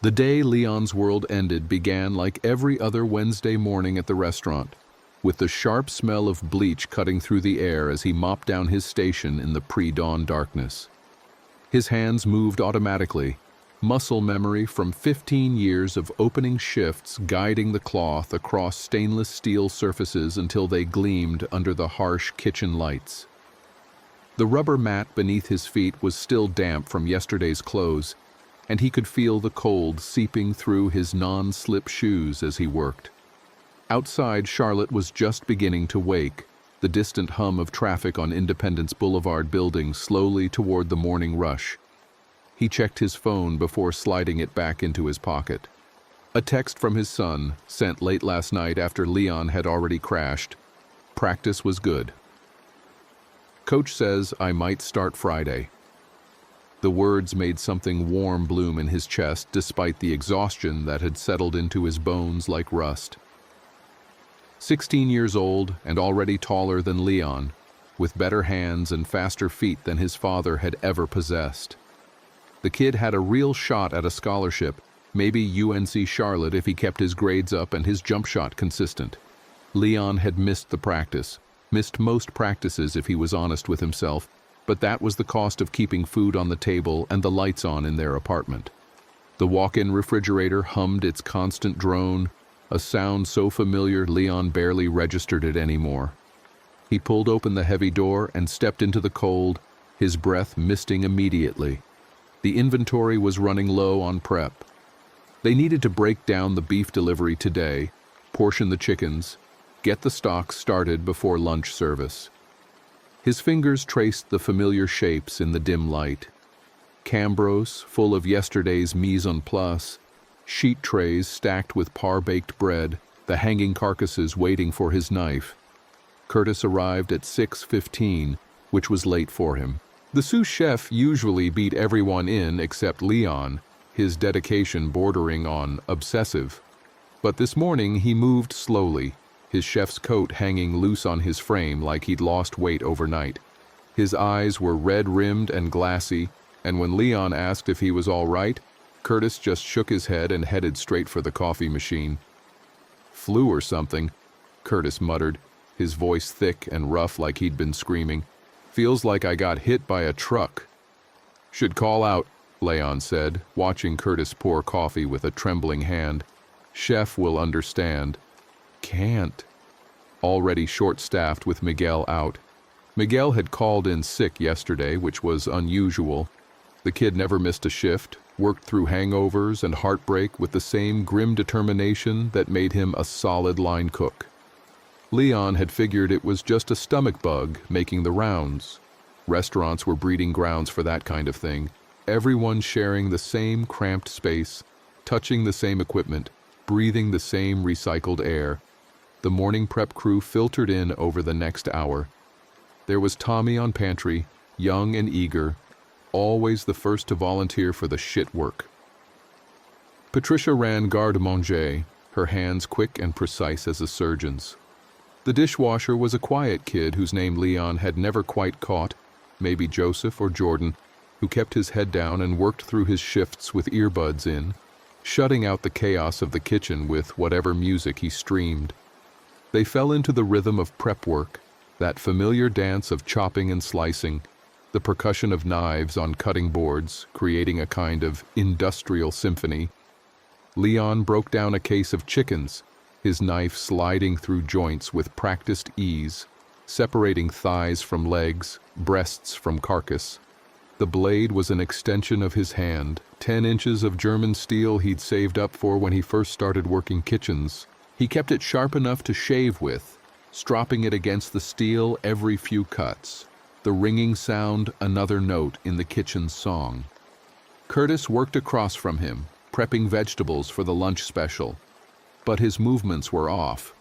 The day Leon's world ended began like every other Wednesday morning at the restaurant, with the sharp smell of bleach cutting through the air as he mopped down his station in the pre-dawn darkness. His hands moved automatically, muscle memory from 15 years of opening shifts guiding the cloth across stainless steel surfaces until they gleamed under the harsh kitchen lights. The rubber mat beneath his feet was still damp from yesterday's clothes, and he could feel the cold seeping through his non-slip shoes as he worked. Outside, Charlotte was just beginning to wake, the distant hum of traffic on Independence Boulevard building slowly toward the morning rush. He checked his phone before sliding it back into his pocket. A text from his son, sent late last night after Leon had already crashed. Practice was good. Coach says I might start Friday. The words made something warm bloom in his chest despite the exhaustion that had settled into his bones like rust. 16 years old and already taller than Leon, with better hands and faster feet than his father had ever possessed. The kid had a real shot at a scholarship, maybe UNC Charlotte if he kept his grades up and his jump shot consistent. Leon had missed the practice, missed most practices if he was honest with himself, but that was the cost of keeping food on the table and the lights on in their apartment. The walk-in refrigerator hummed its constant drone, a sound so familiar Leon barely registered it anymore. He pulled open the heavy door and stepped into the cold, his breath misting immediately. The inventory was running low on prep. They needed to break down the beef delivery today, portion the chickens, get the stock started before lunch service. His fingers traced the familiar shapes in the dim light. Cambros full of yesterday's mise en place, sheet trays stacked with par-baked bread, the hanging carcasses waiting for his knife. Curtis arrived at 6:15, which was late for him. The sous chef usually beat everyone in except Leon, his dedication bordering on obsessive. But this morning he moved slowly, his chef's coat hanging loose on his frame like he'd lost weight overnight. His eyes were red-rimmed and glassy, and when Leon asked if he was all right, Curtis just shook his head and headed straight for the coffee machine. "Flu or something," Curtis muttered, his voice thick and rough like he'd been screaming. "Feels like I got hit by a truck." "Should call out," Leon said, watching Curtis pour coffee with a trembling hand. "Chef will understand." "Can't." Already short-staffed with Miguel out. Miguel had called in sick yesterday, which was unusual. The kid never missed a shift, worked through hangovers and heartbreak with the same grim determination that made him a solid line cook. Leon had figured it was just a stomach bug making the rounds. Restaurants were breeding grounds for that kind of thing. Everyone sharing the same cramped space, touching the same equipment, breathing the same recycled air. The morning prep crew filtered in over the next hour. There was Tommy on pantry, young and eager, always the first to volunteer for the shit work. Patricia ran garde-manger, her hands quick and precise as a surgeon's. The dishwasher was a quiet kid whose name Leon had never quite caught, maybe Joseph or Jordan, who kept his head down and worked through his shifts with earbuds in, shutting out the chaos of the kitchen with whatever music he streamed. They fell into the rhythm of prep work, that familiar dance of chopping and slicing, the percussion of knives on cutting boards, creating a kind of industrial symphony. Leon broke down a case of chickens, his knife sliding through joints with practiced ease, separating thighs from legs, breasts from carcass. The blade was an extension of his hand, 10 inches of German steel he'd saved up for when he first started working kitchens. He kept it sharp enough to shave with, stropping it against the steel every few cuts. The ringing sound, another note in the kitchen's song. Curtis worked across from him, prepping vegetables for the lunch special. But his movements were off.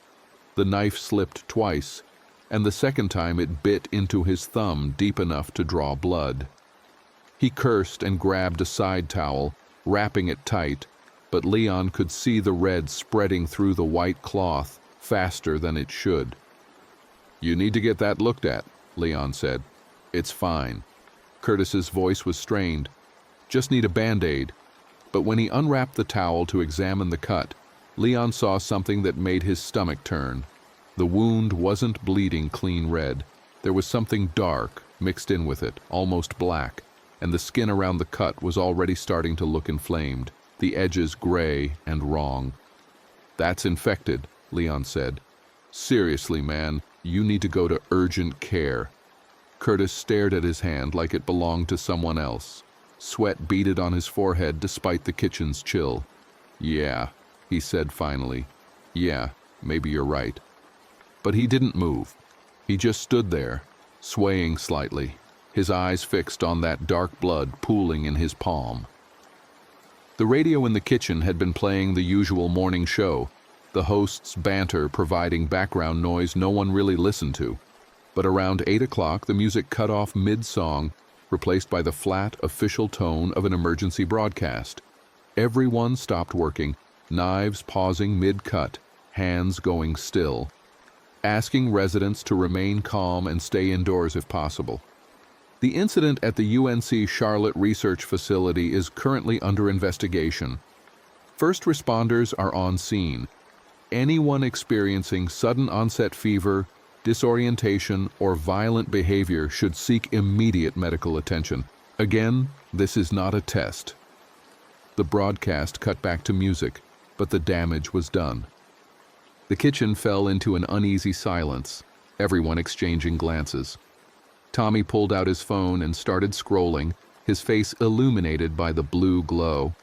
The knife slipped twice, and the second time it bit into his thumb deep enough to draw blood. He cursed and grabbed a side towel, wrapping it tight, but Leon could see the red spreading through the white cloth faster than it should. "You need to get that looked at," Leon said. "It's fine." Curtis's voice was strained. "Just need a Band-Aid." But when he unwrapped the towel to examine the cut, Leon saw something that made his stomach turn. The wound wasn't bleeding clean red. There was something dark mixed in with it, almost black, and the skin around the cut was already starting to look inflamed, the edges gray and wrong. "That's infected," Leon said. "Seriously, man, you need to go to urgent care." Curtis stared at his hand like it belonged to someone else. Sweat beaded on his forehead despite the kitchen's chill. "Yeah," he said finally. "Yeah, maybe you're right." But he didn't move. He just stood there, swaying slightly, his eyes fixed on that dark blood pooling in his palm. The radio in the kitchen had been playing the usual morning show, the host's banter providing background noise no one really listened to. But around 8 o'clock, the music cut off mid-song, replaced by the flat, official tone of an emergency broadcast. Everyone stopped working, knives pausing mid-cut, hands going still, asking residents to remain calm and stay indoors if possible. The incident at the UNC Charlotte Research Facility is currently under investigation. First responders are on scene. Anyone experiencing sudden onset fever, disorientation, or violent behavior should seek immediate medical attention. Again, this is not a test. The broadcast cut back to music, but the damage was done. The kitchen fell into an uneasy silence, everyone exchanging glances. Tommy pulled out his phone and started scrolling, his face illuminated by the blue glow.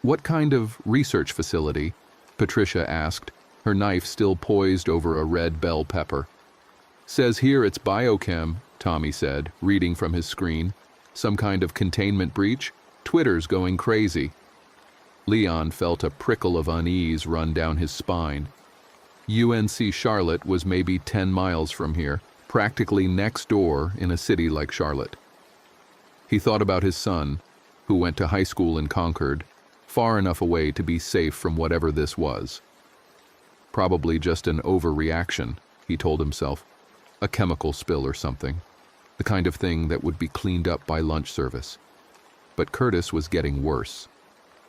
"What kind of research facility?" Patricia asked, her knife still poised over a red bell pepper. "Says here it's biochem," Tommy said, reading from his screen. "Some kind of containment breach? Twitter's going crazy." Leon felt a prickle of unease run down his spine. UNC Charlotte was maybe 10 miles from here, practically next door in a city like Charlotte. He thought about his son, who went to high school in Concord, far enough away to be safe from whatever this was. Probably just an overreaction, he told himself. A chemical spill or something. The kind of thing that would be cleaned up by lunch service. But Curtis was getting worse.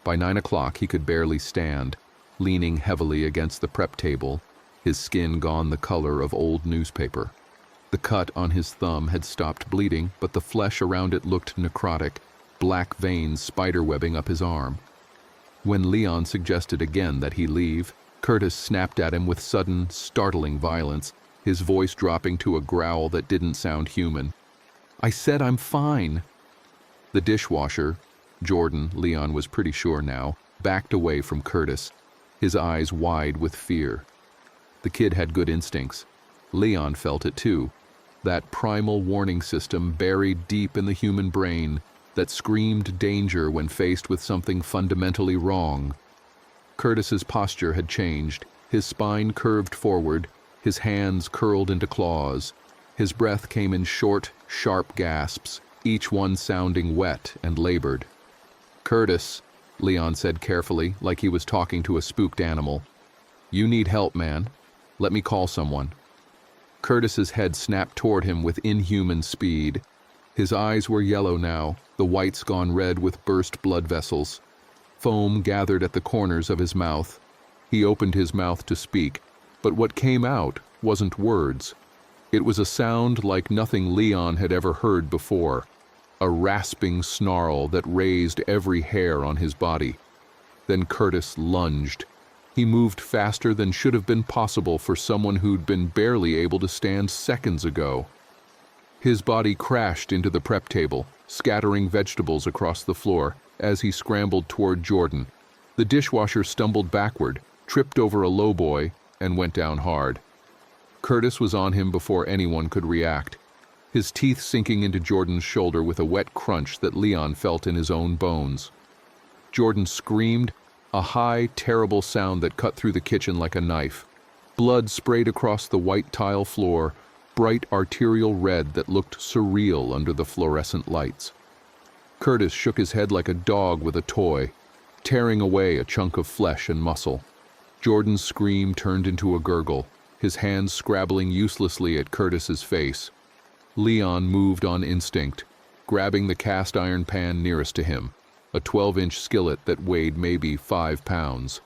By 9 o'clock he could barely stand, leaning heavily against the prep table, his skin gone the color of old newspaper. The cut on his thumb had stopped bleeding, but the flesh around it looked necrotic, black veins spiderwebbing up his arm. When Leon suggested again that he leave, Curtis snapped at him with sudden, startling violence, his voice dropping to a growl that didn't sound human. "I said I'm fine." The dishwasher, Jordan, Leon was pretty sure now, backed away from Curtis, his eyes wide with fear. The kid had good instincts. Leon felt it too. That primal warning system buried deep in the human brain that screamed danger when faced with something fundamentally wrong. Curtis's posture had changed, his spine curved forward, his hands curled into claws. His breath came in short, sharp gasps, each one sounding wet and labored. "Curtis," Leon said carefully, like he was talking to a spooked animal. "You need help, man. Let me call someone." Curtis's head snapped toward him with inhuman speed. His eyes were yellow now, the whites gone red with burst blood vessels. Foam gathered at the corners of his mouth. He opened his mouth to speak, but what came out wasn't words. It was a sound like nothing Leon had ever heard before, a rasping snarl that raised every hair on his body. Then Curtis lunged. He moved faster than should have been possible for someone who'd been barely able to stand seconds ago. His body crashed into the prep table, scattering vegetables across the floor as he scrambled toward Jordan. The dishwasher stumbled backward, tripped over a lowboy, and went down hard. Curtis was on him before anyone could react, his teeth sinking into Jordan's shoulder with a wet crunch that Leon felt in his own bones. Jordan screamed, a high, terrible sound that cut through the kitchen like a knife. Blood sprayed across the white tile floor, bright arterial red that looked surreal under the fluorescent lights. Curtis shook his head like a dog with a toy, tearing away a chunk of flesh and muscle. Jordan's scream turned into a gurgle, his hands scrabbling uselessly at Curtis's face. Leon moved on instinct, grabbing the cast iron pan nearest to him. a 12-inch skillet that weighed maybe 5 pounds.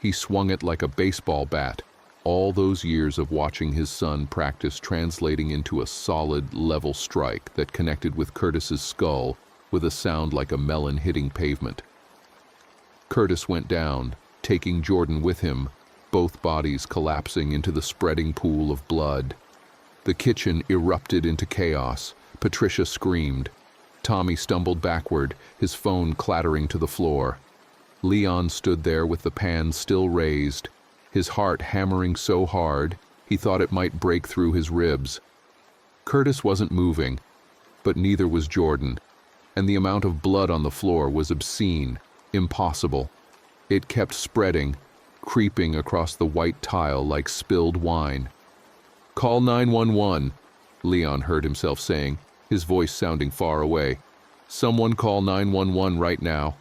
He swung it like a baseball bat, all those years of watching his son practice translating into a solid, level strike that connected with Curtis's skull with a sound like a melon hitting pavement. Curtis went down, taking Jordan with him, both bodies collapsing into the spreading pool of blood. The kitchen erupted into chaos. Patricia screamed. Tommy stumbled backward, his phone clattering to the floor. Leon stood there with the pan still raised, his heart hammering so hard he thought it might break through his ribs. Curtis wasn't moving, but neither was Jordan, and the amount of blood on the floor was obscene, impossible. It kept spreading, creeping across the white tile like spilled wine. "Call 911, Leon heard himself saying, his voice sounding far away. "Someone call 911 right now."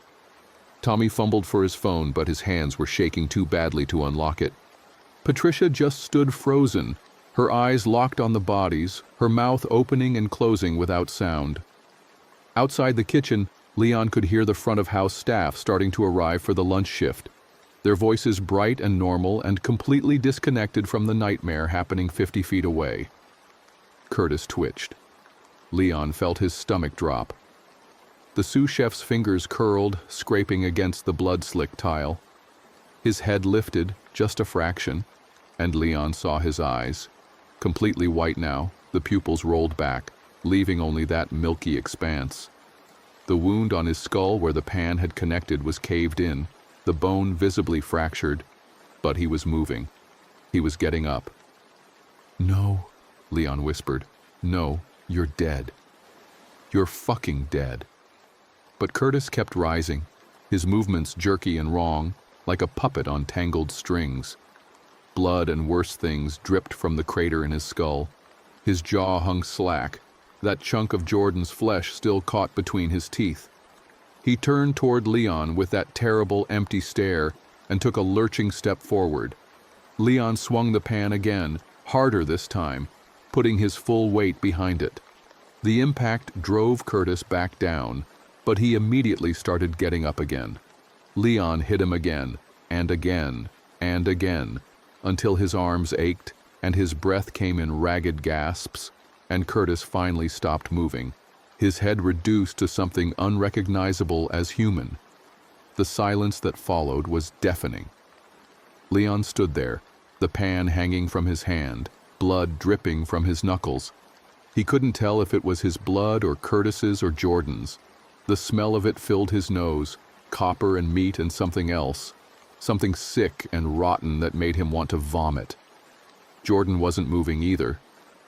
Tommy fumbled for his phone, but his hands were shaking too badly to unlock it. Patricia just stood frozen, her eyes locked on the bodies, her mouth opening and closing without sound. Outside the kitchen, Leon could hear the front-of-house staff starting to arrive for the lunch shift, their voices bright and normal and completely disconnected from the nightmare happening 50 feet away. Curtis twitched. Leon felt his stomach drop. The sous chef's fingers curled, scraping against the blood-slick tile. His head lifted, just a fraction, and Leon saw his eyes. Completely white now, the pupils rolled back, leaving only that milky expanse. The wound on his skull where the pan had connected was caved in, the bone visibly fractured, but he was moving. He was getting up. "No," Leon whispered. "No, you're dead. You're fucking dead." But Curtis kept rising, his movements jerky and wrong, like a puppet on tangled strings. Blood and worse things dripped from the crater in his skull. His jaw hung slack, that chunk of Jordan's flesh still caught between his teeth. He turned toward Leon with that terrible, empty stare and took a lurching step forward. Leon swung the pan again, harder this time, putting his full weight behind it. The impact drove Curtis back down, but he immediately started getting up again. Leon hit him again, and again, and again, until his arms ached and his breath came in ragged gasps, and Curtis finally stopped moving, his head reduced to something unrecognizable as human. The silence that followed was deafening. Leon stood there, the pan hanging from his hand, blood dripping from his knuckles. He couldn't tell if it was his blood or Curtis's or Jordan's. The smell of it filled his nose, copper and meat and something else, something sick and rotten that made him want to vomit. Jordan wasn't moving either.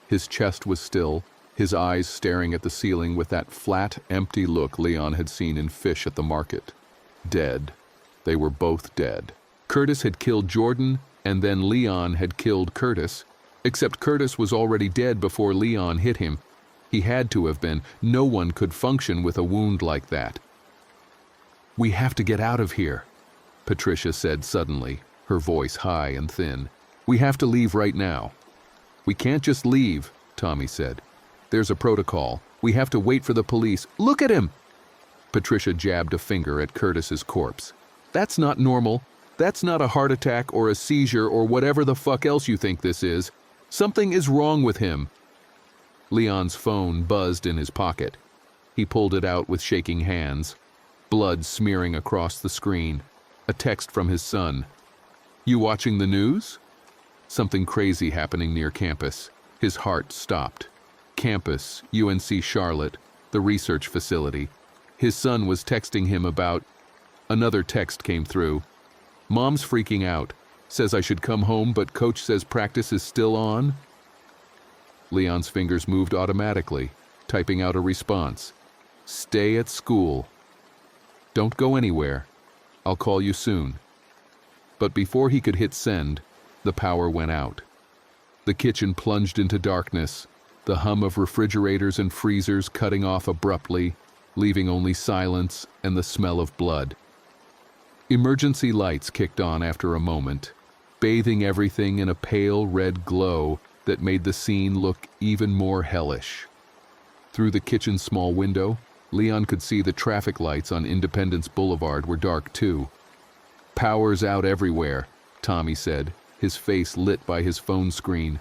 His chest was still, his eyes staring at the ceiling with that flat, empty look Leon had seen in fish at the market. Dead. They were both dead. Curtis had killed Jordan, and then Leon had killed Curtis, except Curtis was already dead before Leon hit him. He had to have been. No one could function with a wound like that. "We have to get out of here," Patricia said suddenly, her voice high and thin. "We have to leave right now." "We can't just leave," Tommy said. "There's a protocol. We have to wait for the police." "Look at him!" Patricia jabbed a finger at Curtis's corpse. "That's not normal. That's not a heart attack or a seizure or whatever the fuck else you think this is. Something is wrong with him." Leon's phone buzzed in his pocket. He pulled it out with shaking hands, blood smearing across the screen. A text from his son. "You watching the news?" Something crazy happening near campus. His heart stopped. Campus, UNC Charlotte, the research facility. His son was texting him about... Another text came through. "Mom's freaking out. Says I should come home, but coach says practice is still on." Leon's fingers moved automatically, typing out a response. "Stay at school. Don't go anywhere. I'll call you soon." But before he could hit send, the power went out. The kitchen plunged into darkness, the hum of refrigerators and freezers cutting off abruptly, leaving only silence and the smell of blood. Emergency lights kicked on after a moment, bathing everything in a pale red glow that made the scene look even more hellish. Through the kitchen's small window, Leon could see the traffic lights on Independence Boulevard were dark too. "Power's out everywhere," Tommy said, his face lit by his phone screen.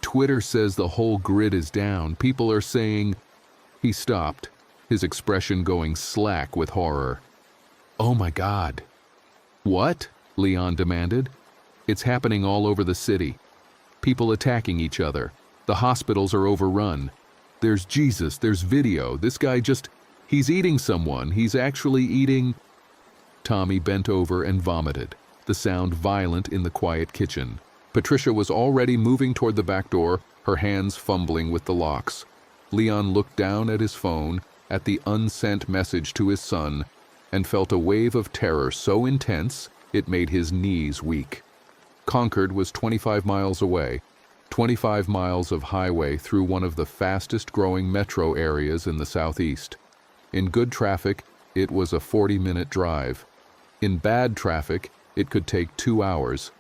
"Twitter says the whole grid is down. People are saying—" He stopped, his expression going slack with horror. "Oh my God." "What?" Leon demanded. "It's happening all over the city. People attacking each other. The hospitals are overrun. There's Jesus, there's video. This guy he's eating someone. He's actually eating—" Tommy bent over and vomited, the sound violent in the quiet kitchen. Patricia was already moving toward the back door, her hands fumbling with the locks. Leon looked down at his phone, at the unsent message to his son, and felt a wave of terror so intense it made his knees weak. Concord was 25 miles away, 25 miles of highway through one of the fastest-growing metro areas in the southeast. In good traffic, it was a 40-minute drive. In bad traffic, it could take 2 hours.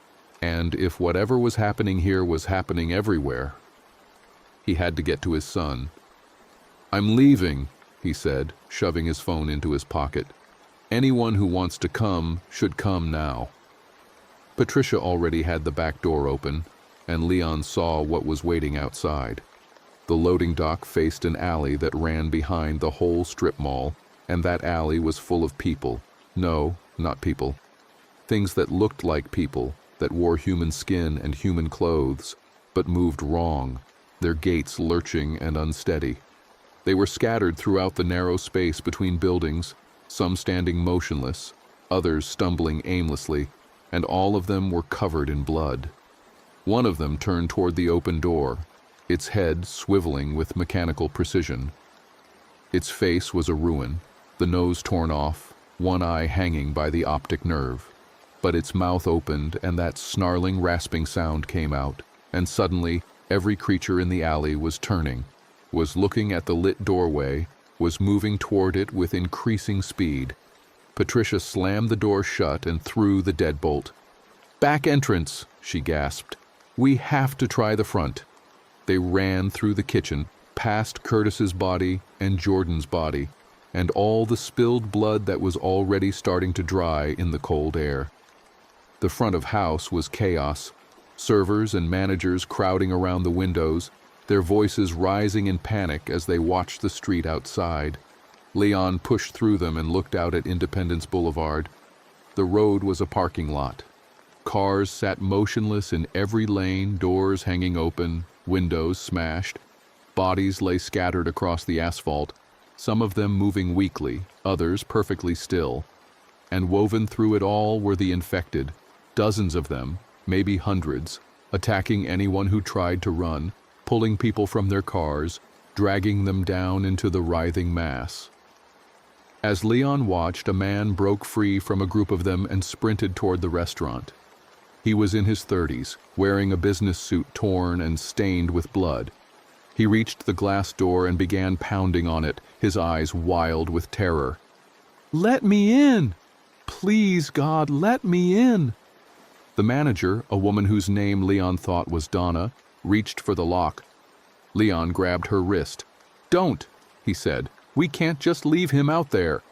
And if whatever was happening here was happening everywhere, he had to get to his son. "I'm leaving," he said, shoving his phone into his pocket. "Anyone who wants to come should come now." Patricia already had the back door open, and Leon saw what was waiting outside. The loading dock faced an alley that ran behind the whole strip mall, and that alley was full of people. No, not people. Things that looked like people, that wore human skin and human clothes, but moved wrong, their gaits lurching and unsteady. They were scattered throughout the narrow space between buildings, some standing motionless, others stumbling aimlessly, and all of them were covered in blood. One of them turned toward the open door, its head swiveling with mechanical precision. Its face was a ruin, the nose torn off, one eye hanging by the optic nerve. But its mouth opened and that snarling, rasping sound came out, and suddenly every creature in the alley was turning, was looking at the lit doorway, was moving toward it with increasing speed. Patricia slammed the door shut and threw the deadbolt. "Back entrance," she gasped. "We have to try the front." They ran through the kitchen, past Curtis's body and Jordan's body, and all the spilled blood that was already starting to dry in the cold air. The front of house was chaos, servers and managers crowding around the windows, their voices rising in panic as they watched the street outside. Leon pushed through them and looked out at Independence Boulevard. The road was a parking lot. Cars sat motionless in every lane, doors hanging open, windows smashed. Bodies lay scattered across the asphalt, some of them moving weakly, others perfectly still. And woven through it all were the infected, dozens of them, maybe hundreds, attacking anyone who tried to run, pulling people from their cars, dragging them down into the writhing mass. As Leon watched, a man broke free from a group of them and sprinted toward the restaurant. He was in his 30s, wearing a business suit torn and stained with blood. He reached the glass door and began pounding on it, his eyes wild with terror. "Let me in! Please, God, let me in!" The manager, a woman whose name Leon thought was Donna, reached for the lock. Leon grabbed her wrist. "Don't," he said. "We can't just leave him out there."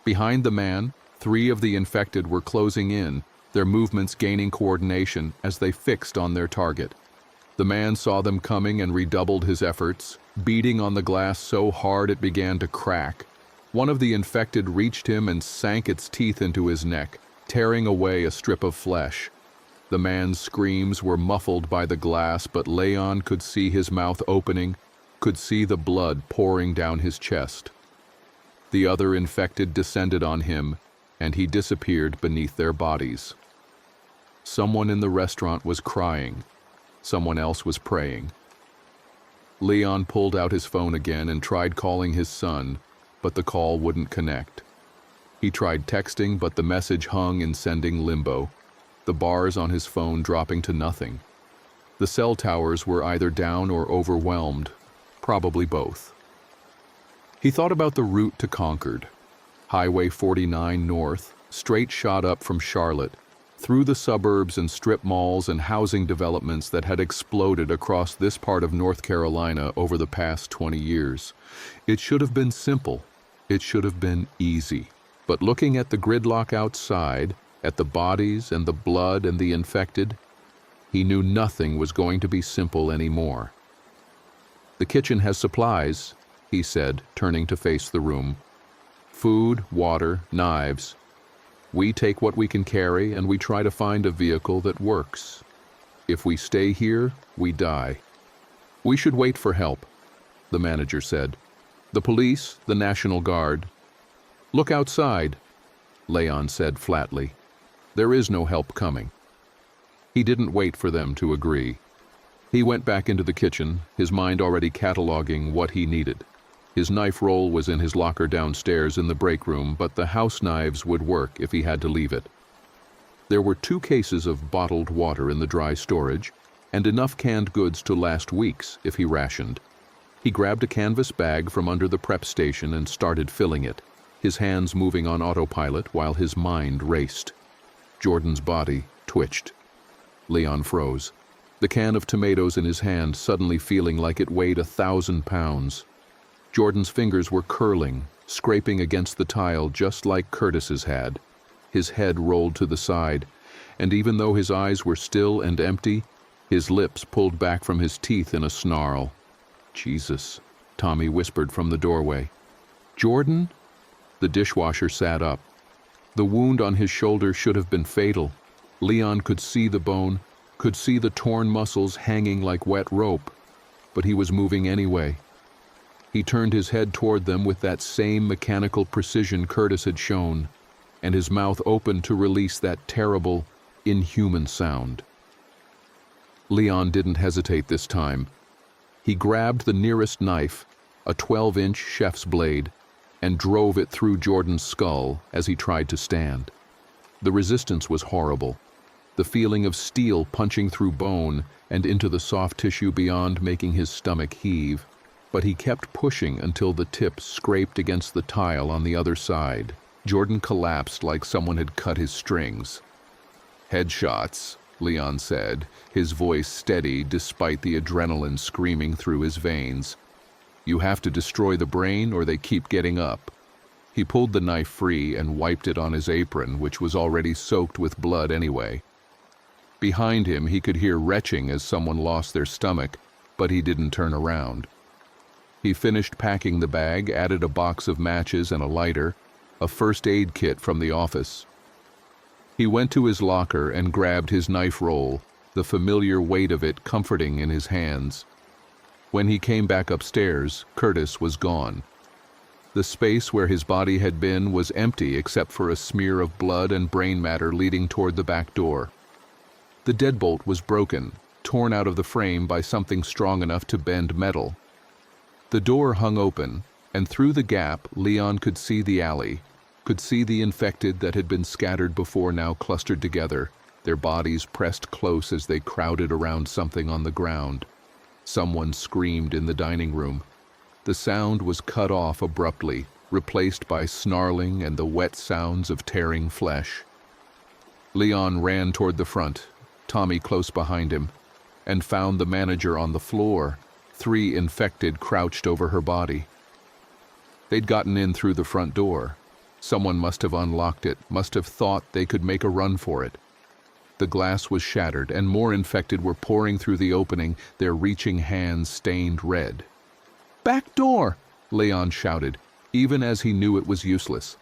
Behind the man, 3 of the infected were closing in, their movements gaining coordination as they fixed on their target. The man saw them coming and redoubled his efforts, beating on the glass so hard it began to crack. One of the infected reached him and sank its teeth into his neck, tearing away a strip of flesh. The man's screams were muffled by the glass, but Leon could see his mouth opening, could see the blood pouring down his chest. The other infected descended on him, and he disappeared beneath their bodies. Someone in the restaurant was crying. Someone else was praying. Leon pulled out his phone again and tried calling his son, but the call wouldn't connect. He tried texting, but the message hung in sending limbo, the bars on his phone dropping to nothing. The cell towers were either down or overwhelmed, probably both. He thought about the route to Concord. Highway 49 north, straight shot up from Charlotte, through the suburbs and strip malls and housing developments that had exploded across this part of North Carolina over the past 20 years. It should have been simple, It should have been easy. But looking at the gridlock outside, at the bodies and the blood and the infected, he knew nothing was going to be simple anymore. "The kitchen has supplies," he said, turning to face the room. "Food, water, knives. We take what we can carry and we try to find a vehicle that works. If we stay here, we die." "We should wait for help," the manager said. "The police, the National Guard." "Look outside," Leon said flatly. "There is no help coming." He didn't wait for them to agree. He went back into the kitchen, his mind already cataloging what he needed. His knife roll was in his locker downstairs in the break room, but the house knives would work if he had to leave it. There were 2 cases of bottled water in the dry storage, and enough canned goods to last weeks if he rationed. He grabbed a canvas bag from under the prep station and started filling it, his hands moving on autopilot while his mind raced. Jordan's body twitched. Leon froze, the can of tomatoes in his hand suddenly feeling like it weighed 1,000 pounds. Jordan's fingers were curling, scraping against the tile just like Curtis's had. His head rolled to the side, and even though his eyes were still and empty, his lips pulled back from his teeth in a snarl. "Jesus," Tommy whispered from the doorway. "Jordan?" The dishwasher sat up. The wound on his shoulder should have been fatal. Leon could see the bone, could see the torn muscles hanging like wet rope, but he was moving anyway. He turned his head toward them with that same mechanical precision Curtis had shown, and his mouth opened to release that terrible, inhuman sound. Leon didn't hesitate this time. He grabbed the nearest knife, a 12-inch chef's blade, and drove it through Jordan's skull as he tried to stand. The resistance was horrible, the feeling of steel punching through bone and into the soft tissue beyond making his stomach heave. But he kept pushing until the tip scraped against the tile on the other side. Jordan collapsed like someone had cut his strings. "Headshots," Leon said, his voice steady despite the adrenaline screaming through his veins. "You have to destroy the brain or they keep getting up." He pulled the knife free and wiped it on his apron, which was already soaked with blood anyway. Behind him, he could hear retching as someone lost their stomach, but he didn't turn around. He finished packing the bag, added a box of matches and a lighter, a first aid kit from the office. He went to his locker and grabbed his knife roll, the familiar weight of it comforting in his hands. When he came back upstairs, Curtis was gone. The space where his body had been was empty except for a smear of blood and brain matter leading toward the back door. The deadbolt was broken, torn out of the frame by something strong enough to bend metal. The door hung open, and through the gap Leon could see the alley, could see the infected that had been scattered before now clustered together, their bodies pressed close as they crowded around something on the ground. Someone screamed in the dining room. The sound was cut off abruptly, replaced by snarling and the wet sounds of tearing flesh. Leon ran toward the front, Tommy close behind him, and found the manager on the floor, 3 infected crouched over her body. They'd gotten in through the front door. Someone must have unlocked it, must have thought they could make a run for it. The glass was shattered, and more infected were pouring through the opening, their reaching hands stained red. "Back door!" Leon shouted, even as he knew it was useless.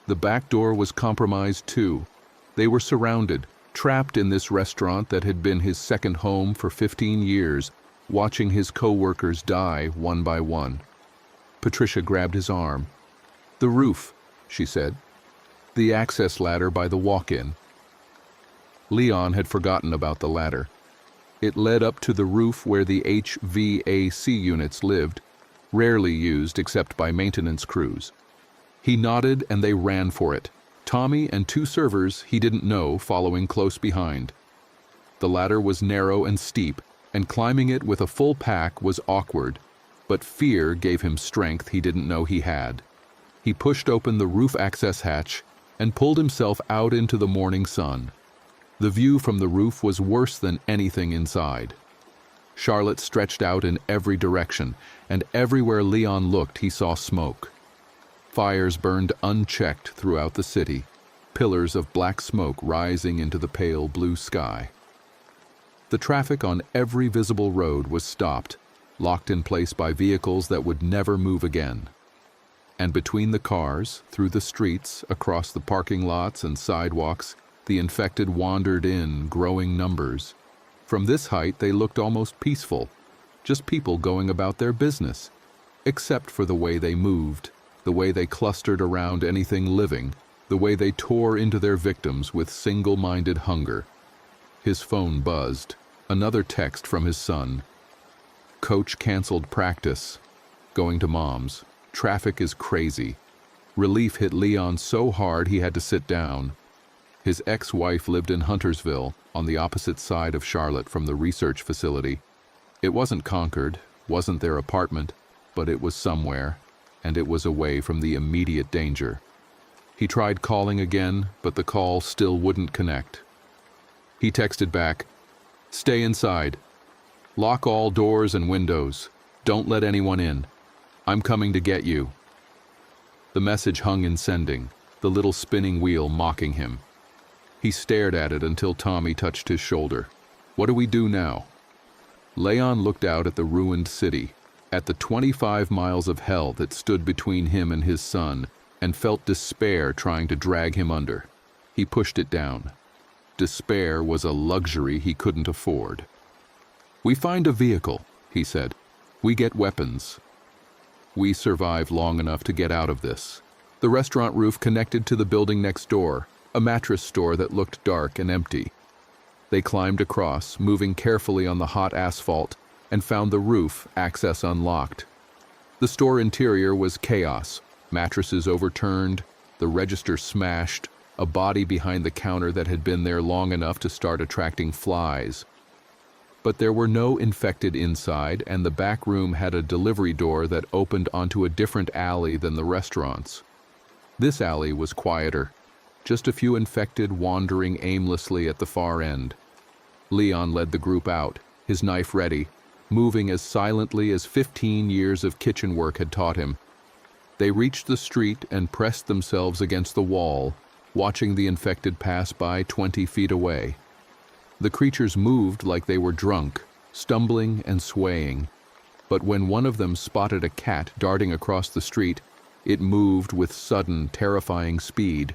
The back door was compromised too. They were surrounded, trapped in this restaurant that had been his second home for 15 years, watching his co-workers die one by one. Patricia grabbed his arm. "The roof," she said. "The access ladder by the walk-in." Leon had forgotten about the ladder. It led up to the roof where the HVAC units lived, rarely used except by maintenance crews. He nodded and they ran for it, Tommy and 2 servers he didn't know following close behind. The ladder was narrow and steep, and climbing it with a full pack was awkward, but fear gave him strength he didn't know he had. He pushed open the roof access hatch and pulled himself out into the morning sun. The view from the roof was worse than anything inside. Charlotte stretched out in every direction, and everywhere Leon looked he saw smoke. Fires burned unchecked throughout the city, pillars of black smoke rising into the pale blue sky. The traffic on every visible road was stopped, locked in place by vehicles that would never move again. And between the cars, through the streets, across the parking lots and sidewalks, the infected wandered in growing numbers. From this height, they looked almost peaceful, just people going about their business, except for the way they moved, the way they clustered around anything living, the way they tore into their victims with single-minded hunger. His phone buzzed. Another text from his son. Coach canceled practice. Going to mom's. Traffic is crazy. Relief hit Leon so hard he had to sit down. His ex-wife lived in Huntersville, on the opposite side of Charlotte from the research facility. It wasn't Concord, wasn't their apartment, but it was somewhere, and it was away from the immediate danger. He tried calling again, but the call still wouldn't connect. He texted back, "Stay inside. Lock all doors and windows. Don't let anyone in. I'm coming to get you." The message hung in sending, the little spinning wheel mocking him. He stared at it until Tommy touched his shoulder. "What do we do now?" Leon looked out at the ruined city, at the 25 miles of hell that stood between him and his son, and felt despair trying to drag him under. He pushed it down. Despair was a luxury he couldn't afford. "We find a vehicle," he said. "We get weapons. We survive long enough to get out of this." The restaurant roof connected to the building next door, a mattress store that looked dark and empty. They climbed across, moving carefully on the hot asphalt, and found the roof access unlocked. The store interior was chaos, mattresses overturned, the register smashed, a body behind the counter that had been there long enough to start attracting flies. But there were no infected inside, and the back room had a delivery door that opened onto a different alley than the restaurant's. This alley was quieter, just a few infected wandering aimlessly at the far end. Leon led the group out, his knife ready, moving as silently as 15 years of kitchen work had taught him. They reached the street and pressed themselves against the wall, watching the infected pass by 20 feet away. The creatures moved like they were drunk, stumbling and swaying. But when one of them spotted a cat darting across the street, it moved with sudden, terrifying speed,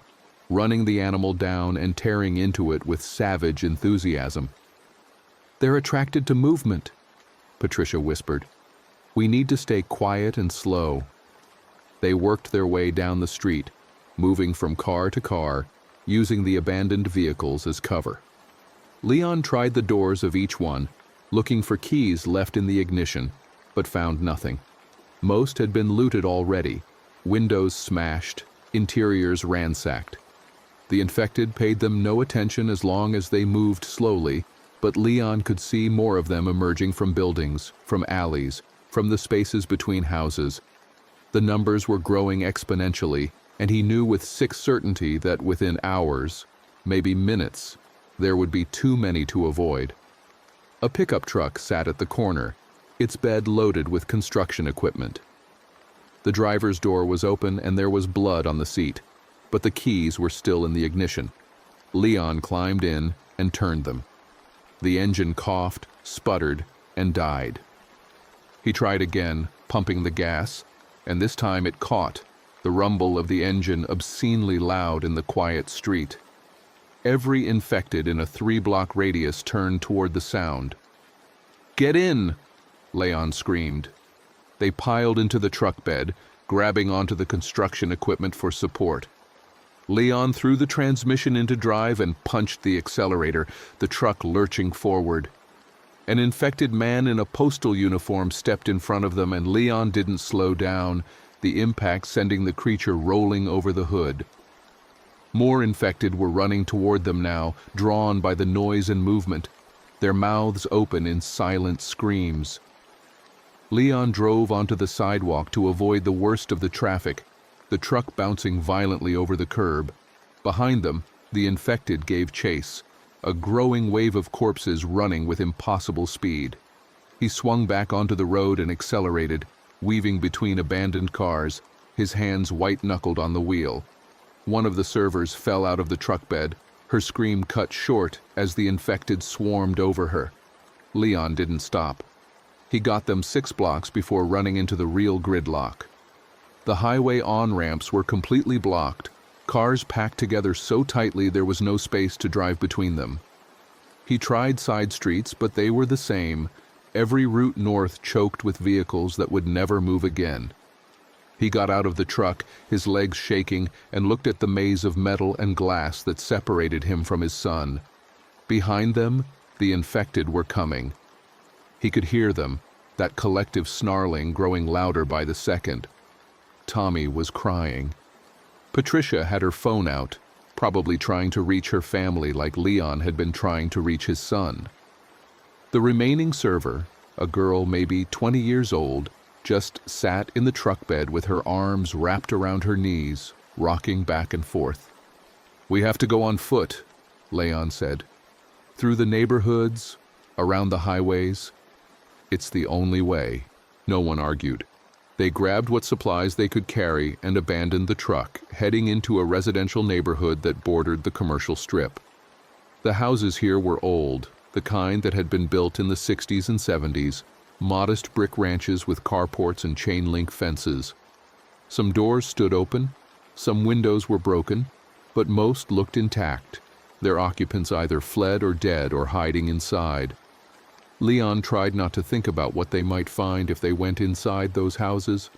running the animal down and tearing into it with savage enthusiasm. "They're attracted to movement," Patricia whispered. "We need to stay quiet and slow." They worked their way down the street, moving from car to car, using the abandoned vehicles as cover. Leon tried the doors of each one, looking for keys left in the ignition, but found nothing. Most had been looted already, windows smashed, interiors ransacked. The infected paid them no attention as long as they moved slowly, but Leon could see more of them emerging from buildings, from alleys, from the spaces between houses. The numbers were growing exponentially, and he knew with sick certainty that within hours, maybe minutes, there would be too many to avoid. A pickup truck sat at the corner, its bed loaded with construction equipment. The driver's door was open and there was blood on the seat, but the keys were still in the ignition. Leon climbed in and turned them. The engine coughed, sputtered, and died. He tried again, pumping the gas, and this time it caught, the rumble of the engine obscenely loud in the quiet street. Every infected in a 3-block radius turned toward the sound. "Get in!" Leon screamed. They piled into the truck bed, grabbing onto the construction equipment for support. Leon threw the transmission into drive and punched the accelerator, the truck lurching forward. An infected man in a postal uniform stepped in front of them, and Leon didn't slow down, the impact sending the creature rolling over the hood. More infected were running toward them now, drawn by the noise and movement, their mouths open in silent screams. Leon drove onto the sidewalk to avoid the worst of the traffic, the truck bouncing violently over the curb. Behind them, the infected gave chase, a growing wave of corpses running with impossible speed. He swung back onto the road and accelerated, weaving between abandoned cars, his hands white-knuckled on the wheel. One of the servers fell out of the truck bed, her scream cut short as the infected swarmed over her. Leon didn't stop. He got them 6 blocks before running into the real gridlock. The highway on-ramps were completely blocked, cars packed together so tightly there was no space to drive between them. He tried side streets, but they were the same, every route north choked with vehicles that would never move again. He got out of the truck, his legs shaking, and looked at the maze of metal and glass that separated him from his son. Behind them, the infected were coming. He could hear them, that collective snarling growing louder by the second. Tommy was crying. Patricia had her phone out, probably trying to reach her family like Leon had been trying to reach his son. The remaining server, a girl maybe 20 years old, just sat in the truck bed with her arms wrapped around her knees, rocking back and forth. "We have to go on foot," Leon said. "Through the neighborhoods, around the highways. It's the only way," no one argued. They grabbed what supplies they could carry and abandoned the truck, heading into a residential neighborhood that bordered the commercial strip. The houses here were old, the kind that had been built in the 60s and 70s, modest brick ranches with carports and chain-link fences. Some doors stood open, some windows were broken, but most looked intact, their occupants either fled or dead or hiding inside. Leon tried not to think about what they might find if they went inside those houses,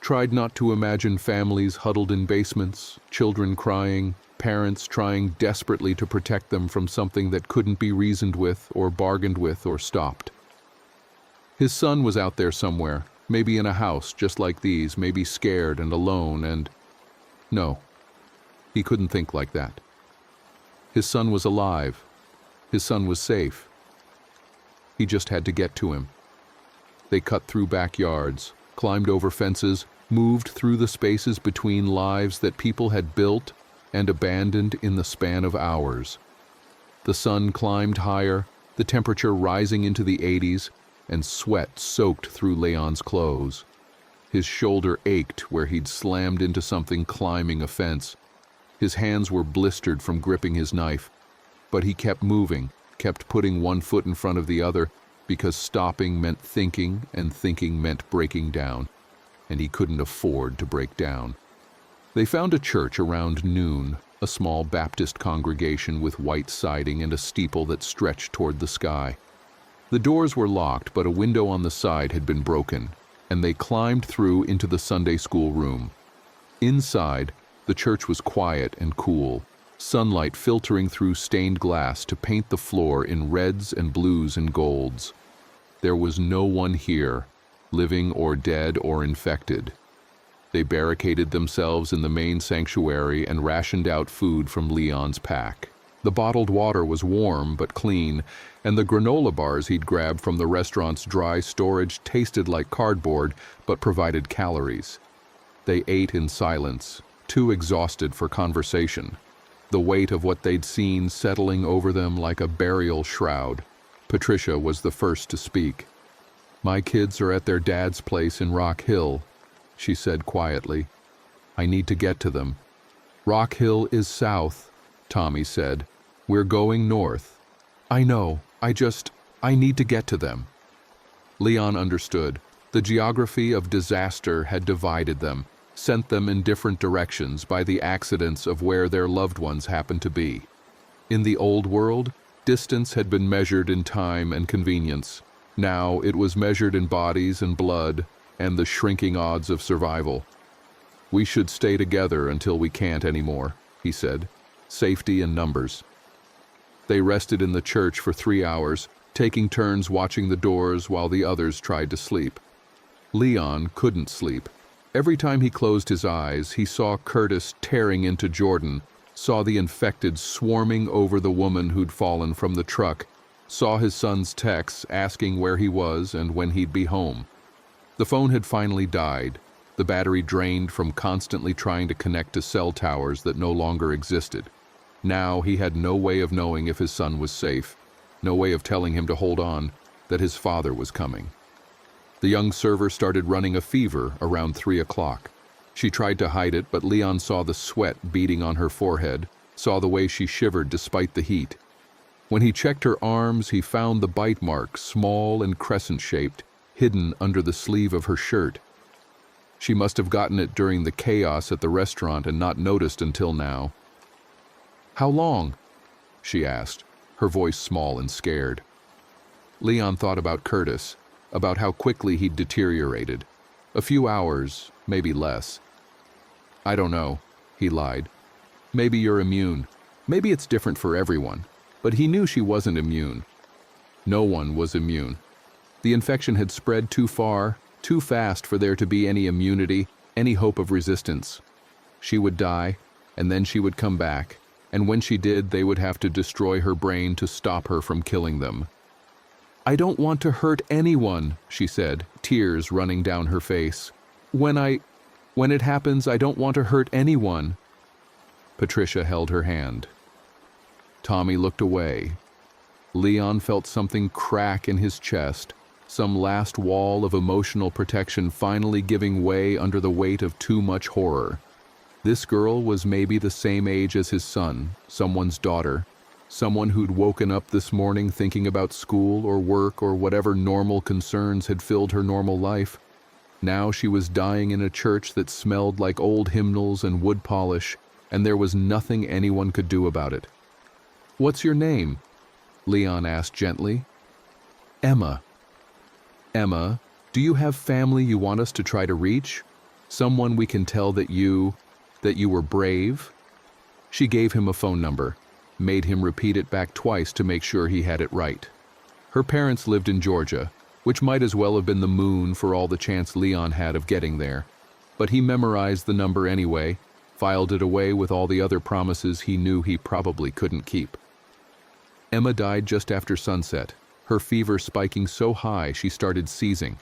tried not to imagine families huddled in basements, children crying, parents trying desperately to protect them from something that couldn't be reasoned with or bargained with or stopped. His son was out there somewhere, maybe in a house just like these, maybe scared and alone and... No, he couldn't think like that. His son was alive. His son was safe. He just had to get to him. They cut through backyards, climbed over fences, moved through the spaces between lives that people had built and abandoned in the span of hours. The sun climbed higher, the temperature rising into the 80s, and sweat soaked through Leon's clothes. His shoulder ached where he'd slammed into something climbing a fence. His hands were blistered from gripping his knife, but he kept moving, kept putting one foot in front of the other, because stopping meant thinking, and thinking meant breaking down, and he couldn't afford to break down. They found a church around noon, a small Baptist congregation with white siding and a steeple that stretched toward the sky. The doors were locked, but a window on the side had been broken, and they climbed through into the Sunday school room. Inside, the church was quiet and cool, sunlight filtering through stained glass to paint the floor in reds and blues and golds. There was no one here, living or dead or infected. They barricaded themselves in the main sanctuary and rationed out food from Leon's pack. The bottled water was warm but clean, and the granola bars he'd grabbed from the restaurant's dry storage tasted like cardboard but provided calories. They ate in silence, too exhausted for conversation, the weight of what they'd seen settling over them like a burial shroud. Patricia was the first to speak. "My kids are at their dad's place in Rock Hill," she said quietly. "I need to get to them." "Rock Hill is south," Tommy said. "We're going north." "I know. I need to get to them." Leon understood. The geography of disaster had divided them, sent them in different directions by the accidents of where their loved ones happened to be. In the old world, distance had been measured in time and convenience. Now it was measured in bodies and blood and the shrinking odds of survival. "We should stay together until we can't anymore," he said. "Safety in numbers." They rested in the church for 3 hours, taking turns watching the doors while the others tried to sleep. Leon couldn't sleep. Every time he closed his eyes, he saw Curtis tearing into Jordan, saw the infected swarming over the woman who'd fallen from the truck, saw his son's texts asking where he was and when he'd be home. The phone had finally died, the battery drained from constantly trying to connect to cell towers that no longer existed. Now he had no way of knowing if his son was safe, no way of telling him to hold on, that his father was coming. The young server started running a fever around 3 o'clock. She tried to hide it, but Leon saw the sweat beading on her forehead, saw the way she shivered despite the heat. When he checked her arms, he found the bite mark, small and crescent-shaped, hidden under the sleeve of her shirt. She must have gotten it during the chaos at the restaurant and not noticed until now. "How long?" she asked, her voice small and scared. Leon thought about Curtis, about how quickly he'd deteriorated. A few hours, maybe less. "I don't know," he lied. "Maybe you're immune. Maybe it's different for everyone." But he knew she wasn't immune. No one was immune. The infection had spread too far, too fast for there to be any immunity, any hope of resistance. She would die, and then she would come back, and when she did, they would have to destroy her brain to stop her from killing them. "I don't want to hurt anyone," she said, tears running down her face. When it happens, I don't want to hurt anyone." Patricia held her hand. Tommy looked away. Leon felt something crack in his chest, some last wall of emotional protection finally giving way under the weight of too much horror. This girl was maybe the same age as his son, someone's daughter, someone who'd woken up this morning thinking about school or work or whatever normal concerns had filled her normal life. Now she was dying in a church that smelled like old hymnals and wood polish, and there was nothing anyone could do about it. "What's your name?" Leon asked gently. "Emma." "Emma, do you have family you want us to try to reach? Someone we can tell that you were brave?" She gave him a phone number, made him repeat it back twice to make sure he had it right. Her parents lived in Georgia, which might as well have been the moon for all the chance Leon had of getting there. But he memorized the number anyway, filed it away with all the other promises he knew he probably couldn't keep. Emma died just after sunset, her fever spiking so high she started seizing.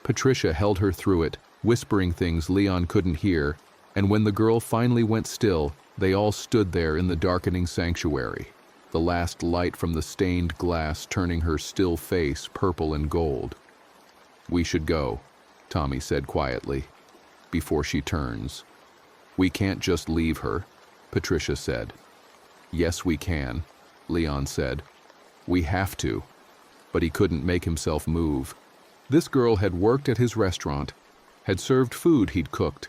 Patricia held her through it, whispering things Leon couldn't hear, and when the girl finally went still, they all stood there in the darkening sanctuary, the last light from the stained glass turning her still face purple and gold. "We should go," Tommy said quietly, "before she turns." "We can't just leave her," Patricia said. "Yes, we can," Leon said. "We have to." But he couldn't make himself move. This girl had worked at his restaurant, had served food he'd cooked,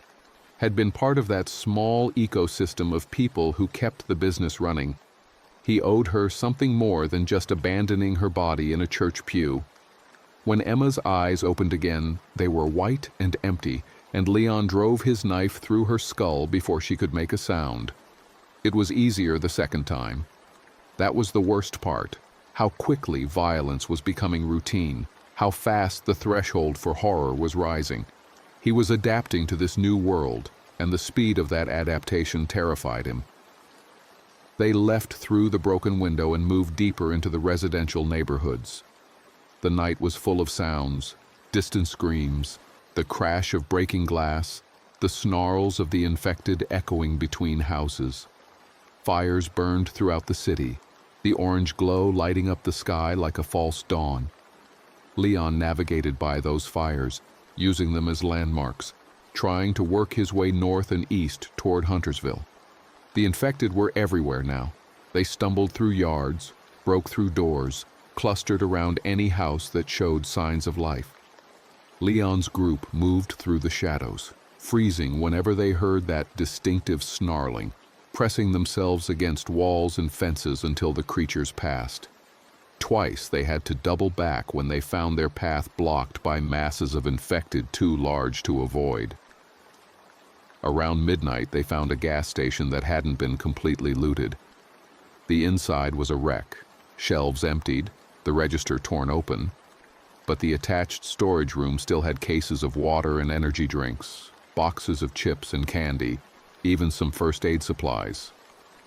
had been part of that small ecosystem of people who kept the business running. He owed her something more than just abandoning her body in a church pew. When Emma's eyes opened again, they were white and empty, and Leon drove his knife through her skull before she could make a sound. It was easier the second time. That was the worst part, how quickly violence was becoming routine, how fast the threshold for horror was rising. He was adapting to this new world, and the speed of that adaptation terrified him. They left through the broken window and moved deeper into the residential neighborhoods. The night was full of sounds, distant screams, the crash of breaking glass, the snarls of the infected echoing between houses. Fires burned throughout the city, the orange glow lighting up the sky like a false dawn. Leon navigated by those fires, using them as landmarks, trying to work his way north and east toward Huntersville. The infected were everywhere now. They stumbled through yards, broke through doors, clustered around any house that showed signs of life. Leon's group moved through the shadows, freezing whenever they heard that distinctive snarling, pressing themselves against walls and fences until the creatures passed. Twice they had to double back when they found their path blocked by masses of infected too large to avoid. Around midnight, they found a gas station that hadn't been completely looted. The inside was a wreck, shelves emptied, the register torn open, but the attached storage room still had cases of water and energy drinks, boxes of chips and candy, even some first aid supplies.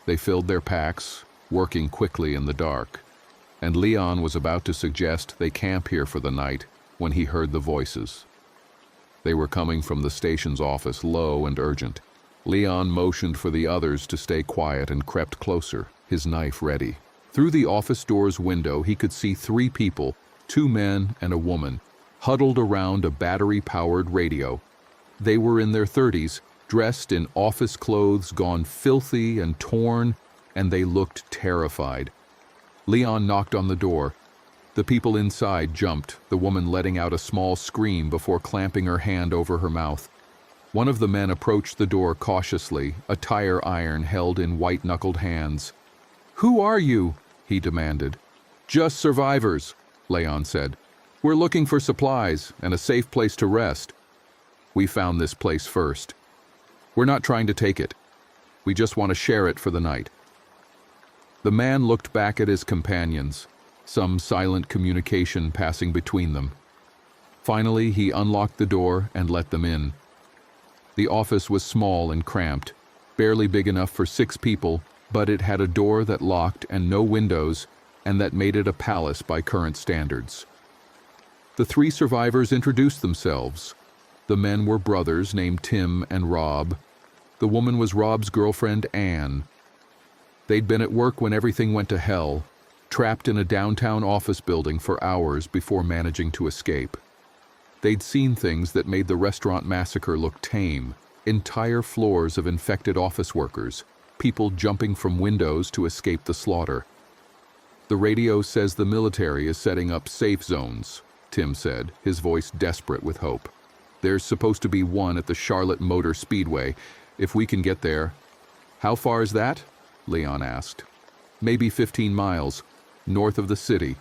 They filled their packs, working quickly in the dark, and Leon was about to suggest they camp here for the night when he heard the voices. They were coming from the station's office, low and urgent. Leon motioned for the others to stay quiet and crept closer, his knife ready. Through the office door's window, he could see 3 people, 2 men and a woman, huddled around a battery-powered radio. They were in their 30s, dressed in office clothes gone filthy and torn, and they looked terrified. Leon knocked on the door. The people inside jumped, the woman letting out a small scream before clamping her hand over her mouth. One of the men approached the door cautiously, a tire iron held in white-knuckled hands. "Who are you?" he demanded. "Just survivors," Leon said. "We're looking for supplies and a safe place to rest. We found this place first. We're not trying to take it. We just want to share it for the night." The man looked back at his companions, some silent communication passing between them. Finally, he unlocked the door and let them in. The office was small and cramped, barely big enough for 6 people, but it had a door that locked and no windows, and that made it a palace by current standards. The 3 survivors introduced themselves. The men were brothers named Tim and Rob. The woman was Rob's girlfriend, Anne. They'd been at work when everything went to hell, trapped in a downtown office building for hours before managing to escape. They'd seen things that made the restaurant massacre look tame: entire floors of infected office workers, people jumping from windows to escape the slaughter. "The radio says the military is setting up safe zones," Tim said, his voice desperate with hope. "There's supposed to be one at the Charlotte Motor Speedway, if we can get there." "How far is that?" Leon asked. "Maybe 15 miles, north of the city,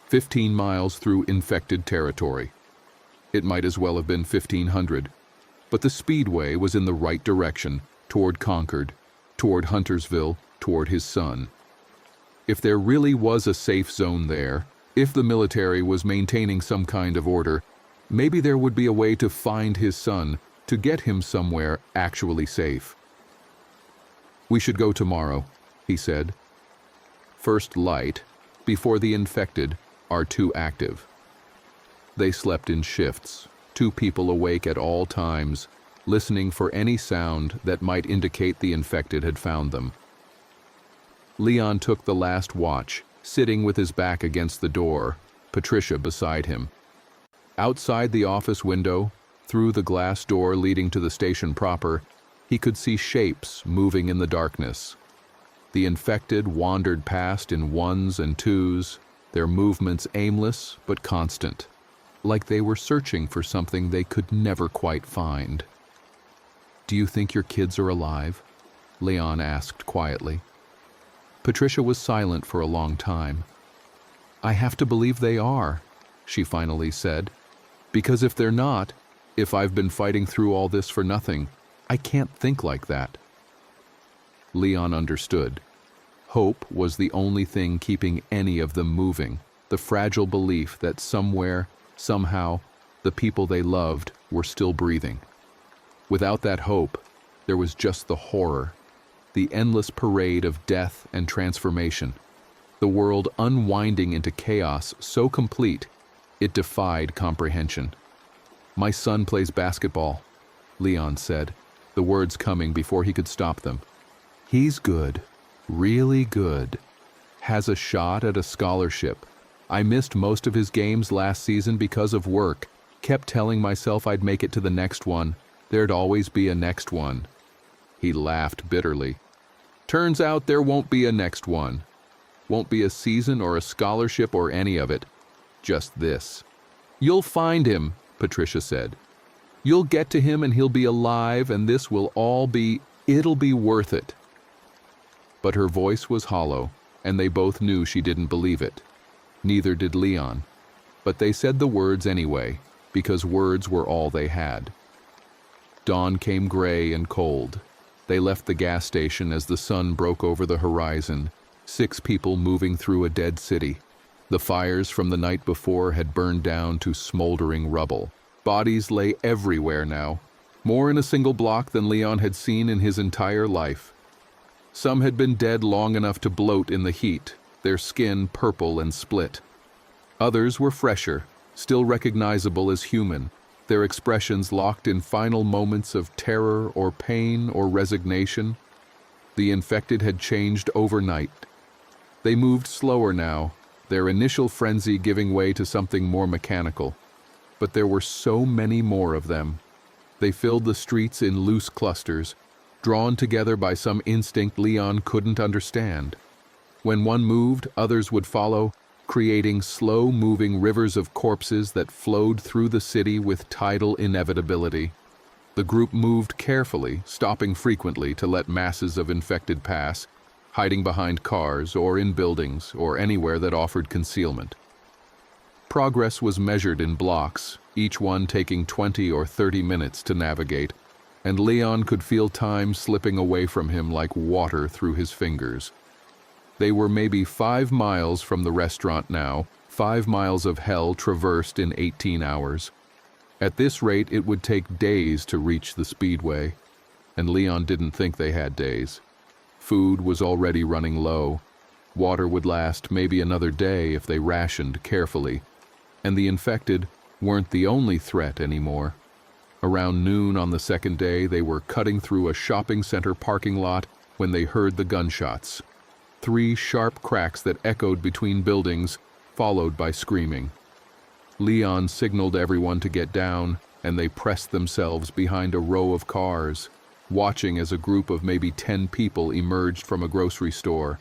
15 miles through infected territory." It might as well have been 1,500, but the Speedway was in the right direction, toward Concord, toward Huntersville, toward his son. If there really was a safe zone there, if the military was maintaining some kind of order, maybe there would be a way to find his son, to get him somewhere actually safe. "We should go tomorrow," he said. "First light, before the infected are too active." They slept in shifts, 2 people awake at all times, listening for any sound that might indicate the infected had found them. Leon took the last watch, sitting with his back against the door, Patricia beside him. Outside the office window, through the glass door leading to the station proper, he could see shapes moving in the darkness. The infected wandered past in 1s and 2s, their movements aimless but constant, like they were searching for something they could never quite find. "Do you think your kids are alive?" Leon asked quietly. Patricia was silent for a long time. "I have to believe they are," she finally said, "because if they're not, if I've been fighting through all this for nothing, I can't think like that." Leon understood. Hope was the only thing keeping any of them moving, the fragile belief that somewhere, somehow, the people they loved were still breathing. Without that hope, there was just the horror, the endless parade of death and transformation, the world unwinding into chaos so complete it defied comprehension. "My son plays basketball," Leon said, the words coming before he could stop them. "He's good, really good. Has a shot at a scholarship. I missed most of his games last season because of work. Kept telling myself I'd make it to the next one. There'd always be a next one." He laughed bitterly. "Turns out there won't be a next one. Won't be a season or a scholarship or any of it. Just this." "You'll find him," Patricia said. "You'll get to him and he'll be alive, and this will all be, it'll be worth it." But her voice was hollow, and they both knew she didn't believe it. Neither did Leon. But they said the words anyway, because words were all they had. Dawn came gray and cold. They left the gas station as the sun broke over the horizon, 6 people moving through a dead city. The fires from the night before had burned down to smoldering rubble. Bodies lay everywhere now, more in a single block than Leon had seen in his entire life. Some had been dead long enough to bloat in the heat, their skin purple and split. Others were fresher, still recognizable as human, their expressions locked in final moments of terror or pain or resignation. The infected had changed overnight. They moved slower now, their initial frenzy giving way to something more mechanical. But there were so many more of them. They filled the streets in loose clusters, drawn together by some instinct Leon couldn't understand. When one moved, others would follow, creating slow-moving rivers of corpses that flowed through the city with tidal inevitability. The group moved carefully, stopping frequently to let masses of infected pass, hiding behind cars or in buildings or anywhere that offered concealment. Progress was measured in blocks, each one taking 20 or 30 minutes to navigate, and Leon could feel time slipping away from him like water through his fingers. They were maybe 5 miles from the restaurant now, 5 miles of hell traversed in 18 hours. At this rate, it would take days to reach the speedway, and Leon didn't think they had days. Food was already running low. Water would last maybe another day if they rationed carefully, and the infected weren't the only threat anymore. Around noon on the second day, they were cutting through a shopping center parking lot when they heard the gunshots. 3 sharp cracks that echoed between buildings, followed by screaming. Leon signaled everyone to get down, and they pressed themselves behind a row of cars, watching as a group of maybe 10 people emerged from a grocery store.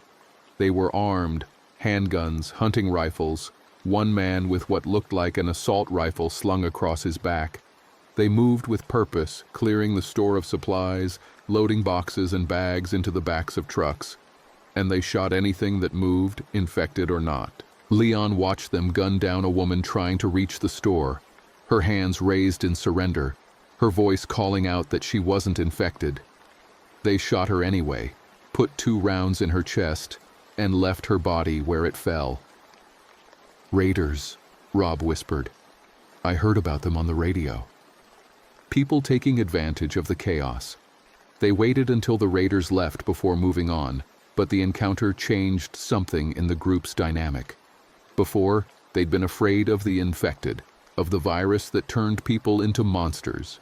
They were armed, handguns, hunting rifles, one man with what looked like an assault rifle slung across his back. They moved with purpose, clearing the store of supplies, loading boxes and bags into the backs of trucks. And they shot anything that moved, infected or not. Leon watched them gun down a woman trying to reach the store, her hands raised in surrender, her voice calling out that she wasn't infected. They shot her anyway, put 2 rounds in her chest, and left her body where it fell. "Raiders," Rob whispered. "I heard about them on the radio." People taking advantage of the chaos. They waited until the raiders left before moving on, but the encounter changed something in the group's dynamic. Before, they'd been afraid of the infected, of the virus that turned people into monsters.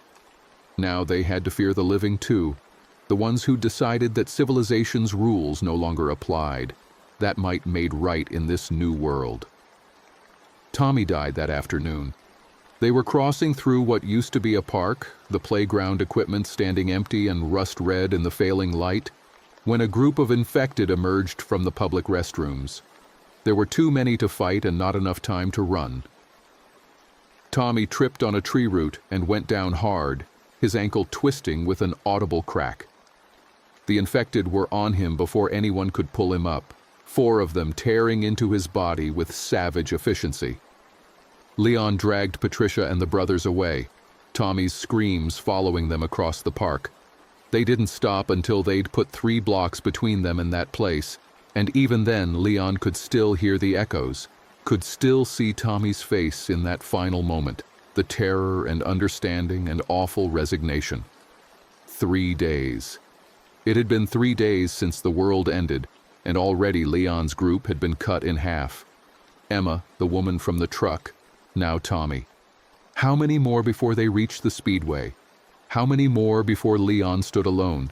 Now they had to fear the living too, the ones who decided that civilization's rules no longer applied, that might made right in this new world. Tommy died that afternoon. They were crossing through what used to be a park, the playground equipment standing empty and rust-red in the failing light, when a group of infected emerged from the public restrooms. There were too many to fight and not enough time to run. Tommy tripped on a tree root and went down hard, his ankle twisting with an audible crack. The infected were on him before anyone could pull him up, 4 of them tearing into his body with savage efficiency. Leon dragged Patricia and the brothers away, Tommy's screams following them across the park. They didn't stop until they'd put 3 blocks between them and that place, and even then Leon could still hear the echoes, could still see Tommy's face in that final moment, the terror and understanding and awful resignation. 3 days. It had been 3 days since the world ended, and already Leon's group had been cut in half. Emma, the woman from the truck, now Tommy. How many more before they reached the speedway? How many more before Leon stood alone?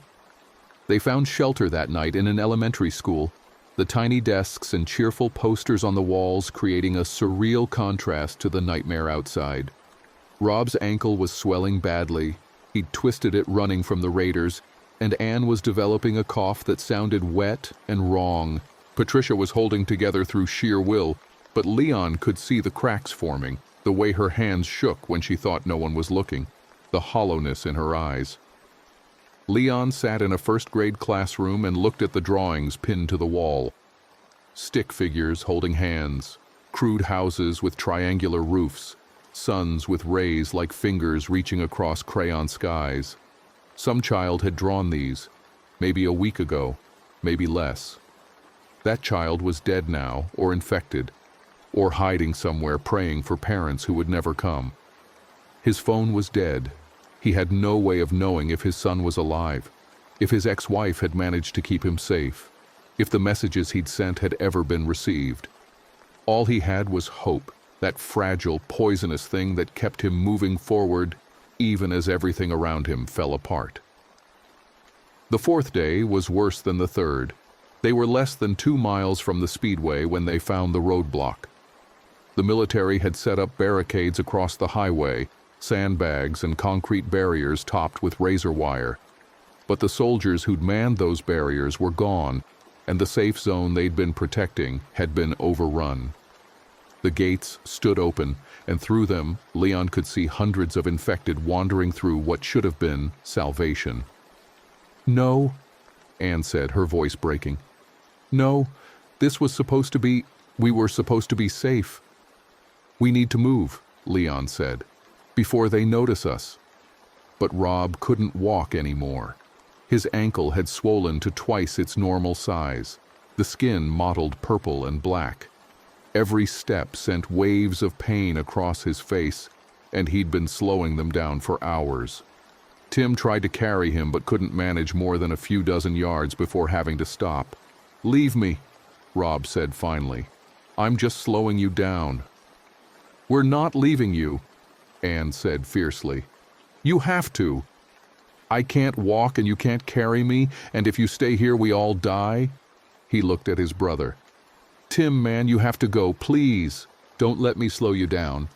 They found shelter that night in an elementary school, the tiny desks and cheerful posters on the walls creating a surreal contrast to the nightmare outside. Rob's ankle was swelling badly. He'd twisted it running from the raiders, and Anne was developing a cough that sounded wet and wrong. Patricia was holding together through sheer will, but Leon could see the cracks forming, the way her hands shook when she thought no one was looking, the hollowness in her eyes. Leon sat in a first-grade classroom and looked at the drawings pinned to the wall. Stick figures holding hands, crude houses with triangular roofs, suns with rays like fingers reaching across crayon skies. Some child had drawn these, maybe a week ago, maybe less. That child was dead now, or infected, or hiding somewhere praying for parents who would never come. His phone was dead. He had no way of knowing if his son was alive, if his ex-wife had managed to keep him safe, if the messages he'd sent had ever been received. All he had was hope, that fragile, poisonous thing that kept him moving forward even as everything around him fell apart. The 4th day was worse than the 3rd. They were less than 2 miles from the speedway when they found the roadblock. The military had set up barricades across the highway, sandbags and concrete barriers topped with razor wire. But the soldiers who'd manned those barriers were gone, and the safe zone they'd been protecting had been overrun. The gates stood open, and through them, Leon could see hundreds of infected wandering through what should have been salvation. "No," Anne said, her voice breaking. "No, this was supposed to be... we were supposed to be safe." "We need to move," Leon said, "before they notice us." But Rob couldn't walk anymore. His ankle had swollen to twice its normal size, the skin mottled purple and black. Every step sent waves of pain across his face, and he'd been slowing them down for hours. Tim tried to carry him but couldn't manage more than a few dozen yards before having to stop. "Leave me," Rob said finally. "I'm just slowing you down." "We're not leaving you," Anne said fiercely. "You have to. I can't walk and you can't carry me, and if you stay here we all die." He looked at his brother. "Tim, man, you have to go, please. Don't let me slow you down."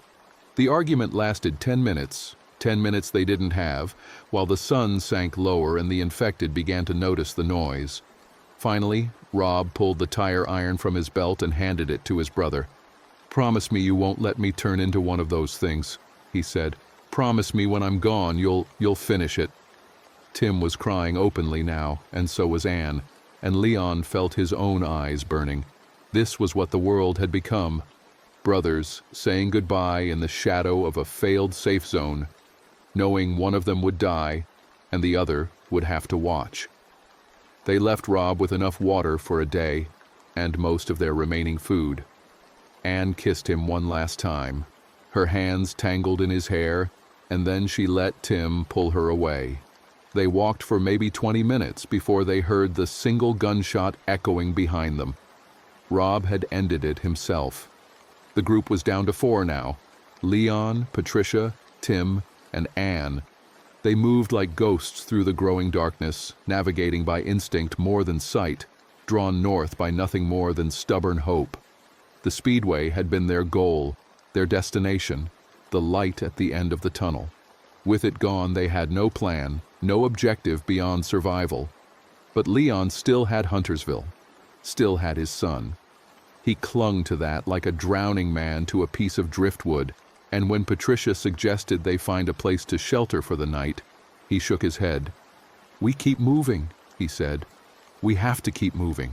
The argument lasted 10 minutes, 10 minutes they didn't have, while the sun sank lower and the infected began to notice the noise. Finally, Rob pulled the tire iron from his belt and handed it to his brother. "Promise me you won't let me turn into one of those things," he said. "Promise me when I'm gone you'll finish it." Tim was crying openly now, and so was Anne, and Leon felt his own eyes burning. This was what the world had become. Brothers saying goodbye in the shadow of a failed safe zone, knowing one of them would die and the other would have to watch. They left Rob with enough water for a day and most of their remaining food. Anne kissed him one last time, her hands tangled in his hair, and then she let Tim pull her away. They walked for maybe 20 minutes before they heard the single gunshot echoing behind them. Rob had ended it himself. The group was down to 4 now: Leon, Patricia, Tim, and Anne. They moved like ghosts through the growing darkness, navigating by instinct more than sight, drawn north by nothing more than stubborn hope. The speedway had been their goal, their destination, the light at the end of the tunnel. With it gone, they had no plan, no objective beyond survival. But Leon still had Huntersville, still had his son. He clung to that like a drowning man to a piece of driftwood, and when Patricia suggested they find a place to shelter for the night, he shook his head. "We keep moving," he said. "We have to keep moving."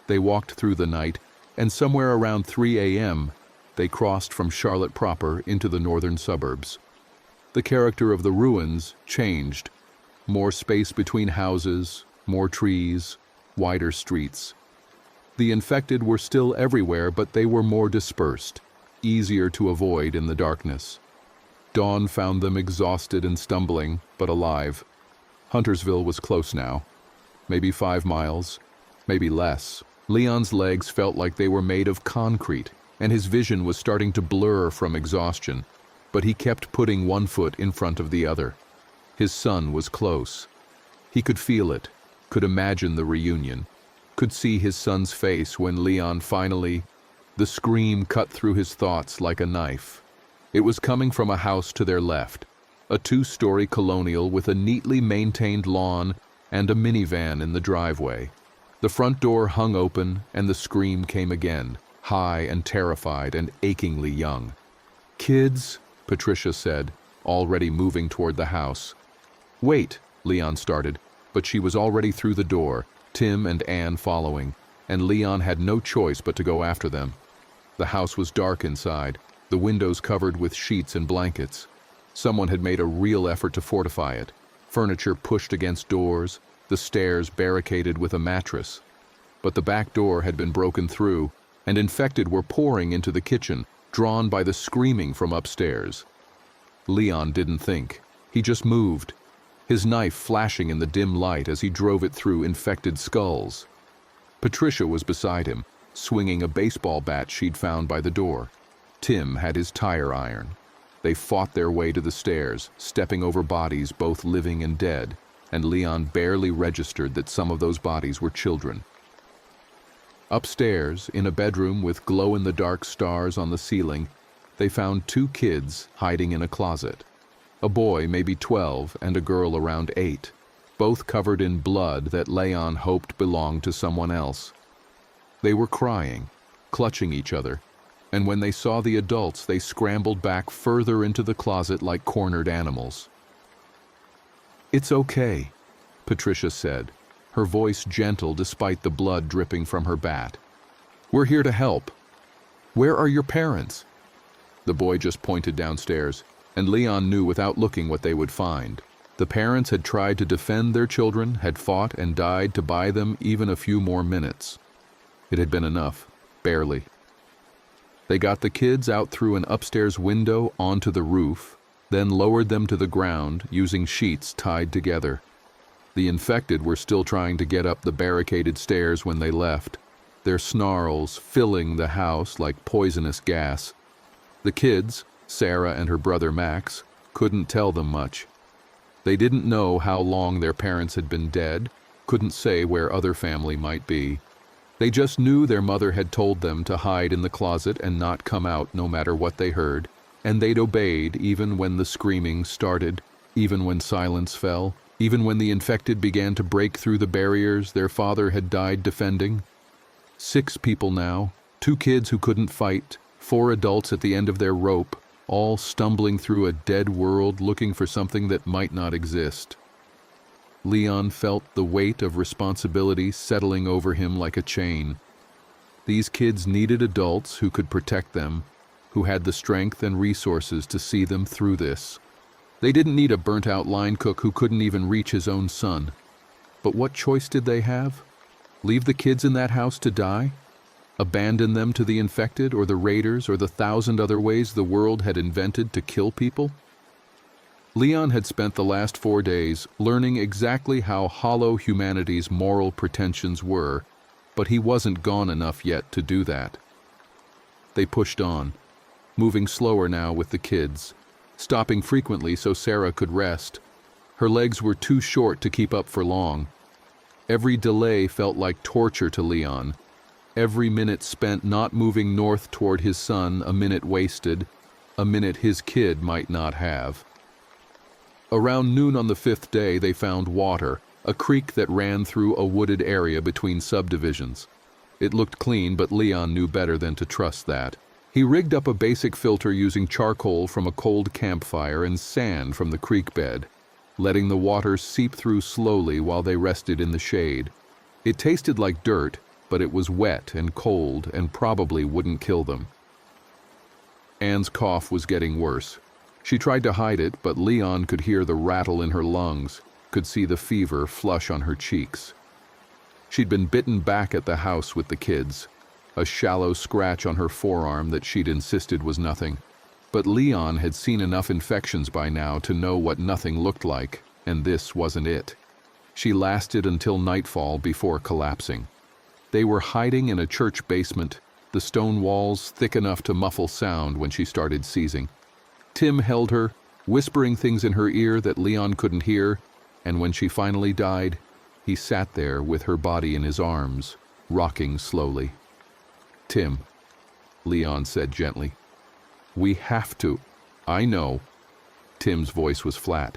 They walked through the night, and somewhere around 3 a.m., they crossed from Charlotte proper into the northern suburbs. The character of the ruins changed. More space between houses, more trees, wider streets. The infected were still everywhere, but they were more dispersed, easier to avoid in the darkness. Dawn found them exhausted and stumbling, but alive. Huntersville was close now. Maybe 5 miles, maybe less. Leon's legs felt like they were made of concrete, and his vision was starting to blur from exhaustion. But he kept putting one foot in front of the other. His son was close. He could feel it, could imagine the reunion, could see his son's face when Leon finally... The scream cut through his thoughts like a knife. It was coming from a house to their left, a 2-story colonial with a neatly maintained lawn and a minivan in the driveway. The front door hung open and the scream came again, high and terrified and achingly young. "Kids," Patricia said, already moving toward the house. "Wait," Leon started, but she was already through the door, Tim and Anne following, and Leon had no choice but to go after them. The house was dark inside, the windows covered with sheets and blankets. Someone had made a real effort to fortify it. Furniture pushed against doors, the stairs barricaded with a mattress. But the back door had been broken through, and infected were pouring into the kitchen, drawn by the screaming from upstairs. Leon didn't think. He just moved, his knife flashing in the dim light as he drove it through infected skulls. Patricia was beside him, swinging a baseball bat she'd found by the door. Tim had his tire iron. They fought their way to the stairs, stepping over bodies both living and dead, and Leon barely registered that some of those bodies were children. Upstairs, in a bedroom with glow-in-the-dark stars on the ceiling, they found two kids hiding in a closet. A boy, maybe 12, and a girl around 8, both covered in blood that Leon hoped belonged to someone else. They were crying, clutching each other, and when they saw the adults, they scrambled back further into the closet like cornered animals. "It's okay," Patricia said, her voice gentle despite the blood dripping from her bat. "We're here to help. Where are your parents?" The boy just pointed downstairs, and Leon knew without looking what they would find. The parents had tried to defend their children, had fought and died to buy them even a few more minutes. It had been enough, barely. They got the kids out through an upstairs window onto the roof, then lowered them to the ground using sheets tied together. The infected were still trying to get up the barricaded stairs when they left, their snarls filling the house like poisonous gas. The kids, Sarah and her brother Max, couldn't tell them much. They didn't know how long their parents had been dead, couldn't say where other family might be. They just knew their mother had told them to hide in the closet and not come out no matter what they heard, and they'd obeyed even when the screaming started, even when silence fell, even when the infected began to break through the barriers their father had died defending. 6 people now, 2 kids who couldn't fight, 4 adults at the end of their rope, all stumbling through a dead world looking for something that might not exist. Leon felt the weight of responsibility settling over him like a chain. These kids needed adults who could protect them, who had the strength and resources to see them through this. They didn't need a burnt-out line cook who couldn't even reach his own son. But what choice did they have? Leave the kids in that house to die? Abandon them to the infected or the raiders or the 1,000 other ways the world had invented to kill people? Leon had spent the last 4 days learning exactly how hollow humanity's moral pretensions were, but he wasn't gone enough yet to do that. They pushed on, moving slower now with the kids, stopping frequently so Sarah could rest. Her legs were too short to keep up for long. Every delay felt like torture to Leon. Every minute spent not moving north toward his son, a minute wasted, a minute his kid might not have. Around noon on the 5th day, they found water, a creek that ran through a wooded area between subdivisions. It looked clean, but Leon knew better than to trust that. He rigged up a basic filter using charcoal from a cold campfire and sand from the creek bed, letting the water seep through slowly while they rested in the shade. It tasted like dirt, but it was wet and cold and probably wouldn't kill them. Anne's cough was getting worse. She tried to hide it, but Leon could hear the rattle in her lungs, could see the fever flush on her cheeks. She'd been bitten back at the house with the kids, a shallow scratch on her forearm that she'd insisted was nothing. But Leon had seen enough infections by now to know what nothing looked like, and this wasn't it. She lasted until nightfall before collapsing. They were hiding in a church basement, the stone walls thick enough to muffle sound when she started seizing. Tim held her, whispering things in her ear that Leon couldn't hear, and when she finally died, he sat there with her body in his arms, rocking slowly. "Tim," Leon said gently, "we have to." "I know." Tim's voice was flat.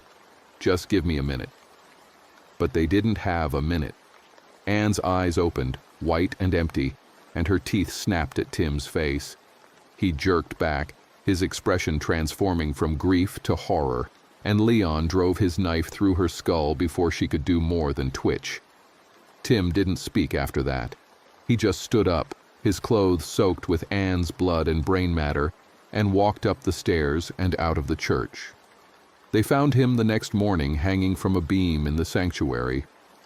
"Just give me a minute." But they didn't have a minute. Anne's eyes opened, white and empty, and her teeth snapped at Tim's face. He jerked back, his expression transforming from grief to horror, and Leon drove his knife through her skull before she could do more than twitch. Tim didn't speak after that. He just stood up, his clothes soaked with Anne's blood and brain matter, and walked up the stairs and out of the church. They found him the next morning hanging from a beam in the sanctuary,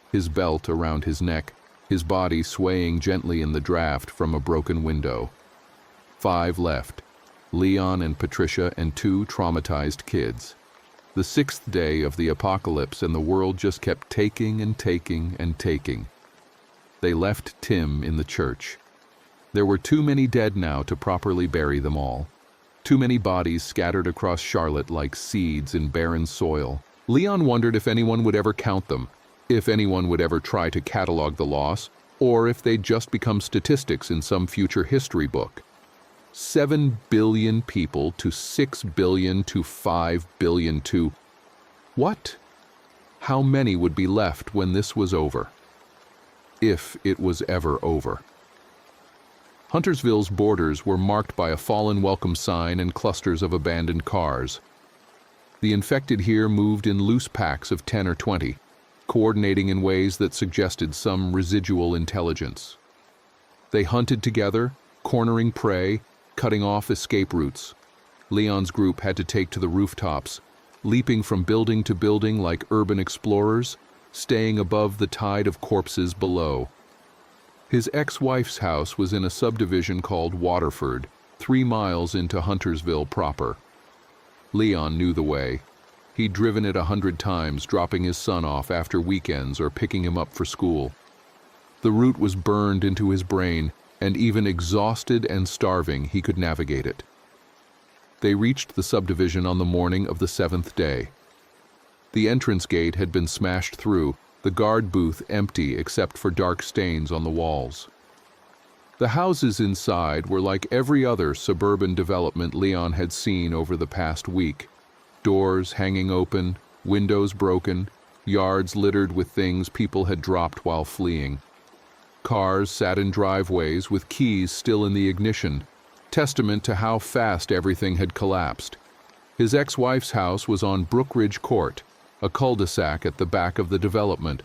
his belt around his neck, his body swaying gently in the draft from a broken window. 5 left, Leon and Patricia and 2 traumatized kids. The 6th day of the apocalypse, and the world just kept taking and taking and taking. They left Tim in the church. There were too many dead now to properly bury them all. Too many bodies scattered across Charlotte like seeds in barren soil. Leon wondered if anyone would ever count them, if anyone would ever try to catalog the loss, or if they'd just become statistics in some future history book. 7 billion people to 6 billion to 5 billion to... What? How many would be left when this was over? If it was ever over. Huntersville's borders were marked by a fallen welcome sign and clusters of abandoned cars. The infected here moved in loose packs of 10 or 20, coordinating in ways that suggested some residual intelligence. They hunted together, cornering prey, cutting off escape routes. Leon's group had to take to the rooftops, leaping from building to building like urban explorers, staying above the tide of corpses below. His ex-wife's house was in a subdivision called Waterford, 3 miles into Huntersville proper. Leon knew the way. He'd driven it 100 times, dropping his son off after weekends or picking him up for school. The route was burned into his brain, and even exhausted and starving, he could navigate it. They reached the subdivision on the morning of the 7th day. The entrance gate had been smashed through, the guard booth empty except for dark stains on the walls. The houses inside were like every other suburban development Leon had seen over the past week. Doors hanging open, windows broken, yards littered with things people had dropped while fleeing. Cars sat in driveways with keys still in the ignition, testament to how fast everything had collapsed. His ex-wife's house was on Brookridge Court, a cul-de-sac at the back of the development.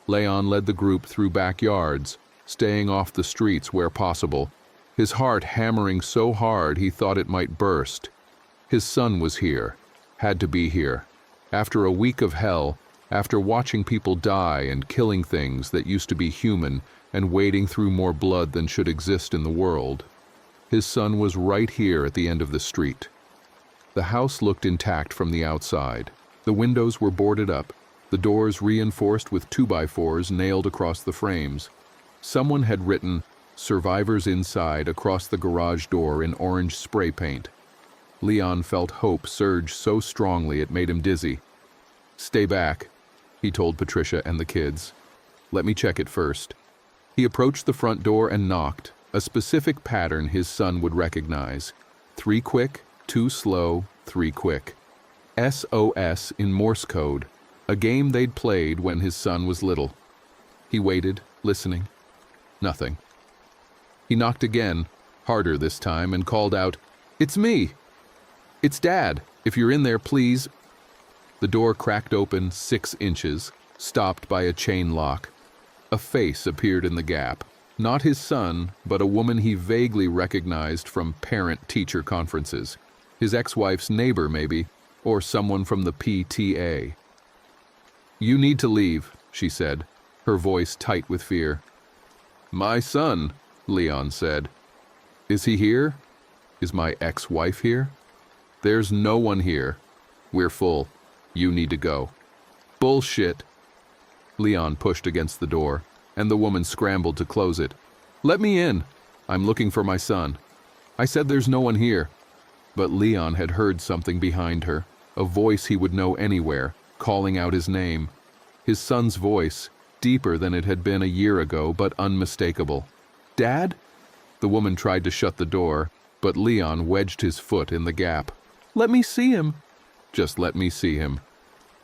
Leon led the group through backyards, staying off the streets where possible, his heart hammering so hard he thought it might burst. His son was here, had to be here. After a week of hell, after watching people die and killing things that used to be human and wading through more blood than should exist in the world, his son was right here at the end of the street. The house looked intact from the outside. The windows were boarded up, the doors reinforced with 2x4s nailed across the frames. Someone had written, "Survivors inside," across the garage door in orange spray paint. Leon felt hope surge so strongly it made him dizzy. "Stay back," he told Patricia and the kids. "Let me check it first." He approached the front door and knocked, a specific pattern his son would recognize. 3 quick, 2 slow, 3 quick. SOS in Morse code, a game they'd played when his son was little. He waited, listening. Nothing. He knocked again, harder this time, and called out, "It's me! It's Dad! If you're in there, please." The door cracked open 6 inches, stopped by a chain lock. A face appeared in the gap. Not his son, but a woman he vaguely recognized from parent-teacher conferences. His ex-wife's neighbor, maybe, or someone from the PTA. "You need to leave," she said, her voice tight with fear. "My son," Leon said. "Is he here? Is my ex-wife here?" "There's no one here. We're full. You need to go." "Bullshit." Leon pushed against the door, and the woman scrambled to close it. "Let me in. I'm looking for my son." "I said there's no one here." But Leon had heard something behind her, a voice he would know anywhere, calling out his name. His son's voice, deeper than it had been a year ago, but unmistakable. "Dad?" The woman tried to shut the door, but Leon wedged his foot in the gap. "Let me see him." "Just let me see him."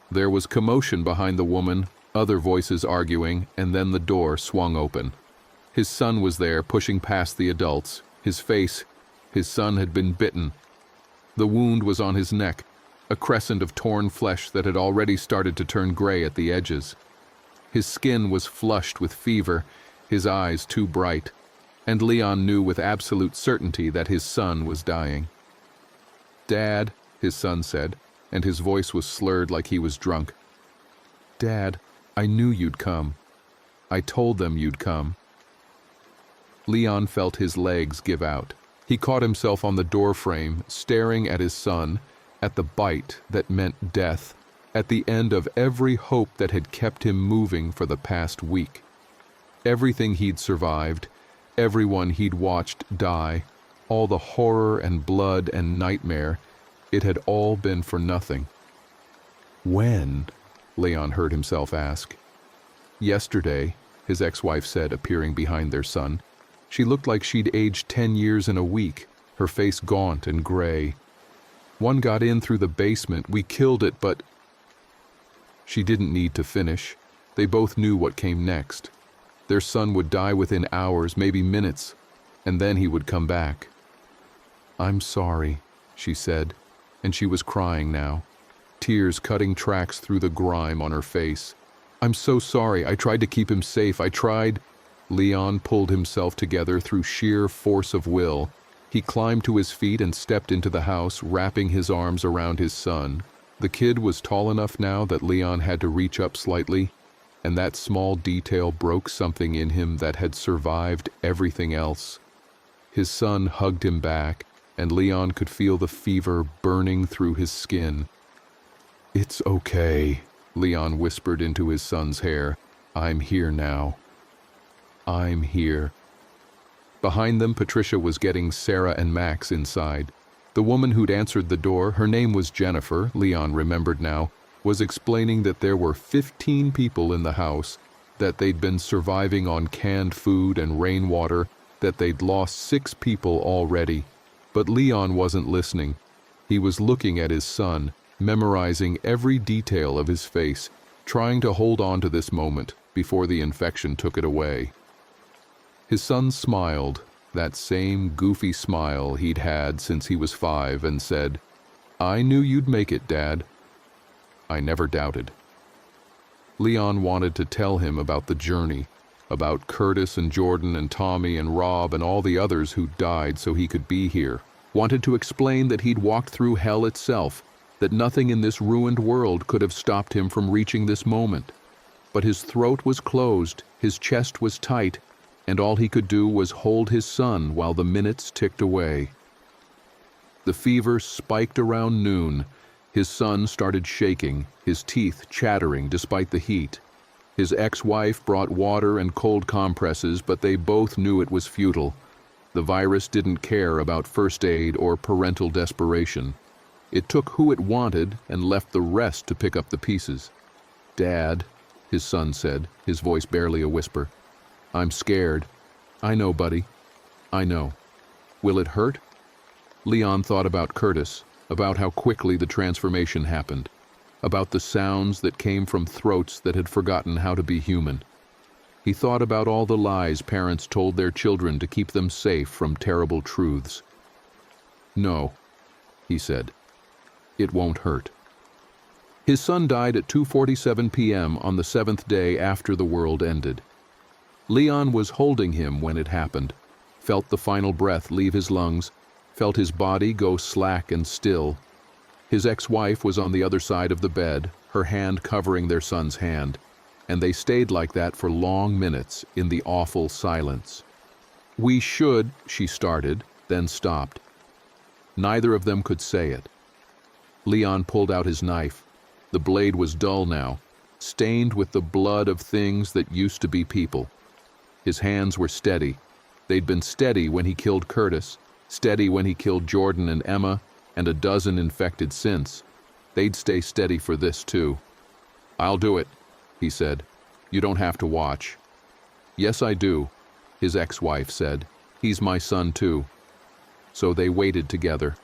There was commotion behind the woman, other voices arguing, and then the door swung open. His son was there, pushing past the adults. His son had been bitten. The wound was on his neck, a crescent of torn flesh that had already started to turn gray at the edges. His skin was flushed with fever, his eyes too bright, and Leon knew with absolute certainty that his son was dying. "Dad," his son said, and his voice was slurred like he was drunk. "Dad, I knew you'd come. I told them you'd come." Leon felt his legs give out. He caught himself on the doorframe, staring at his son, at the bite that meant death, at the end of every hope that had kept him moving for the past week. Everything he'd survived, everyone he'd watched die, all the horror and blood and nightmare, it had all been for nothing. "When?" Leon heard himself ask. "Yesterday," his ex-wife said, appearing behind their son. She looked like she'd aged 10 years in a week, her face gaunt and gray. "One got in through the basement. We killed it, but—" She didn't need to finish. They both knew what came next. Their son would die within hours, maybe minutes, and then he would come back. "I'm sorry," she said, and she was crying now, tears cutting tracks through the grime on her face. "I'm so sorry. I tried to keep him safe. I tried—" Leon pulled himself together through sheer force of will. He climbed to his feet and stepped into the house, wrapping his arms around his son. The kid was tall enough now that Leon had to reach up slightly, and that small detail broke something in him that had survived everything else. His son hugged him back, and Leon could feel the fever burning through his skin. "It's okay," Leon whispered into his son's hair. "I'm here now. I'm here." Behind them, Patricia was getting Sarah and Max inside. The woman who'd answered the door, her name was Jennifer, Leon remembered now, was explaining that there were 15 people in the house, that they'd been surviving on canned food and rainwater, that they'd lost 6 people already. But Leon wasn't listening. He was looking at his son, memorizing every detail of his face, trying to hold on to this moment before the infection took it away. His son smiled, that same goofy smile he'd had since he was 5, and said, "I knew you'd make it, Dad." "I never doubted." Leon wanted to tell him about the journey, about Curtis and Jordan and Tommy and Rob and all the others who'd died so he could be here. Wanted to explain that he'd walked through hell itself, that nothing in this ruined world could have stopped him from reaching this moment. But his throat was closed, his chest was tight, and all he could do was hold his son while the minutes ticked away. The fever spiked around noon. His son started shaking, his teeth chattering despite the heat. His ex-wife brought water and cold compresses, but they both knew it was futile. The virus didn't care about first aid or parental desperation. It took who it wanted and left the rest to pick up the pieces. "Dad," his son said, his voice barely a whisper, "I'm scared." "I know, buddy. I know. Will it hurt?" Leon thought about Curtis, about how quickly the transformation happened, about the sounds that came from throats that had forgotten how to be human. He thought about all the lies parents told their children to keep them safe from terrible truths. "No," he said. "It won't hurt." His son died at 2:47 p.m. on the 7th day after the world ended. Leon was holding him when it happened, felt the final breath leave his lungs, felt his body go slack and still. His ex-wife was on the other side of the bed, her hand covering their son's hand, and they stayed like that for long minutes in the awful silence. "We should," she started, then stopped. Neither of them could say it. Leon pulled out his knife. The blade was dull now, stained with the blood of things that used to be people. His hands were steady. They'd been steady when he killed Curtis, steady when he killed Jordan and Emma, and a dozen infected since. They'd stay steady for this too. "I'll do it," he said. "You don't have to watch." "Yes, I do," his ex-wife said. "He's my son too." So they waited together,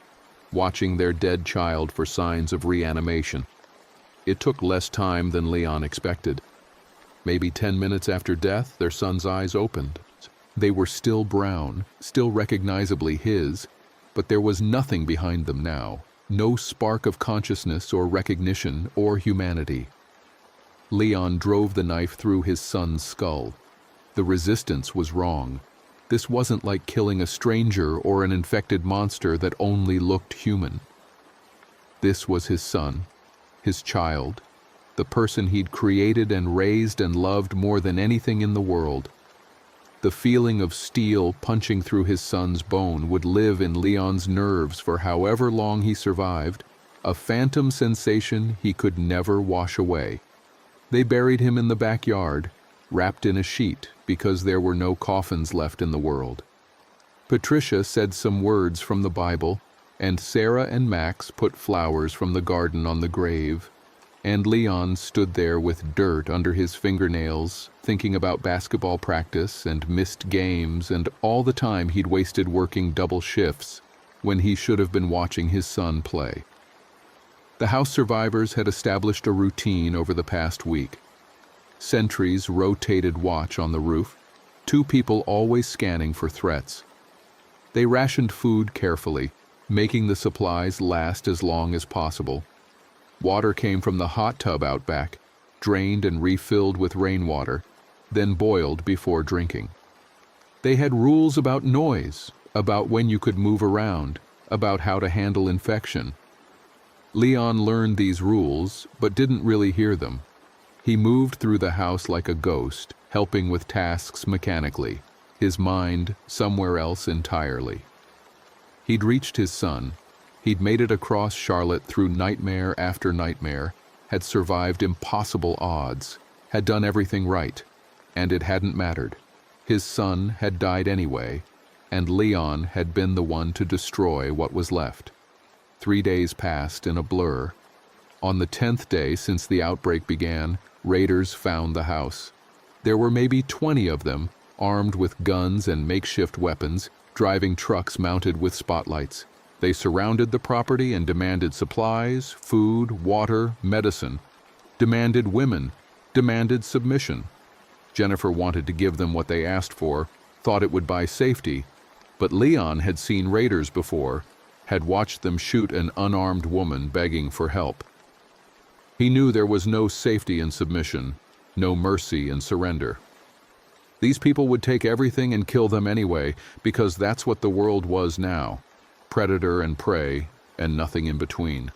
watching their dead child for signs of reanimation. It took less time than Leon expected. Maybe 10 minutes after death, their son's eyes opened. They were still brown, still recognizably his, but there was nothing behind them now, no spark of consciousness or recognition or humanity. Leon drove the knife through his son's skull. The resistance was wrong. This wasn't like killing a stranger or an infected monster that only looked human. This was his son, his child, the person he'd created and raised and loved more than anything in the world. The feeling of steel punching through his son's bone would live in Leon's nerves for however long he survived, a phantom sensation he could never wash away. They buried him in the backyard, wrapped in a sheet because there were no coffins left in the world. Patricia said some words from the Bible, and Sarah and Max put flowers from the garden on the grave, and Leon stood there with dirt under his fingernails, thinking about basketball practice and missed games and all the time he'd wasted working double shifts, when he should have been watching his son play. The house survivors had established a routine over the past week. Sentries rotated watch on the roof, 2 people always scanning for threats. They rationed food carefully, making the supplies last as long as possible. Water came from the hot tub out back, drained and refilled with rainwater, then boiled before drinking. They had rules about noise, about when you could move around, about how to handle infection. Leon learned these rules, but didn't really hear them. He moved through the house like a ghost, helping with tasks mechanically, his mind somewhere else entirely. He'd reached his son. He'd made it across Charlotte through nightmare after nightmare, had survived impossible odds, had done everything right, and it hadn't mattered. His son had died anyway, and Leon had been the one to destroy what was left. 3 days passed in a blur. On the 10th day since the outbreak began, raiders found the house. There were maybe 20 of them, armed with guns and makeshift weapons, driving trucks mounted with spotlights. They surrounded the property and demanded supplies, food, water, medicine, demanded women, demanded submission. Jennifer wanted to give them what they asked for, thought it would buy safety, but Leon had seen raiders before, had watched them shoot an unarmed woman begging for help. He knew there was no safety in submission, no mercy in surrender. These people would take everything and kill them anyway, because that's what the world was now. Predator and prey, and nothing in between.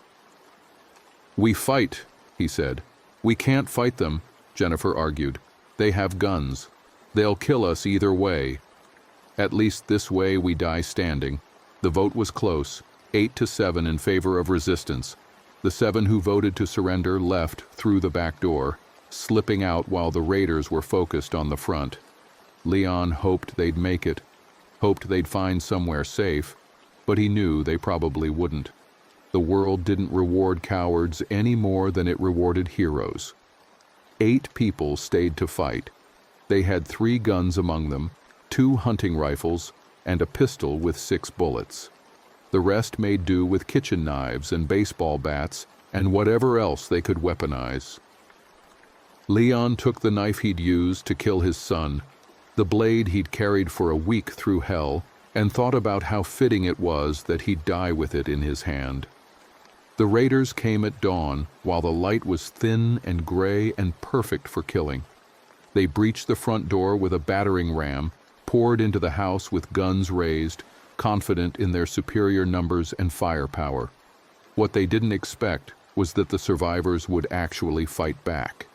"We fight," he said. "We can't fight them," Jennifer argued. "They have guns. They'll kill us either way. At least this way we die standing." The vote was close, 8-7 in favor of resistance. The 7 who voted to surrender left through the back door, slipping out while the raiders were focused on the front. Leon hoped they'd make it, hoped they'd find somewhere safe, but he knew they probably wouldn't. The world didn't reward cowards any more than it rewarded heroes. 8 people stayed to fight. They had 3 guns among them, 2 hunting rifles, and a pistol with 6 bullets. The rest made do with kitchen knives and baseball bats and whatever else they could weaponize. Leon took the knife he'd used to kill his son, the blade he'd carried for a week through hell, and thought about how fitting it was that he'd die with it in his hand. The raiders came at dawn while the light was thin and gray and perfect for killing. They breached the front door with a battering ram, poured into the house with guns raised, confident in their superior numbers and firepower. What they didn't expect was that the survivors would actually fight back.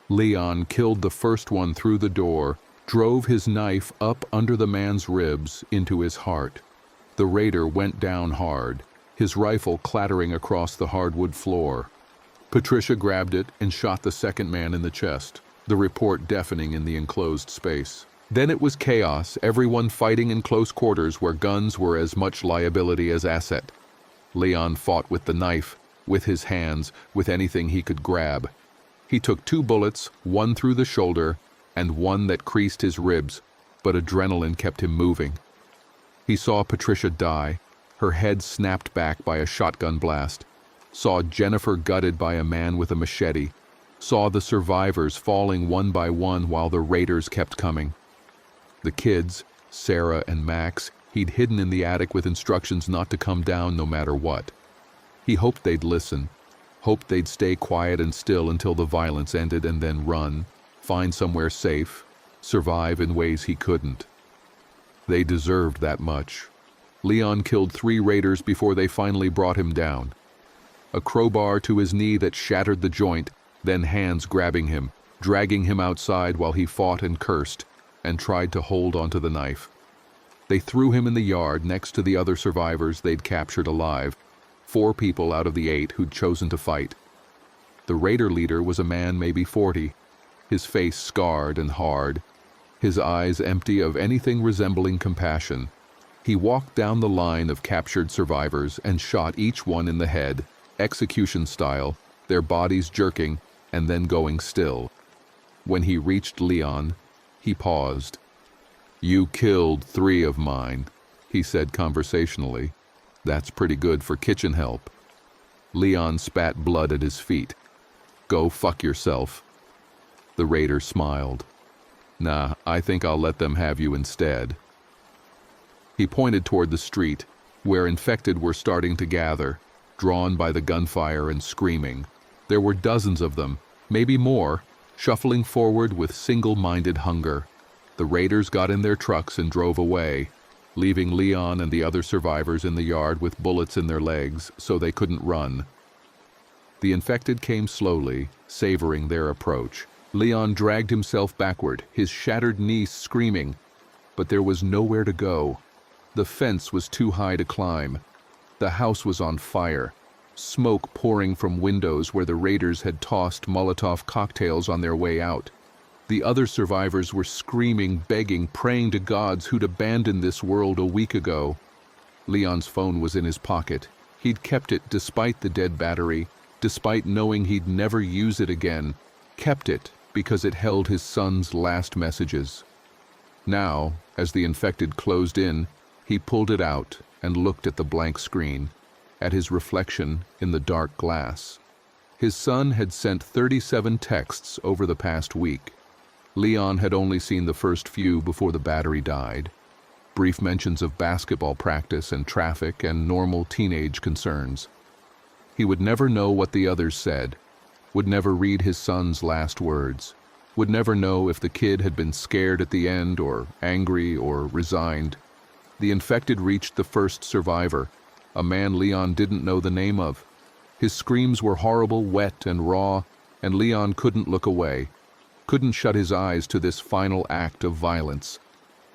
Leon killed the first one through the door, drove his knife up under the man's ribs into his heart. The raider went down hard, his rifle clattering across the hardwood floor. Patricia grabbed it and shot the second man in the chest, the report deafening in the enclosed space. Then it was chaos, everyone fighting in close quarters where guns were as much liability as asset. Leon fought with the knife, with his hands, with anything he could grab. He took 2 bullets, one through the shoulder, and one that creased his ribs, but adrenaline kept him moving. He saw Patricia die, her head snapped back by a shotgun blast, saw Jennifer gutted by a man with a machete, saw the survivors falling one by one while the raiders kept coming. The kids, Sarah and Max, he'd hidden in the attic with instructions not to come down no matter what. He hoped they'd listen, hoped they'd stay quiet and still until the violence ended and then run, find somewhere safe, survive in ways he couldn't. They deserved that much. Leon killed 3 raiders before they finally brought him down. A crowbar to his knee that shattered the joint, then hands grabbing him, dragging him outside while he fought and cursed, and tried to hold onto the knife. They threw him in the yard next to the other survivors they'd captured alive, 4 people out of the 8 who'd chosen to fight. The raider leader was a man maybe 40, his face scarred and hard, his eyes empty of anything resembling compassion. He walked down the line of captured survivors and shot each one in the head, execution style, their bodies jerking and then going still. When he reached Leon, he paused. "You killed 3 of mine," he said conversationally. That's pretty good for kitchen help. Leon spat blood at his feet. Go fuck yourself. The raider smiled. Nah, I think I'll let them have you instead. He pointed toward the street, where infected were starting to gather, drawn by the gunfire and screaming. There were dozens of them, maybe more, shuffling forward with single-minded hunger. The raiders got in their trucks and drove away, leaving Leon and the other survivors in the yard with bullets in their legs so they couldn't run. The infected came slowly, savoring their approach. Leon dragged himself backward, his shattered knees screaming, but there was nowhere to go. The fence was too high to climb. The house was on fire, smoke pouring from windows where the raiders had tossed Molotov cocktails on their way out. The other survivors were screaming, begging, praying to gods who'd abandoned this world a week ago. Leon's phone was in his pocket. He'd kept it despite the dead battery, despite knowing he'd never use it again. Kept it because it held his son's last messages. Now, as the infected closed in, he pulled it out and looked at the blank screen, at his reflection in the dark glass. His son had sent 37 texts over the past week. Leon had only seen the first few before the battery died. Brief mentions of basketball practice and traffic and normal teenage concerns. He would never know what the others said, would never read his son's last words, would never know if the kid had been scared at the end or angry or resigned. The infected reached the first survivor, a man Leon didn't know the name of. His screams were horrible, wet and raw, and Leon couldn't look away, couldn't shut his eyes to this final act of violence.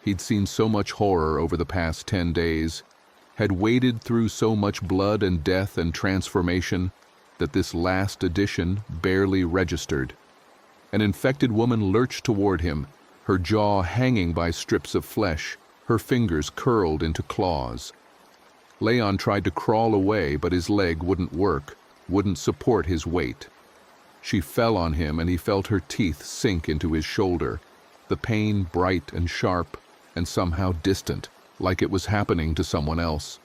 He'd seen so much horror over the past 10 days, had waded through so much blood and death and transformation, that this last edition barely registered. An infected woman lurched toward him, her jaw hanging by strips of flesh, her fingers curled into claws. Leon tried to crawl away, but his leg wouldn't work, wouldn't support his weight. She fell on him and he felt her teeth sink into his shoulder, the pain bright and sharp and somehow distant, like it was happening to someone else.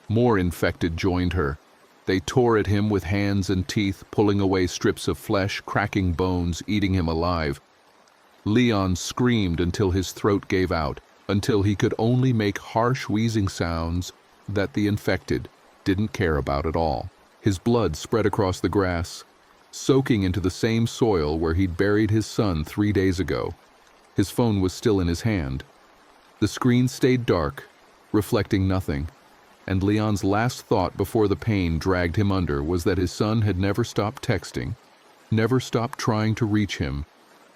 More infected joined her. They tore at him with hands and teeth, pulling away strips of flesh, cracking bones, eating him alive. Leon screamed until his throat gave out, until he could only make harsh wheezing sounds that the infected didn't care about at all. His blood spread across the grass, soaking into the same soil where he'd buried his son 3 days ago. His phone was still in his hand. The screen stayed dark, reflecting nothing, and Leon's last thought before the pain dragged him under was that his son had never stopped texting, never stopped trying to reach him,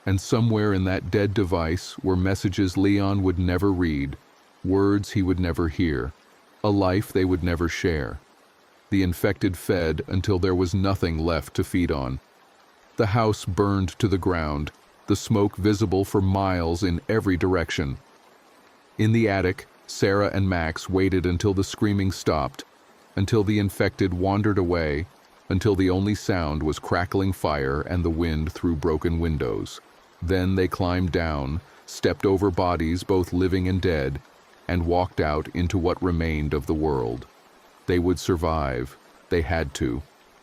and somewhere in that dead device were messages Leon would never read, words he would never hear, a life they would never share. The infected fed until there was nothing left to feed on. The house burned to the ground, the smoke visible for miles in every direction. In the attic, Sarah and Max waited until the screaming stopped, until the infected wandered away, until the only sound was crackling fire and the wind through broken windows. Then they climbed down, stepped over bodies both living and dead, and walked out into what remained of the world. They would survive. They had to.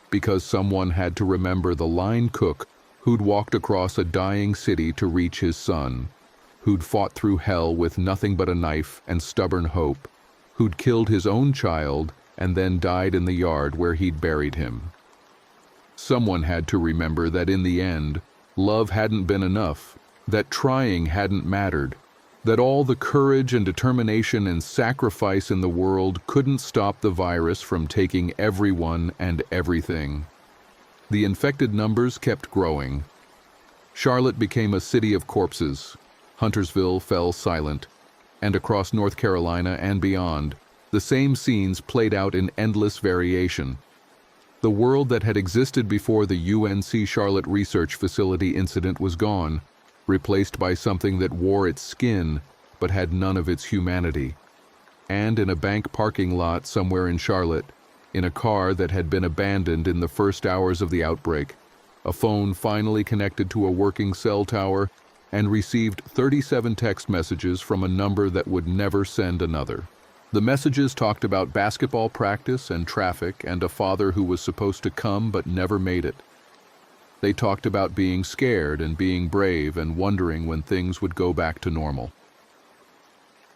Because someone had to remember the line cook who'd walked across a dying city to reach his son, who'd fought through hell with nothing but a knife and stubborn hope, who'd killed his own child and then died in the yard where he'd buried him. Someone had to remember that in the end, love hadn't been enough, that trying hadn't mattered, that all the courage and determination and sacrifice in the world couldn't stop the virus from taking everyone and everything. The infected numbers kept growing. Charlotte became a city of corpses. Huntersville fell silent, and across North Carolina and beyond, the same scenes played out in endless variation. The world that had existed before the UNC Charlotte Research Facility incident was gone, replaced by something that wore its skin but had none of its humanity. And in a bank parking lot somewhere in Charlotte, in a car that had been abandoned in the first hours of the outbreak, a phone finally connected to a working cell tower and received 37 text messages from a number that would never send another. The messages talked about basketball practice and traffic and a father who was supposed to come but never made it. They talked about being scared and being brave and wondering when things would go back to normal.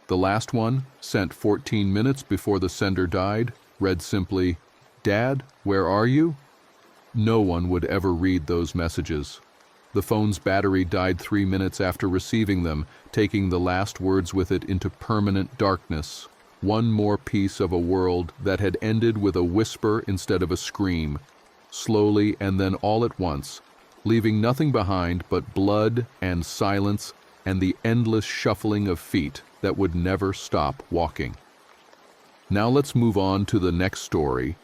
The last one, sent 14 minutes before the sender died, read simply, "Dad, where are you?" No one would ever read those messages. The phone's battery died 3 minutes after receiving them, taking the last words with it into permanent darkness. One more piece of a world that had ended with a whisper instead of a scream, slowly and then all at once, leaving nothing behind but blood and silence and the endless shuffling of feet that would never stop walking. Now let's move on to the next story.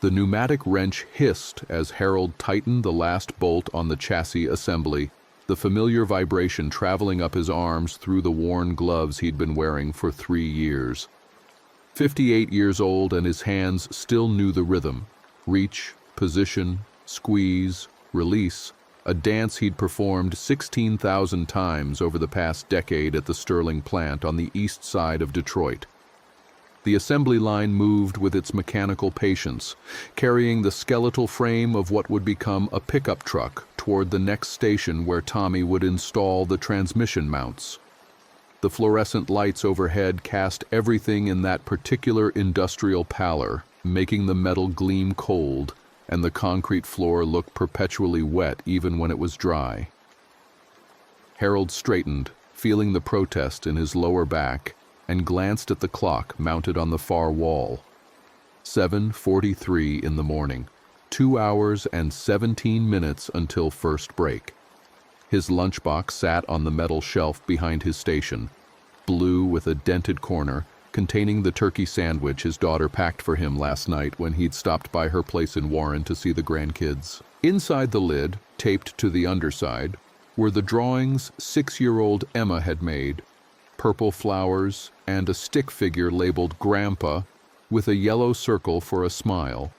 The pneumatic wrench hissed as Harold tightened the last bolt on the chassis assembly, the familiar vibration traveling up his arms through the worn gloves he'd been wearing for 3 years. 58 years old, and his hands still knew the rhythm. Reach, position, squeeze, release, a dance he'd performed 16,000 times over the past decade at the Sterling plant on the east side of Detroit. The assembly line moved with its mechanical patience, carrying the skeletal frame of what would become a pickup truck toward the next station where Tommy would install the transmission mounts. The fluorescent lights overhead cast everything in that particular industrial pallor, making the metal gleam cold and the concrete floor look perpetually wet even when it was dry. Harold straightened, feeling the protest in his lower back, and glanced at the clock mounted on the far wall. 7:43 in the morning, 2 hours and 17 minutes until first break. His lunchbox sat on the metal shelf behind his station, blue with a dented corner, containing the turkey sandwich his daughter packed for him last night when he'd stopped by her place in Warren to see the grandkids. Inside the lid, taped to the underside, were the drawings 6-year-old Emma had made, purple flowers, and a stick figure labeled Grandpa with a yellow circle for a smile.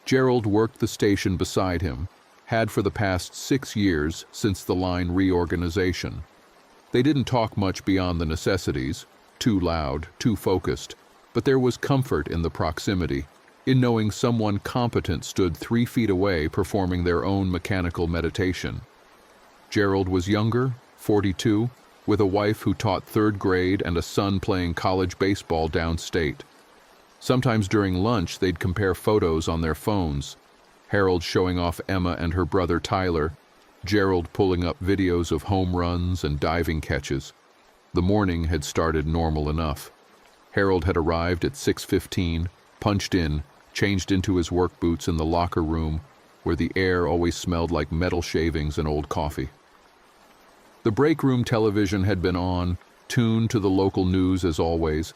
Gerald worked the station beside him, had for the past 6 years since the line reorganization. They didn't talk much beyond the necessities, too loud, too focused, but there was comfort in the proximity, in knowing someone competent stood 3 feet away performing their own mechanical meditation. Gerald was younger, 42, with a wife who taught 3rd grade and a son playing college baseball downstate. Sometimes during lunch, they'd compare photos on their phones, Harold showing off Emma and her brother Tyler, Gerald pulling up videos of home runs and diving catches. The morning had started normal enough. Harold had arrived at 6:15, punched in, changed into his work boots in the locker room, where the air always smelled like metal shavings and old coffee. The break room television had been on, tuned to the local news as always,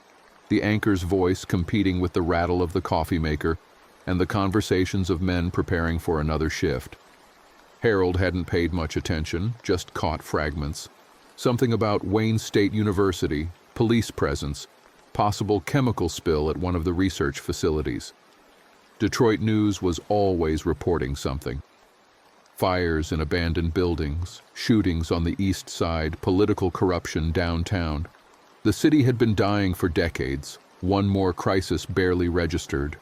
the anchor's voice competing with the rattle of the coffee maker and the conversations of men preparing for another shift. Harold hadn't paid much attention, just caught fragments. Something about Wayne State University, police presence, possible chemical spill at one of the research facilities. Detroit news was always reporting something. Fires in abandoned buildings, shootings on the east side, political corruption downtown. The city had been dying for decades, one more crisis barely registered.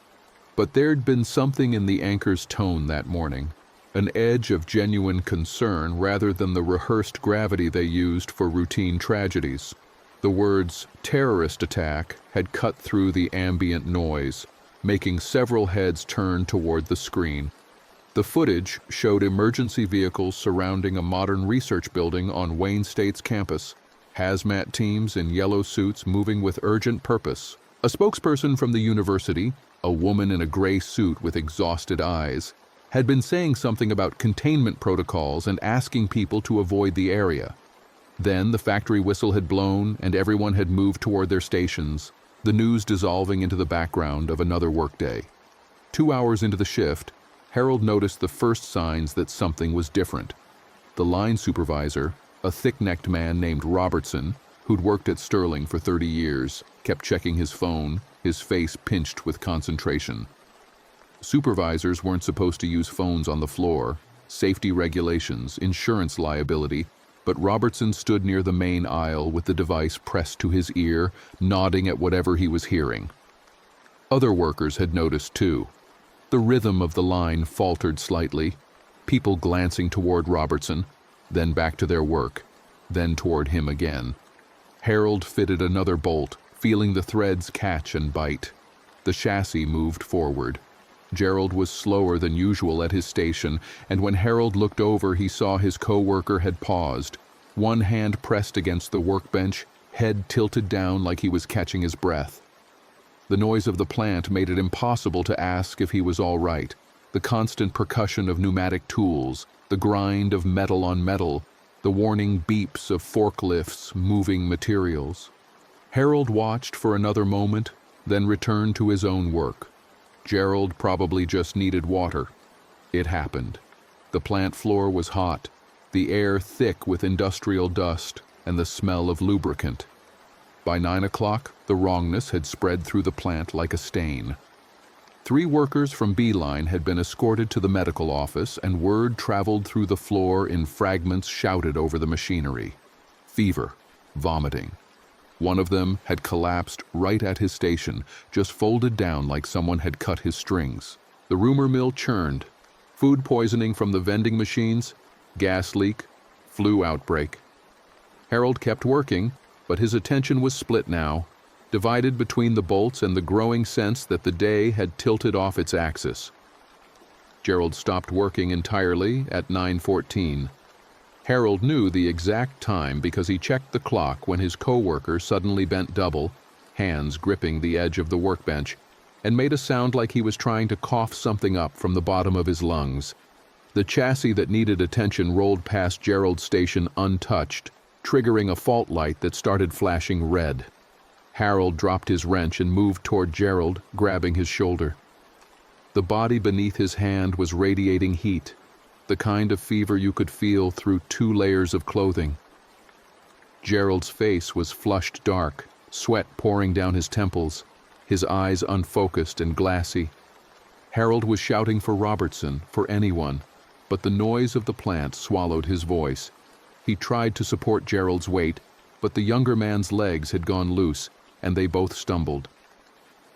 But there'd been something in the anchor's tone that morning, an edge of genuine concern rather than the rehearsed gravity they used for routine tragedies. The words "terrorist attack" had cut through the ambient noise, making several heads turn toward the screen. The footage showed emergency vehicles surrounding a modern research building on Wayne State's campus, hazmat teams in yellow suits moving with urgent purpose. A spokesperson from the university, a woman in a gray suit with exhausted eyes, had been saying something about containment protocols and asking people to avoid the area. Then the factory whistle had blown and everyone had moved toward their stations, the news dissolving into the background of another workday. 2 hours into the shift, Harold noticed the first signs that something was different. The line supervisor, a thick-necked man named Robertson, who'd worked at Sterling for 30 years, kept checking his phone, his face pinched with concentration. Supervisors weren't supposed to use phones on the floor, safety regulations, insurance liability, but Robertson stood near the main aisle with the device pressed to his ear, nodding at whatever he was hearing. Other workers had noticed too. The rhythm of the line faltered slightly, people glancing toward Robertson, then back to their work, then toward him again. Harold fitted another bolt, feeling the threads catch and bite. The chassis moved forward. Gerald was slower than usual at his station, and when Harold looked over, he saw his co-worker had paused, one hand pressed against the workbench, head tilted down like he was catching his breath. The noise of the plant made it impossible to ask if he was all right. The constant percussion of pneumatic tools, the grind of metal on metal, the warning beeps of forklifts moving materials. Harold watched for another moment, then returned to his own work. Gerald probably just needed water. It happened. The plant floor was hot, the air thick with industrial dust and the smell of lubricant. By 9 o'clock, the wrongness had spread through the plant like a stain. 3 workers from B-Line had been escorted to the medical office, and word traveled through the floor in fragments shouted over the machinery. Fever, vomiting. One of them had collapsed right at his station, just folded down like someone had cut his strings. The rumor mill churned. Food poisoning from the vending machines, gas leak, flu outbreak. Harold kept working, but his attention was split now, divided between the bolts and the growing sense that the day had tilted off its axis. Gerald stopped working entirely at 9:14. Harold knew the exact time because he checked the clock when his co-worker suddenly bent double, hands gripping the edge of the workbench, and made a sound like he was trying to cough something up from the bottom of his lungs. The chassis that needed attention rolled past Gerald's station untouched, triggering a fault light that started flashing red. Harold dropped his wrench and moved toward Gerald, grabbing his shoulder. The body beneath his hand was radiating heat, the kind of fever you could feel through 2 layers of clothing. Gerald's face was flushed dark, sweat pouring down his temples, his eyes unfocused and glassy. Harold was shouting for Robertson, for anyone, but the noise of the plant swallowed his voice. He tried to support Gerald's weight, but the younger man's legs had gone loose, and they both stumbled.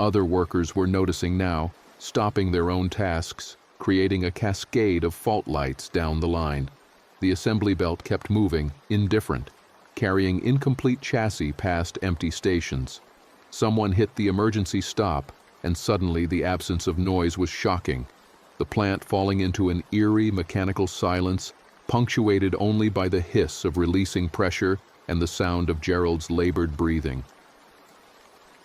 Other workers were noticing now, stopping their own tasks, creating a cascade of fault lights down the line. The assembly belt kept moving, indifferent, carrying incomplete chassis past empty stations. Someone hit the emergency stop, and suddenly the absence of noise was shocking, the plant falling into an eerie mechanical silence, punctuated only by the hiss of releasing pressure and the sound of Gerald's labored breathing.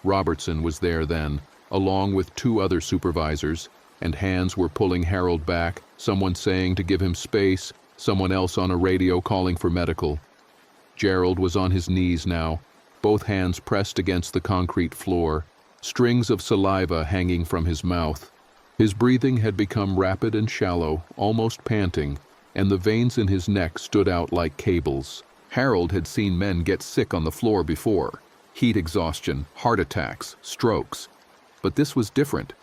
Robertson was there then, along with 2 other supervisors, and hands were pulling Harold back, someone saying to give him space, someone else on a radio calling for medical. Gerald was on his knees now, both hands pressed against the concrete floor, strings of saliva hanging from his mouth. His breathing had become rapid and shallow, almost panting, and the veins in his neck stood out like cables. Harold had seen men get sick on the floor before. Heat exhaustion, heart attacks, strokes. But this was different.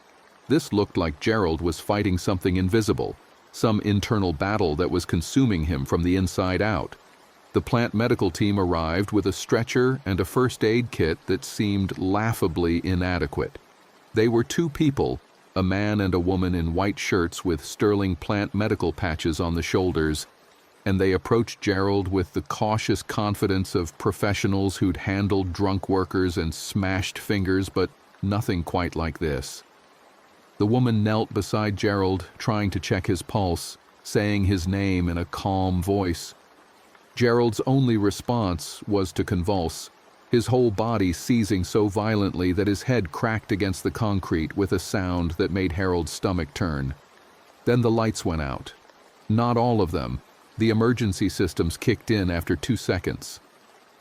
This looked like Gerald was fighting something invisible, some internal battle that was consuming him from the inside out. The plant medical team arrived with a stretcher and a first aid kit that seemed laughably inadequate. They were 2 people, a man and a woman in white shirts with sterling plant medical patches on the shoulders, and they approached Gerald with the cautious confidence of professionals who'd handled drunk workers and smashed fingers, but nothing quite like this. The woman knelt beside Gerald, trying to check his pulse, saying his name in a calm voice. Gerald's only response was to convulse, his whole body seizing so violently that his head cracked against the concrete with a sound that made Harold's stomach turn. Then the lights went out. Not all of them. The emergency systems kicked in after 2 seconds.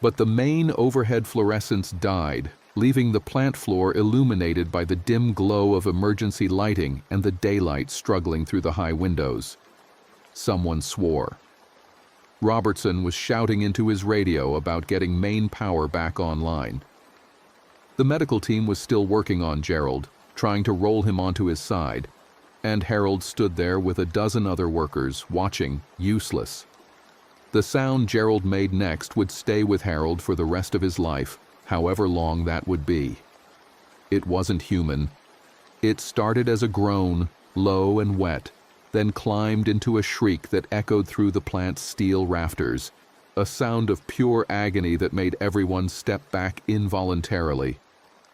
But the main overhead fluorescence died, leaving the plant floor illuminated by the dim glow of emergency lighting and the daylight struggling through the high windows. Someone swore. Robertson was shouting into his radio about getting main power back online. The medical team was still working on Gerald, trying to roll him onto his side, and Harold stood there with a dozen other workers, watching, useless. The sound Gerald made next would stay with Harold for the rest of his life, however long that would be. It wasn't human. It started as a groan, low and wet, then climbed into a shriek that echoed through the plant's steel rafters, a sound of pure agony that made everyone step back involuntarily.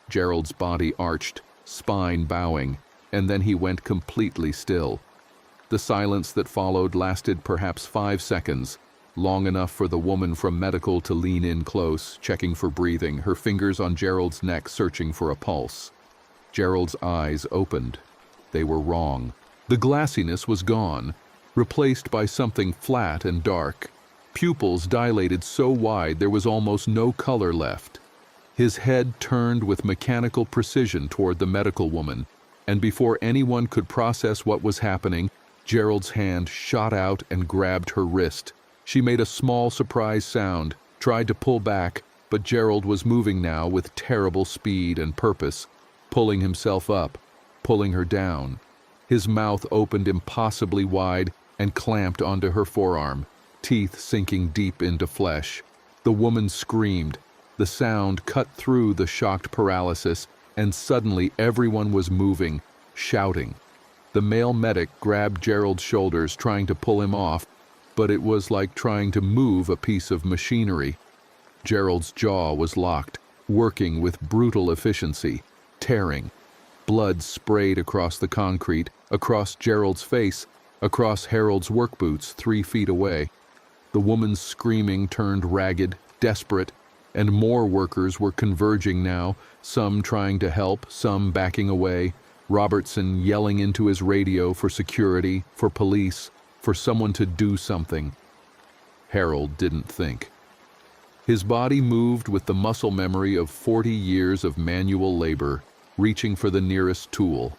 Gerald's body arched, spine bowing, and then he went completely still. The silence that followed lasted perhaps 5 seconds, long enough for the woman from medical to lean in close, checking for breathing, her fingers on Gerald's neck searching for a pulse. Gerald's eyes opened. They were wrong. The glassiness was gone, replaced by something flat and dark. Pupils dilated so wide there was almost no color left. His head turned with mechanical precision toward the medical woman, and before anyone could process what was happening, Gerald's hand shot out and grabbed her wrist. She made a small surprise sound, tried to pull back, but Gerald was moving now with terrible speed and purpose, pulling himself up, pulling her down. His mouth opened impossibly wide and clamped onto her forearm, teeth sinking deep into flesh. The woman screamed. The sound cut through the shocked paralysis, and suddenly everyone was moving, shouting. The male medic grabbed Gerald's shoulders, trying to pull him off, but it was like trying to move a piece of machinery. Gerald's jaw was locked, working with brutal efficiency, tearing. Blood sprayed across the concrete, across Gerald's face, across Harold's work boots 3 feet away. The woman's screaming turned ragged, desperate, and more workers were converging now, some trying to help, some backing away. Robertson yelling into his radio for security, for police, for someone to do something. Harold didn't think. His body moved with the muscle memory of 40 years of manual labor, reaching for the nearest tool.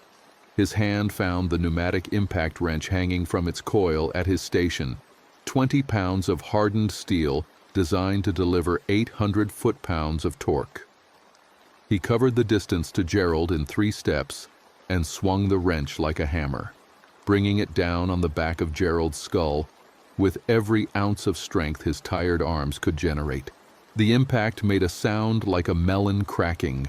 His hand found the pneumatic impact wrench hanging from its coil at his station, 20 pounds of hardened steel designed to deliver 800 foot-pounds of torque. He covered the distance to Gerald in 3 steps and swung the wrench like a hammer, bringing it down on the back of Gerald's skull with every ounce of strength his tired arms could generate. The impact made a sound like a melon cracking.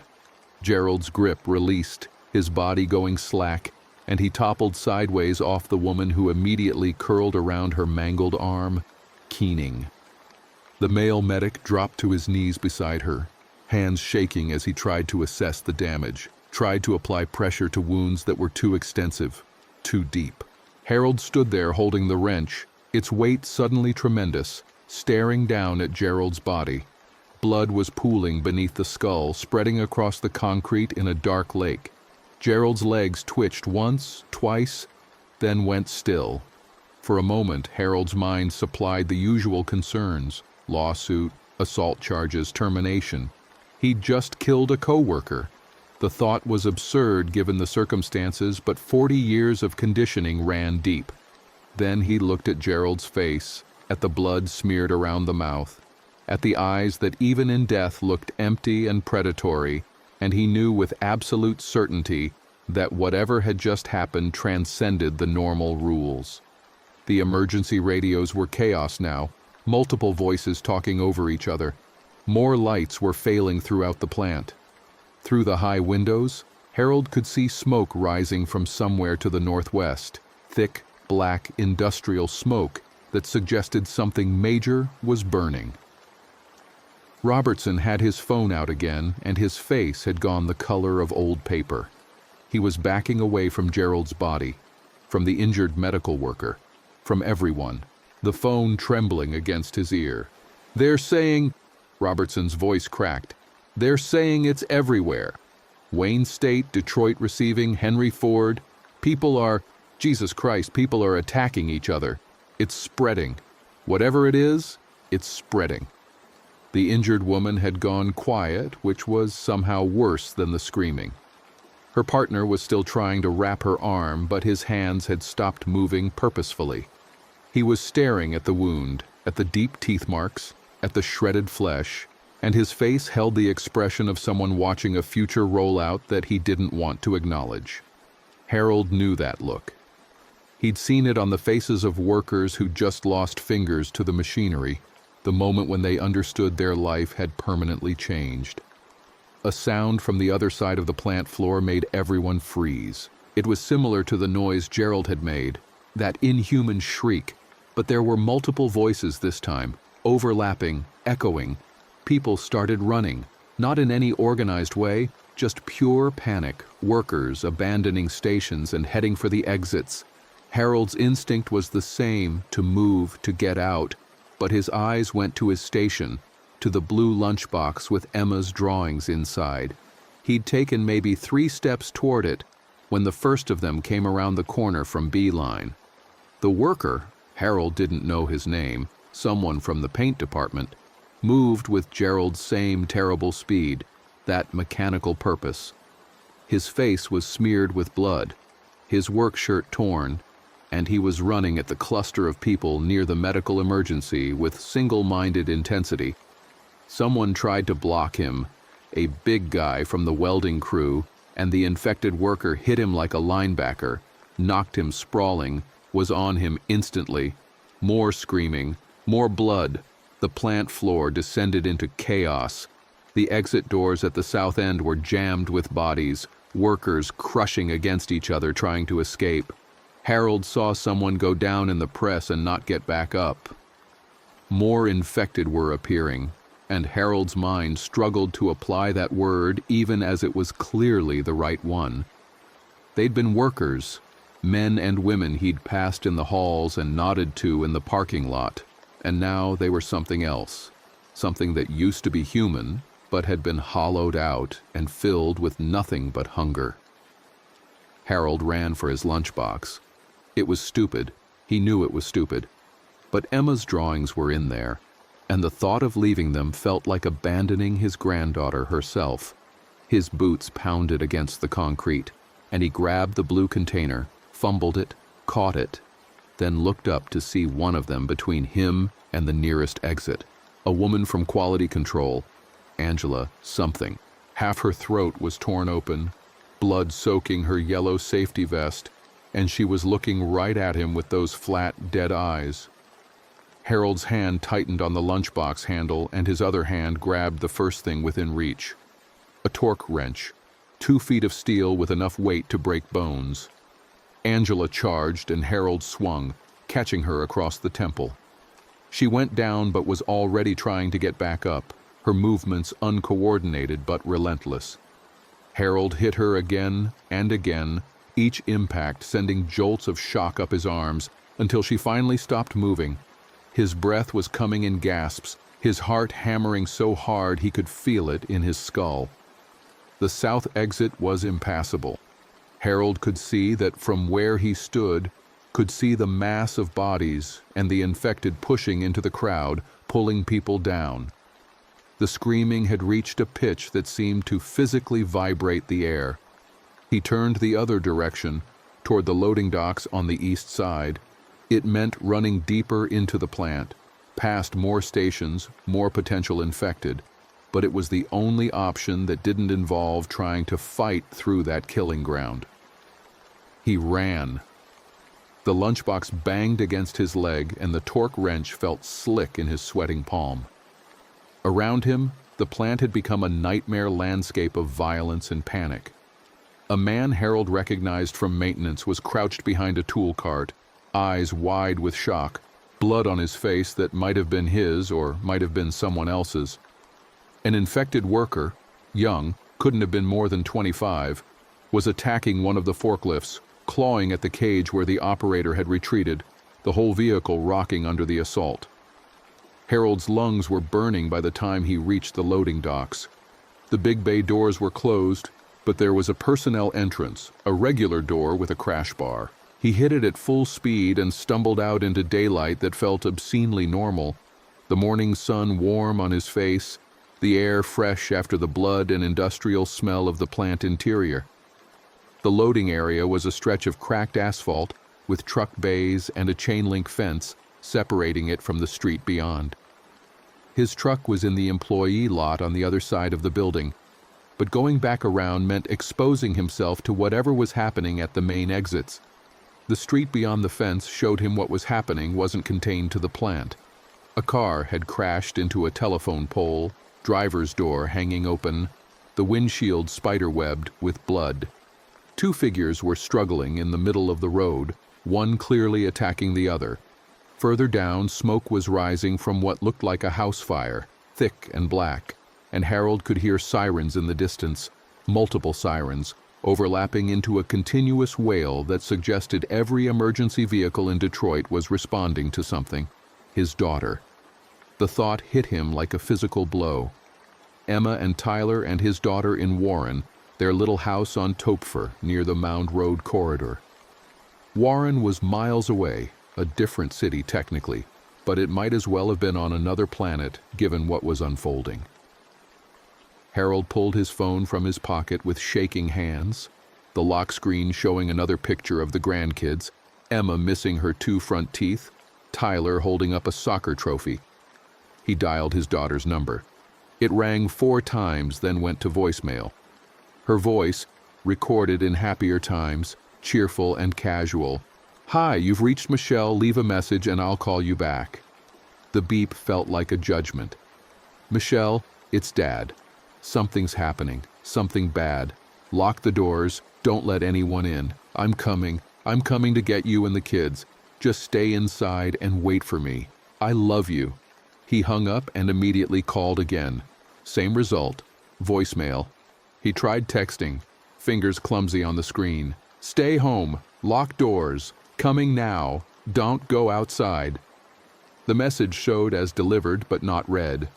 Gerald's grip released, his body going slack, and he toppled sideways off the woman, who immediately curled around her mangled arm, keening. The male medic dropped to his knees beside her, hands shaking as he tried to assess the damage, tried to apply pressure to wounds that were too extensive, too deep. Harold stood there holding the wrench, its weight suddenly tremendous, staring down at Gerald's body. Blood was pooling beneath the skull, spreading across the concrete in a dark lake. Gerald's legs twitched once, twice, then went still. For a moment, Harold's mind supplied the usual concerns: lawsuit, assault charges, termination. He'd just killed a co-worker. The thought was absurd given the circumstances, but 40 years of conditioning ran deep. Then he looked at Gerald's face, at the blood smeared around the mouth, at the eyes that even in death looked empty and predatory, and he knew with absolute certainty that whatever had just happened transcended the normal rules. The emergency radios were chaos now, multiple voices talking over each other. More lights were failing throughout the plant. Through the high windows, Harold could see smoke rising from somewhere to the northwest, thick, black, industrial smoke that suggested something major was burning. Robertson had his phone out again, and his face had gone the color of old paper. He was backing away from Gerald's body, from the injured medical worker, from everyone, the phone trembling against his ear. "They're saying," Robertson's voice cracked, "they're saying it's everywhere. Wayne State, Detroit receiving, Henry Ford. People are, Jesus Christ, people are attacking each other. It's spreading. Whatever it is, it's spreading." The injured woman had gone quiet, which was somehow worse than the screaming. Her partner was still trying to wrap her arm, but his hands had stopped moving purposefully. He was staring at the wound, at the deep teeth marks, at the shredded flesh, and his face held the expression of someone watching a future rollout that he didn't want to acknowledge. Harold knew that look. He'd seen it on the faces of workers who just lost fingers to the machinery, the moment when they understood their life had permanently changed. A sound from the other side of the plant floor made everyone freeze. It was similar to the noise Gerald had made, that inhuman shriek, but there were multiple voices this time, overlapping, echoing. People started running, not in any organized way, just pure panic, workers abandoning stations and heading for the exits. Harold's instinct was the same, to move, to get out, but his eyes went to his station, to the blue lunchbox with Emma's drawings inside. He'd taken maybe 3 steps toward it when the first of them came around the corner from B-line. The worker, Harold didn't know his name, someone from the paint department, moved with Gerald's same terrible speed, that mechanical purpose. His face was smeared with blood, his work shirt torn, and he was running at the cluster of people near the medical emergency with single-minded intensity. Someone tried to block him, a big guy from the welding crew, and the infected worker hit him like a linebacker, knocked him sprawling, was on him instantly. More screaming, more blood. The plant floor descended into chaos. The exit doors at the south end were jammed with bodies, workers crushing against each other trying to escape. Harold saw someone go down in the press and not get back up. More infected were appearing, and Harold's mind struggled to apply that word even as it was clearly the right one. They'd been workers, men and women he'd passed in the halls and nodded to in the parking lot, and now they were something else, something that used to be human, but had been hollowed out and filled with nothing but hunger. Harold ran for his lunchbox. It was stupid. He knew it was stupid. But Emma's drawings were in there, and the thought of leaving them felt like abandoning his granddaughter herself. His boots pounded against the concrete, and he grabbed the blue container, fumbled it, caught it, then looked up to see one of them between him and the nearest exit. A woman from quality control, Angela something. Half her throat was torn open, blood soaking her yellow safety vest, and she was looking right at him with those flat, dead eyes. Harold's hand tightened on the lunchbox handle, and his other hand grabbed the first thing within reach. A torque wrench, 2 feet of steel with enough weight to break bones. Angela charged, and Harold swung, catching her across the temple. She went down but was already trying to get back up, her movements uncoordinated but relentless. Harold hit her again and again, each impact sending jolts of shock up his arms until she finally stopped moving. His breath was coming in gasps, his heart hammering so hard he could feel it in his skull. The south exit was impassable. Harold could see that from where he stood, could see the mass of bodies and the infected pushing into the crowd, pulling people down. The screaming had reached a pitch that seemed to physically vibrate the air. He turned the other direction, toward the loading docks on the east side. It meant running deeper into the plant, past more stations, more potential infected, but it was the only option that didn't involve trying to fight through that killing ground. He ran. The lunchbox banged against his leg, and the torque wrench felt slick in his sweating palm. Around him, the plant had become a nightmare landscape of violence and panic. A man Harold recognized from maintenance was crouched behind a tool cart, eyes wide with shock, blood on his face that might have been his or might have been someone else's. An infected worker, young, couldn't have been more than 25, was attacking one of the forklifts, clawing at the cage where the operator had retreated, the whole vehicle rocking under the assault. Harold's lungs were burning by the time he reached the loading docks. The big bay doors were closed, but there was a personnel entrance, a regular door with a crash bar. He hit it at full speed and stumbled out into daylight that felt obscenely normal, the morning sun warm on his face, the air fresh after the blood and industrial smell of the plant interior. The loading area was a stretch of cracked asphalt with truck bays and a chain-link fence separating it from the street beyond. His truck was in the employee lot on the other side of the building, but going back around meant exposing himself to whatever was happening at the main exits. The street beyond the fence showed him what was happening wasn't contained to the plant. A car had crashed into a telephone pole, driver's door hanging open, the windshield spiderwebbed with blood. Two figures were struggling in the middle of the road, one clearly attacking the other. Further down, smoke was rising from what looked like a house fire, thick and black, and Harold could hear sirens in the distance, multiple sirens, overlapping into a continuous wail that suggested every emergency vehicle in Detroit was responding to something. His daughter. The thought hit him like a physical blow. Emma and Tyler and his daughter in Warren, their little house on Topfer near the Mound Road corridor. Warren was miles away, a different city technically, but it might as well have been on another planet given what was unfolding. Harold pulled his phone from his pocket with shaking hands, the lock screen showing another picture of the grandkids, Emma missing her 2 front teeth, Tyler holding up a soccer trophy. He dialed his daughter's number. It rang 4 times, then went to voicemail. Her voice, recorded in happier times, cheerful and casual. "Hi, you've reached Michelle, leave a message and I'll call you back." The beep felt like a judgment. "Michelle, it's Dad. Something's happening, something bad. Lock the doors, don't let anyone in. I'm coming to get you and the kids. Just stay inside and wait for me. I love you." He hung up and immediately called again. Same result, voicemail. He tried texting, fingers clumsy on the screen. "Stay home, lock doors, coming now, don't go outside." The message showed as delivered but not read.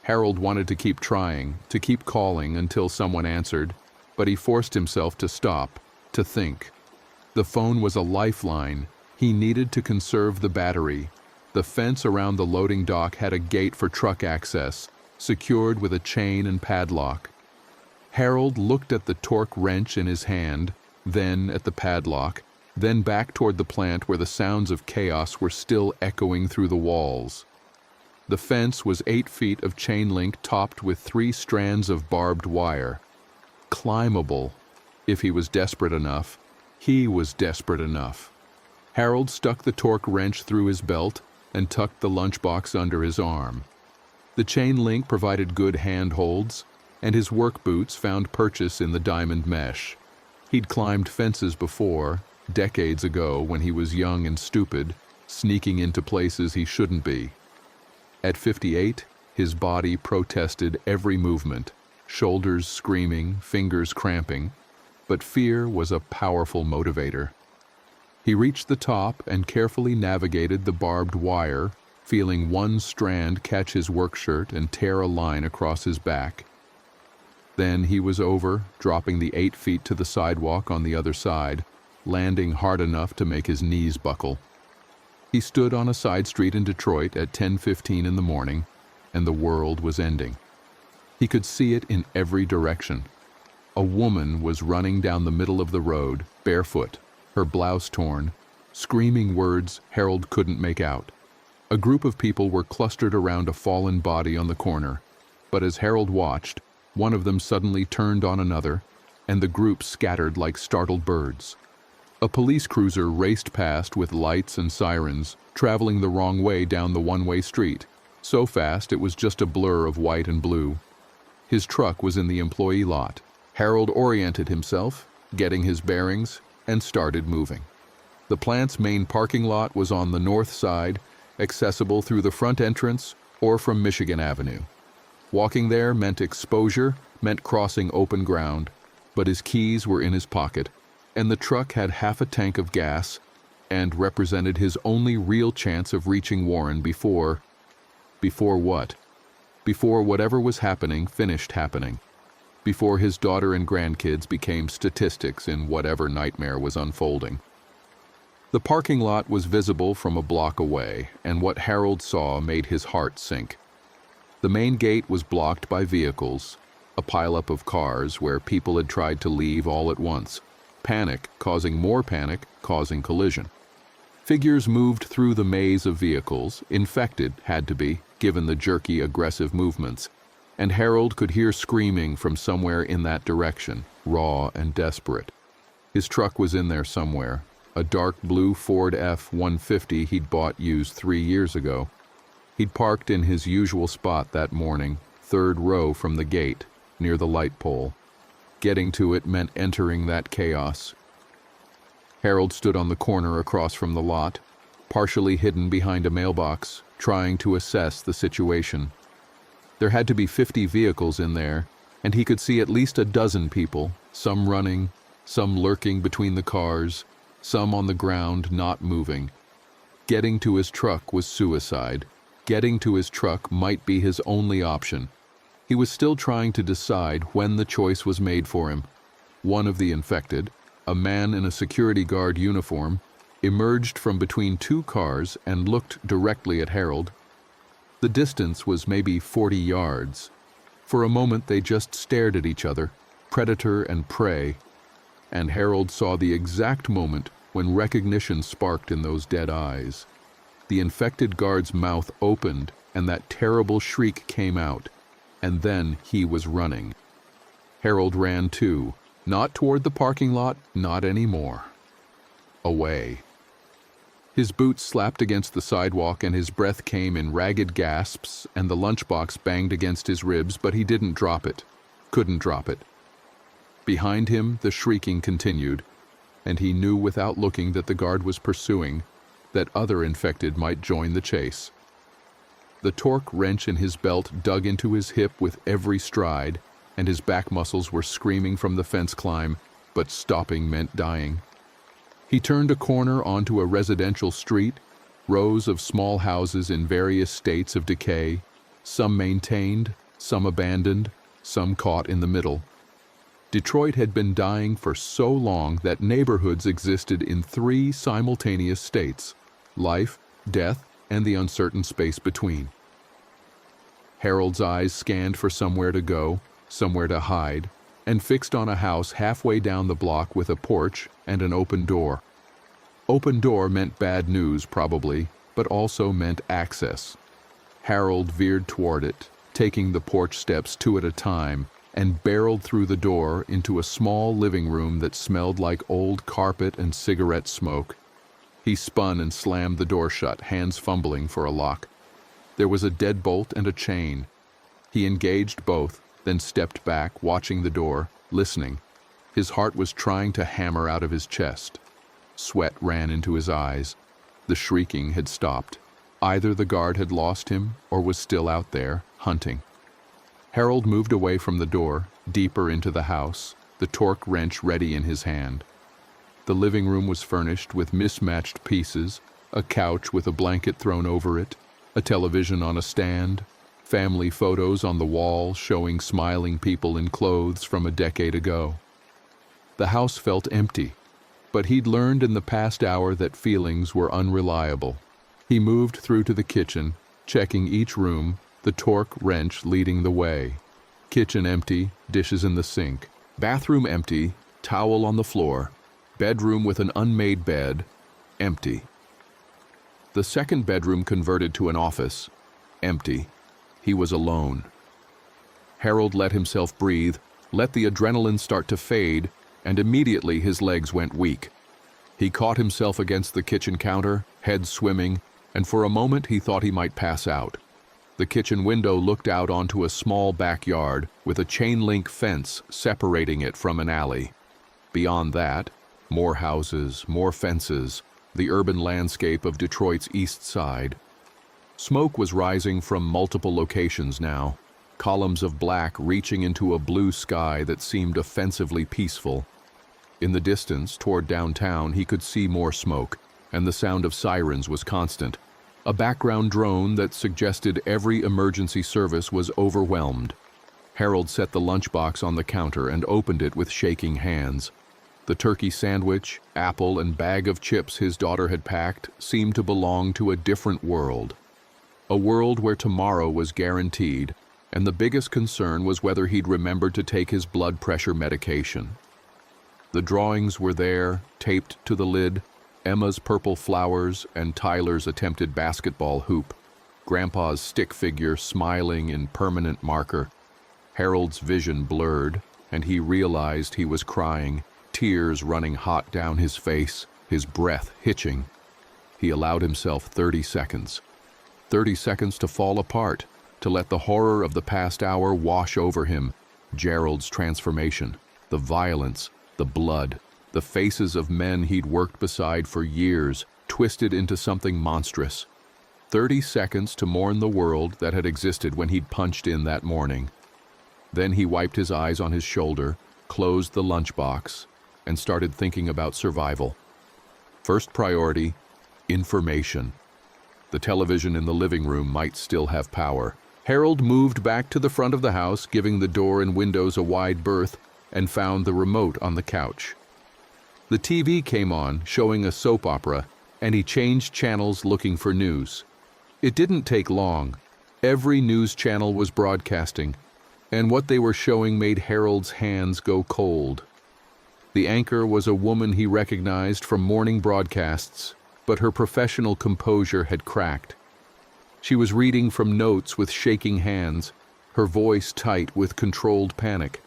Harold wanted to keep trying, to keep calling until someone answered, but he forced himself to stop, to think. The phone was a lifeline. He needed to conserve the battery. The fence around the loading dock had a gate for truck access, secured with a chain and padlock. Harold looked at the torque wrench in his hand, then at the padlock, then back toward the plant where the sounds of chaos were still echoing through the walls. The fence was 8 feet of chain link topped with 3 strands of barbed wire. Climbable. If he was desperate enough, he was desperate enough. Harold stuck the torque wrench through his belt and tucked the lunchbox under his arm. The chain link provided good handholds, and his work boots found purchase in the diamond mesh. He'd climbed fences before, decades ago when he was young and stupid, sneaking into places he shouldn't be. At 58, his body protested every movement, shoulders screaming, fingers cramping, but fear was a powerful motivator. He reached the top and carefully navigated the barbed wire, feeling one strand catch his work shirt and tear a line across his back. Then he was over, dropping the 8 feet to the sidewalk on the other side, landing hard enough to make his knees buckle. He stood on a side street in Detroit at 10:15 in the morning, and the world was ending. He could see it in every direction. A woman was running down the middle of the road, barefoot, her blouse torn, screaming words Harold couldn't make out. A group of people were clustered around a fallen body on the corner, but as Harold watched, one of them suddenly turned on another, and the group scattered like startled birds. A police cruiser raced past with lights and sirens, traveling the wrong way down the one-way street, so fast it was just a blur of white and blue. His truck was in the employee lot. Harold oriented himself, getting his bearings, and started moving. The plant's main parking lot was on the north side, accessible through the front entrance or from Michigan Avenue. Walking there meant exposure, meant crossing open ground, but his keys were in his pocket, and the truck had half a tank of gas and represented his only real chance of reaching Warren before what? Before whatever was happening finished happening. Before his daughter and grandkids became statistics in whatever nightmare was unfolding. The parking lot was visible from a block away, and what Harold saw made his heart sink. The main gate was blocked by vehicles, a pileup of cars where people had tried to leave all at once. Panic causing more panic, causing collision. Figures moved through the maze of vehicles, infected, had to be, given the jerky, aggressive movements, and Harold could hear screaming from somewhere in that direction, raw and desperate. His truck was in there somewhere, a dark blue Ford F-150 he'd bought used 3 years ago. He'd parked in his usual spot that morning, third row from the gate, near the light pole. Getting to it meant entering that chaos. Harold stood on the corner across from the lot, partially hidden behind a mailbox, trying to assess the situation. There had to be 50 vehicles in there, and he could see at least a dozen people, some running, some lurking between the cars, some on the ground not moving. Getting to his truck was suicide. Getting to his truck might be his only option. He was still trying to decide when the choice was made for him. One of the infected, a man in a security guard uniform, emerged from between two cars and looked directly at Harold. The distance was maybe 40 yards. For a moment they just stared at each other, predator and prey, and Harold saw the exact moment when recognition sparked in those dead eyes. The infected guard's mouth opened and that terrible shriek came out, and then he was running. Harold ran too, not toward the parking lot, not anymore. Away. His boots slapped against the sidewalk and his breath came in ragged gasps and the lunchbox banged against his ribs, but he didn't drop it, couldn't drop it. Behind him, the shrieking continued, and he knew without looking that the guard was pursuing, that other infected might join the chase. The torque wrench in his belt dug into his hip with every stride, and his back muscles were screaming from the fence climb, but stopping meant dying. He turned a corner onto a residential street, rows of small houses in various states of decay, some maintained, some abandoned, some caught in the middle. Detroit had been dying for so long that neighborhoods existed in 3 simultaneous states: life, death, and the uncertain space between. Harold's eyes scanned for somewhere to go, somewhere to hide, and fixed on a house halfway down the block with a porch and an open door. Open door meant bad news, probably, but also meant access. Harold veered toward it, taking the porch steps 2 at a time, and barreled through the door into a small living room that smelled like old carpet and cigarette smoke. He spun and slammed the door shut, hands fumbling for a lock. There was a deadbolt and a chain. He engaged both, then stepped back, watching the door, listening. His heart was trying to hammer out of his chest. Sweat ran into his eyes. The shrieking had stopped. Either the guard had lost him or was still out there, hunting. Harold moved away from the door, deeper into the house, the torque wrench ready in his hand. The living room was furnished with mismatched pieces, a couch with a blanket thrown over it, a television on a stand, family photos on the wall showing smiling people in clothes from a decade ago. The house felt empty, but he'd learned in the past hour that feelings were unreliable. He moved through to the kitchen, checking each room, the torque wrench leading the way. Kitchen empty, dishes in the sink. Bathroom empty, towel on the floor. Bedroom with an unmade bed, empty. The second bedroom converted to an office, empty. He was alone. Harold let himself breathe, let the adrenaline start to fade, and immediately his legs went weak. He caught himself against the kitchen counter, head swimming, and for a moment he thought he might pass out. The kitchen window looked out onto a small backyard with a chain-link fence separating it from an alley. Beyond that, more houses, more fences, the urban landscape of Detroit's east side. Smoke was rising from multiple locations now, columns of black reaching into a blue sky that seemed offensively peaceful. In the distance, toward downtown, he could see more smoke, and the sound of sirens was constant. A background drone that suggested every emergency service was overwhelmed. Harold set the lunchbox on the counter and opened it with shaking hands. The turkey sandwich, apple, and bag of chips his daughter had packed seemed to belong to a different world. A world where tomorrow was guaranteed, and the biggest concern was whether he'd remembered to take his blood pressure medication. The drawings were there, taped to the lid, Emma's purple flowers and Tyler's attempted basketball hoop, Grandpa's stick figure smiling in permanent marker. Harold's vision blurred, and he realized he was crying, tears running hot down his face, his breath hitching. He allowed himself 30 seconds. 30 seconds to fall apart, to let the horror of the past hour wash over him. Gerald's transformation, the violence, the blood, the faces of men he'd worked beside for years, twisted into something monstrous. 30 seconds to mourn the world that had existed when he'd punched in that morning. Then he wiped his eyes on his shoulder, closed the lunchbox, and started thinking about survival. First priority, information. The television in the living room might still have power. Harold moved back to the front of the house, giving the door and windows a wide berth, and found the remote on the couch. The TV came on, showing a soap opera, and he changed channels looking for news. It didn't take long. Every news channel was broadcasting, and what they were showing made Harold's hands go cold. The anchor was a woman he recognized from morning broadcasts, but her professional composure had cracked. She was reading from notes with shaking hands, her voice tight with controlled panic.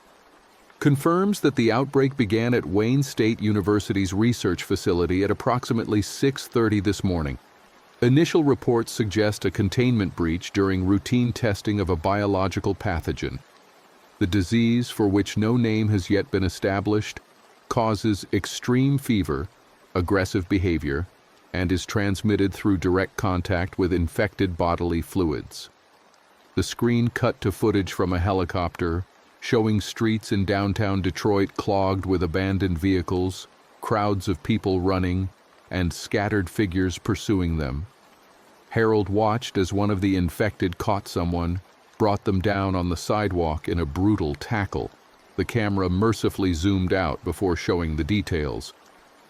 Confirms that the outbreak began at Wayne State University's research facility at approximately 6:30 this morning. Initial reports suggest a containment breach during routine testing of a biological pathogen. The disease, for which no name has yet been established, causes extreme fever, aggressive behavior, and is transmitted through direct contact with infected bodily fluids. The screen cut to footage from a helicopter, showing streets in downtown Detroit clogged with abandoned vehicles, crowds of people running, and scattered figures pursuing them. Harold watched as one of the infected caught someone, brought them down on the sidewalk in a brutal tackle. The camera mercifully zoomed out before showing the details.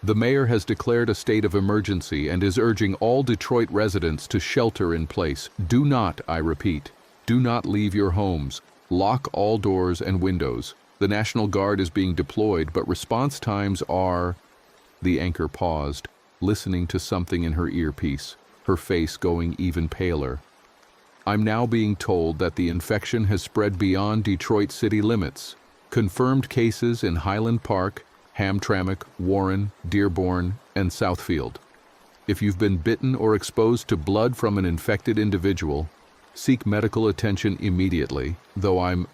The mayor has declared a state of emergency and is urging all Detroit residents to shelter in place. Do not, I repeat, do not leave your homes. Lock all doors and windows. The National Guard is being deployed, but response times are... The anchor paused, listening to something in her earpiece, her face going even paler. I'm now being told that the infection has spread beyond Detroit city limits. Confirmed cases in Highland Park, Hamtramck, Warren, Dearborn, and Southfield. If you've been bitten or exposed to blood from an infected individual, seek medical attention immediately, though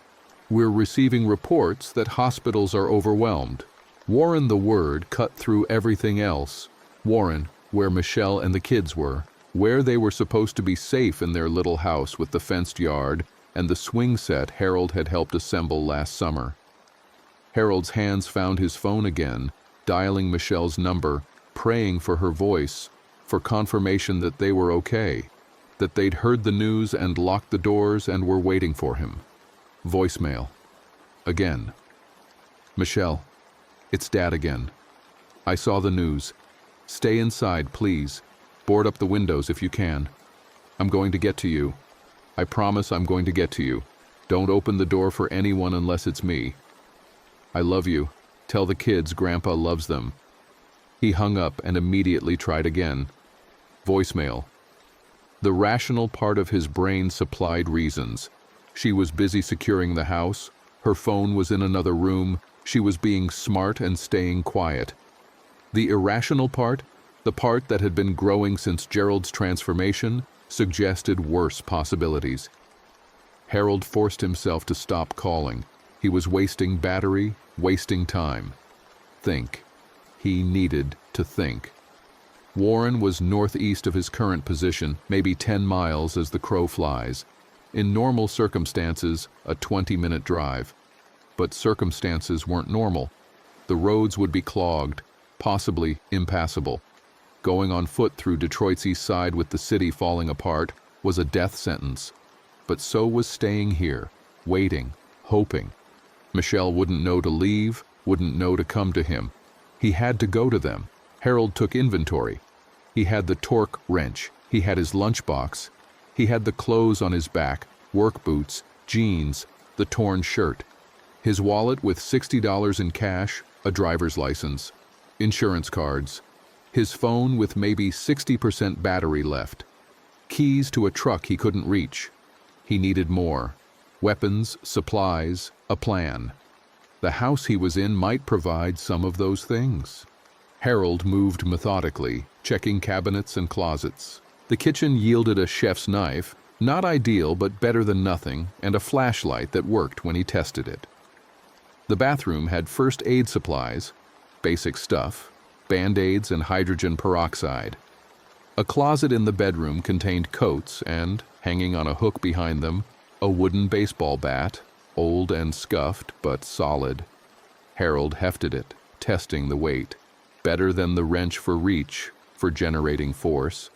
we're receiving reports that hospitals are overwhelmed. Warren, the word cut through everything else. Warren, where Michelle and the kids were, where they were supposed to be safe in their little house with the fenced yard and the swing set Harold had helped assemble last summer. Harold's hands found his phone again, dialing Michelle's number, praying for her voice, for confirmation that they were okay, that they'd heard the news and locked the doors and were waiting for him. Voicemail. Again. Michelle, it's Dad again. I saw the news. Stay inside, please. Board up the windows if you can. I'm going to get to you. I promise I'm going to get to you. Don't open the door for anyone unless it's me. I love you. Tell the kids Grandpa loves them. He hung up and immediately tried again. Voicemail. The rational part of his brain supplied reasons. She was busy securing the house. Her phone was in another room. She was being smart and staying quiet. The irrational part, the part that had been growing since Gerald's transformation, suggested worse possibilities. Harold forced himself to stop calling. He was wasting battery, wasting time. Think. He needed to think. Warren was northeast of his current position, maybe 10 miles as the crow flies. In normal circumstances, a 20-minute drive. But circumstances weren't normal. The roads would be clogged, possibly impassable. Going on foot through Detroit's east side with the city falling apart was a death sentence. But so was staying here, waiting, hoping. Michelle wouldn't know to leave, wouldn't know to come to him. He had to go to them. Harold took inventory. He had the torque wrench. He had his lunchbox. He had the clothes on his back, work boots, jeans, the torn shirt. His wallet with $60 in cash, a driver's license, insurance cards. His phone with maybe 60% battery left. Keys to a truck he couldn't reach. He needed more. Weapons, supplies, a plan. The house he was in might provide some of those things. Harold moved methodically, checking cabinets and closets. The kitchen yielded a chef's knife, not ideal but better than nothing, and a flashlight that worked when he tested it. The bathroom had first aid supplies, basic stuff, Band-Aids and hydrogen peroxide. A closet in the bedroom contained coats and, hanging on a hook behind them, a wooden baseball bat, old and scuffed but solid. Harold hefted it, testing the weight. Better than the wrench for reach, for generating force.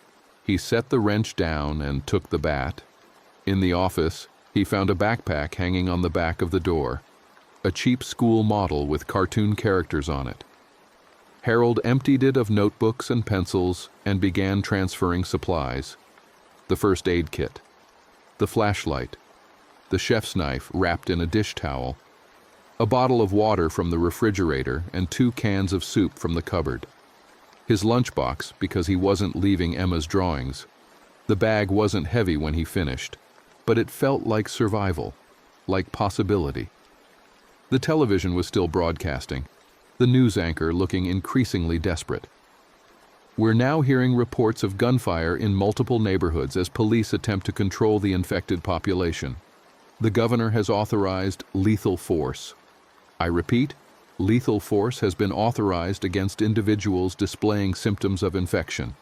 He set the wrench down and took the bat. In the office, he found a backpack hanging on the back of the door, a cheap school model with cartoon characters on it. Harold emptied it of notebooks and pencils and began transferring supplies. The first aid kit, the flashlight, the chef's knife wrapped in a dish towel, a bottle of water from the refrigerator, and 2 cans of soup from the cupboard. His lunchbox, because he wasn't leaving Emma's drawings. The bag wasn't heavy when he finished, but it felt like survival, like possibility. The television was still broadcasting, the news anchor looking increasingly desperate. We're now hearing reports of gunfire in multiple neighborhoods as police attempt to control the infected population. The governor has authorized lethal force. I repeat, lethal force has been authorized against individuals displaying symptoms of infection.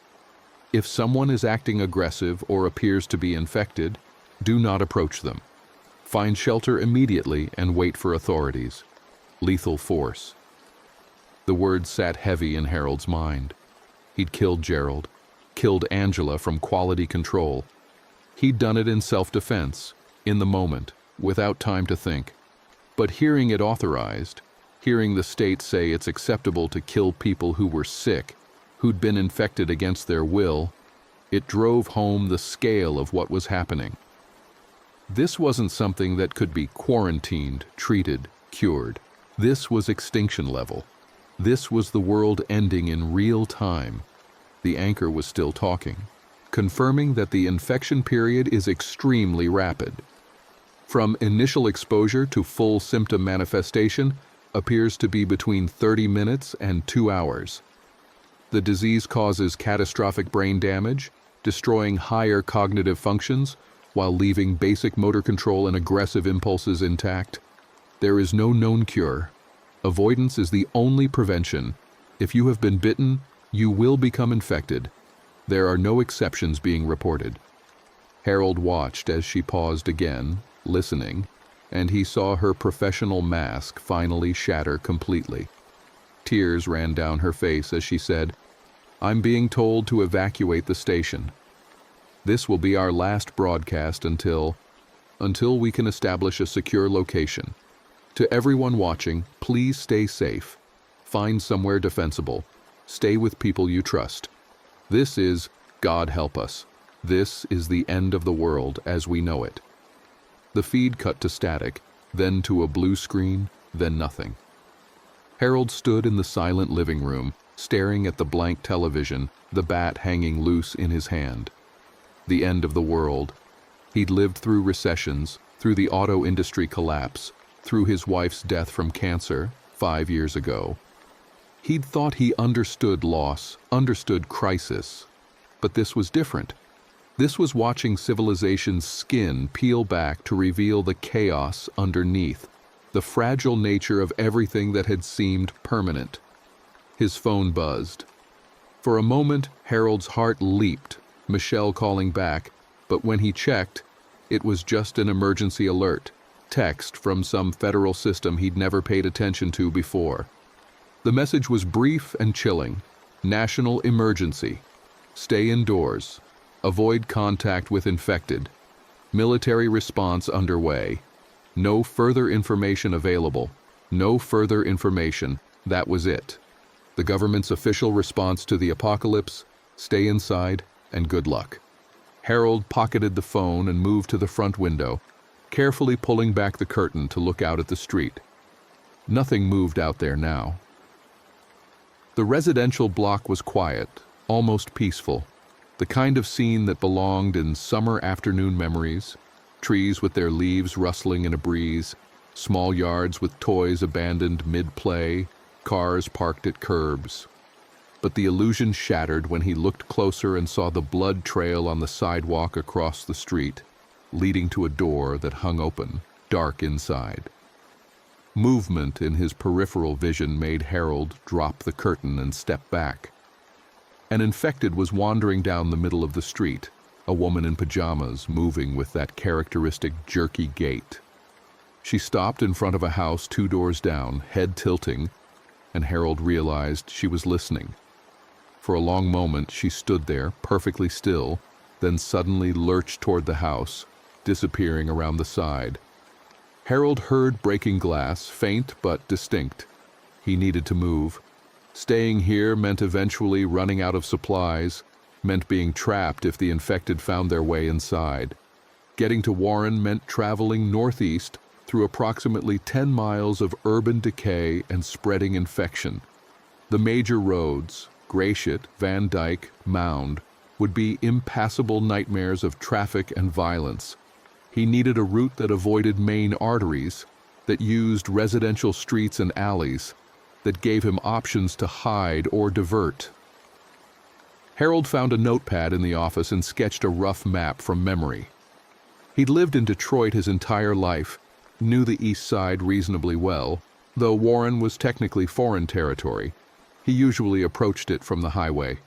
If someone is acting aggressive or appears to be infected, do not approach them. Find shelter immediately and wait for authorities. Lethal force. The words sat heavy in Harold's mind. He'd killed Gerald, killed Angela from quality control. He'd done it in self-defense, in the moment, without time to think. But hearing it authorized, hearing the state say it's acceptable to kill people who were sick, who'd been infected against their will, it drove home the scale of what was happening. This wasn't something that could be quarantined, treated, cured. This was extinction level. This was the world ending in real time. The anchor was still talking, confirming that the infection period is extremely rapid. From initial exposure to full symptom manifestation appears to be between 30 minutes and 2 hours. The disease causes catastrophic brain damage, destroying higher cognitive functions while leaving basic motor control and aggressive impulses intact. There is no known cure. Avoidance is the only prevention. If you have been bitten, you will become infected. There are no exceptions being reported. Harold watched as she paused again, listening, and he saw her professional mask finally shatter completely. Tears ran down her face as she said, "I'm being told to evacuate the station. This will be our last broadcast until we can establish a secure location. To everyone watching, please stay safe. Find somewhere defensible. Stay with people you trust. This is, God help us. This is the end of the world as we know it." The feed cut to static, then to a blue screen, then nothing. Harold stood in the silent living room, staring at the blank television, the bat hanging loose in his hand. The end of the world. He'd lived through recessions, through the auto industry collapse, through his wife's death from cancer 5 years ago. He'd thought he understood loss, understood crisis. But this was different. This was watching civilization's skin peel back to reveal the chaos underneath, the fragile nature of everything that had seemed permanent. His phone buzzed. For a moment, Harold's heart leaped, Michelle calling back, but when he checked, it was just an emergency alert, text from some federal system he'd never paid attention to before. The message was brief and chilling. National emergency. Stay indoors. Avoid contact with infected. Military response underway. No further information available. No further information. That was it. The government's official response to the apocalypse: stay inside and good luck. Harold pocketed the phone and moved to the front window, carefully pulling back the curtain to look out at the street. Nothing moved out there now. The residential block was quiet, almost peaceful. The kind of scene that belonged in summer afternoon memories, trees with their leaves rustling in a breeze, small yards with toys abandoned mid-play, cars parked at curbs. but the illusion shattered when he looked closer and saw the blood trail on the sidewalk across the street, leading to a door that hung open, dark inside. Movement in his peripheral vision made Harold drop the curtain and step back. An infected was wandering down the middle of the street, a woman in pajamas moving with that characteristic jerky gait. She stopped in front of a house 2 doors down, head tilting, and Harold realized she was listening. For a long moment she stood there, perfectly still, then suddenly lurched toward the house, disappearing around the side. Harold heard breaking glass, faint but distinct. He needed to move. Staying here meant eventually running out of supplies, meant being trapped if the infected found their way inside. Getting to Warren meant traveling northeast through approximately 10 miles of urban decay and spreading infection. The major roads, Gratiot, Van Dyke, Mound, would be impassable nightmares of traffic and violence. He needed a route that avoided main arteries, that used residential streets and alleys, that gave him options to hide or divert. Harold found a notepad in the office and sketched a rough map from memory. He'd lived in Detroit his entire life, knew the east side reasonably well, though Warren was technically foreign territory. He usually approached it from the highway.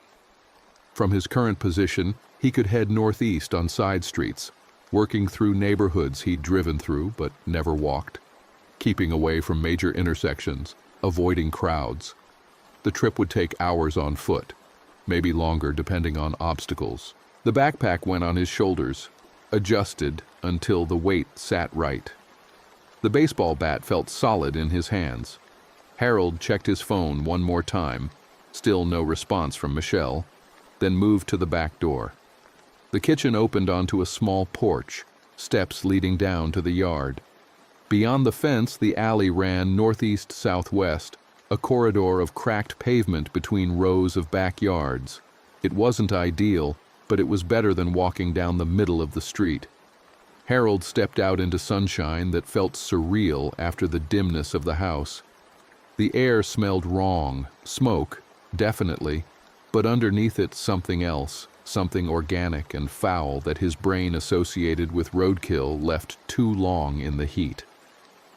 From his current position, he could head northeast on side streets, working through neighborhoods he'd driven through but never walked, keeping away from major intersections, avoiding crowds. The trip would take hours on foot, maybe longer depending on obstacles. The backpack went on his shoulders, adjusted until the weight sat right. The baseball bat felt solid in his hands. Harold checked his phone one more time, still no response from Michelle, then moved to the back door. The kitchen opened onto a small porch, steps leading down to the yard. Beyond the fence, the alley ran northeast-southwest, a corridor of cracked pavement between rows of backyards. It wasn't ideal, but it was better than walking down the middle of the street. Harold stepped out into sunshine that felt surreal after the dimness of the house. The air smelled wrong, smoke, definitely, but underneath it something else, something organic and foul that his brain associated with roadkill left too long in the heat.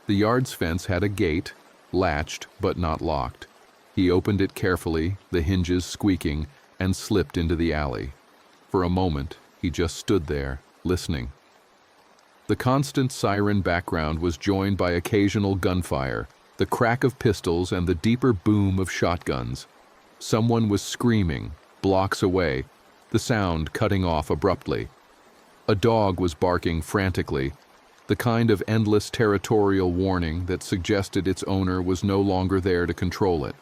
The yard's fence had a gate, latched but not locked. He opened it carefully, the hinges squeaking, and slipped into the alley. For a moment, he just stood there, listening. The constant siren background was joined by occasional gunfire, the crack of pistols and the deeper boom of shotguns. Someone was screaming, blocks away, the sound cutting off abruptly. A dog was barking frantically, the kind of endless territorial warning that suggested its owner was no longer there to control it.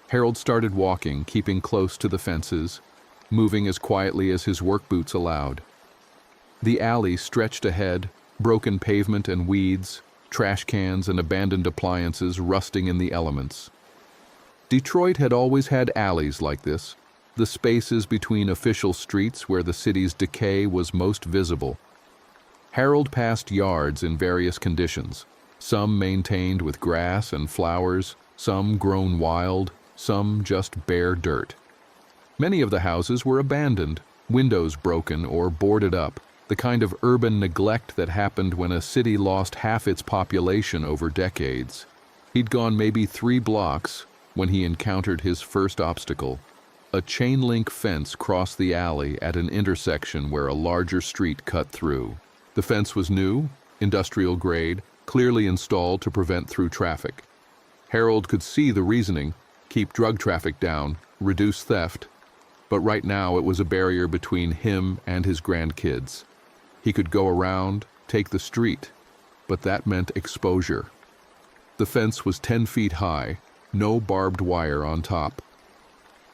Harold started walking, keeping close to the fences, moving as quietly as his work boots allowed. The alley stretched ahead, broken pavement and weeds, trash cans and abandoned appliances rusting in the elements. Detroit had always had alleys like this, the spaces between official streets where the city's decay was most visible. Harold passed yards in various conditions, some maintained with grass and flowers, some grown wild, some just bare dirt. Many of the houses were abandoned, windows broken or boarded up, the kind of urban neglect that happened when a city lost half its population over decades. He'd gone maybe 3 blocks when he encountered his first obstacle. A chain-link fence crossed the alley at an intersection where a larger street cut through. The fence was new, industrial grade, clearly installed to prevent through traffic. Harold could see the reasoning: keep drug traffic down, reduce theft. But right now it was a barrier between him and his grandkids. He could go around, take the street, but that meant exposure. The fence was 10 feet high, no barbed wire on top.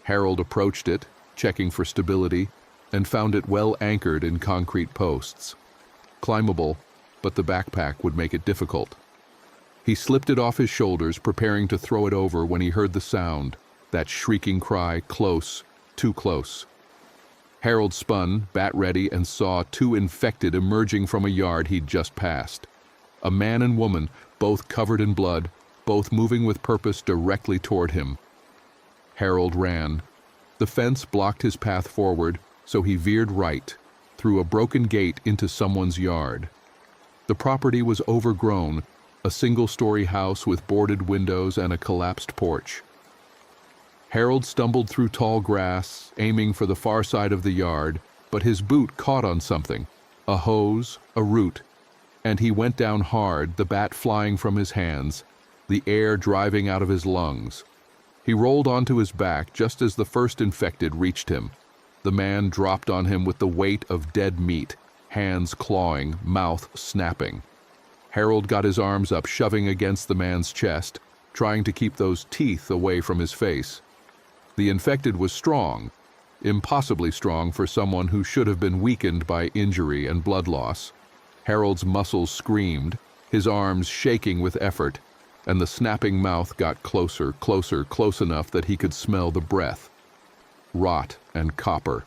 Harold approached it, checking for stability, and found it well anchored in concrete posts. Climbable, but the backpack would make it difficult. He slipped it off his shoulders, preparing to throw it over when he heard the sound, that shrieking cry, close, too close. Harold spun, bat ready, and saw 2 infected emerging from a yard he'd just passed. A man and woman, both covered in blood, both moving with purpose directly toward him. Harold ran. The fence blocked his path forward, so he veered right, through a broken gate into someone's yard. The property was overgrown, a single-story house with boarded windows and a collapsed porch. Harold stumbled through tall grass, aiming for the far side of the yard, but his boot caught on something, a hose, a root, and he went down hard, the bat flying from his hands, the air driving out of his lungs. He rolled onto his back just as the first infected reached him. The man dropped on him with the weight of dead meat, hands clawing, mouth snapping. Harold got his arms up, shoving against the man's chest, trying to keep those teeth away from his face. The infected was strong, impossibly strong for someone who should have been weakened by injury and blood loss. Harold's muscles screamed, his arms shaking with effort, and the snapping mouth got closer, close enough that he could smell the breath. Rot and copper.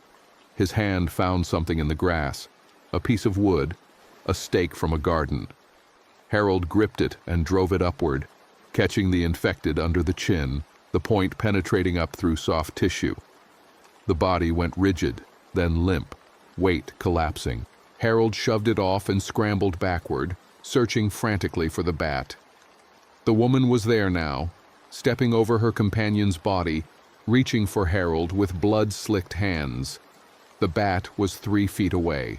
His hand found something in the grass, a piece of wood, a stake from a garden. Harold gripped it and drove it upward, catching the infected under the chin, the point penetrating up through soft tissue. The body went rigid, then limp, weight collapsing. Harold shoved it off and scrambled backward, searching frantically for the bat. The woman was there now, stepping over her companion's body, reaching for Harold with blood-slicked hands. The bat was 3 feet away.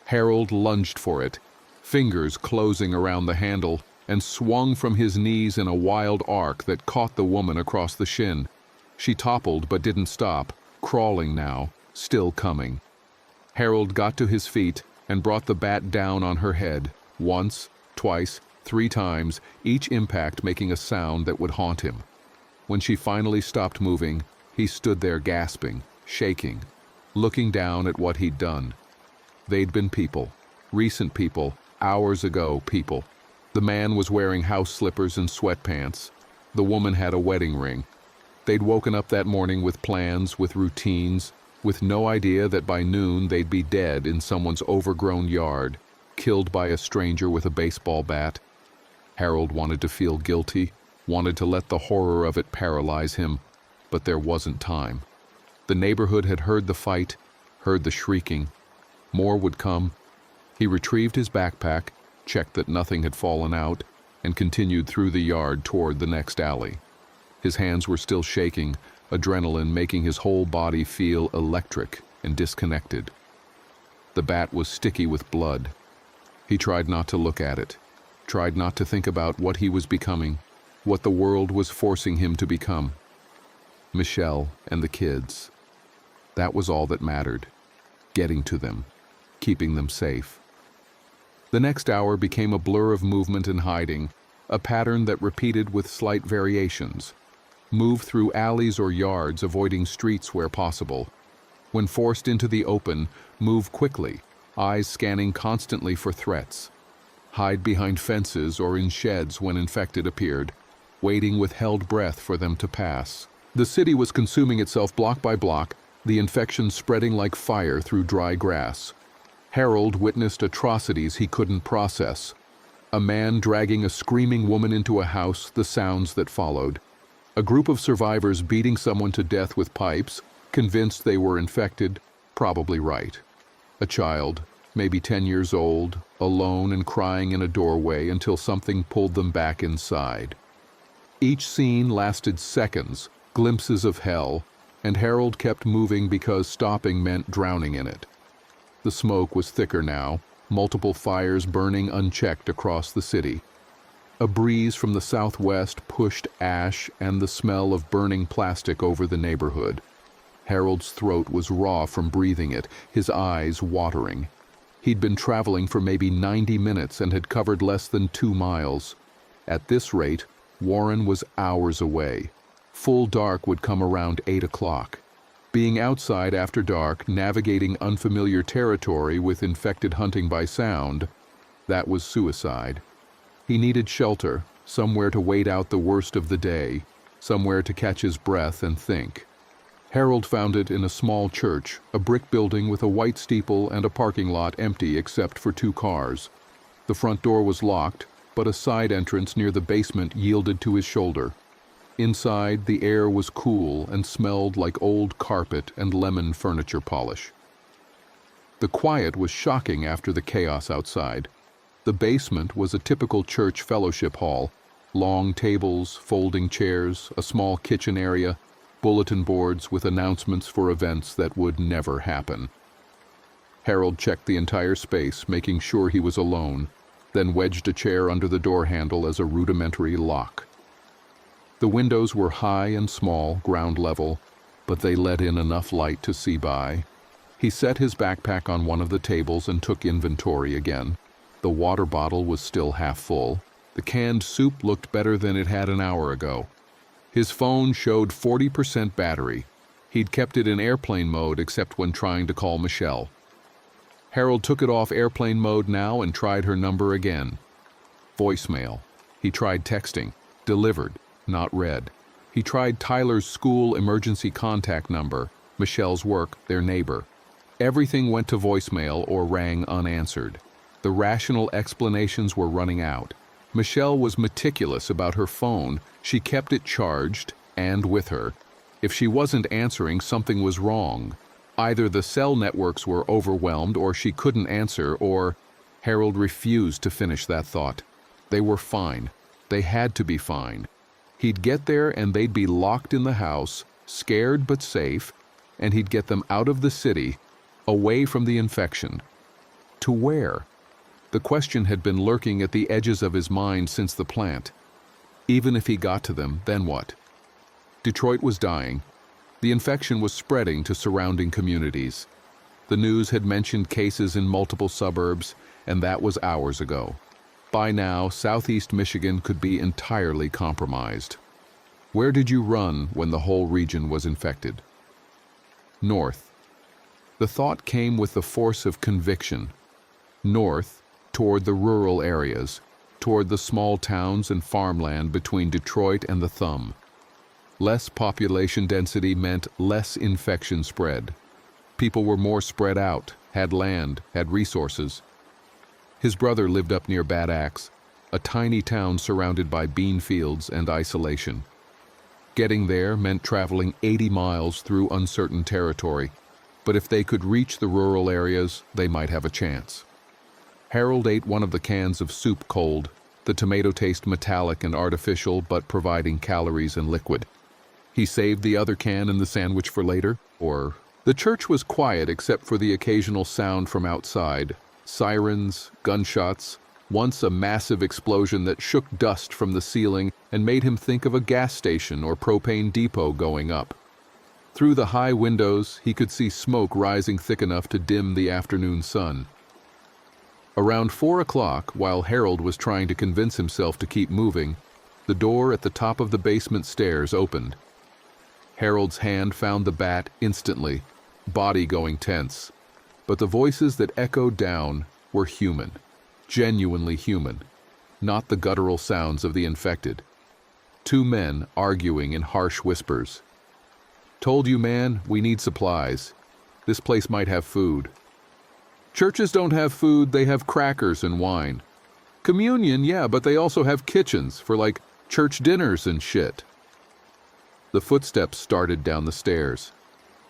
Harold lunged for it, fingers closing around the handle, and swung from his knees in a wild arc that caught the woman across the shin. She toppled but didn't stop, crawling now, still coming. Harold got to his feet and brought the bat down on her head, once, twice, 3 times, each impact making a sound that would haunt him. When she finally stopped moving, he stood there gasping, shaking, looking down at what he'd done. They'd been people, recent people, hours ago people. The man was wearing house slippers and sweatpants. The woman had a wedding ring. They'd woken up that morning with plans, with routines, with no idea that by noon they'd be dead in someone's overgrown yard, killed by a stranger with a baseball bat. Harold wanted to feel guilty, wanted to let the horror of it paralyze him, but there wasn't time. The neighborhood had heard the fight, heard the shrieking. More would come. He retrieved his backpack, checked that nothing had fallen out, and continued through the yard toward the next alley. His hands were still shaking, adrenaline making his whole body feel electric and disconnected. The bat was sticky with blood. He tried not to look at it, tried not to think about what he was becoming, what the world was forcing him to become. Michelle and the kids. That was all that mattered. Getting to them, keeping them safe. The next hour became a blur of movement and hiding, a pattern that repeated with slight variations. Move through alleys or yards, avoiding streets where possible. When forced into the open, move quickly, eyes scanning constantly for threats. Hide behind fences or in sheds when infected appeared, waiting with held breath for them to pass. The city was consuming itself block by block, the infection spreading like fire through dry grass. Harold witnessed atrocities he couldn't process. A man dragging a screaming woman into a house, the sounds that followed. A group of survivors beating someone to death with pipes, convinced they were infected, probably right. A child, maybe 10 years old, alone and crying in a doorway until something pulled them back inside. Each scene lasted seconds, glimpses of hell, and Harold kept moving because stopping meant drowning in it. The smoke was thicker now, multiple fires burning unchecked across the city. A breeze from the southwest pushed ash and the smell of burning plastic over the neighborhood. Harold's throat was raw from breathing it, his eyes watering. He'd been traveling for maybe 90 minutes and had covered less than 2 miles. At this rate, Warren was hours away. Full dark would come around 8 o'clock. Being outside after dark, navigating unfamiliar territory with infected hunting by sound, that was suicide. He needed shelter, somewhere to wait out the worst of the day, somewhere to catch his breath and think. Harold found it in a small church, a brick building with a white steeple and a parking lot empty except for 2 cars. The front door was locked, but a side entrance near the basement yielded to his shoulder. Inside, the air was cool and smelled like old carpet and lemon furniture polish. The quiet was shocking after the chaos outside. The basement was a typical church fellowship hall: long tables, folding chairs, a small kitchen area, bulletin boards with announcements for events that would never happen. Harold checked the entire space, making sure he was alone, then wedged a chair under the door handle as a rudimentary lock. The windows were high and small, ground level, but they let in enough light to see by. He set his backpack on one of the tables and took inventory again. The water bottle was still half full. The canned soup looked better than it had an hour ago. His phone showed 40% battery. He'd kept it in airplane mode except when trying to call Michelle. Harold took it off airplane mode now and tried her number again. Voicemail. He tried texting. Delivered, not read. He tried Tyler's school emergency contact number, Michelle's work, their neighbor. Everything went to voicemail or rang unanswered. The rational explanations were running out. Michelle was meticulous about her phone. She kept it charged and with her. If she wasn't answering, something was wrong. Either the cell networks were overwhelmed or she couldn't answer, or Harold refused to finish that thought. They were fine. They had to be fine. He'd get there and they'd be locked in the house, scared but safe, and he'd get them out of the city, away from the infection. To where? The question had been lurking at the edges of his mind since the plant. Even if he got to them, then what? Detroit was dying. The infection was spreading to surrounding communities. The news had mentioned cases in multiple suburbs, and that was hours ago. By now, southeast Michigan could be entirely compromised. Where did you run when the whole region was infected? North. The thought came with the force of conviction. North, toward the rural areas, toward the small towns and farmland between Detroit and the Thumb. Less population density meant less infection spread. People were more spread out, had land, had resources. His brother lived up near Bad Axe, a tiny town surrounded by bean fields and isolation. Getting there meant traveling 80 miles through uncertain territory, but if they could reach the rural areas, they might have a chance. Harold ate one of the cans of soup cold, the tomato taste metallic and artificial but providing calories and liquid. He saved the other can in the sandwich for later, or... The church was quiet except for the occasional sound from outside. Sirens, gunshots, once a massive explosion that shook dust from the ceiling and made him think of a gas station or propane depot going up. Through the high windows, he could see smoke rising thick enough to dim the afternoon sun. Around 4 o'clock, while Harold was trying to convince himself to keep moving, the door at the top of the basement stairs opened. Harold's hand found the bat instantly, body going tense. But the voices that echoed down were human, genuinely human, not the guttural sounds of the infected. 2 men arguing in harsh whispers. "Told you, man, we need supplies. This place might have food." "Churches don't have food, they have crackers and wine." "Communion, yeah, but they also have kitchens for like church dinners and shit." The footsteps started down the stairs.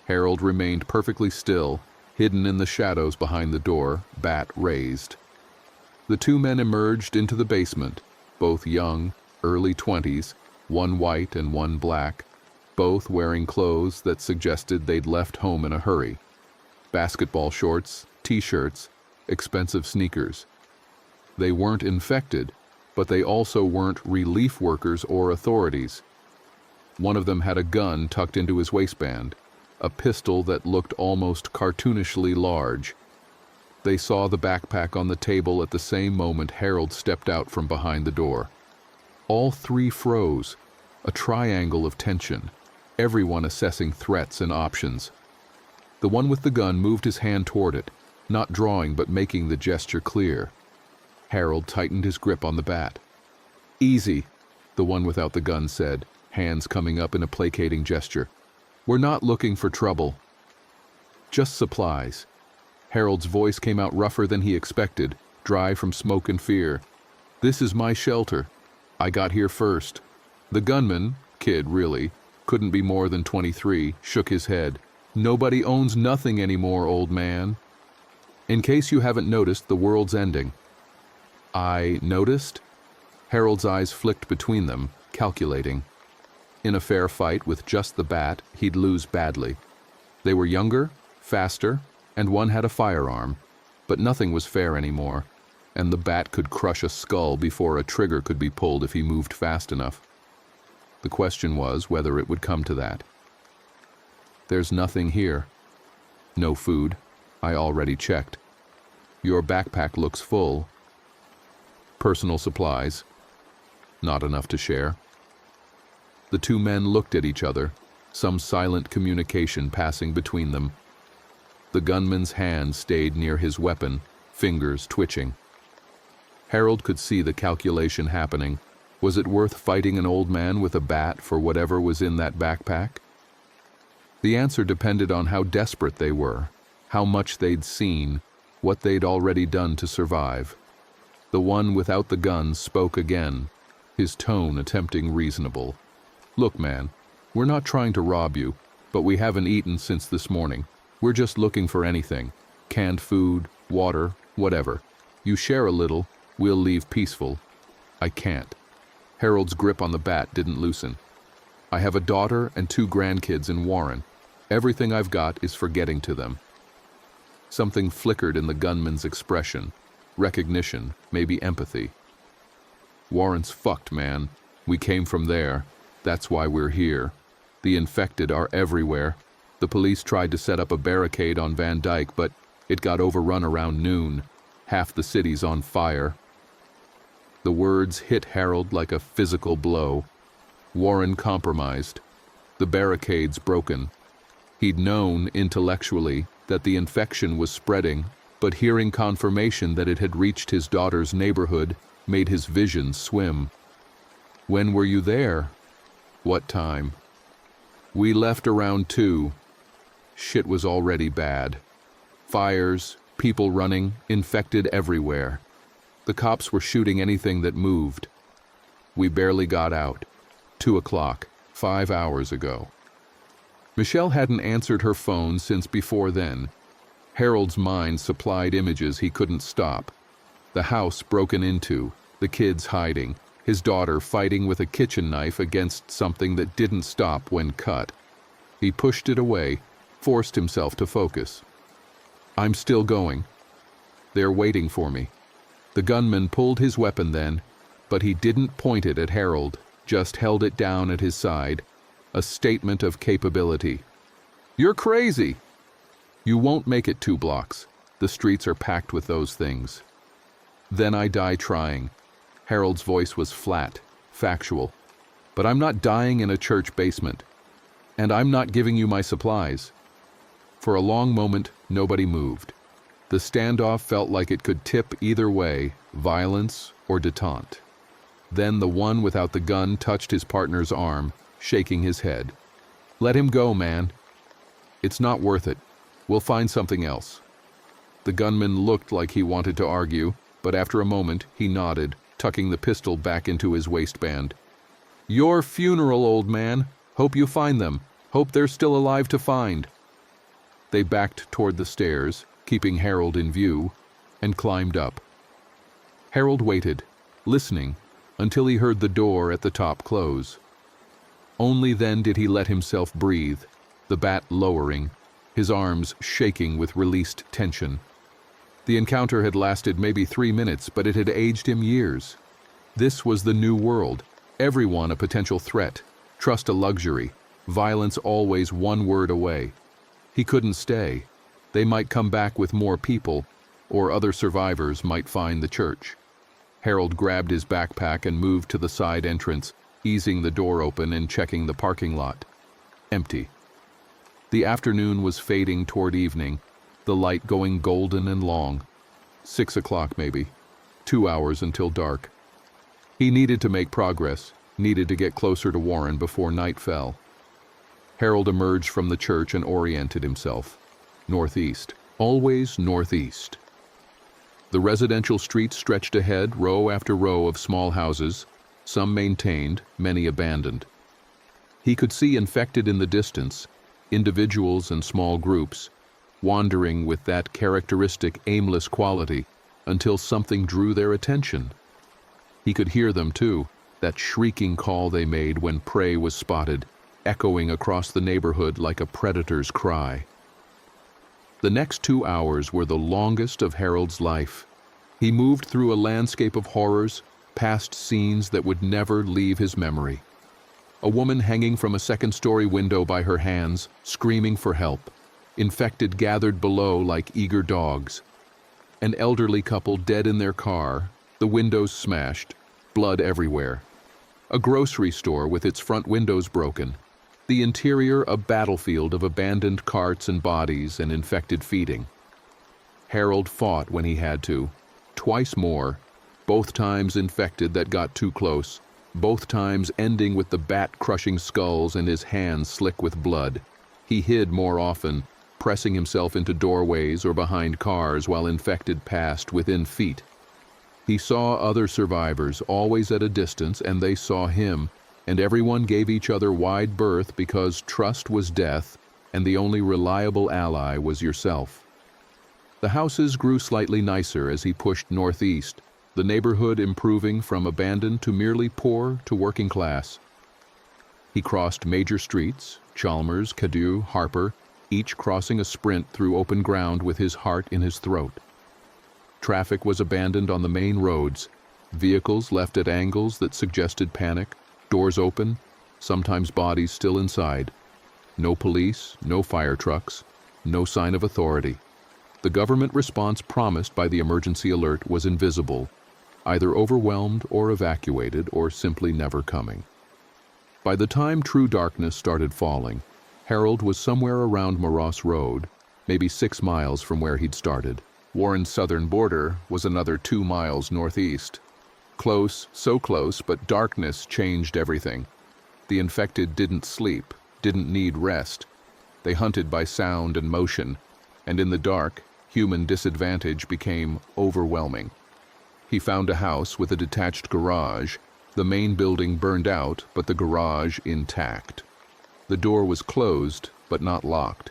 Harold remained perfectly still, hidden in the shadows behind the door, bat raised. The 2 men emerged into the basement, both young, early 20s, one white and one black, both wearing clothes that suggested they'd left home in a hurry. Basketball shorts, t-shirts, expensive sneakers. They weren't infected, but they also weren't relief workers or authorities. One of them had a gun tucked into his waistband, a pistol that looked almost cartoonishly large. They saw the backpack on the table at the same moment Harold stepped out from behind the door. All 3 froze, a triangle of tension, everyone assessing threats and options. The one with the gun moved his hand toward it, not drawing but making the gesture clear. Harold tightened his grip on the bat. "Easy," the one without the gun said, hands coming up in a placating gesture. "We're not looking for trouble. Just supplies." Harold's voice came out rougher than he expected, dry from smoke and fear. "This is my shelter. I got here first. The gunman, Kid, really. Couldn't be more than 23, shook his head. Nobody owns nothing anymore, old man. In case you haven't noticed, the world's ending. I noticed? Harold's eyes flicked between them, calculating. In a fair fight with just the bat, he'd lose badly. They were younger, faster, and one had a firearm, but nothing was fair anymore, and the bat could crush a skull before a trigger could be pulled if he moved fast enough. The question was whether it would come to that. There's nothing here. No food. I already checked. Your backpack looks full. Personal supplies. Not enough to share. The two men looked at each other, some silent communication passing between them. The gunman's hand stayed near his weapon, fingers twitching. Harold could see the calculation happening. Was it worth fighting an old man with a bat for whatever was in that backpack? The answer depended on how desperate they were, how much they'd seen, what they'd already done to survive. The one without the gun spoke again, his tone attempting reasonable. Look, man, we're not trying to rob you, but we haven't eaten since this morning. We're just looking for anything. Canned food, water, whatever. You share a little, we'll leave peaceful. I can't. Harold's grip on the bat didn't loosen. I have a daughter and 2 grandkids in Warren. Everything I've got is for getting to them. Something flickered in the gunman's expression. Recognition, maybe empathy. Warren's fucked, man. We came from there. That's why we're here. The infected are everywhere. The police tried to set up a barricade on Van Dyke, but it got overrun around noon. Half the city's on fire. The words hit Harold like a physical blow. Warren compromised. The barricades broken. He'd known, intellectually, that the infection was spreading, but hearing confirmation that it had reached his daughter's neighborhood made his vision swim. When were you there? What time? We left around 2. Shit was already bad. Fires, people running, infected everywhere. The cops were shooting anything that moved. We barely got out. 2 o'clock, 5 hours ago. Michelle hadn't answered her phone since before then. Harold's mind supplied images he couldn't stop. The house broken into, the kids hiding, his daughter fighting with a kitchen knife against something that didn't stop when cut. He pushed it away, forced himself to focus. I'm still going. They're waiting for me. The gunman pulled his weapon then, but he didn't point it at Harold, just held it down at his side, a statement of capability. You're crazy! You won't make it 2 blocks. The streets are packed with those things. Then I die trying. Harold's voice was flat, factual. But I'm not dying in a church basement. And I'm not giving you my supplies. For a long moment, nobody moved. The standoff felt like it could tip either way, violence or detente. Then the one without the gun touched his partner's arm, shaking his head. Let him go, man. It's not worth it. We'll find something else. The gunman looked like he wanted to argue, but after a moment, he nodded, tucking the pistol back into his waistband. Your funeral, old man. Hope you find them. Hope they're still alive to find. They backed toward the stairs, keeping Harold in view, and climbed up. Harold waited, listening, until he heard the door at the top close. Only then did he let himself breathe, the bat lowering, his arms shaking with released tension. The encounter had lasted maybe 3 minutes, but it had aged him years. This was the new world, everyone a potential threat, trust a luxury, violence always one word away. He couldn't stay. They might come back with more people, or other survivors might find the church. Harold grabbed his backpack and moved to the side entrance, easing the door open and checking the parking lot. Empty. The afternoon was fading toward evening, the light going golden and long. 6 o'clock maybe. 2 hours until dark. He needed to make progress, needed to get closer to Warren before night fell. Harold emerged from the church and oriented himself. Northeast. Always northeast. The residential streets stretched ahead, row after row of small houses, some maintained, many abandoned. He could see infected in the distance, individuals and small groups, wandering with that characteristic aimless quality until something drew their attention. He could hear them too, that shrieking call they made when prey was spotted, echoing across the neighborhood like a predator's cry. The next 2 hours were the longest of Harold's life. He moved through a landscape of horrors, past scenes that would never leave his memory. A woman hanging from a second-story window by her hands, screaming for help. Infected gathered below like eager dogs. An elderly couple dead in their car, the windows smashed, blood everywhere. A grocery store with its front windows broken. The interior a battlefield of abandoned carts and bodies and infected feeding. Harold fought when he had to. Twice more, both times infected that got too close, both times ending with the bat-crushing skulls and his hands slick with blood. He hid more often, pressing himself into doorways or behind cars while infected passed within feet. He saw other survivors, always at a distance, and they saw him, and everyone gave each other wide berth because trust was death, and the only reliable ally was yourself. The houses grew slightly nicer as he pushed northeast, the neighborhood improving from abandoned to merely poor to working class. He crossed major streets, Chalmers, Cadue, Harper, each crossing a sprint through open ground with his heart in his throat. Traffic was abandoned on the main roads, vehicles left at angles that suggested panic, doors open, sometimes bodies still inside. No police, no fire trucks, no sign of authority. The government response promised by the emergency alert was invisible, either overwhelmed or evacuated or simply never coming. By the time true darkness started falling, Harold was somewhere around Moross Road, maybe 6 miles from where he'd started. Warren's southern border was another 2 miles northeast. Close, so close, but darkness changed everything. The infected didn't sleep, didn't need rest. They hunted by sound and motion, and in the dark, human disadvantage became overwhelming. He found a house with a detached garage, the main building burned out, but the garage intact. The door was closed, but not locked.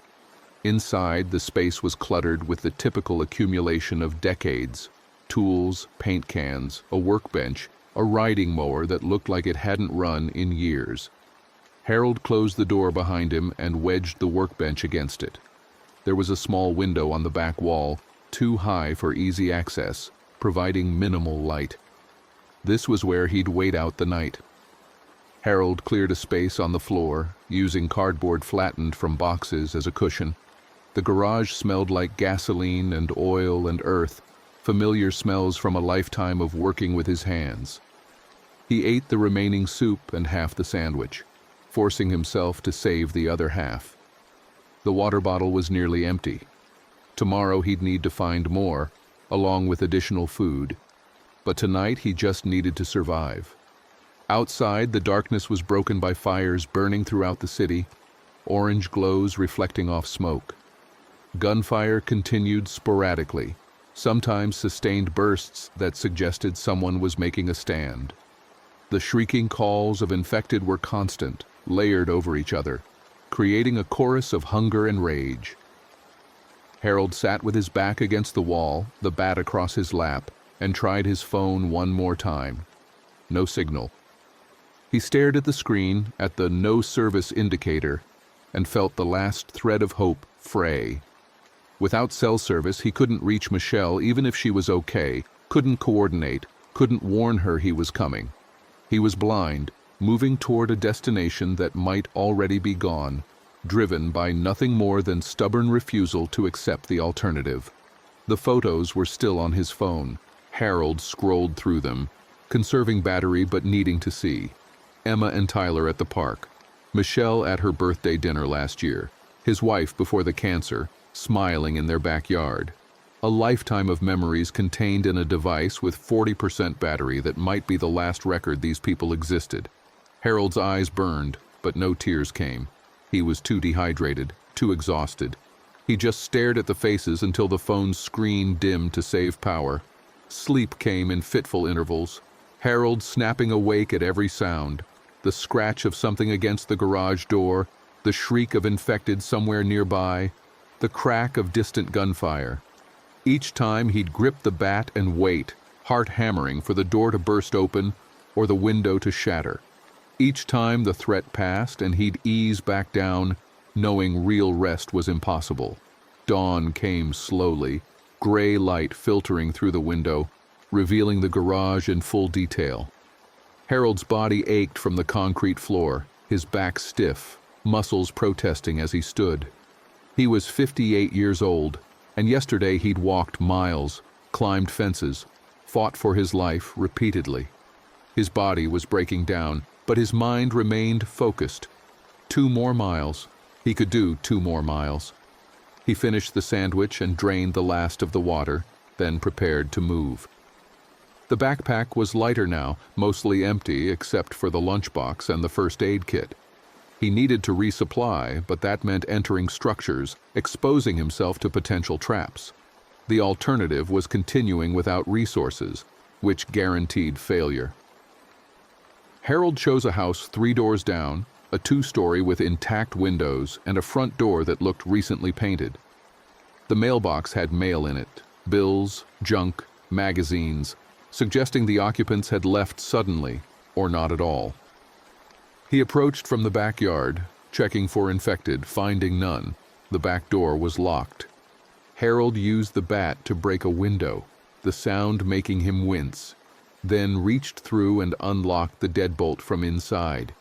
Inside, the space was cluttered with the typical accumulation of decades: tools, paint cans, a workbench, a riding mower that looked like it hadn't run in years. Harold closed the door behind him and wedged the workbench against it. There was a small window on the back wall, too high for easy access, providing minimal light. This was where he'd wait out the night. Harold cleared a space on the floor, using cardboard flattened from boxes as a cushion. The garage smelled like gasoline and oil and earth, familiar smells from a lifetime of working with his hands. He ate the remaining soup and half the sandwich, forcing himself to save the other half. The water bottle was nearly empty. Tomorrow he'd need to find more, along with additional food. But tonight he just needed to survive. Outside, the darkness was broken by fires burning throughout the city, orange glows reflecting off smoke. Gunfire continued sporadically, sometimes sustained bursts that suggested someone was making a stand. The shrieking calls of infected were constant, layered over each other, creating a chorus of hunger and rage. Harold sat with his back against the wall, the bat across his lap, and tried his phone one more time. No signal. He stared at the screen, at the no service indicator, and felt the last thread of hope fray. Without cell service, he couldn't reach Michelle even if she was okay, couldn't coordinate, couldn't warn her he was coming. He was blind, moving toward a destination that might already be gone, driven by nothing more than stubborn refusal to accept the alternative. The photos were still on his phone. Harold scrolled through them, conserving battery but needing to see. Emma and Tyler at the park. Michelle at her birthday dinner last year. His wife before the cancer, smiling in their backyard. A lifetime of memories contained in a device with 40% battery that might be the last record these people existed. Harold's eyes burned, but no tears came. He was too dehydrated, too exhausted. He just stared at the faces until the phone's screen dimmed to save power. Sleep came in fitful intervals, Harold snapping awake at every sound. the scratch of something against the garage door, the shriek of infected somewhere nearby, the crack of distant gunfire. Each time he'd grip the bat and wait, heart hammering for the door to burst open or the window to shatter. Each time the threat passed and he'd ease back down, knowing real rest was impossible. Dawn came slowly, gray light filtering through the window, revealing the garage in full detail. Harold's body ached from the concrete floor, his back stiff, muscles protesting as he stood. He was 58 years old, and yesterday he'd walked miles, climbed fences, fought for his life repeatedly. His body was breaking down, but his mind remained focused. 2 more miles. He could do 2 more miles. He finished the sandwich and drained the last of the water, then prepared to move. The backpack was lighter now, mostly empty except for the lunchbox and the first aid kit. He needed to resupply, but that meant entering structures, exposing himself to potential traps. The alternative was continuing without resources, which guaranteed failure. Harold chose a house 3 doors down, a 2-story with intact windows and a front door that looked recently painted. The mailbox had mail in it, bills, junk, magazines, suggesting the occupants had left suddenly or not at all. He approached from the backyard, checking for infected, finding none. The back door was locked. Harold used the bat to break a window, the sound making him wince, then reached through and unlocked the deadbolt from inside.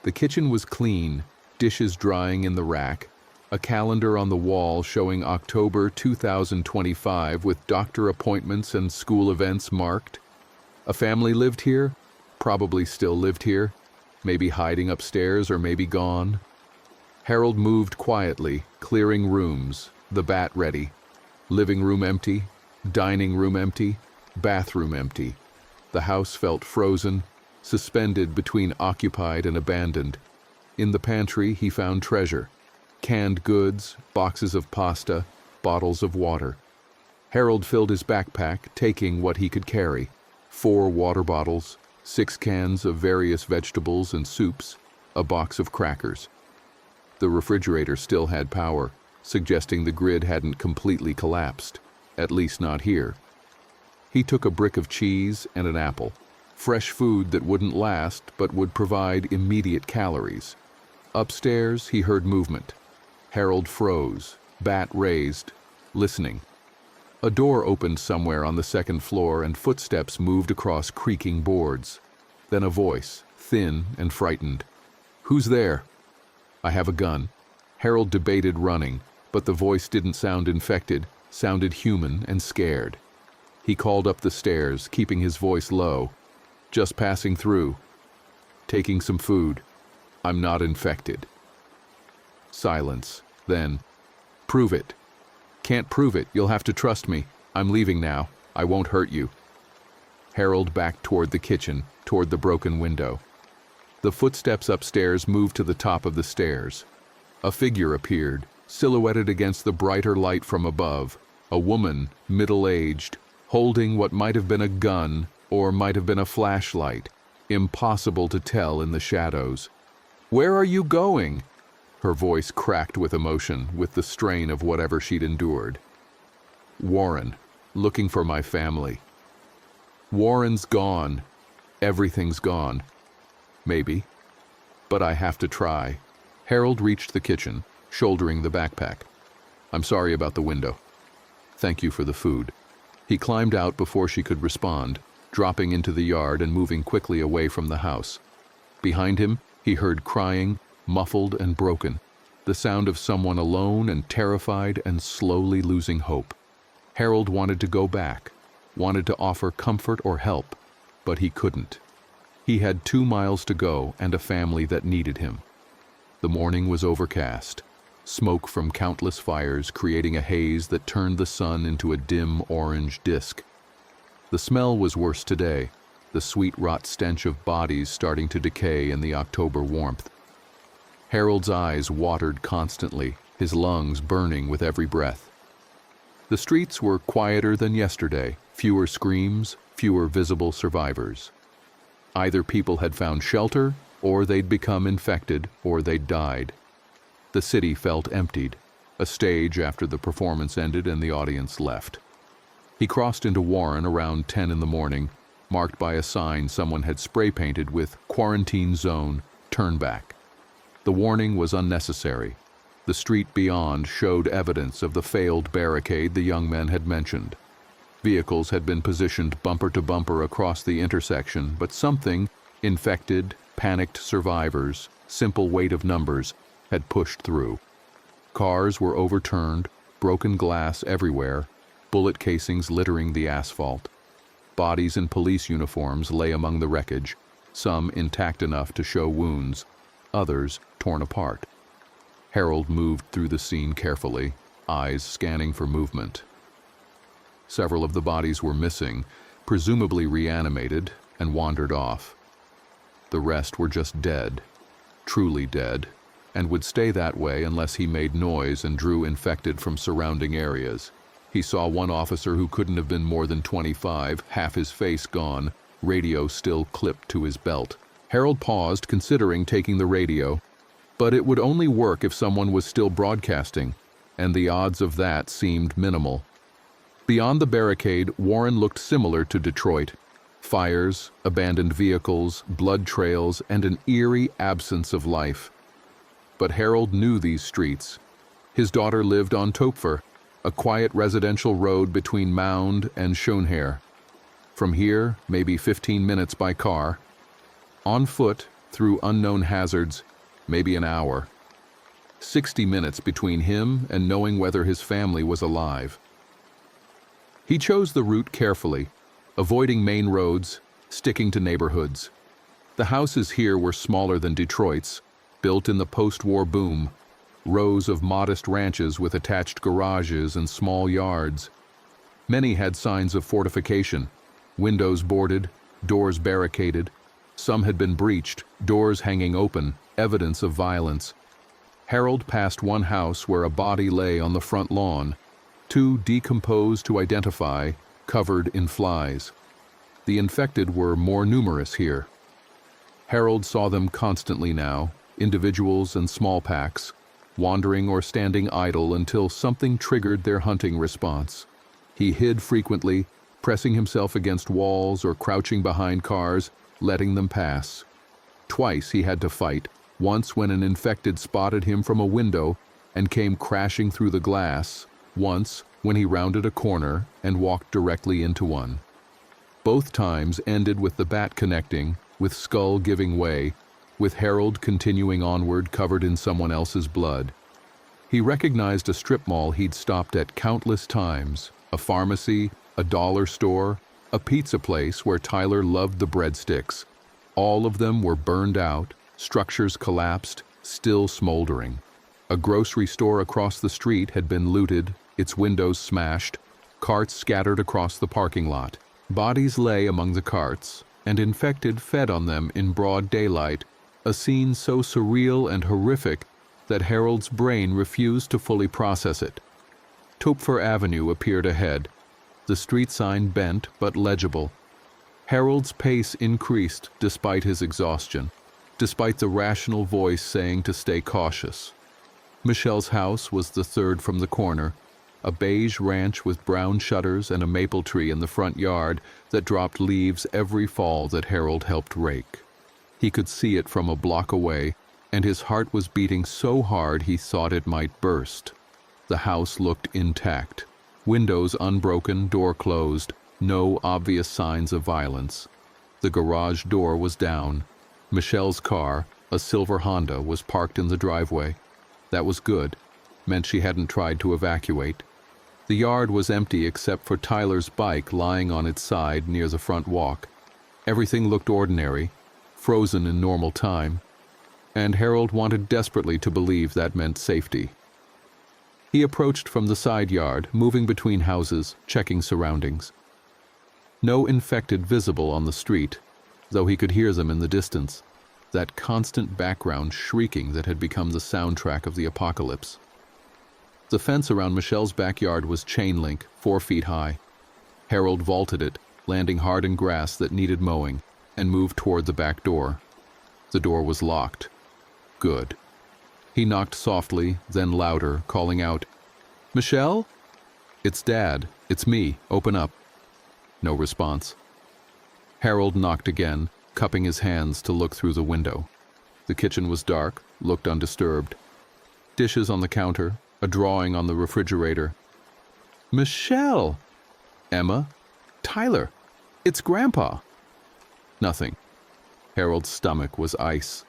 The kitchen was clean, dishes drying in the rack, a calendar on the wall showing October 2025 with doctor appointments and school events marked. A family lived here, probably still lived here, maybe hiding upstairs or maybe gone. Harold moved quietly, clearing rooms, the bat ready. Living room empty, dining room empty, bathroom empty. The house felt frozen, suspended between occupied and abandoned. In the pantry, he found treasure. Canned goods, boxes of pasta, bottles of water. Harold filled his backpack, taking what he could carry. 4 water bottles, 6 cans of various vegetables and soups, a box of crackers. The refrigerator still had power, suggesting the grid hadn't completely collapsed, at least not here. He took a brick of cheese and an apple, fresh food that wouldn't last but would provide immediate calories. Upstairs, he heard movement. Harold froze, bat raised, listening. A door opened somewhere on the 2nd floor and footsteps moved across creaking boards. Then a voice, thin and frightened. "Who's there?" "I have a gun." Harold debated running, but the voice didn't sound infected, sounded human and scared. He called up the stairs, keeping his voice low. "Just passing through. Taking some food. I'm not infected." Silence. Then, "Prove it." "Can't prove it. You'll have to trust me. I'm leaving now. I won't hurt you." Harold backed toward the kitchen, toward the broken window. The footsteps upstairs moved to the top of the stairs. A figure appeared, silhouetted against the brighter light from above. A woman, middle-aged, holding what might have been a gun or might have been a flashlight. Impossible to tell in the shadows. "Where are you going?" Her voice cracked with emotion, with the strain of whatever she'd endured. "Warren, looking for my family." "Warren's gone. Everything's gone." "Maybe. But I have to try." Harold reached the kitchen, shouldering the backpack. "I'm sorry about the window. Thank you for the food." He climbed out before she could respond, dropping into the yard and moving quickly away from the house. Behind him, he heard crying, muffled and broken, the sound of someone alone and terrified and slowly losing hope. Harold wanted to go back, wanted to offer comfort or help, but he couldn't. He had 2 miles to go and a family that needed him. The morning was overcast, smoke from countless fires creating a haze that turned the sun into a dim orange disk. The smell was worse today, the sweet rot stench of bodies starting to decay in the October warmth. Harold's eyes watered constantly, his lungs burning with every breath. The streets were quieter than yesterday, fewer screams, fewer visible survivors. Either people had found shelter Or they'd become infected, or they'd died. The city felt emptied, a stage after the performance ended and the audience left. He crossed into Warren around 10 in the morning, marked by a sign someone had spray-painted with "Quarantine Zone, Turn Back." The warning was unnecessary. The street beyond showed evidence of the failed barricade the young men had mentioned. Vehicles had been positioned bumper to bumper across the intersection, but something, infected, panicked survivors, simple weight of numbers, had pushed through. Cars were overturned, broken glass everywhere, bullet casings littering the asphalt. Bodies in police uniforms lay among the wreckage, some intact enough to show wounds, others torn apart. Harold moved through the scene carefully, eyes scanning for movement. Several of the bodies were missing, presumably reanimated, and wandered off. The rest were just dead, truly dead, and would stay that way unless he made noise and drew infected from surrounding areas. He saw one officer who couldn't have been more than 25, half his face gone, radio still clipped to his belt. Harold paused, considering taking the radio, but it would only work if someone was still broadcasting, and the odds of that seemed minimal. Beyond the barricade, Warren looked similar to Detroit. Fires, abandoned vehicles, blood trails, and an eerie absence of life. But Harold knew these streets. His daughter lived on Topfer, a quiet residential road between Mound and Schoenherr. From here, maybe 15 minutes by car. On foot, through unknown hazards, maybe an hour. 60 minutes between him and knowing whether his family was alive. He chose the route carefully, avoiding main roads, sticking to neighborhoods. The houses here were smaller than Detroit's, built in the post-war boom, rows of modest ranches with attached garages and small yards. Many had signs of fortification, windows boarded, doors barricaded. Some had been breached, doors hanging open, evidence of violence. Harold passed one house where a body lay on the front lawn, too decomposed to identify, covered in flies. The infected were more numerous here. Harold saw them constantly now, individuals and small packs, wandering or standing idle until something triggered their hunting response. He hid frequently, pressing himself against walls or crouching behind cars, letting them pass. Twice he had to fight, once when an infected spotted him from a window and came crashing through the glass, once when he rounded a corner and walked directly into one. Both times ended with the bat connecting, with skull giving way, with Harold continuing onward covered in someone else's blood. He recognized a strip mall he'd stopped at countless times, a pharmacy, a dollar store, a pizza place where Tyler loved the breadsticks. All of them were burned out, structures collapsed, still smoldering. A grocery store across the street had been looted, its windows smashed, carts scattered across the parking lot. Bodies lay among the carts, and infected fed on them in broad daylight, a scene so surreal and horrific that Harold's brain refused to fully process it. Topfer Avenue appeared ahead, the street sign bent but legible. Harold's pace increased despite his exhaustion, despite the rational voice saying to stay cautious. Michelle's house was the third from the corner, a beige ranch with brown shutters and a maple tree in the front yard that dropped leaves every fall that Harold helped rake. He could see it from a block away, and his heart was beating so hard he thought it might burst. The house looked intact. Windows unbroken, door closed, no obvious signs of violence. The garage door was down. Michelle's car, a silver Honda, was parked in the driveway. That was good. Meant she hadn't tried to evacuate. The yard was empty except for Tyler's bike lying on its side near the front walk. Everything looked ordinary, frozen in normal time, and Harold wanted desperately to believe that meant safety. He approached from the side yard, moving between houses, checking surroundings. No infected visible on the street, though he could hear them in the distance, that constant background shrieking that had become the soundtrack of the apocalypse. The fence around Michelle's backyard was chain link, 4 feet high. Harold vaulted it, landing hard in grass that needed mowing, and moved toward the back door. The door was locked. Good. He knocked softly, then louder, calling out, "Michelle? It's Dad. It's me. Open up." No response. Harold knocked again, cupping his hands to look through the window. The kitchen was dark, looked undisturbed. Dishes on the counter, a drawing on the refrigerator. "Michelle! Emma? Tyler! It's Grandpa!" Nothing. Harold's stomach was ice.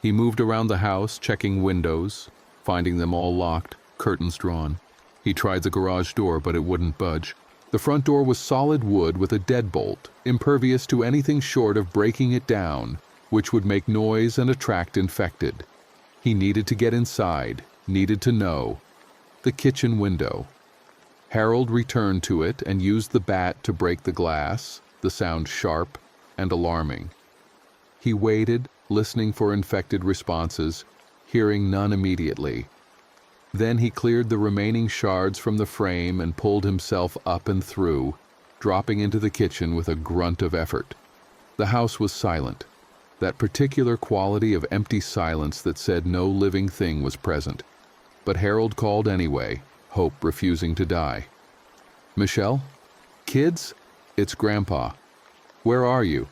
He moved around the house, checking windows, finding them all locked, curtains drawn. He tried the garage door, but it wouldn't budge. The front door was solid wood with a deadbolt, impervious to anything short of breaking it down, which would make noise and attract infected. He needed to get inside, needed to know. The kitchen window. Harold returned to it and used the bat to break the glass, the sound sharp and alarming. He waited, listening for infected responses, hearing none immediately. Then he cleared the remaining shards from the frame and pulled himself up and through, dropping into the kitchen with a grunt of effort. The house was silent, that particular quality of empty silence that said no living thing was present. But Harold called anyway, hope refusing to die. "Michelle? Kids? It's Grandpa. Where are you?"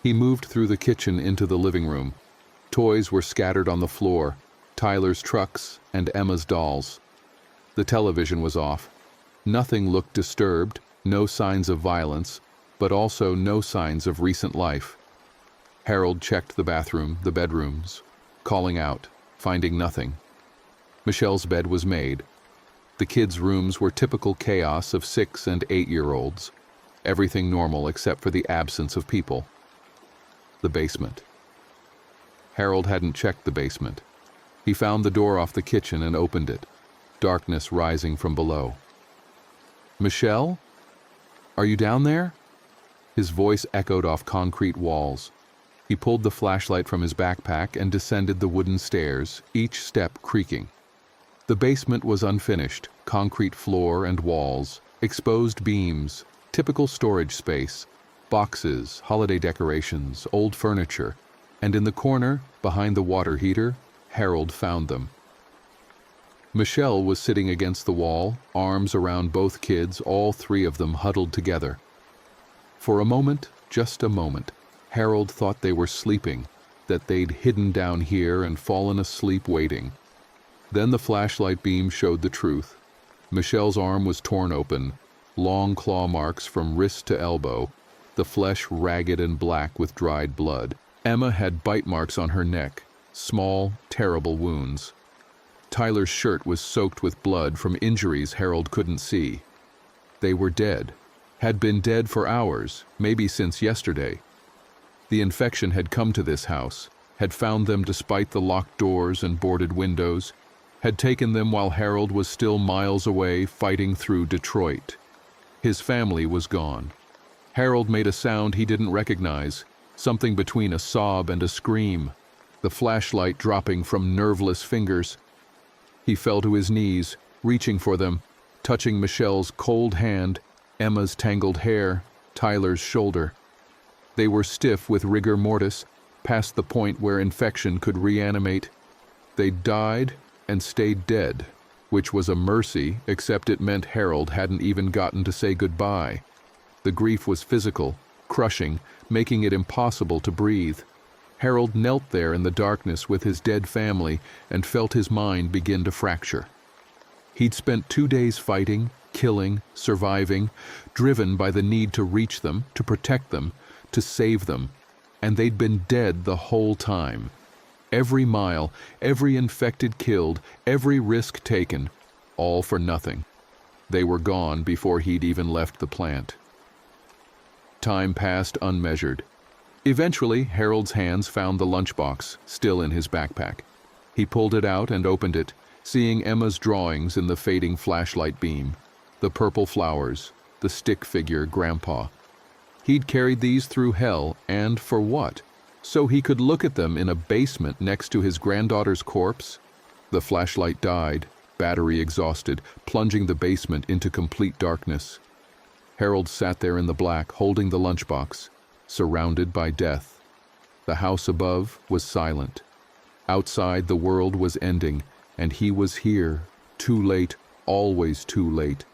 He moved through the kitchen into the living room. Toys were scattered on the floor, Tyler's trucks and Emma's dolls. The television was off. Nothing looked disturbed, no signs of violence, but also no signs of recent life. Harold checked the bathroom, the bedrooms, calling out, finding nothing. Michelle's bed was made. The kids' rooms were typical chaos of 6- and 8-year-olds. Everything normal except for the absence of people. The basement. Harold hadn't checked the basement. He found the door off the kitchen and opened it, darkness rising from below. "Michelle? Are you down there?" His voice echoed off concrete walls. He pulled the flashlight from his backpack and descended the wooden stairs, each step creaking. The basement was unfinished, concrete floor and walls, exposed beams, typical storage space, boxes, holiday decorations, old furniture, and in the corner, behind the water heater, Harold found them. Michelle was sitting against the wall, arms around both kids, all three of them huddled together. For a moment, just a moment, Harold thought they were sleeping, that they'd hidden down here and fallen asleep waiting. Then the flashlight beam showed the truth. Michelle's arm was torn open, long claw marks from wrist to elbow, the flesh ragged and black with dried blood. Emma had bite marks on her neck, small, terrible wounds. Tyler's shirt was soaked with blood from injuries Harold couldn't see. They were dead, had been dead for hours, maybe since yesterday. The infection had come to this house, had found them despite the locked doors and boarded windows, had taken them while Harold was still miles away fighting through Detroit. His family was gone. Harold made a sound he didn't recognize, something between a sob and a scream, the flashlight dropping from nerveless fingers. He fell to his knees, reaching for them, touching Michelle's cold hand, Emma's tangled hair, Tyler's shoulder. They were stiff with rigor mortis, past the point where infection could reanimate. They died and stayed dead, which was a mercy, except it meant Harold hadn't even gotten to say goodbye. The grief was physical, crushing, making it impossible to breathe. Harold knelt there in the darkness with his dead family and felt his mind begin to fracture. He'd spent 2 days fighting, killing, surviving, driven by the need to reach them, to protect them, to save them, and they'd been dead the whole time. Every mile, every infected killed, every risk taken, all for nothing. They were gone before he'd even left the plant. Time passed unmeasured. Eventually, Harold's hands found the lunchbox, still in his backpack. He pulled it out and opened it, seeing Emma's drawings in the fading flashlight beam, the purple flowers, the stick figure Grandpa. He'd carried these through hell, and for what? So he could look at them in a basement next to his granddaughter's corpse? The flashlight died, battery exhausted, plunging the basement into complete darkness. Harold sat there in the black, holding the lunchbox, surrounded by death. The house above was silent. Outside, the world was ending, and he was here, too late, always too late.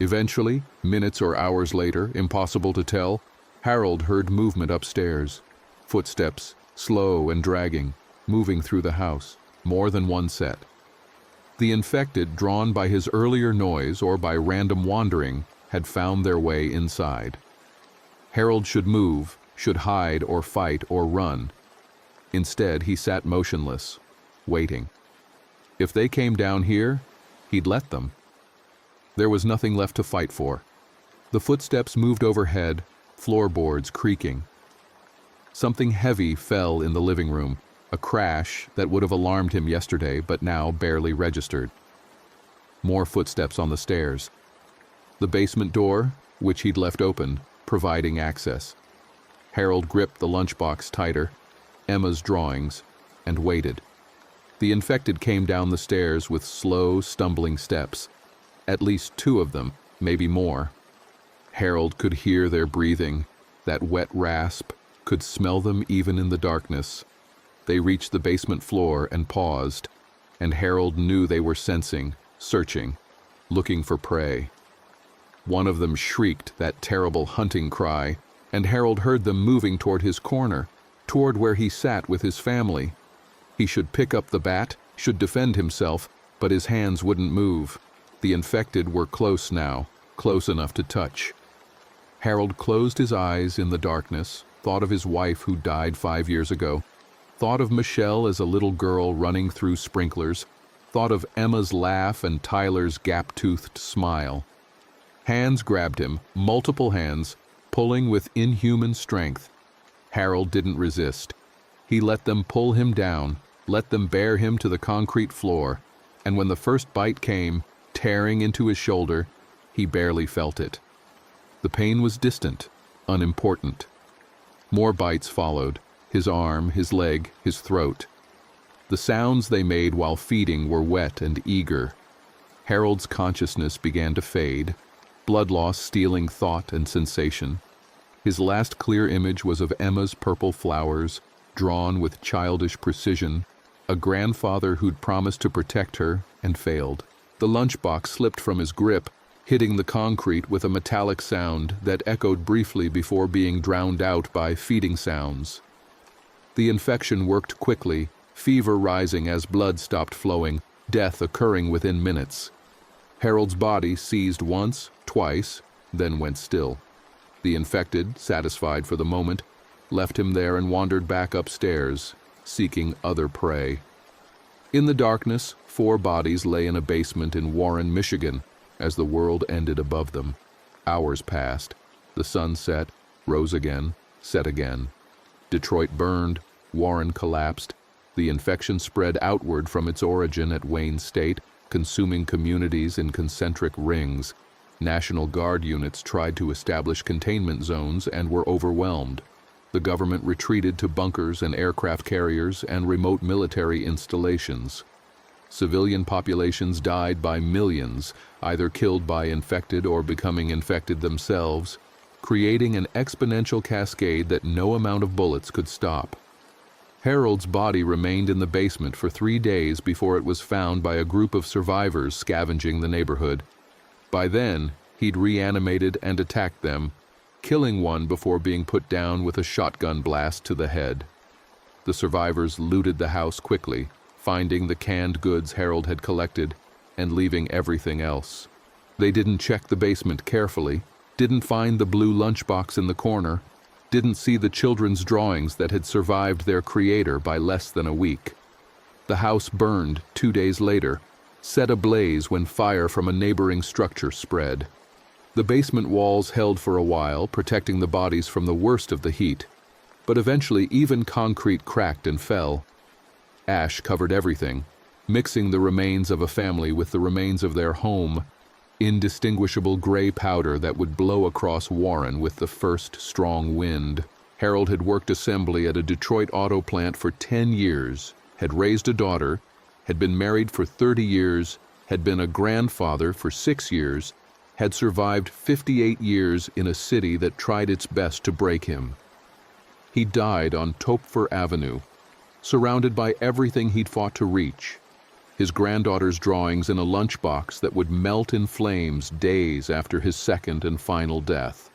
Eventually, minutes or hours later, impossible to tell, Harold heard movement upstairs. Footsteps, slow and dragging, moving through the house, more than one set. The infected, drawn by his earlier noise or by random wandering, had found their way inside. Harold should move, should hide or fight or run. Instead, he sat motionless, waiting. If they came down here, he'd let them. There was nothing left to fight for. The footsteps moved overhead, floorboards creaking. Something heavy fell in the living room, a crash that would have alarmed him yesterday but now barely registered. More footsteps on the stairs. The basement door, which he'd left open, providing access. Harold gripped the lunchbox tighter, Emma's drawings, and waited. The infected came down the stairs with slow, stumbling steps. At least two of them, maybe more. Harold could hear their breathing, that wet rasp, could smell them even in the darkness. They reached the basement floor and paused, and Harold knew they were sensing, searching, looking for prey. One of them shrieked that terrible hunting cry, and Harold heard them moving toward his corner, toward where he sat with his family. He should pick up the bat, should defend himself, but his hands wouldn't move. The infected were close now, close enough to touch. Harold closed his eyes in the darkness, thought of his wife who died 5 years ago, thought of Michelle as a little girl running through sprinklers, thought of Emma's laugh and Tyler's gap-toothed smile. Hands grabbed him, multiple hands, pulling with inhuman strength. Harold didn't resist. He let them pull him down, let them bear him to the concrete floor, and when the first bite came, tearing into his shoulder, he barely felt it. The pain was distant, unimportant. More bites followed, his arm, his leg, his throat. The sounds they made while feeding were wet and eager. Harold's consciousness began to fade, blood loss stealing thought and sensation. His last clear image was of Emma's purple flowers, drawn with childish precision, a grandfather who'd promised to protect her and failed. The lunchbox slipped from his grip, hitting the concrete with a metallic sound that echoed briefly before being drowned out by feeding sounds. The infection worked quickly, fever rising as blood stopped flowing, death occurring within minutes. Harold's body seized once, twice, then went still. The infected, satisfied for the moment, left him there and wandered back upstairs, seeking other prey. In the darkness, 4 bodies lay in a basement in Warren, Michigan, as the world ended above them. Hours passed. The sun set, rose again, set again. Detroit burned, Warren collapsed. The infection spread outward from its origin at Wayne State, consuming communities in concentric rings. National Guard units tried to establish containment zones and were overwhelmed. The government retreated to bunkers and aircraft carriers and remote military installations. Civilian populations died by millions, either killed by infected or becoming infected themselves, creating an exponential cascade that no amount of bullets could stop. Harold's body remained in the basement for 3 days before it was found by a group of survivors scavenging the neighborhood. By then, he'd reanimated and attacked them, killing one before being put down with a shotgun blast to the head. The survivors looted the house quickly, finding the canned goods Harold had collected and leaving everything else. They didn't check the basement carefully, didn't find the blue lunchbox in the corner, didn't see the children's drawings that had survived their creator by less than a week. The house burned 2 days later, set ablaze when fire from a neighboring structure spread. The basement walls held for a while, protecting the bodies from the worst of the heat, but eventually even concrete cracked and fell. Ash covered everything, mixing the remains of a family with the remains of their home, indistinguishable gray powder that would blow across Warren with the first strong wind. Harold had worked assembly at a Detroit auto plant for 10 years, had raised a daughter, had been married for 30 years, had been a grandfather for 6 years, had survived 58 years in a city that tried its best to break him. He died on Topfer Avenue, surrounded by everything he'd fought to reach. His granddaughter's drawings in a lunchbox that would melt in flames days after his second and final death.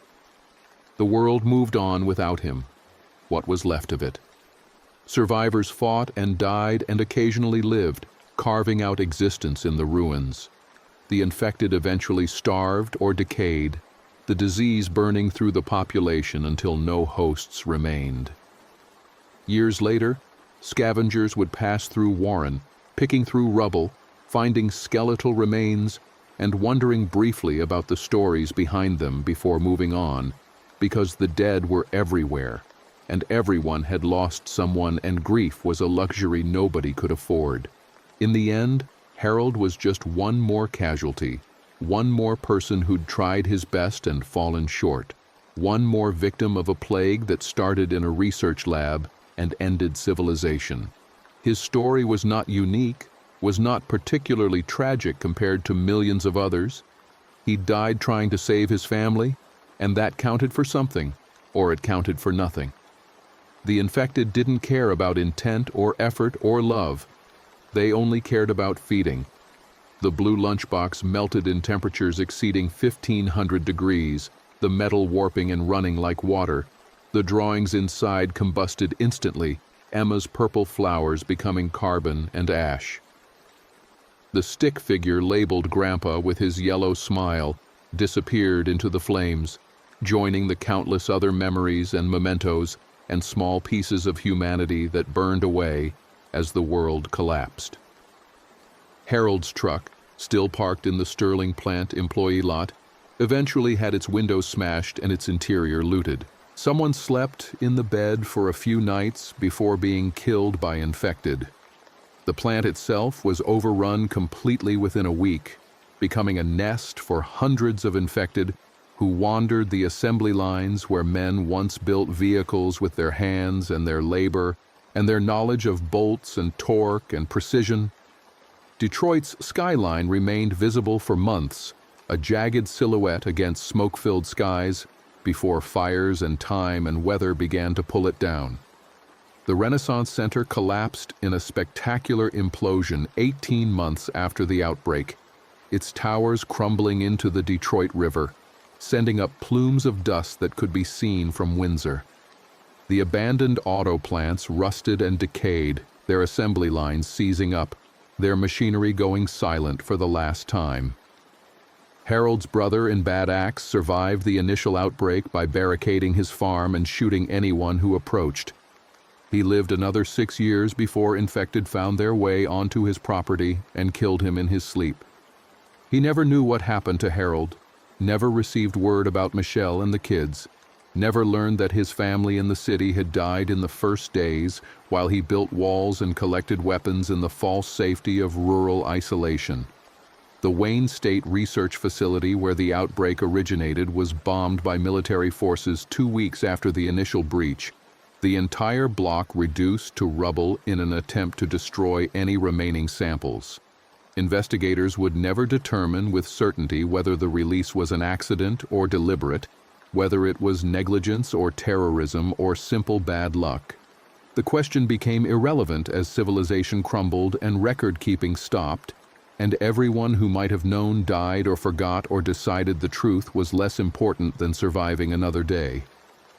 The world moved on without him. What was left of it? Survivors fought and died and occasionally lived, carving out existence in the ruins. The infected eventually starved or decayed, the disease burning through the population until no hosts remained. Years later, scavengers would pass through Warren, picking through rubble, finding skeletal remains, and wondering briefly about the stories behind them before moving on, because the dead were everywhere, and everyone had lost someone, and grief was a luxury nobody could afford. In the end, Harold was just one more casualty, one more person who'd tried his best and fallen short, one more victim of a plague that started in a research lab and ended civilization. His story was not unique, was not particularly tragic compared to millions of others. He died trying to save his family, and that counted for something, or it counted for nothing. The infected didn't care about intent or effort or love. They only cared about feeding. The blue lunchbox melted in temperatures exceeding 1,500 degrees, the metal warping and running like water. The drawings inside combusted instantly, Emma's purple flowers becoming carbon and ash. The stick figure labeled Grandpa with his yellow smile disappeared into the flames, joining the countless other memories and mementos and small pieces of humanity that burned away as the world collapsed. Harold's truck, still parked in the Sterling plant employee lot, eventually had its windows smashed and its interior looted. Someone slept in the bed for a few nights before being killed by infected. The plant itself was overrun completely within a week, becoming a nest for hundreds of infected who wandered the assembly lines where men once built vehicles with their hands and their labor and their knowledge of bolts and torque and precision. Detroit's skyline remained visible for months, a jagged silhouette against smoke-filled skies, before fires and time and weather began to pull it down. The Renaissance Center collapsed in a spectacular implosion 18 months after the outbreak, its towers crumbling into the Detroit River, sending up plumes of dust that could be seen from Windsor. The abandoned auto plants rusted and decayed, their assembly lines seizing up, their machinery going silent for the last time. Harold's brother in Bad Axe survived the initial outbreak by barricading his farm and shooting anyone who approached. He lived another 6 years before infected found their way onto his property and killed him in his sleep. He never knew what happened to Harold, never received word about Michelle and the kids, never learned that his family in the city had died in the first days while he built walls and collected weapons in the false safety of rural isolation. The Wayne State Research Facility where the outbreak originated was bombed by military forces 2 weeks after the initial breach, the entire block reduced to rubble in an attempt to destroy any remaining samples. Investigators would never determine with certainty whether the release was an accident or deliberate, whether it was negligence or terrorism or simple bad luck. The question became irrelevant as civilization crumbled and record-keeping stopped, and everyone who might have known died or forgot or decided the truth was less important than surviving another day.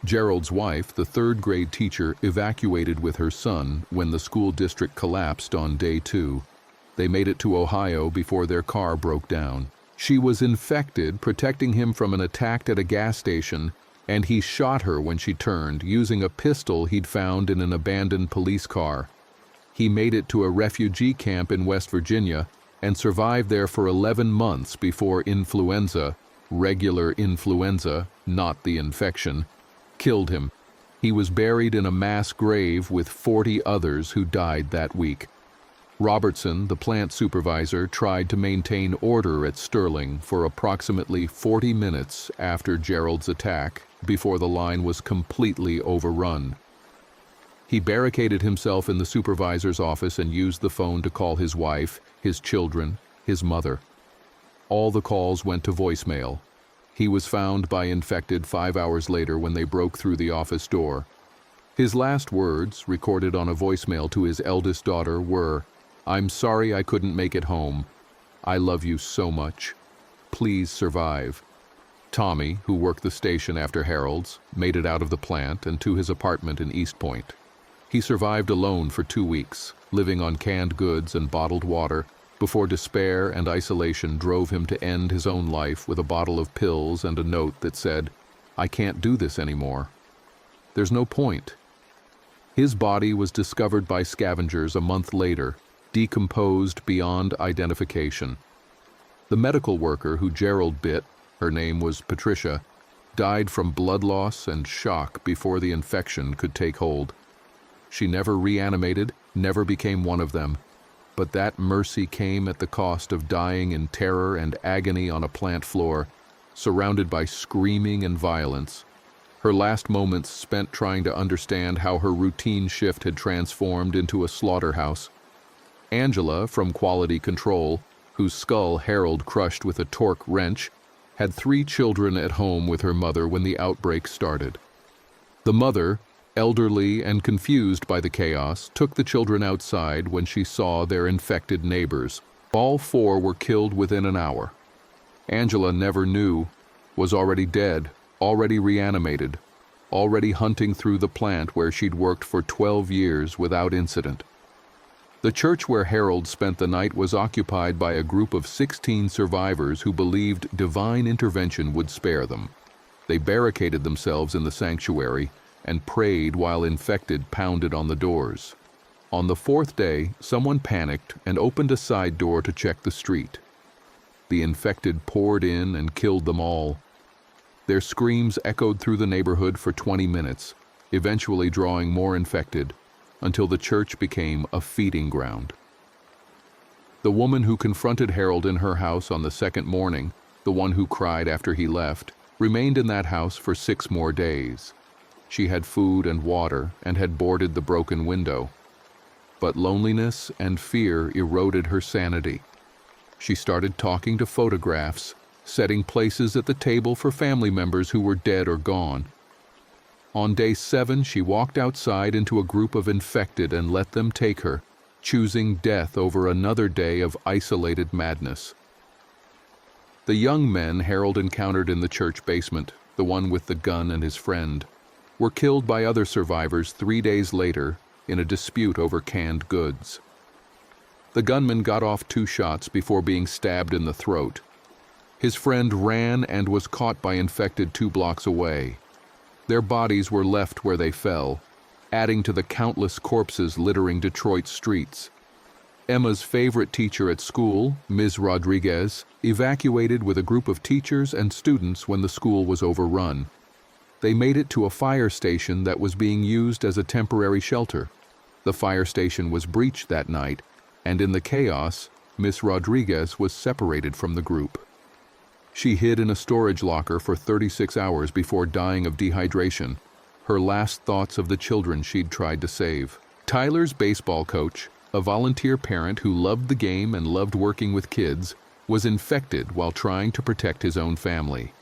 Gerald's wife, the third-grade teacher, evacuated with her son when the school district collapsed on day 2. They made it to Ohio before their car broke down. She was infected, protecting him from an attack at a gas station, and he shot her when she turned, using a pistol he'd found in an abandoned police car. He made it to a refugee camp in West Virginia and survived there for 11 months before influenza, regular influenza, not the infection, killed him. He was buried in a mass grave with 40 others who died that week. Robertson, the plant supervisor, tried to maintain order at Sterling for approximately 40 minutes after Gerald's attack before the line was completely overrun. He barricaded himself in the supervisor's office and used the phone to call his wife, his children, his mother. All the calls went to voicemail. He was found by infected 5 hours later when they broke through the office door. His last words, recorded on a voicemail to his eldest daughter, were, "I'm sorry I couldn't make it home. I love you so much. Please survive." Tommy, who worked the station after Harold's, made it out of the plant and to his apartment in East Point. He survived alone for 2 weeks, living on canned goods and bottled water, before despair and isolation drove him to end his own life with a bottle of pills and a note that said, "I can't do this anymore. There's no point." His body was discovered by scavengers a month later, decomposed beyond identification. The medical worker who Gerald bit, her name was Patricia, died from blood loss and shock before the infection could take hold. She never reanimated, never became one of them, but that mercy came at the cost of dying in terror and agony on a plant floor, surrounded by screaming and violence. Her last moments spent trying to understand how her routine shift had transformed into a slaughterhouse. Angela, from quality control, whose skull Harold crushed with a torque wrench, had 3 children at home with her mother when the outbreak started. The mother, elderly and confused by the chaos, took the children outside when she saw their infected neighbors. All 4 were killed within an hour. Angela never knew, was already dead, already reanimated, already hunting through the plant where she'd worked for 12 years without incident. The church where Harold spent the night was occupied by a group of 16 survivors who believed divine intervention would spare them. They barricaded themselves in the sanctuary and prayed while infected pounded on the doors. On the 4th day, someone panicked and opened a side door to check the street. The infected poured in and killed them all. Their screams echoed through the neighborhood for 20 minutes, eventually drawing more infected, until the church became a feeding ground. The woman who confronted Harold in her house on the 2nd morning, the one who cried after he left, remained in that house for 6 more days. She had food and water and had boarded the broken window. But loneliness and fear eroded her sanity. She started talking to photographs, setting places at the table for family members who were dead or gone. On day 7, she walked outside into a group of infected and let them take her, choosing death over another day of isolated madness. The young men Harold encountered in the church basement, the one with the gun and his friend, were killed by other survivors 3 days later in a dispute over canned goods. The gunman got off 2 shots before being stabbed in the throat. His friend ran and was caught by infected 2 blocks away. Their bodies were left where they fell, adding to the countless corpses littering Detroit's streets. Emma's favorite teacher at school, Ms. Rodriguez, evacuated with a group of teachers and students when the school was overrun. They made it to a fire station that was being used as a temporary shelter. The fire station was breached that night, and in the chaos, Ms. Rodriguez was separated from the group. She hid in a storage locker for 36 hours before dying of dehydration, her last thoughts of the children she'd tried to save. Tyler's baseball coach, a volunteer parent who loved the game and loved working with kids, was infected while trying to protect his own family.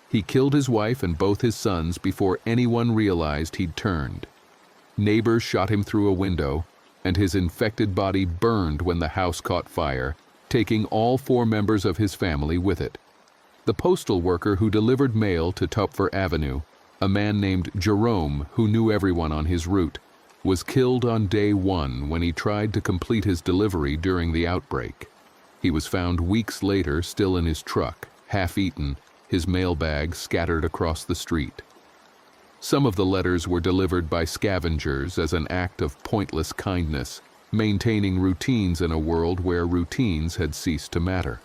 He killed his wife and both his sons before anyone realized he'd turned. Neighbors shot him through a window, and his infected body burned when the house caught fire, taking all 4 members of his family with it. The postal worker who delivered mail to Tupfer Avenue, a man named Jerome who knew everyone on his route, was killed on day 1 when he tried to complete his delivery during the outbreak. He was found weeks later still in his truck, half-eaten, his mailbag scattered across the street. Some of the letters were delivered by scavengers as an act of pointless kindness, maintaining routines in a world where routines had ceased to matter.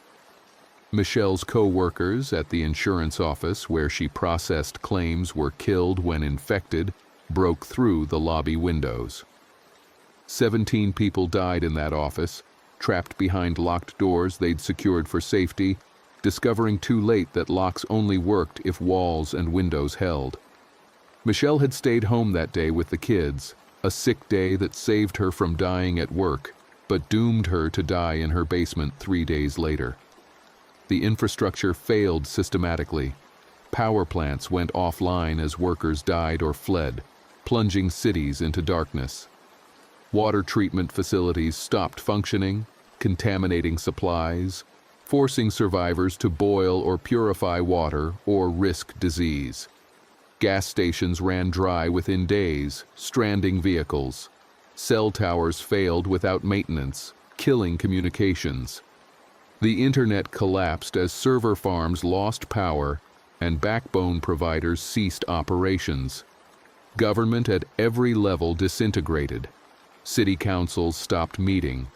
Michelle's co-workers at the insurance office where she processed claims were killed when infected, broke through the lobby windows. 17 people died in that office, trapped behind locked doors they'd secured for safety, discovering too late that locks only worked if walls and windows held. Michelle had stayed home that day with the kids, a sick day that saved her from dying at work, but doomed her to die in her basement 3 days later. The infrastructure failed systematically. Power plants went offline as workers died or fled. plunging cities into darkness. Water treatment facilities stopped functioning, contaminating supplies, forcing survivors to boil or purify water or risk disease. Gas stations ran dry within days, stranding vehicles. Cell towers failed without maintenance, killing communications. The internet collapsed as server farms lost power and backbone providers ceased operations. Government at every level disintegrated. City councils stopped meeting.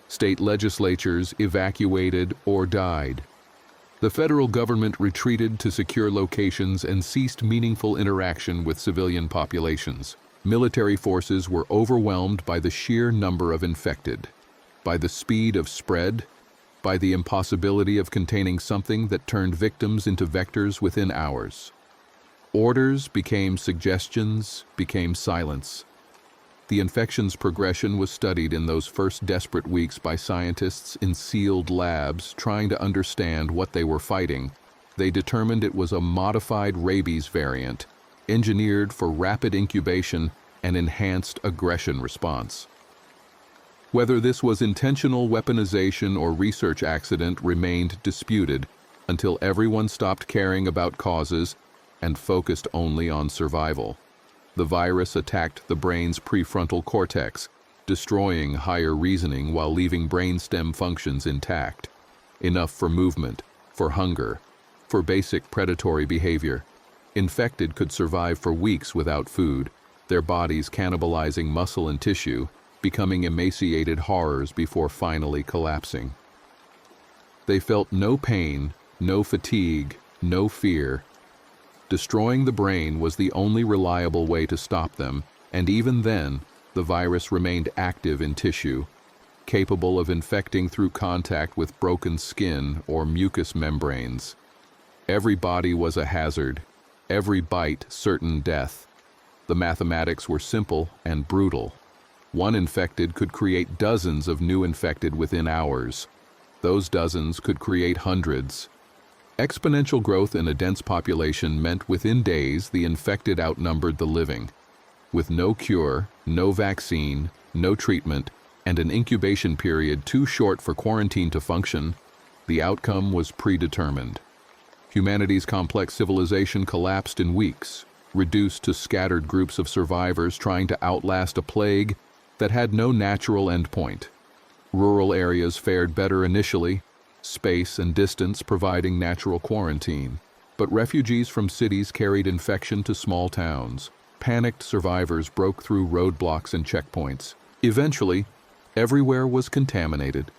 State legislatures evacuated or died. The federal government retreated to secure locations and ceased meaningful interaction with civilian populations. Military forces were overwhelmed by the sheer number of infected, by the speed of spread, by the impossibility of containing something that turned victims into vectors within hours. Orders became suggestions, became silence. The infection's progression was studied in those first desperate weeks by scientists in sealed labs trying to understand what they were fighting. They determined it was a modified rabies variant, engineered for rapid incubation and enhanced aggression response. Whether this was intentional weaponization or research accident remained disputed until everyone stopped caring about causes and focused only on survival. The virus attacked the brain's prefrontal cortex, destroying higher reasoning while leaving brainstem functions intact. Enough for movement, for hunger, for basic predatory behavior. Infected could survive for weeks without food, their bodies cannibalizing muscle and tissue, becoming emaciated horrors before finally collapsing. They felt no pain, no fatigue, no fear. Destroying the brain was the only reliable way to stop them, and even then, the virus remained active in tissue, capable of infecting through contact with broken skin or mucous membranes. Every body was a hazard, every bite certain death. The mathematics were simple and brutal. One infected could create dozens of new infected within hours. Those dozens could create hundreds. Exponential growth in a dense population meant within days the infected outnumbered the living. With no cure, no vaccine, no treatment, and an incubation period too short for quarantine to function, the outcome was predetermined. Humanity's complex civilization collapsed in weeks, reduced to scattered groups of survivors trying to outlast a plague that had no natural endpoint. Rural areas fared better initially, space and distance providing natural quarantine. But refugees from cities carried infection to small towns. Panicked survivors broke through roadblocks and checkpoints. Eventually, everywhere was contaminated.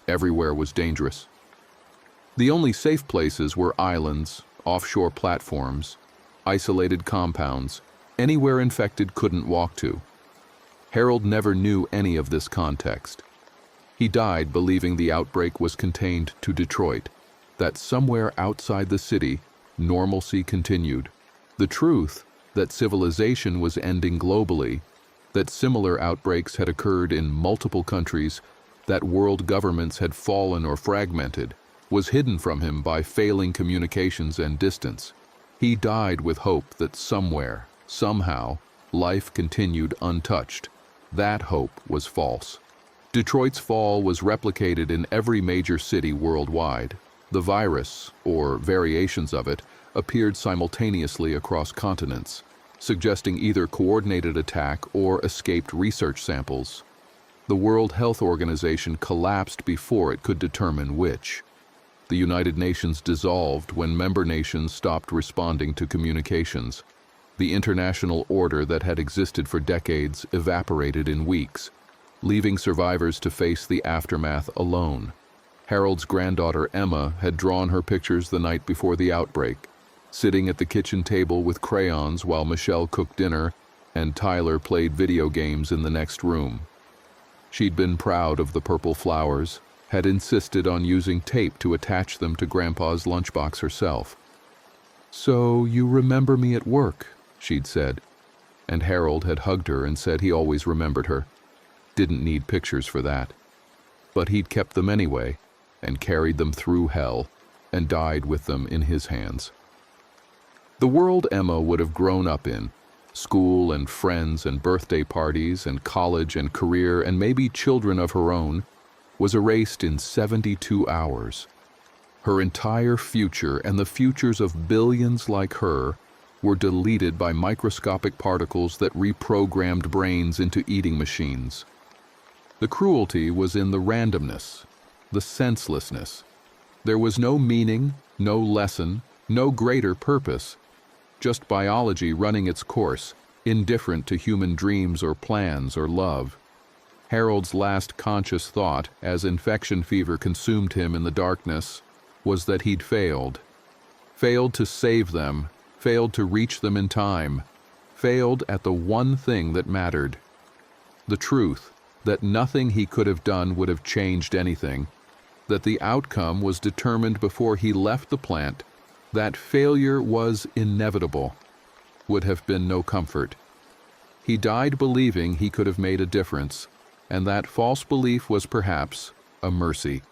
Everywhere was dangerous. The only safe places were islands, offshore platforms, isolated compounds, anywhere infected couldn't walk to. Harold never knew any of this context. He died believing the outbreak was contained to Detroit, that somewhere outside the city, normalcy continued. The truth that civilization was ending globally, that similar outbreaks had occurred in multiple countries, that world governments had fallen or fragmented, was hidden from him by failing communications and distance. He died with hope that somewhere, somehow, life continued untouched. That hope was false. Detroit's fall was replicated in every major city worldwide. The virus, or variations of it, appeared simultaneously across continents, suggesting either coordinated attack or escaped research samples. The World Health Organization collapsed before it could determine which. The United Nations dissolved when member nations stopped responding to communications. The international order that had existed for decades evaporated in weeks, leaving survivors to face the aftermath alone. Harold's granddaughter Emma had drawn her pictures the night before the outbreak, sitting at the kitchen table with crayons while Michelle cooked dinner and Tyler played video games in the next room. She'd been proud of the purple flowers, had insisted on using tape to attach them to Grandpa's lunchbox herself. "So you remember me at work," she'd said, and Harold had hugged her and said he always remembered her. Didn't need pictures for that. But he'd kept them anyway, and carried them through hell, and died with them in his hands. The world Emma would have grown up in, school and friends and birthday parties and college and career and maybe children of her own, was erased in 72 hours. Her entire future and the futures of billions like her were deleted by microscopic particles that reprogrammed brains into eating machines. The cruelty was in the randomness, the senselessness. There was no meaning, no lesson, no greater purpose, just biology running its course, indifferent to human dreams or plans or love. Harold's last conscious thought, as infection fever consumed him in the darkness, was that he'd failed. Failed to save them, failed to reach them in time, failed at the one thing that mattered. The truth that nothing he could have done would have changed anything, that the outcome was determined before he left the plant, that failure was inevitable, would have been no comfort. He died believing he could have made a difference, and that false belief was perhaps a mercy.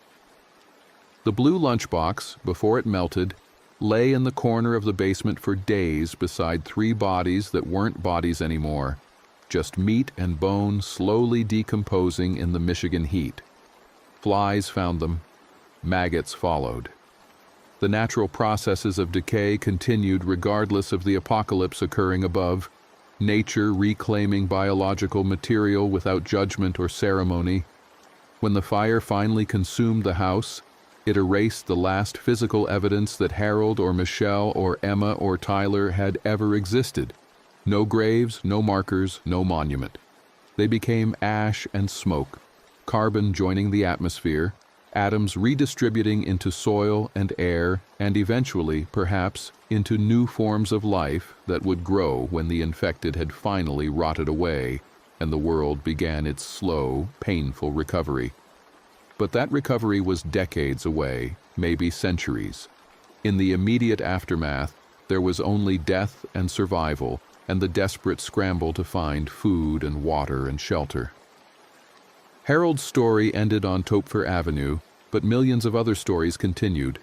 The blue lunchbox, before it melted, lay in the corner of the basement for days beside 3 bodies that weren't bodies anymore, just meat and bone slowly decomposing in the Michigan heat. Flies found them, maggots followed. The natural processes of decay continued regardless of the apocalypse occurring above, nature reclaiming biological material without judgment or ceremony. When the fire finally consumed the house, it erased the last physical evidence that Harold or Michelle or Emma or Tyler had ever existed. No graves, no markers, no monument. They became ash and smoke, carbon joining the atmosphere, atoms redistributing into soil and air, and eventually, perhaps, into new forms of life that would grow when the infected had finally rotted away and the world began its slow, painful recovery. But that recovery was decades away, maybe centuries. In the immediate aftermath, there was only death and survival, and the desperate scramble to find food and water and shelter. Harold's story ended on Topfer Avenue, but millions of other stories continued,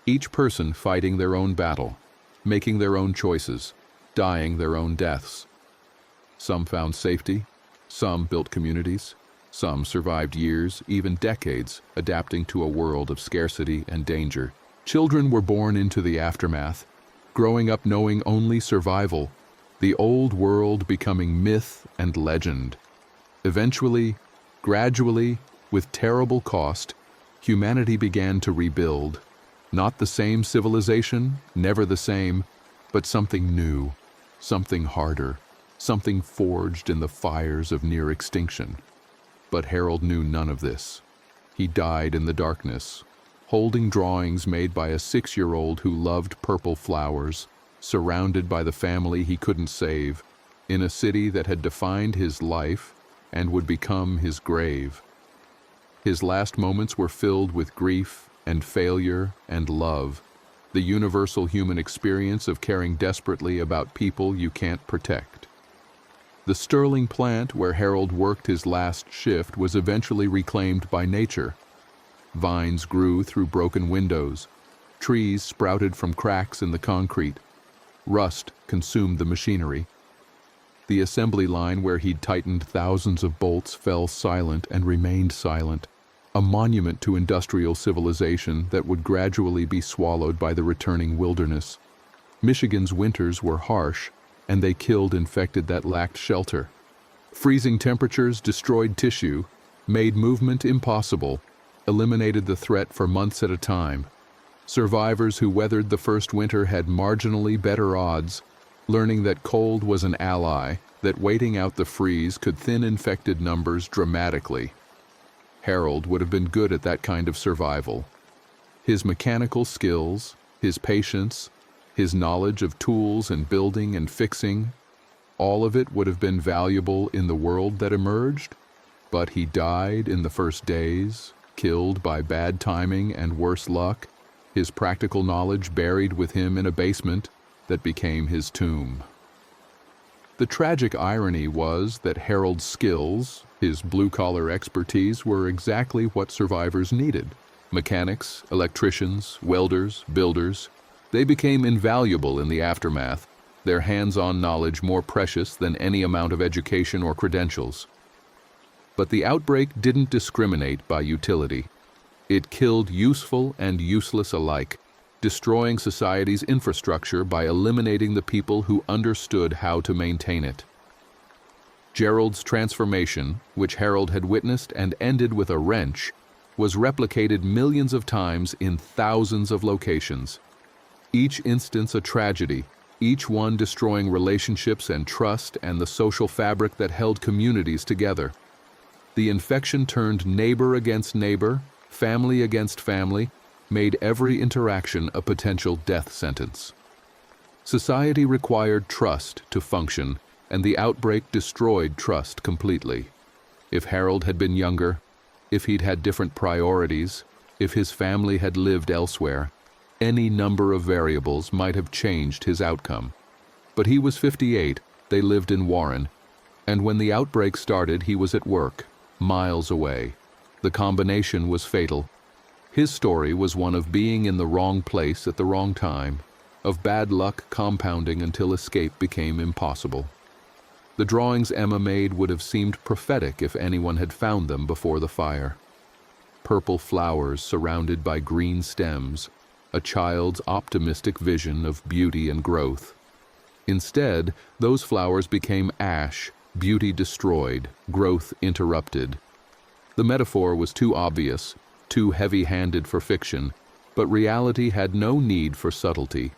each person fighting their own battle, making their own choices, dying their own deaths. Some found safety, some built communities, some survived years, even decades, adapting to a world of scarcity and danger. Children were born into the aftermath, growing up knowing only survival, the old world becoming myth and legend. Eventually, gradually, with terrible cost, humanity began to rebuild. Not the same civilization, never the same, but something new, something harder, something forged in the fires of near extinction. But Harold knew none of this. He died in the darkness, holding drawings made by a 6-year-old who loved purple flowers, surrounded by the family he couldn't save, in a city that had defined his life and would become his grave. His last moments were filled with grief and failure and love, the universal human experience of caring desperately about people you can't protect. The Sterling plant where Harold worked his last shift was eventually reclaimed by nature. Vines grew through broken windows, trees sprouted from cracks in the concrete, rust consumed the machinery. The assembly line where he'd tightened thousands of bolts fell silent and remained silent, a monument to industrial civilization that would gradually be swallowed by the returning wilderness. Michigan's winters were harsh, and they killed infected that lacked shelter. Freezing temperatures destroyed tissue, made movement impossible, eliminated the threat for months at a time. Survivors who weathered the first winter had marginally better odds, learning that cold was an ally, that waiting out the freeze could thin infected numbers dramatically. Harold would have been good at that kind of survival. His mechanical skills, his patience, his knowledge of tools and building and fixing, all of it would have been valuable in the world that emerged, but he died in the first days, killed by bad timing and worse luck, his practical knowledge buried with him in a basement that became his tomb. The tragic irony was that Harold's skills, his blue-collar expertise, were exactly what survivors needed. Mechanics, electricians, welders, builders, they became invaluable in the aftermath, their hands-on knowledge more precious than any amount of education or credentials. But the outbreak didn't discriminate by utility. It killed useful and useless alike, destroying society's infrastructure by eliminating the people who understood how to maintain it. Gerald's transformation, which Harold had witnessed and ended with a wrench, was replicated millions of times in thousands of locations. Each instance a tragedy, each one destroying relationships and trust and the social fabric that held communities together. The infection turned neighbor against neighbor, family against family, made every interaction a potential death sentence. Society required trust to function, and the outbreak destroyed trust completely. If Harold had been younger, if he'd had different priorities, if his family had lived elsewhere, any number of variables might have changed his outcome. But he was 58, they lived in Warren, and when the outbreak started he was at work, miles away. The combination was fatal. His story was one of being in the wrong place at the wrong time, of bad luck compounding until escape became impossible. The drawings Emma made would have seemed prophetic if anyone had found them before the fire. Purple flowers surrounded by green stems, a child's optimistic vision of beauty and growth. Instead, those flowers became ash, beauty destroyed, growth interrupted. The metaphor was too obvious, too heavy-handed for fiction, but reality had no need for subtlety.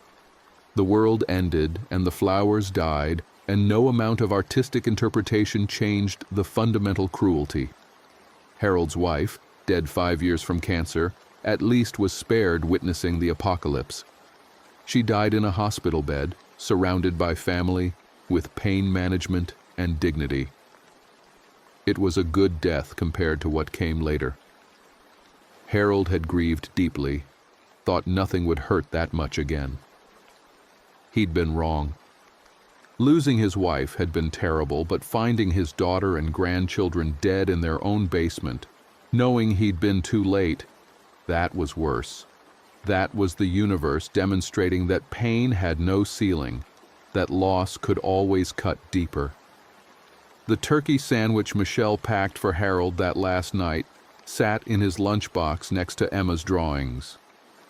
The world ended and the flowers died, and no amount of artistic interpretation changed the fundamental cruelty. Harold's wife, dead 5 years from cancer, at least was spared witnessing the apocalypse. She died in a hospital bed, surrounded by family, with pain management and dignity. It was a good death compared to what came later. Harold had grieved deeply, thought nothing would hurt that much again. He'd been wrong. Losing his wife had been terrible, but finding his daughter and grandchildren dead in their own basement, knowing he'd been too late, that was worse. That was the universe demonstrating that pain had no ceiling, that loss could always cut deeper. The turkey sandwich Michelle packed for Harold that last night sat in his lunchbox next to Emma's drawings.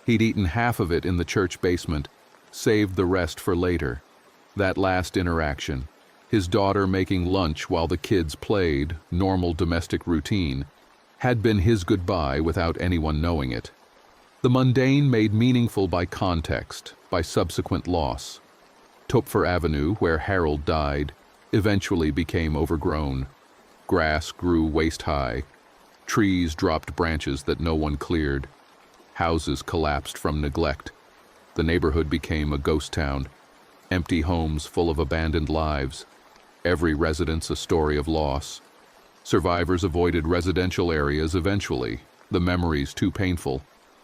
He'd eaten half of it in the church basement, saved the rest for later. That last interaction, his daughter making lunch while the kids played, normal domestic routine, had been his goodbye without anyone knowing it. The mundane made meaningful by context, by subsequent loss. Topfer Avenue, where Harold died, eventually became overgrown. Grass grew waist-high. Trees dropped branches that no one cleared. Houses collapsed from neglect. The neighborhood became a ghost town. Empty homes full of abandoned lives. Every residence a story of loss. Survivors avoided residential areas eventually, the memories too painful,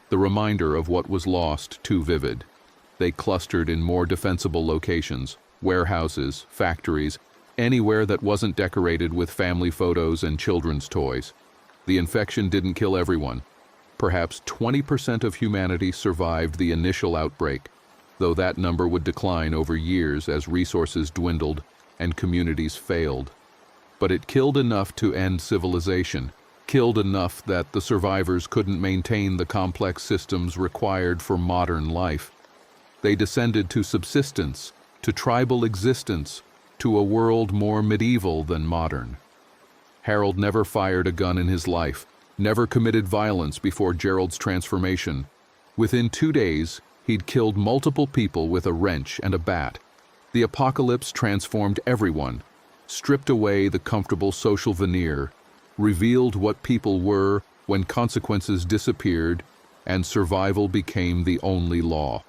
the reminder of what was lost too vivid. They clustered in more defensible locations, warehouses, factories, anywhere that wasn't decorated with family photos and children's toys. The infection didn't kill everyone. Perhaps 20% of humanity survived the initial outbreak, though that number would decline over years as resources dwindled and communities failed. But it killed enough to end civilization, killed enough that the survivors couldn't maintain the complex systems required for modern life. They descended to subsistence, to tribal existence, to a world more medieval than modern. Harold never fired a gun in his life, never committed violence before Gerald's transformation. Within 2 days, he'd killed multiple people with a wrench and a bat. The apocalypse transformed everyone, stripped away the comfortable social veneer, revealed what people were when consequences disappeared and survival became the only law.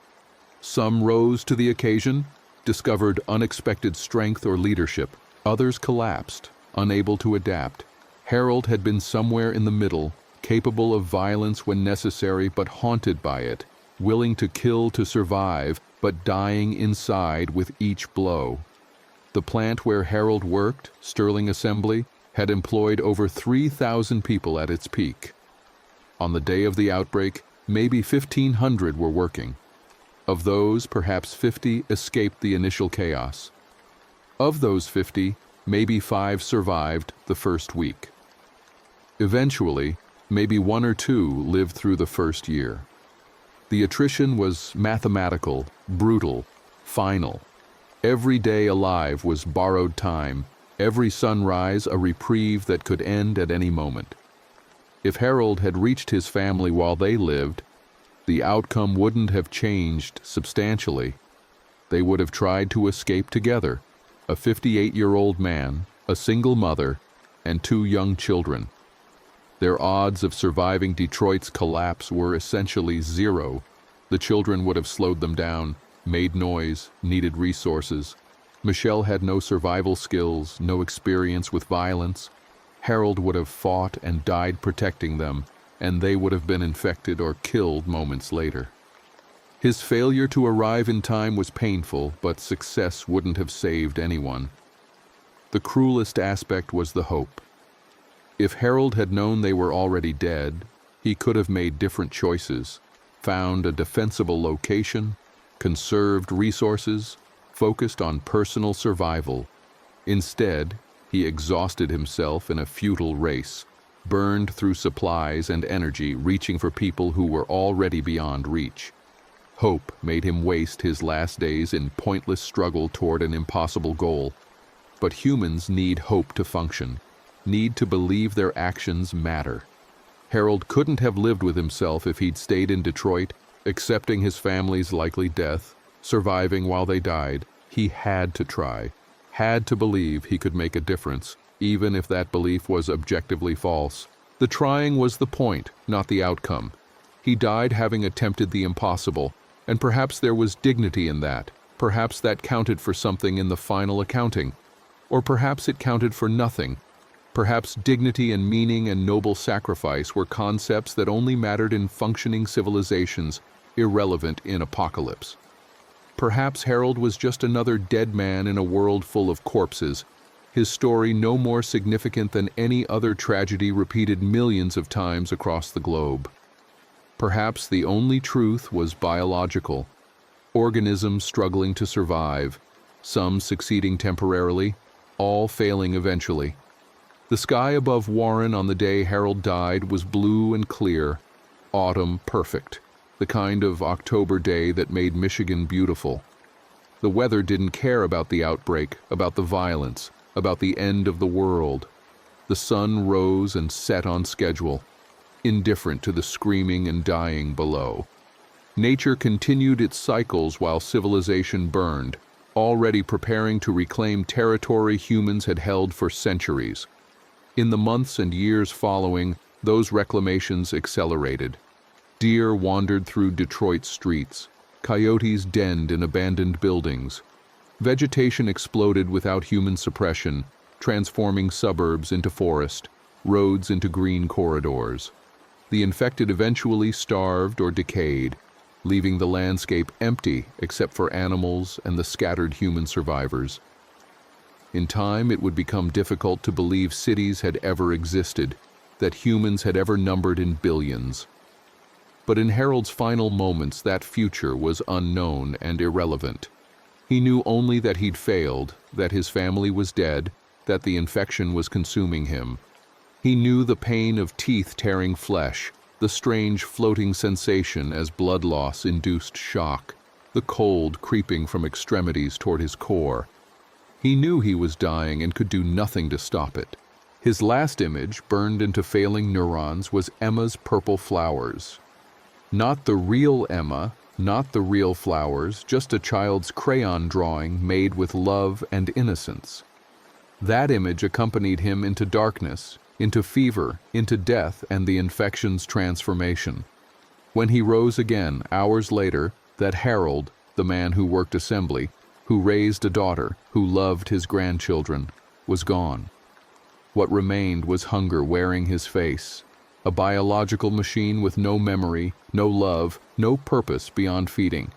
Some rose to the occasion, discovered unexpected strength or leadership. Others collapsed, unable to adapt. Harold had been somewhere in the middle, capable of violence when necessary but haunted by it, willing to kill to survive, but dying inside with each blow. The plant where Harold worked, Sterling Assembly, had employed over 3,000 people at its peak. On the day of the outbreak, maybe 1,500 were working. Of those, perhaps 50 escaped the initial chaos. Of those 50, maybe 5 survived the first week. Eventually, maybe 1 or 2 lived through the first year. The attrition was mathematical, brutal, final. Every day alive was borrowed time, every sunrise a reprieve that could end at any moment. If Harold had reached his family while they lived, the outcome wouldn't have changed substantially. They would have tried to escape together, a 58-year-old man, a single mother, and 2 young children. Their odds of surviving Detroit's collapse were essentially 0. The children would have slowed them down, made noise, needed resources. Michelle had no survival skills, no experience with violence. Harold would have fought and died protecting them, and they would have been infected or killed moments later. His failure to arrive in time was painful, but success wouldn't have saved anyone. The cruelest aspect was the hope. If Harold had known they were already dead, he could have made different choices, found a defensible location, conserved resources, focused on personal survival. Instead, he exhausted himself in a futile race, burned through supplies and energy reaching for people who were already beyond reach. Hope made him waste his last days in pointless struggle toward an impossible goal. But humans need hope to function, need to believe their actions matter. Harold couldn't have lived with himself if he'd stayed in Detroit, accepting his family's likely death, surviving while they died. He had to try, had to believe he could make a difference, even if that belief was objectively false. The trying was the point, not the outcome. He died having attempted the impossible, and perhaps there was dignity in that. Perhaps that counted for something in the final accounting. Or perhaps it counted for nothing. Perhaps dignity and meaning and noble sacrifice were concepts that only mattered in functioning civilizations, irrelevant in apocalypse. Perhaps Harold was just another dead man in a world full of corpses, his story no more significant than any other tragedy repeated millions of times across the globe. Perhaps the only truth was biological, organisms struggling to survive, some succeeding temporarily, all failing eventually. The sky above Warren on the day Harold died was blue and clear, autumn perfect, the kind of October day that made Michigan beautiful. The weather didn't care about the outbreak, about the violence, about the end of the world. The sun rose and set on schedule, indifferent to the screaming and dying below. Nature continued its cycles while civilization burned, already preparing to reclaim territory humans had held for centuries. In the months and years following, those reclamations accelerated. Deer wandered through Detroit's streets. Coyotes denned in abandoned buildings. Vegetation exploded without human suppression, transforming suburbs into forest, roads into green corridors. The infected eventually starved or decayed, leaving the landscape empty except for animals and the scattered human survivors. In time, it would become difficult to believe cities had ever existed, that humans had ever numbered in billions. But in Harold's final moments, that future was unknown and irrelevant. He knew only that he'd failed, that his family was dead, that the infection was consuming him. He knew the pain of teeth tearing flesh, the strange floating sensation as blood loss induced shock, the cold creeping from extremities toward his core. He knew he was dying and could do nothing to stop it. His last image, burned into failing neurons, was Emma's purple flowers. Not the real Emma, not the real flowers, just a child's crayon drawing made with love and innocence. That image accompanied him into darkness, into fever, into death and the infection's transformation. When he rose again, hours later, that Harold, the man who worked assembly, who raised a daughter, who loved his grandchildren, was gone. What remained was hunger wearing his face, a biological machine with no memory, no love, no purpose beyond feeding.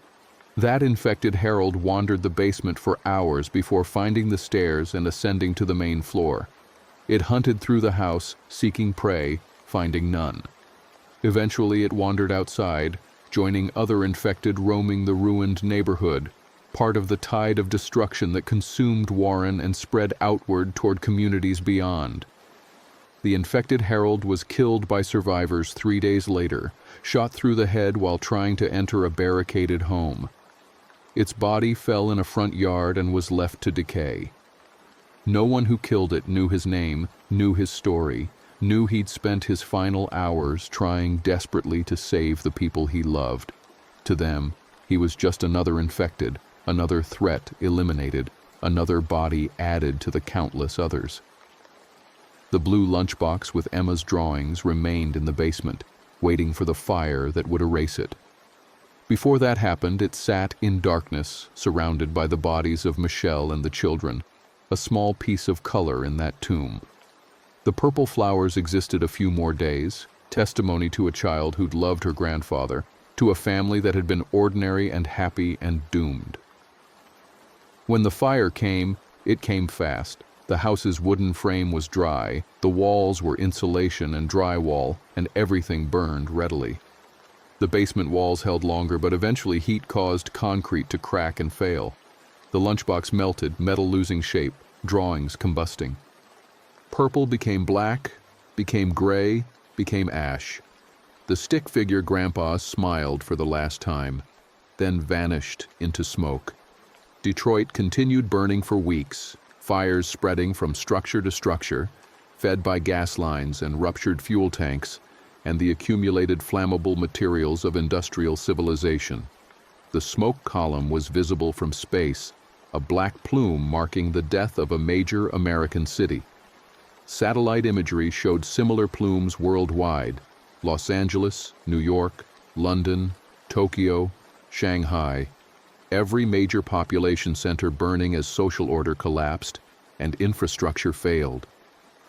That infected Harold wandered the basement for hours before finding the stairs and ascending to the main floor. It hunted through the house, seeking prey, finding none. Eventually it wandered outside, joining other infected roaming the ruined neighborhood, part of the tide of destruction that consumed Warren and spread outward toward communities beyond. The infected Harold was killed by survivors 3 days later, shot through the head while trying to enter a barricaded home. Its body fell in a front yard and was left to decay. No one who killed it knew his name, knew his story, knew he'd spent his final hours trying desperately to save the people he loved. To them, he was just another infected, another threat eliminated, another body added to the countless others. The blue lunchbox with Emma's drawings remained in the basement, waiting for the fire that would erase it. Before that happened, it sat in darkness, surrounded by the bodies of Michelle and the children, a small piece of color in that tomb. The purple flowers existed a few more days, testimony to a child who'd loved her grandfather, to a family that had been ordinary and happy and doomed. When the fire came, it came fast. The house's wooden frame was dry, the walls were insulation and drywall, and everything burned readily. The basement walls held longer, but eventually heat caused concrete to crack and fail. The lunchbox melted, metal losing shape, drawings combusting. Purple became black, became gray, became ash. The stick figure Grandpa smiled for the last time, then vanished into smoke. Detroit continued burning for weeks, fires spreading from structure to structure, fed by gas lines and ruptured fuel tanks, and the accumulated flammable materials of industrial civilization. The smoke column was visible from space, a black plume marking the death of a major American city. Satellite imagery showed similar plumes worldwide: Los Angeles, New York, London, Tokyo, Shanghai. Every major population center burning as social order collapsed and infrastructure failed.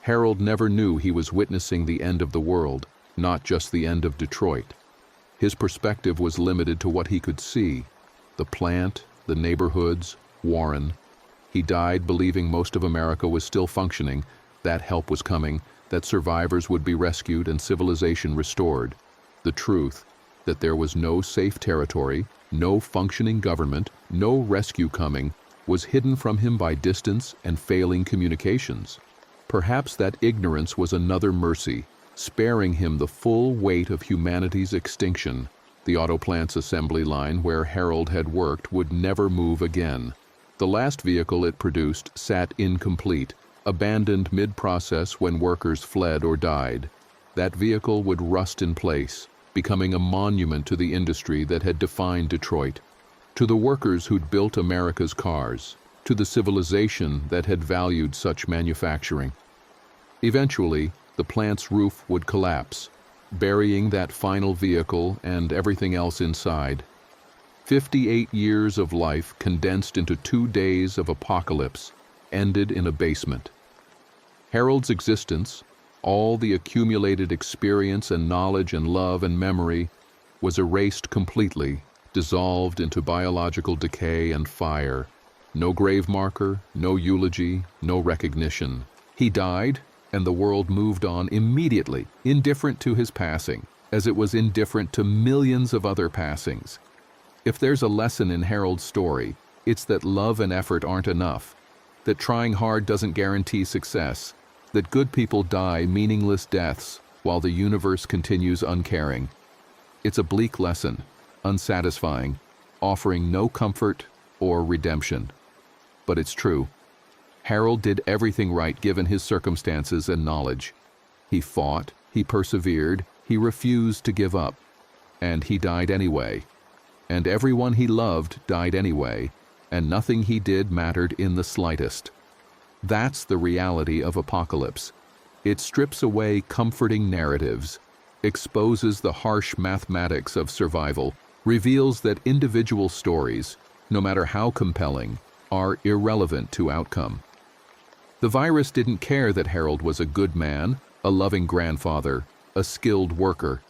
Harold never knew he was witnessing the end of the world, not just the end of Detroit. His perspective was limited to what he could see: the plant, the neighborhoods, Warren. He died believing most of America was still functioning, that help was coming, that survivors would be rescued and civilization restored. The truth, that there was no safe territory, no functioning government, no rescue coming, was hidden from him by distance and failing communications. Perhaps that ignorance was another mercy, sparing him the full weight of humanity's extinction. The auto plant's assembly line where Harold had worked would never move again. The last vehicle it produced sat incomplete, abandoned mid-process when workers fled or died. That vehicle would rust in place, becoming a monument to the industry that had defined Detroit, to the workers who'd built America's cars, to the civilization that had valued such manufacturing. Eventually, the plant's roof would collapse, burying that final vehicle and everything else inside. 58 years of life condensed into 2 days of apocalypse ended in a basement. Harold's existence, all the accumulated experience and knowledge and love and memory, was erased completely, dissolved into biological decay and fire. No grave marker, no eulogy, no recognition. He died, and the world moved on immediately, indifferent to his passing, as it was indifferent to millions of other passings. If there's a lesson in Harold's story, it's that love and effort aren't enough, that trying hard doesn't guarantee success, that good people die meaningless deaths while the universe continues uncaring. It's a bleak lesson, unsatisfying, offering no comfort or redemption. But it's true. Harold did everything right given his circumstances and knowledge. He fought, he persevered, he refused to give up. And he died anyway. And everyone he loved died anyway, and nothing he did mattered in the slightest. That's the reality of apocalypse. It strips away comforting narratives, exposes the harsh mathematics of survival, reveals that individual stories, no matter how compelling, are irrelevant to outcome. The virus didn't care that Harold was a good man, a loving grandfather, a skilled worker.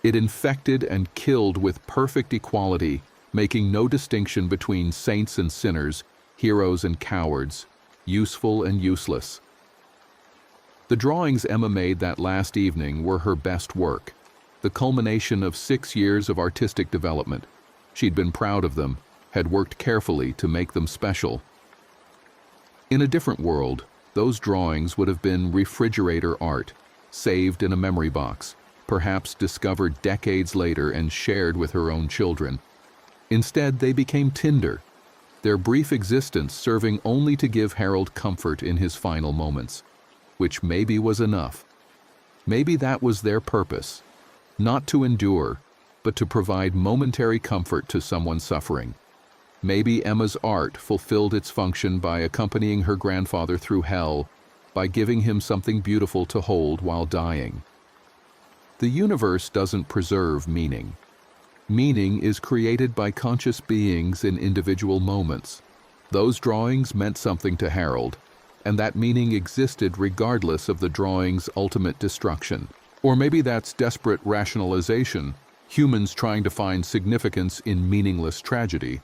It infected and killed with perfect equality, making no distinction between saints and sinners, heroes and cowards, useful and useless. The drawings Emma made that last evening were her best work. the culmination of 6 years of artistic development. She'd been proud of them, had worked carefully to make them special. In a different world, those drawings would have been refrigerator art, saved in a memory box, perhaps discovered decades later and shared with her own children. Instead, they became tinder, their brief existence serving only to give Harold comfort in his final moments, which maybe was enough. Maybe that was their purpose, not to endure, but to provide momentary comfort to someone suffering. Maybe Emma's art fulfilled its function by accompanying her grandfather through hell, by giving him something beautiful to hold while dying. The universe doesn't preserve meaning. Meaning is created by conscious beings in individual moments. Those drawings meant something to Harold, and that meaning existed regardless of the drawing's ultimate destruction. Or maybe that's desperate rationalization, humans trying to find significance in meaningless tragedy.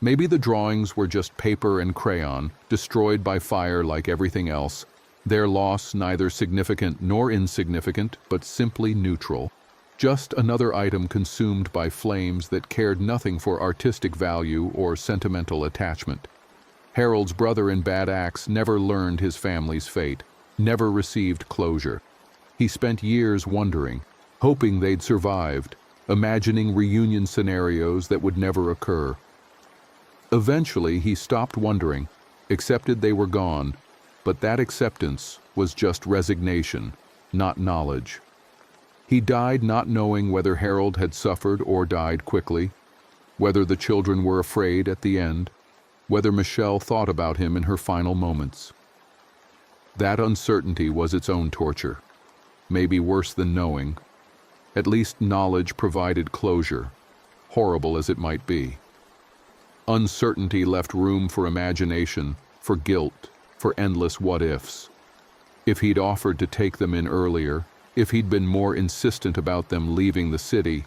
Maybe the drawings were just paper and crayon, destroyed by fire like everything else, their loss neither significant nor insignificant, but simply neutral. Just another item consumed by flames that cared nothing for artistic value or sentimental attachment. Harold's brother in Bad Axe never learned his family's fate, never received closure. He spent years wondering, hoping they'd survived, imagining reunion scenarios that would never occur. Eventually, he stopped wondering, accepted they were gone, but that acceptance was just resignation, not knowledge. He died not knowing whether Harold had suffered or died quickly, whether the children were afraid at the end, whether Michelle thought about him in her final moments. That uncertainty was its own torture, maybe worse than knowing. At least knowledge provided closure, horrible as it might be. Uncertainty left room for imagination, for guilt, for endless what-ifs. If he'd offered to take them in earlier, if he'd been more insistent about them leaving the city,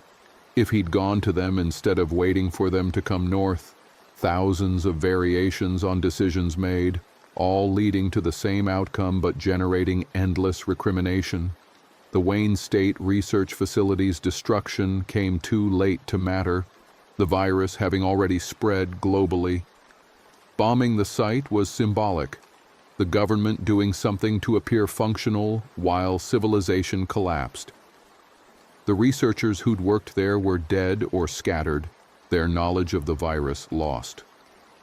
if he'd gone to them instead of waiting for them to come north, thousands of variations on decisions made, all leading to the same outcome but generating endless recrimination. The Wayne State Research Facility's destruction came too late to matter, the virus having already spread globally. Bombing the site was symbolic, the government doing something to appear functional while civilization collapsed. The researchers who'd worked there were dead or scattered, their knowledge of the virus lost.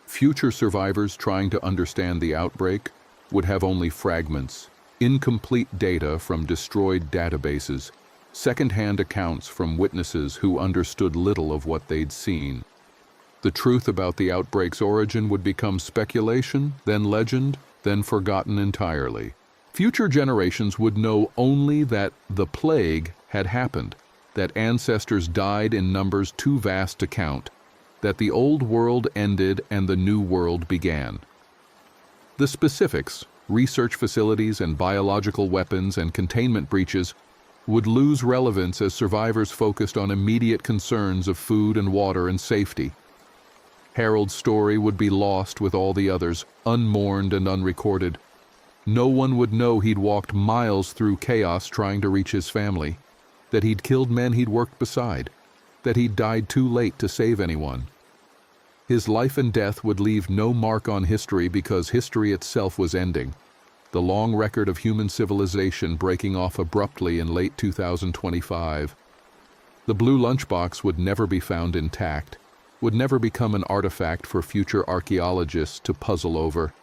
Future survivors trying to understand the outbreak would have only fragments, incomplete data from destroyed databases, second-hand accounts from witnesses who understood little of what they'd seen. The truth about the outbreak's origin would become speculation, then legend, then forgotten entirely. Future generations would know only that the plague had happened, that ancestors died in numbers too vast to count, that the old world ended and the new world began. The specifics, research facilities and biological weapons and containment breaches, would lose relevance as survivors focused on immediate concerns of food and water and safety. Harold's story would be lost with all the others, unmourned and unrecorded. No one would know he'd walked miles through chaos trying to reach his family, that he'd killed men he'd worked beside, that he'd died too late to save anyone. His life and death would leave no mark on history because history itself was ending, the long record of human civilization breaking off abruptly in late 2025. The blue lunchbox would never be found intact, would never become an artifact for future archaeologists to puzzle over.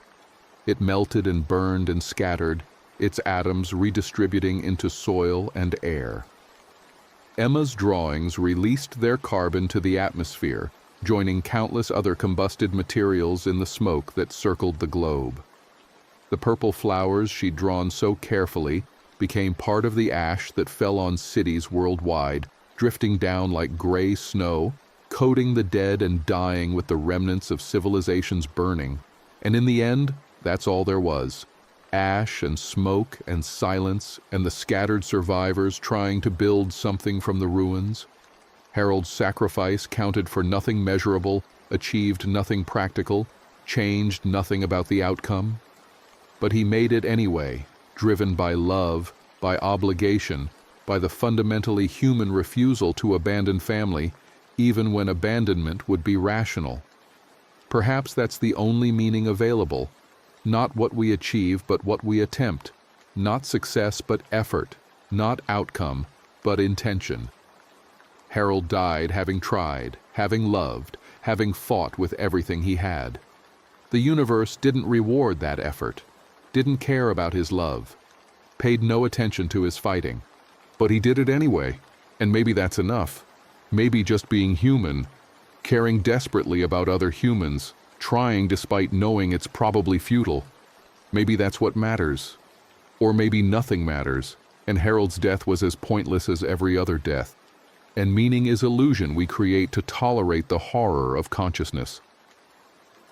It melted and burned and scattered, its atoms redistributing into soil and air. Emma's drawings released their carbon to the atmosphere, joining countless other combusted materials in the smoke that circled the globe. The purple flowers she'd drawn so carefully became part of the ash that fell on cities worldwide, drifting down like gray snow, coating the dead and dying with the remnants of civilization's burning. And in the end, that's all there was. Ash and smoke and silence and the scattered survivors trying to build something from the ruins. Harold's sacrifice counted for nothing measurable, achieved nothing practical, changed nothing about the outcome. But he made it anyway, driven by love, by obligation, by the fundamentally human refusal to abandon family, even when abandonment would be rational. Perhaps that's the only meaning available, not what we achieve but what we attempt, not success but effort, not outcome but intention. Harold died having tried, having loved, having fought with everything he had. The universe didn't reward that effort, didn't care about his love, paid no attention to his fighting. But he did it anyway, and maybe that's enough. Maybe just being human, caring desperately about other humans, trying despite knowing it's probably futile. Maybe that's what matters. Or maybe nothing matters, and Harold's death was as pointless as every other death. And meaning is illusion we create to tolerate the horror of consciousness.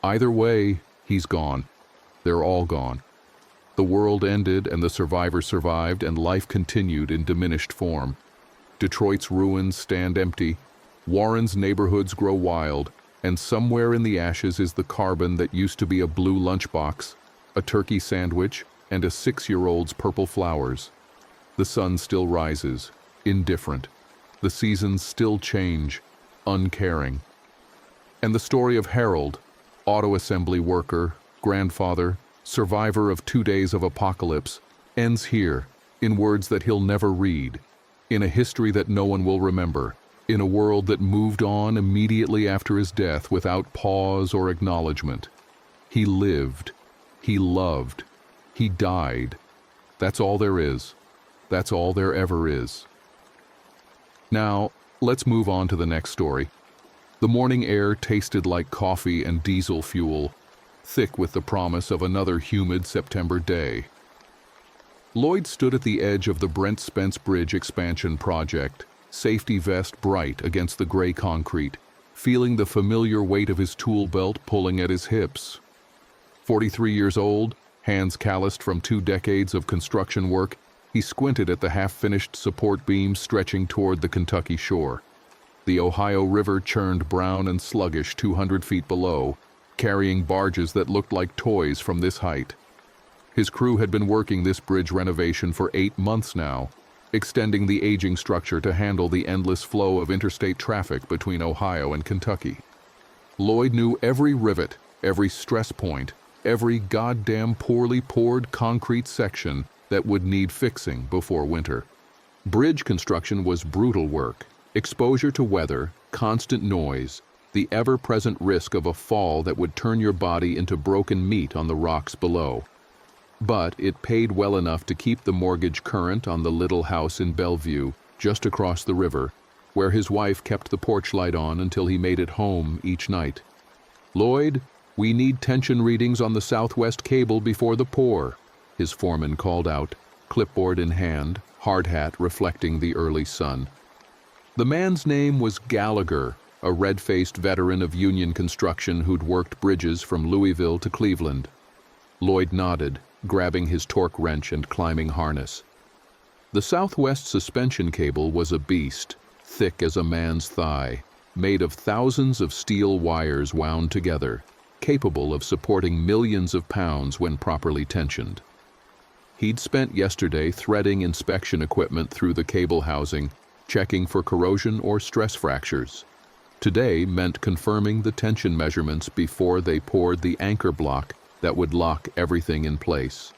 Either way, he's gone. They're all gone. The world ended and the survivors survived, and life continued in diminished form. Detroit's ruins stand empty, Warren's neighborhoods grow wild, and somewhere in the ashes is the carbon that used to be a blue lunchbox, a turkey sandwich, and a 6-year-old's purple flowers. The sun still rises, indifferent. The seasons still change, uncaring. And the story of Harold, auto assembly worker, grandfather, survivor of 2 days of apocalypse, ends here, in words that he'll never read, in a history that no one will remember, in a world that moved on immediately after his death without pause or acknowledgement. He lived, he loved, he died. That's all there is. That's all there ever is. Now, let's move on to the next story. The morning air tasted like coffee and diesel fuel, thick with the promise of another humid September day. Lloyd stood at the edge of the Brent Spence Bridge expansion project, safety vest bright against the gray concrete, feeling the familiar weight of his tool belt pulling at his hips. 43 years old, hands calloused from 2 decades of construction work, he squinted at the half-finished support beams stretching toward the Kentucky shore. The Ohio River churned brown and sluggish 200 feet below, carrying barges that looked like toys from this height. His crew had been working this bridge renovation for 8 months now, extending the aging structure to handle the endless flow of interstate traffic between Ohio and Kentucky. Lloyd knew every rivet, every stress point, every goddamn poorly poured concrete section that would need fixing before winter. Bridge construction was brutal work. Exposure to weather, constant noise, the ever-present risk of a fall that would turn your body into broken meat on the rocks below. But it paid well enough to keep the mortgage current on the little house in Bellevue, just across the river, where his wife kept the porch light on until he made it home each night. "Lloyd, we need tension readings on the southwest cable before the pour," his foreman called out, clipboard in hand, hard hat reflecting the early sun. The man's name was Gallagher, a red-faced veteran of union construction who'd worked bridges from Louisville to Cleveland. Lloyd nodded, grabbing his torque wrench and climbing harness. The southwest suspension cable was a beast, thick as a man's thigh, made of thousands of steel wires wound together, capable of supporting millions of pounds when properly tensioned. He'd spent yesterday threading inspection equipment through the cable housing, checking for corrosion or stress fractures. Today meant confirming the tension measurements before they poured the anchor block that would lock everything in place.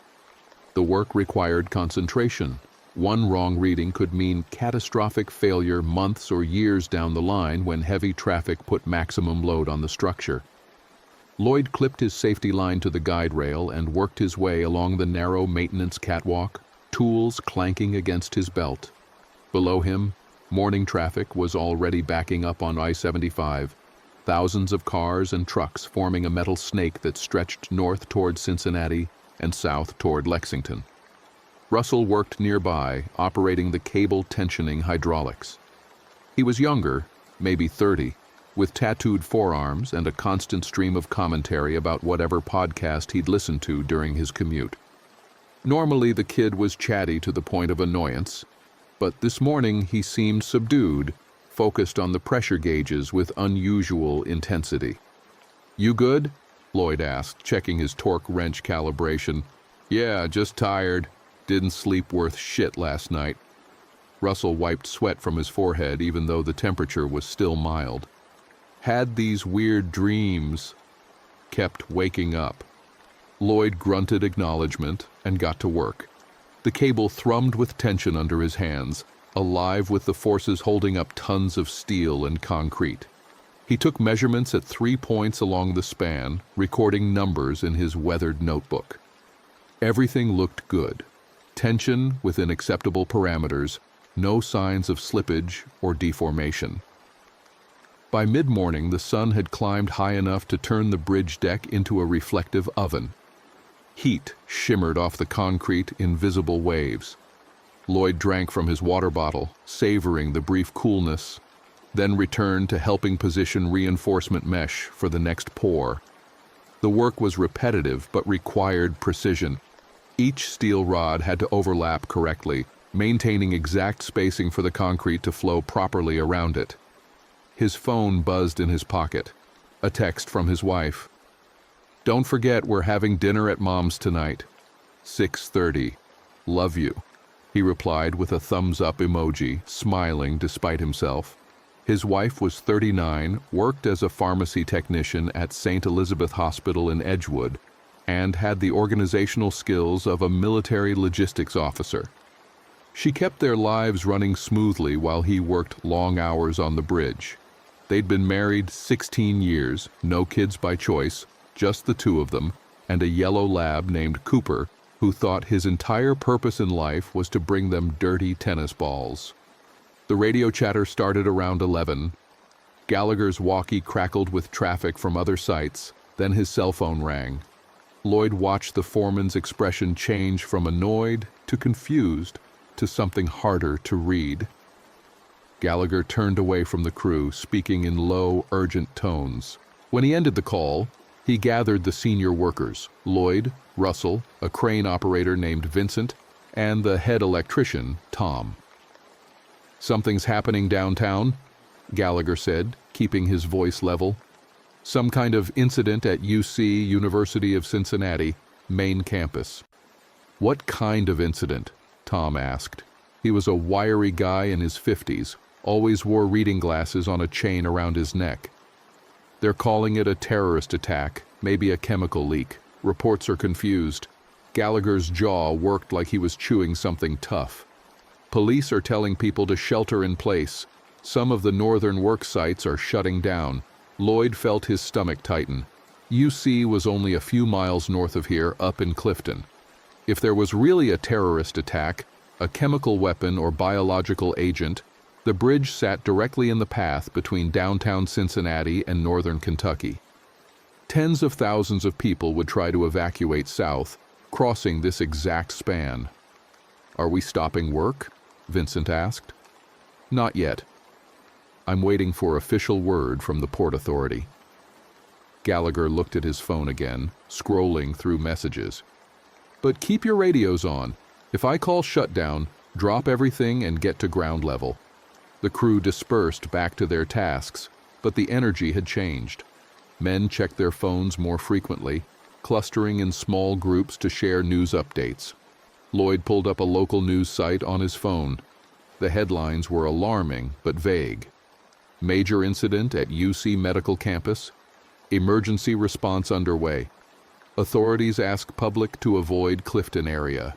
The work required concentration. One wrong reading could mean catastrophic failure months or years down the line when heavy traffic put maximum load on the structure. Lloyd clipped his safety line to the guide rail and worked his way along the narrow maintenance catwalk, tools clanking against his belt. Below him, morning traffic was already backing up on I-75, thousands of cars and trucks forming a metal snake that stretched north toward Cincinnati and south toward Lexington. Russell worked nearby, operating the cable tensioning hydraulics. He was younger, maybe 30, with tattooed forearms and a constant stream of commentary about whatever podcast he'd listened to during his commute. Normally the kid was chatty to the point of annoyance, but this morning he seemed subdued, focused on the pressure gauges with unusual intensity. "You good?" Lloyd asked, checking his torque wrench calibration. "Yeah, just tired. Didn't sleep worth shit last night." Russell wiped sweat from his forehead even though the temperature was still mild. Had these weird dreams. Kept waking up. Lloyd grunted acknowledgement and got to work. The cable thrummed with tension under his hands, alive with the forces holding up tons of steel and concrete. He took measurements at 3 points along the span, recording numbers in his weathered notebook. Everything looked good. Tension within acceptable parameters, no signs of slippage or deformation. By mid-morning, the sun had climbed high enough to turn the bridge deck into a reflective oven. Heat shimmered off the concrete in visible waves. Lloyd drank from his water bottle, savoring the brief coolness, then returned to helping position reinforcement mesh for the next pour. The work was repetitive but required precision. Each steel rod had to overlap correctly, maintaining exact spacing for the concrete to flow properly around it. His phone buzzed in his pocket. A text from his wife. "Don't forget we're having dinner at Mom's tonight. 6:30. Love you," he replied with a thumbs-up emoji, smiling despite himself. His wife was 39, worked as a pharmacy technician at St. Elizabeth Hospital in Edgewood, and had the organizational skills of a military logistics officer. She kept their lives running smoothly while he worked long hours on the bridge. They'd been married 16 years, no kids by choice, just the two of them, and a yellow lab named Cooper, who thought his entire purpose in life was to bring them dirty tennis balls. The radio chatter started around 11. Gallagher's walkie crackled with traffic from other sites, then his cell phone rang. Lloyd watched the foreman's expression change from annoyed to confused to something harder to read. Gallagher turned away from the crew, speaking in low, urgent tones. When he ended the call, he gathered the senior workers, Lloyd, Russell, a crane operator named Vincent, and the head electrician, Tom. "Something's happening downtown," Gallagher said, keeping his voice level. "Some kind of incident at UC, University of Cincinnati, main campus." "What kind of incident?" Tom asked. He was a wiry guy in his 50s, always wore reading glasses on a chain around his neck. "They're calling it a terrorist attack, maybe a chemical leak. Reports are confused." Gallagher's jaw worked like he was chewing something tough. "Police are telling people to shelter in place. Some of the northern work sites are shutting down." Lloyd felt his stomach tighten. UC was only a few miles north of here, up in Clifton. If there was really a terrorist attack, a chemical weapon or biological agent, the bridge sat directly in the path between downtown Cincinnati and northern Kentucky. Tens of thousands of people would try to evacuate south, crossing this exact span. "Are we stopping work?" Vincent asked. "Not yet. I'm waiting for official word from the Port Authority." Gallagher looked at his phone again, scrolling through messages. "But keep your radios on. If I call shutdown, drop everything and get to ground level." The crew dispersed back to their tasks, but the energy had changed. Men checked their phones more frequently, clustering in small groups to share news updates. Lloyd pulled up a local news site on his phone. The headlines were alarming but vague. "Major incident at UC Medical Campus. Emergency response underway. Authorities ask public to avoid Clifton area."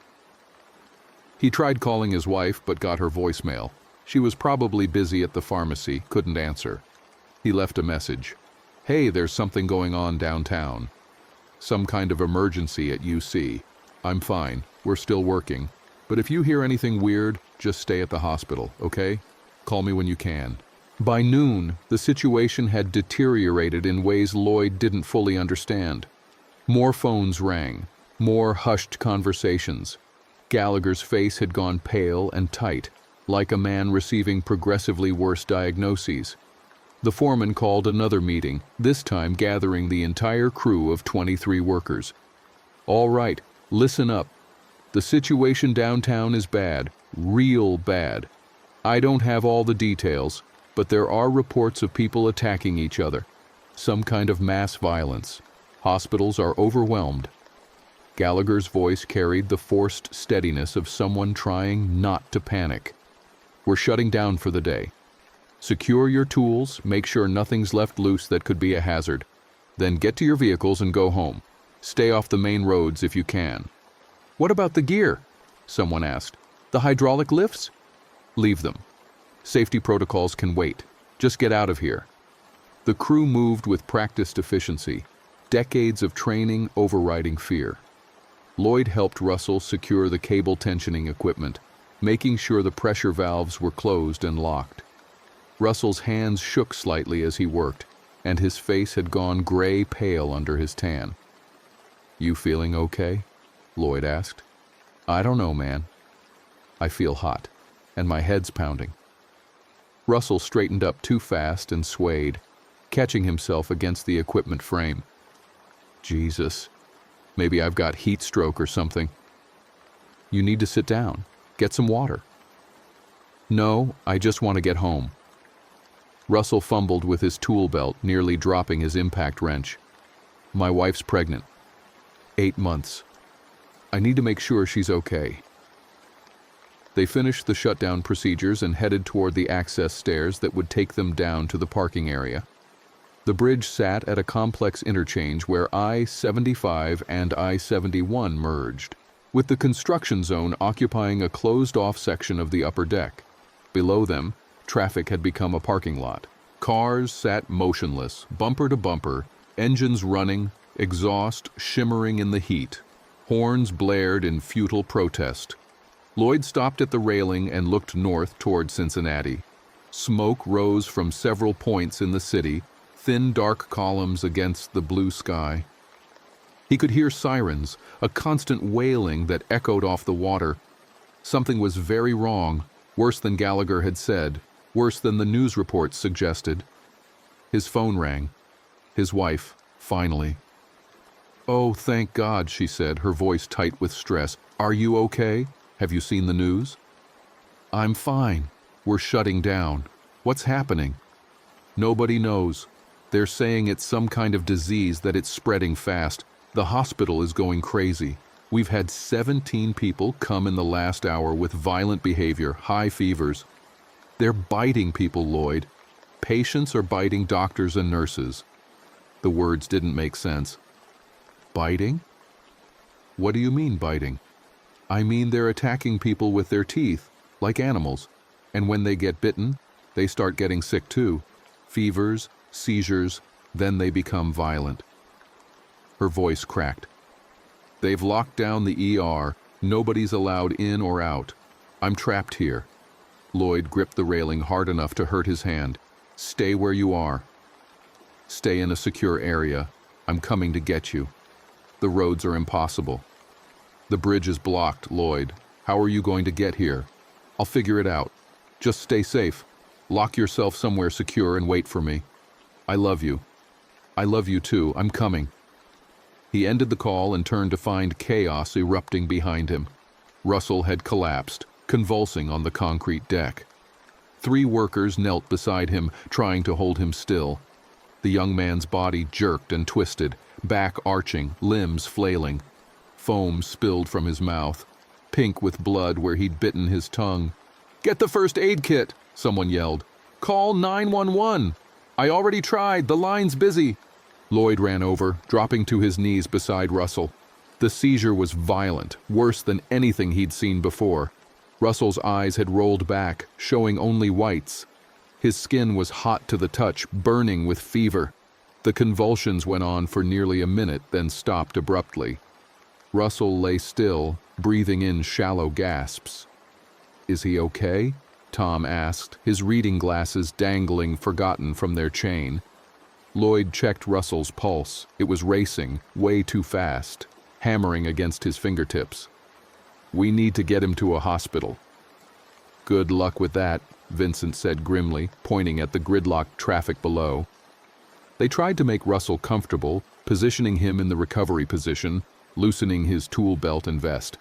He tried calling his wife but got her voicemail. She was probably busy at the pharmacy, couldn't answer. He left a message. "Hey, there's something going on downtown. Some kind of emergency at UC. I'm fine, we're still working. But if you hear anything weird, just stay at the hospital, okay? Call me when you can." By noon, the situation had deteriorated in ways Lloyd didn't fully understand. More phones rang, more hushed conversations. Gallagher's face had gone pale and tight, like a man receiving progressively worse diagnoses. The foreman called another meeting, this time gathering the entire crew of 23 workers. "All right, listen up. The situation downtown is bad, real bad. I don't have all the details, but there are reports of people attacking each other. Some kind of mass violence. Hospitals are overwhelmed." Gallagher's voice carried the forced steadiness of someone trying not to panic. We're shutting down for the day. Secure your tools, make sure nothing's left loose that could be a hazard. Then get to your vehicles and go home. Stay off the main roads if you can." "What about the gear?" someone asked. "The hydraulic lifts?" "Leave them. Safety protocols can wait. Just get out of here." The crew moved with practiced efficiency, decades of training overriding fear. Lloyd helped Russell secure the cable tensioning equipment, making sure the pressure valves were closed and locked. Russell's hands shook slightly as he worked, and his face had gone gray pale under his tan. "You feeling okay?" Lloyd asked. "I don't know, man. I feel hot, and my head's pounding." Russell straightened up too fast and swayed, catching himself against the equipment frame. "Jesus, maybe I've got heat stroke or something." "You need to sit down. Get some water." "No, I just want to get home." Russell fumbled with his tool belt, nearly dropping his impact wrench. "My wife's pregnant. 8 months. I need to make sure she's okay." They finished the shutdown procedures and headed toward the access stairs that would take them down to the parking area. The bridge sat at a complex interchange where I-75 and I-71 merged, with the construction zone occupying a closed-off section of the upper deck. Below them, traffic had become a parking lot. Cars sat motionless, bumper to bumper, engines running, exhaust shimmering in the heat. Horns blared in futile protest. Lloyd stopped at the railing and looked north toward Cincinnati. Smoke rose from several points in the city, thin dark columns against the blue sky. He could hear sirens, a constant wailing that echoed off the water. Something was very wrong, worse than Gallagher had said, worse than the news reports suggested. His phone rang. His wife, finally. "Oh, thank God," she said, her voice tight with stress. "Are you okay? Have you seen the news?" "I'm fine. We're shutting down. What's happening?" "Nobody knows. They're saying it's some kind of disease, that it's spreading fast. The hospital is going crazy. We've had 17 people come in the last hour with violent behavior, high fevers. They're biting people, Lloyd. Patients are biting doctors and nurses." The words didn't make sense. "Biting? What do you mean, biting?" "I mean they're attacking people with their teeth, like animals. And when they get bitten, they start getting sick too. Fevers, seizures, then they become violent." Her voice cracked. "They've locked down the ER. Nobody's allowed in or out. I'm trapped here." Lloyd gripped the railing hard enough to hurt his hand. "Stay where you are. Stay in a secure area. I'm coming to get you. The roads are impossible." "The bridge is blocked, Lloyd. How are you going to get here?" "I'll figure it out. Just stay safe. Lock yourself somewhere secure and wait for me. I love you." "I love you too. I'm coming." He ended the call and turned to find chaos erupting behind him. Russell had collapsed, convulsing on the concrete deck. 3 workers knelt beside him, trying to hold him still. The young man's body jerked and twisted, back arching, limbs flailing. Foam spilled from his mouth, pink with blood where he'd bitten his tongue. "Get the first aid kit," someone yelled. "Call 911. I already tried. The line's busy." Lloyd ran over, dropping to his knees beside Russell. The seizure was violent, worse than anything he'd seen before. Russell's eyes had rolled back, showing only whites. His skin was hot to the touch, burning with fever. The convulsions went on for nearly a minute, then stopped abruptly. Russell lay still, breathing in shallow gasps. "Is he okay?" Tom asked, his reading glasses dangling forgotten from their chain. Lloyd checked Russell's pulse. It was racing, way too fast, hammering against his fingertips. "We need to get him to a hospital." "Good luck with that," Vincent said grimly, pointing at the gridlocked traffic below. They tried to make Russell comfortable, positioning him in the recovery position, loosening his tool belt and vest.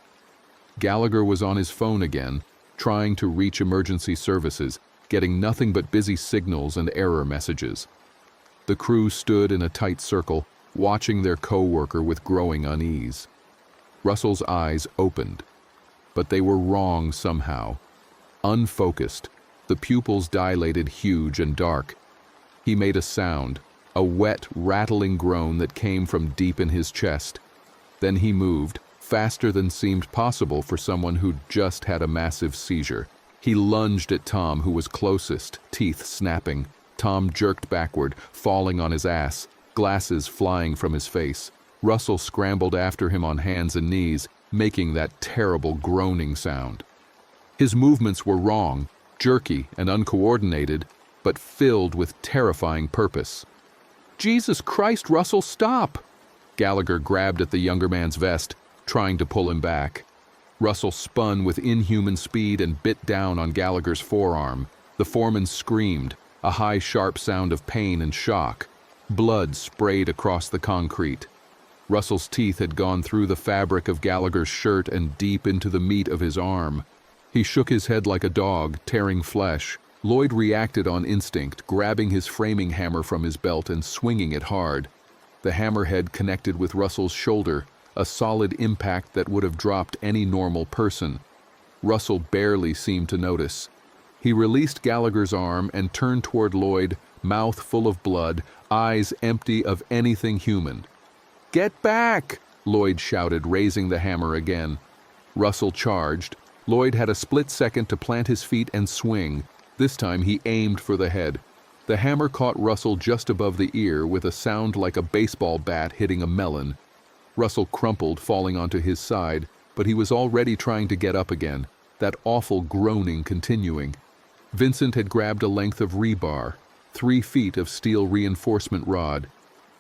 Gallagher was on his phone again, trying to reach emergency services, getting nothing but busy signals and error messages. The crew stood in a tight circle, watching their co-worker with growing unease. Russell's eyes opened, but they were wrong somehow. unfocused, the pupils dilated huge and dark. He made a sound, a wet, rattling groan that came from deep in his chest. Then he moved, faster than seemed possible for someone who'd just had a massive seizure. He lunged at Tom, who was closest, teeth snapping. Tom jerked backward, falling on his ass, glasses flying from his face. Russell scrambled after him on hands and knees, making that terrible groaning sound. His movements were wrong, jerky and uncoordinated, but filled with terrifying purpose. "Jesus Christ, Russell, stop!" Gallagher grabbed at the younger man's vest, trying to pull him back. Russell spun with inhuman speed and bit down on Gallagher's forearm. The foreman screamed, a high, sharp sound of pain and shock. Blood sprayed across the concrete. Russell's teeth had gone through the fabric of Gallagher's shirt and deep into the meat of his arm. He shook his head like a dog, tearing flesh. Lloyd reacted on instinct, grabbing his framing hammer from his belt and swinging it hard. The hammerhead connected with Russell's shoulder, a solid impact that would have dropped any normal person. Russell barely seemed to notice. He released Gallagher's arm and turned toward Lloyd, mouth full of blood, eyes empty of anything human. "Get back!" Lloyd shouted, raising the hammer again. Russell charged. Lloyd had a split second to plant his feet and swing. This time he aimed for the head. The hammer caught Russell just above the ear with a sound like a baseball bat hitting a melon. Russell crumpled, falling onto his side, but he was already trying to get up again, that awful groaning continuing. Vincent had grabbed a length of rebar, 3 feet of steel reinforcement rod.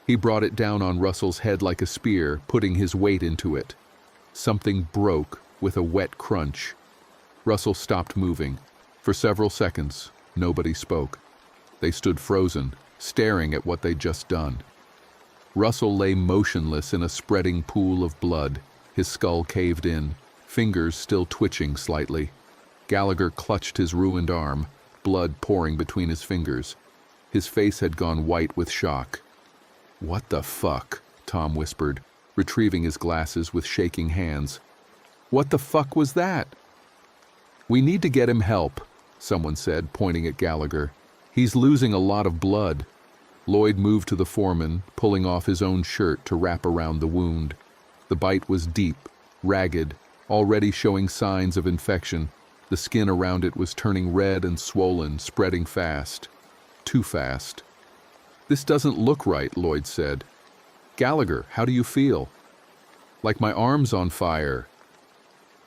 He brought it down on Russell's head like a spear, putting his weight into it. Something broke with a wet crunch. Russell stopped moving. For several seconds, nobody spoke. They stood frozen, staring at what they'd just done. Russell lay motionless in a spreading pool of blood, his skull caved in, fingers still twitching slightly. Gallagher clutched his ruined arm, blood pouring between his fingers. His face had gone white with shock. "What the fuck?" Tom whispered, retrieving his glasses with shaking hands. "What the fuck was that?" "We need to get him help," someone said, pointing at Gallagher. "He's losing a lot of blood." Lloyd moved to the foreman, pulling off his own shirt to wrap around the wound. The bite was deep, ragged, already showing signs of infection. The skin around it was turning red and swollen, spreading fast. Too fast. "This doesn't look right," Lloyd said. "Gallagher, how do you feel?" "Like my arm's on fire."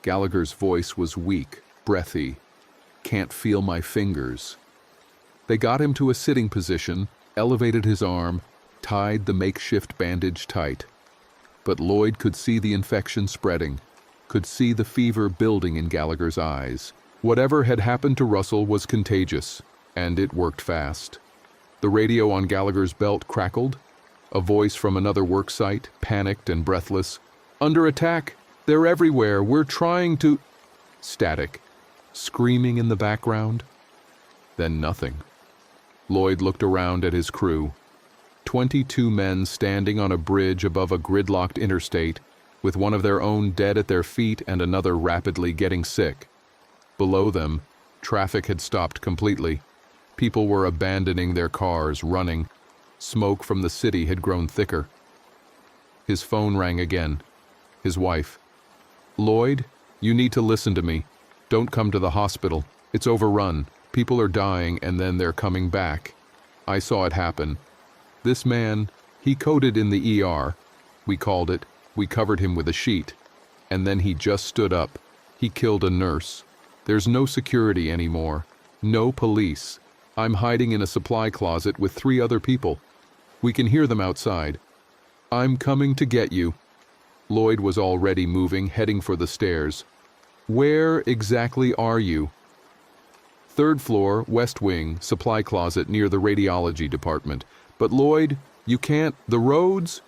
Gallagher's voice was weak, breathy. "Can't feel my fingers." They got him to a sitting position, elevated his arm, tied the makeshift bandage tight. But Lloyd could see the infection spreading, could see the fever building in Gallagher's eyes. Whatever had happened to Russell was contagious, and it worked fast. The radio on Gallagher's belt crackled. A voice from another work site, panicked and breathless. "Under attack! They're everywhere! We're trying to—" Static. Screaming in the background. Then nothing. Lloyd looked around at his crew. 22 men standing on a bridge above a gridlocked interstate, with one of their own dead at their feet and another rapidly getting sick. Below them, traffic had stopped completely. People were abandoning their cars, running. Smoke from the city had grown thicker. His phone rang again. His wife. "Lloyd, you need to listen to me. Don't come to the hospital. It's overrun. People are dying and then they're coming back. I saw it happen. This man, he coded in the ER. We called it. We covered him with a sheet. And then he just stood up. He killed a nurse. There's no security anymore. No police. I'm hiding in a supply closet with 3 other people. We can hear them outside. I'm coming to get you." Lloyd was already moving, heading for the stairs. "Where exactly are you?" "3rd floor, west wing, supply closet near the radiology department. But Lloyd, you can't, the roads—"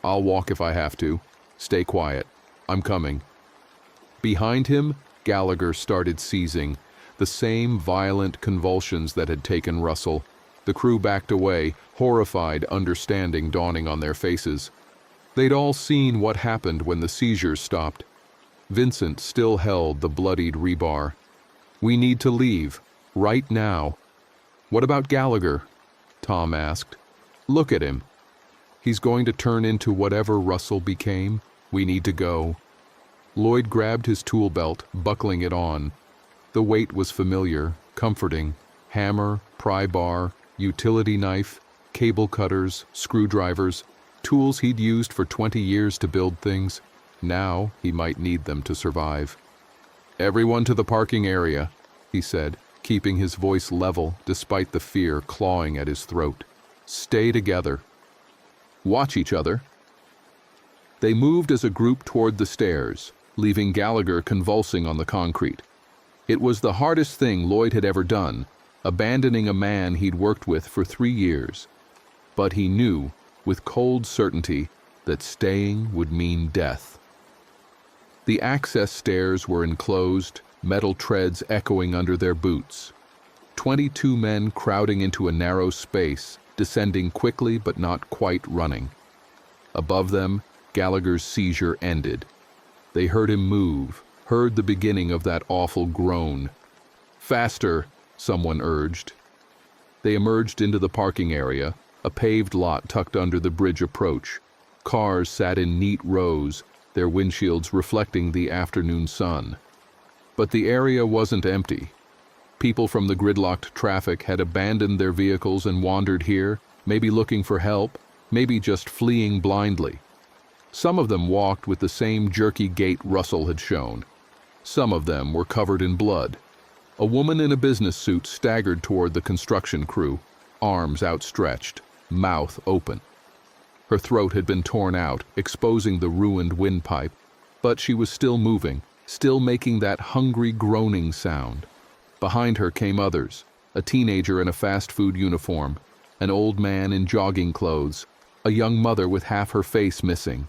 "I'll walk if I have to. Stay quiet. I'm coming." Behind him, Gallagher started seizing, the same violent convulsions that had taken Russell. The crew backed away, horrified understanding dawning on their faces. They'd all seen what happened when the seizures stopped. Vincent still held the bloodied rebar. We need to leave, right now. What about Gallagher? Tom asked. Look at him. He's going to turn into whatever Russell became. We need to go. Lloyd grabbed his tool belt, buckling it on. The weight was familiar, comforting. Hammer, pry bar, utility knife, cable cutters, screwdrivers, tools he'd used for 20 years to build things. Now he might need them to survive. Everyone to the parking area, he said, keeping his voice level despite the fear clawing at his throat. Stay together. Watch each other. They moved as a group toward the stairs, leaving Gallagher convulsing on the concrete. It was the hardest thing Lloyd had ever done, abandoning a man he'd worked with for 3 years. But he knew, with cold certainty, that staying would mean death. The access stairs were enclosed, metal treads echoing under their boots. 22 men crowding into a narrow space, descending quickly but not quite running. Above them, Gallagher's seizure ended. They heard him move, heard the beginning of that awful groan. Faster, someone urged. They emerged into the parking area, a paved lot tucked under the bridge approach. Cars sat in neat rows, their windshields reflecting the afternoon sun. But the area wasn't empty. People from the gridlocked traffic had abandoned their vehicles and wandered here, maybe looking for help, maybe just fleeing blindly. Some of them walked with the same jerky gait Russell had shown. Some of them were covered in blood. A woman in a business suit staggered toward the construction crew, arms outstretched, mouth open. Her throat had been torn out, exposing the ruined windpipe, but she was still moving, still making that hungry groaning sound. Behind her came others, a teenager in a fast food uniform, an old man in jogging clothes, a young mother with half her face missing.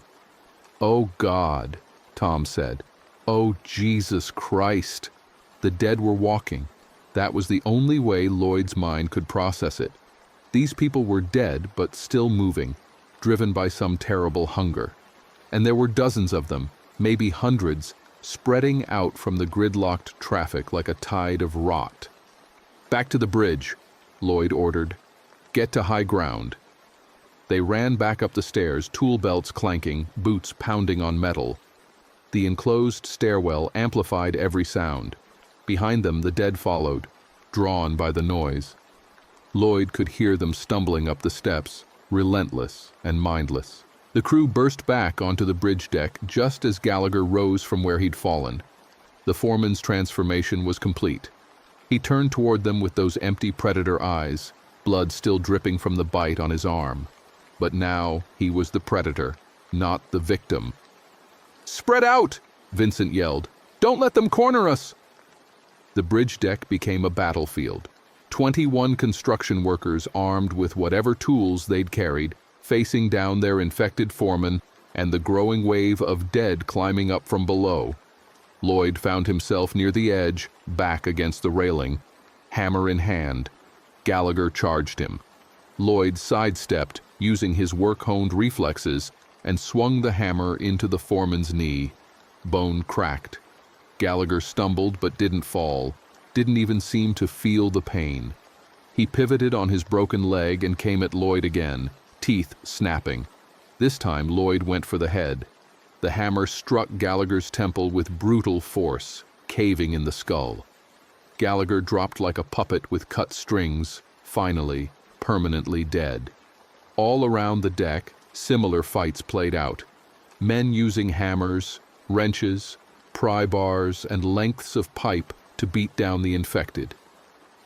"Oh God," Tom said. "Oh Jesus Christ." The dead were walking. That was the only way Lloyd's mind could process it. These people were dead, but still moving, driven by some terrible hunger. And there were dozens of them, maybe hundreds, spreading out from the gridlocked traffic like a tide of rot. "Back to the bridge," Lloyd ordered. "Get to high ground." They ran back up the stairs, tool belts clanking, boots pounding on metal. The enclosed stairwell amplified every sound. Behind them, the dead followed, drawn by the noise. Lloyd could hear them stumbling up the steps, relentless and mindless. The crew burst back onto the bridge deck just as Gallagher rose from where he'd fallen. The foreman's transformation was complete. He turned toward them with those empty predator eyes, blood still dripping from the bite on his arm. But now he was the predator, not the victim. "Spread out!" Vincent yelled. "Don't let them corner us!" The bridge deck became a battlefield. 21 construction workers armed with whatever tools they'd carried, facing down their infected foreman and the growing wave of dead climbing up from below. Lloyd found himself near the edge, back against the railing, hammer in hand. Gallagher charged him. Lloyd sidestepped, using his work-honed reflexes, and swung the hammer into the foreman's knee. Bone cracked. Gallagher stumbled but didn't fall, didn't even seem to feel the pain. He pivoted on his broken leg and came at Lloyd again, teeth snapping. This time Lloyd went for the head. The hammer struck Gallagher's temple with brutal force, caving in the skull. Gallagher dropped like a puppet with cut strings, finally, permanently dead. All around the deck, similar fights played out. Men using hammers, wrenches, pry bars, and lengths of pipe to beat down the infected.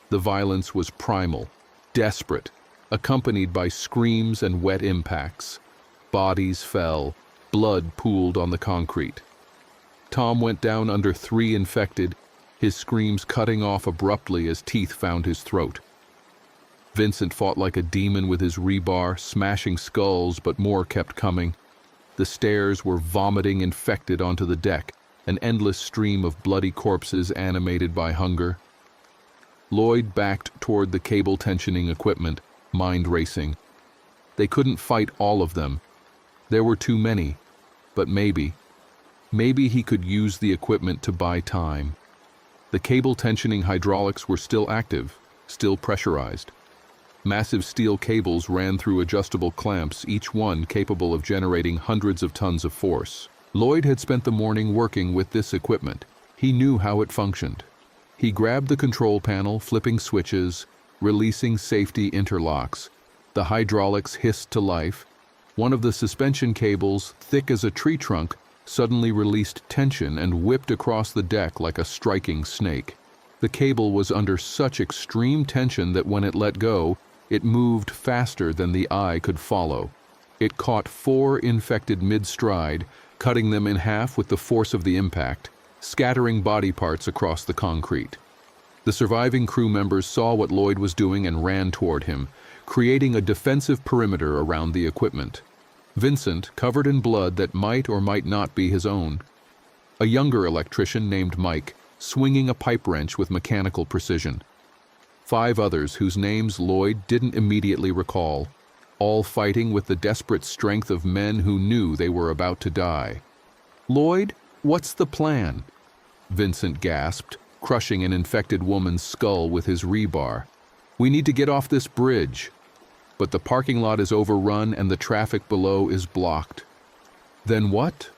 The violence was primal, desperate, accompanied by screams and wet impacts. Bodies fell, blood pooled on the concrete. Tom went down under 3 infected, his screams cutting off abruptly as teeth found his throat. Vincent fought like a demon with his rebar, smashing skulls, but more kept coming. The stairs were vomiting infected onto the deck, an endless stream of bloody corpses animated by hunger. Lloyd backed toward the cable tensioning equipment, mind racing. They couldn't fight all of them. There were too many, but maybe he could use the equipment to buy time. The cable tensioning hydraulics were still active, still pressurized. Massive steel cables ran through adjustable clamps, each one capable of generating hundreds of tons of force. Lloyd had spent the morning working with this equipment. He knew how it functioned. He grabbed the control panel, flipping switches, releasing safety interlocks. The hydraulics hissed to life. One of the suspension cables, thick as a tree trunk, suddenly released tension and whipped across the deck like a striking snake. The cable was under such extreme tension that when it let go, it moved faster than the eye could follow. It caught 4 infected mid-stride, cutting them in half with the force of the impact, scattering body parts across the concrete. The surviving crew members saw what Lloyd was doing and ran toward him, creating a defensive perimeter around the equipment. Vincent, covered in blood that might or might not be his own. A younger electrician named Mike, swinging a pipe wrench with mechanical precision. 5 others whose names Lloyd didn't immediately recall, all fighting with the desperate strength of men who knew they were about to die. "Lloyd, what's the plan?" Vincent gasped, crushing an infected woman's skull with his rebar. "We need to get off this bridge, but the parking lot is overrun and the traffic below is blocked." "Then what?"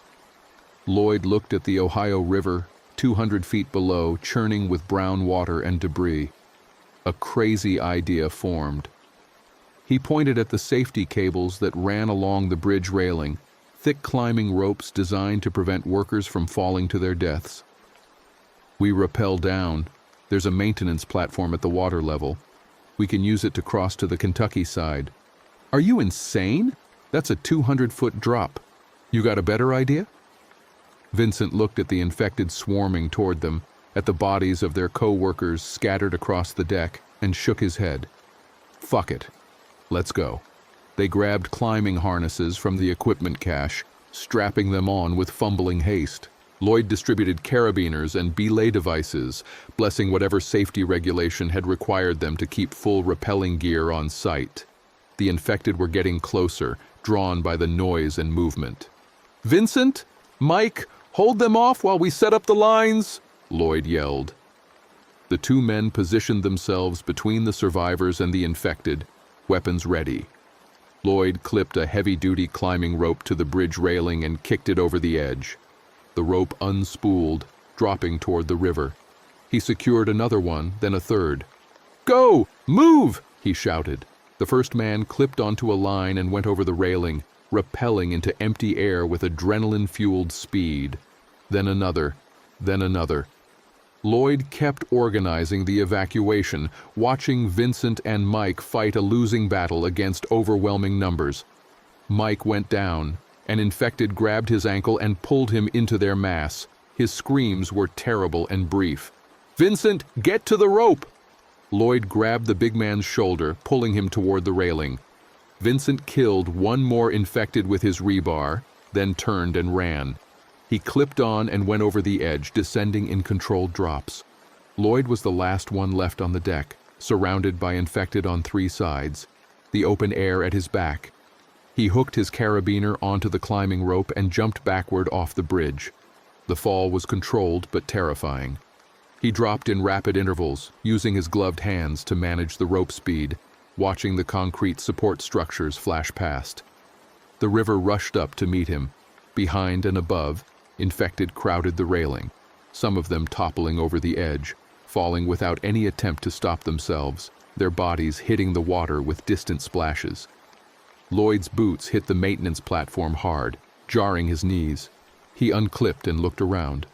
Lloyd looked at the Ohio River, 200 feet below, churning with brown water and debris. A crazy idea formed. He pointed at the safety cables that ran along the bridge railing, thick climbing ropes designed to prevent workers from falling to their deaths. "We rappel down. There's a maintenance platform at the water level. We can use it to cross to the Kentucky side." "Are you insane? That's a 200-foot drop. You got a better idea?" Vincent looked at the infected swarming toward them, at the bodies of their co-workers scattered across the deck, and shook his head. "Fuck it. Let's go." They grabbed climbing harnesses from the equipment cache, strapping them on with fumbling haste. Lloyd distributed carabiners and belay devices, blessing whatever safety regulation had required them to keep full rappelling gear on site. The infected were getting closer, drawn by the noise and movement. "Vincent! Mike! Hold them off while we set up the lines!" Lloyd yelled. The 2 men positioned themselves between the survivors and the infected, weapons ready. Lloyd clipped a heavy-duty climbing rope to the bridge railing and kicked it over the edge. The rope unspooled, dropping toward the river. He secured another one, then a third. "Go! Move!" he shouted. The first man clipped onto a line and went over the railing, rappelling into empty air with adrenaline-fueled speed. Then another, then another. Lloyd kept organizing the evacuation, watching Vincent and Mike fight a losing battle against overwhelming numbers. Mike went down. An infected grabbed his ankle and pulled him into their mass. His screams were terrible and brief. "Vincent, get to the rope!" Lloyd grabbed the big man's shoulder, pulling him toward the railing. Vincent killed one more infected with his rebar, then turned and ran. He clipped on and went over the edge, descending in controlled drops. Lloyd was the last one left on the deck, surrounded by infected on 3 sides, the open air at his back. He hooked his carabiner onto the climbing rope and jumped backward off the bridge. The fall was controlled but terrifying. He dropped in rapid intervals, using his gloved hands to manage the rope speed, watching the concrete support structures flash past. The river rushed up to meet him. Behind and above, infected crowded the railing, some of them toppling over the edge, falling without any attempt to stop themselves, their bodies hitting the water with distant splashes. Lloyd's boots hit the maintenance platform hard, jarring his knees. He unclipped and looked around.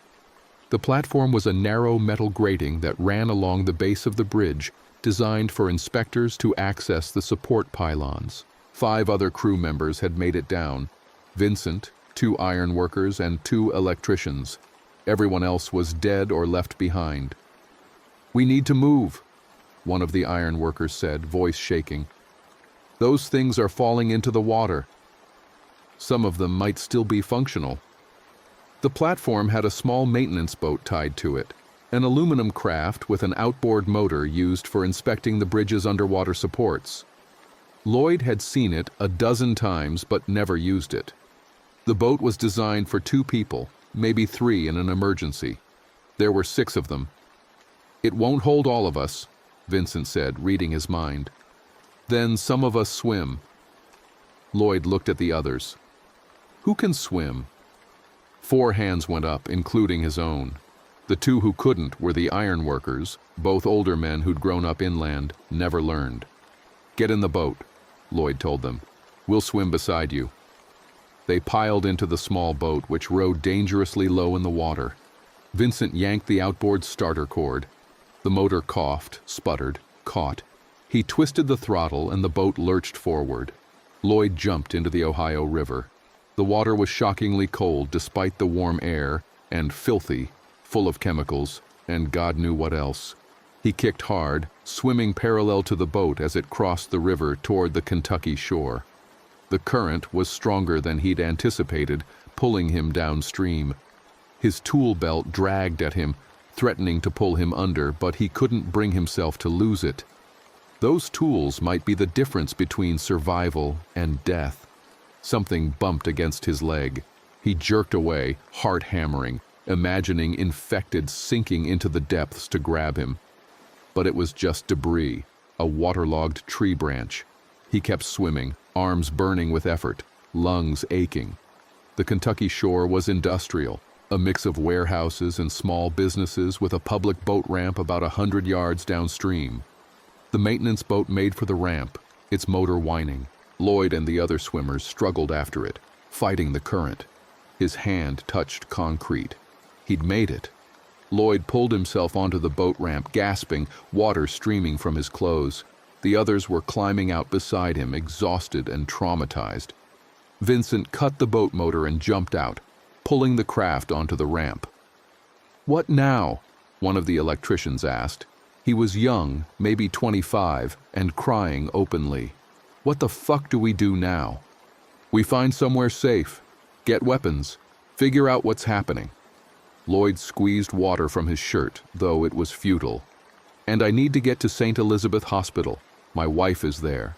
The platform was a narrow metal grating that ran along the base of the bridge, designed for inspectors to access the support pylons. 5 other crew members had made it down. Vincent, 2 iron workers, and 2 electricians. Everyone else was dead or left behind. "We need to move," one of the iron workers said, voice shaking. "Those things are falling into the water. Some of them might still be functional." The platform had a small maintenance boat tied to it, an aluminum craft with an outboard motor used for inspecting the bridge's underwater supports. Lloyd had seen it a dozen times but never used it. The boat was designed for 2 people, maybe 3 in an emergency. There were 6 of them. "It won't hold all of us," Vincent said, reading his mind. "Then some of us swim." Lloyd looked at the others. "Who can swim?" 4 hands went up, including his own. The 2 who couldn't were the ironworkers, both older men who'd grown up inland, never learned. "Get in the boat," Lloyd told them. "We'll swim beside you." They piled into the small boat, which rode dangerously low in the water. Vincent yanked the outboard starter cord. The motor coughed, sputtered, caught. He twisted the throttle and the boat lurched forward. Lloyd jumped into the Ohio River. The water was shockingly cold despite the warm air, and filthy, full of chemicals, and God knew what else. He kicked hard, swimming parallel to the boat as it crossed the river toward the Kentucky shore. The current was stronger than he'd anticipated, pulling him downstream. His tool belt dragged at him, threatening to pull him under, but he couldn't bring himself to lose it. Those tools might be the difference between survival and death. Something bumped against his leg. He jerked away, heart hammering, imagining infected sinking into the depths to grab him. But it was just debris, a waterlogged tree branch. He kept swimming, arms burning with effort, lungs aching. The Kentucky shore was industrial, a mix of warehouses and small businesses with a public boat ramp about 100 yards downstream. The maintenance boat made for the ramp, its motor whining. Lloyd and the other swimmers struggled after it, fighting the current. His hand touched concrete. He'd made it. Lloyd pulled himself onto the boat ramp, gasping, water streaming from his clothes. The others were climbing out beside him, exhausted and traumatized. Vincent cut the boat motor and jumped out, pulling the craft onto the ramp. "What now?" one of the electricians asked. He was young, maybe 25, and crying openly. "What the fuck do we do now?" "We find somewhere safe. Get weapons. Figure out what's happening." Lloyd squeezed water from his shirt, though it was futile. "And I need to get to St. Elizabeth Hospital. My wife is there."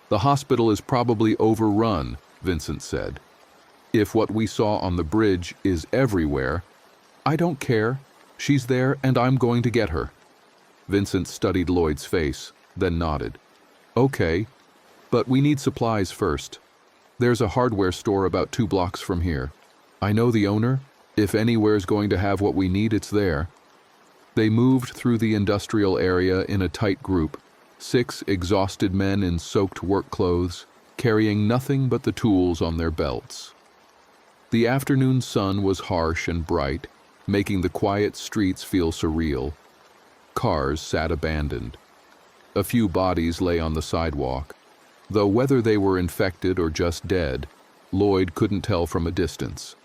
"The hospital is probably overrun," Vincent said. "If what we saw on the bridge is everywhere, I don't care. She's there and I'm going to get her." Vincent studied Lloyd's face, then nodded. "Okay, but we need supplies first. There's a hardware store about 2 blocks from here. I know the owner. If anywhere's going to have what we need, it's there." They moved through the industrial area in a tight group, 6 exhausted men in soaked work clothes, carrying nothing but the tools on their belts. The afternoon sun was harsh and bright, making the quiet streets feel surreal. Cars sat abandoned. A few bodies lay on the sidewalk, though whether they were infected or just dead, Lloyd couldn't tell from a distance.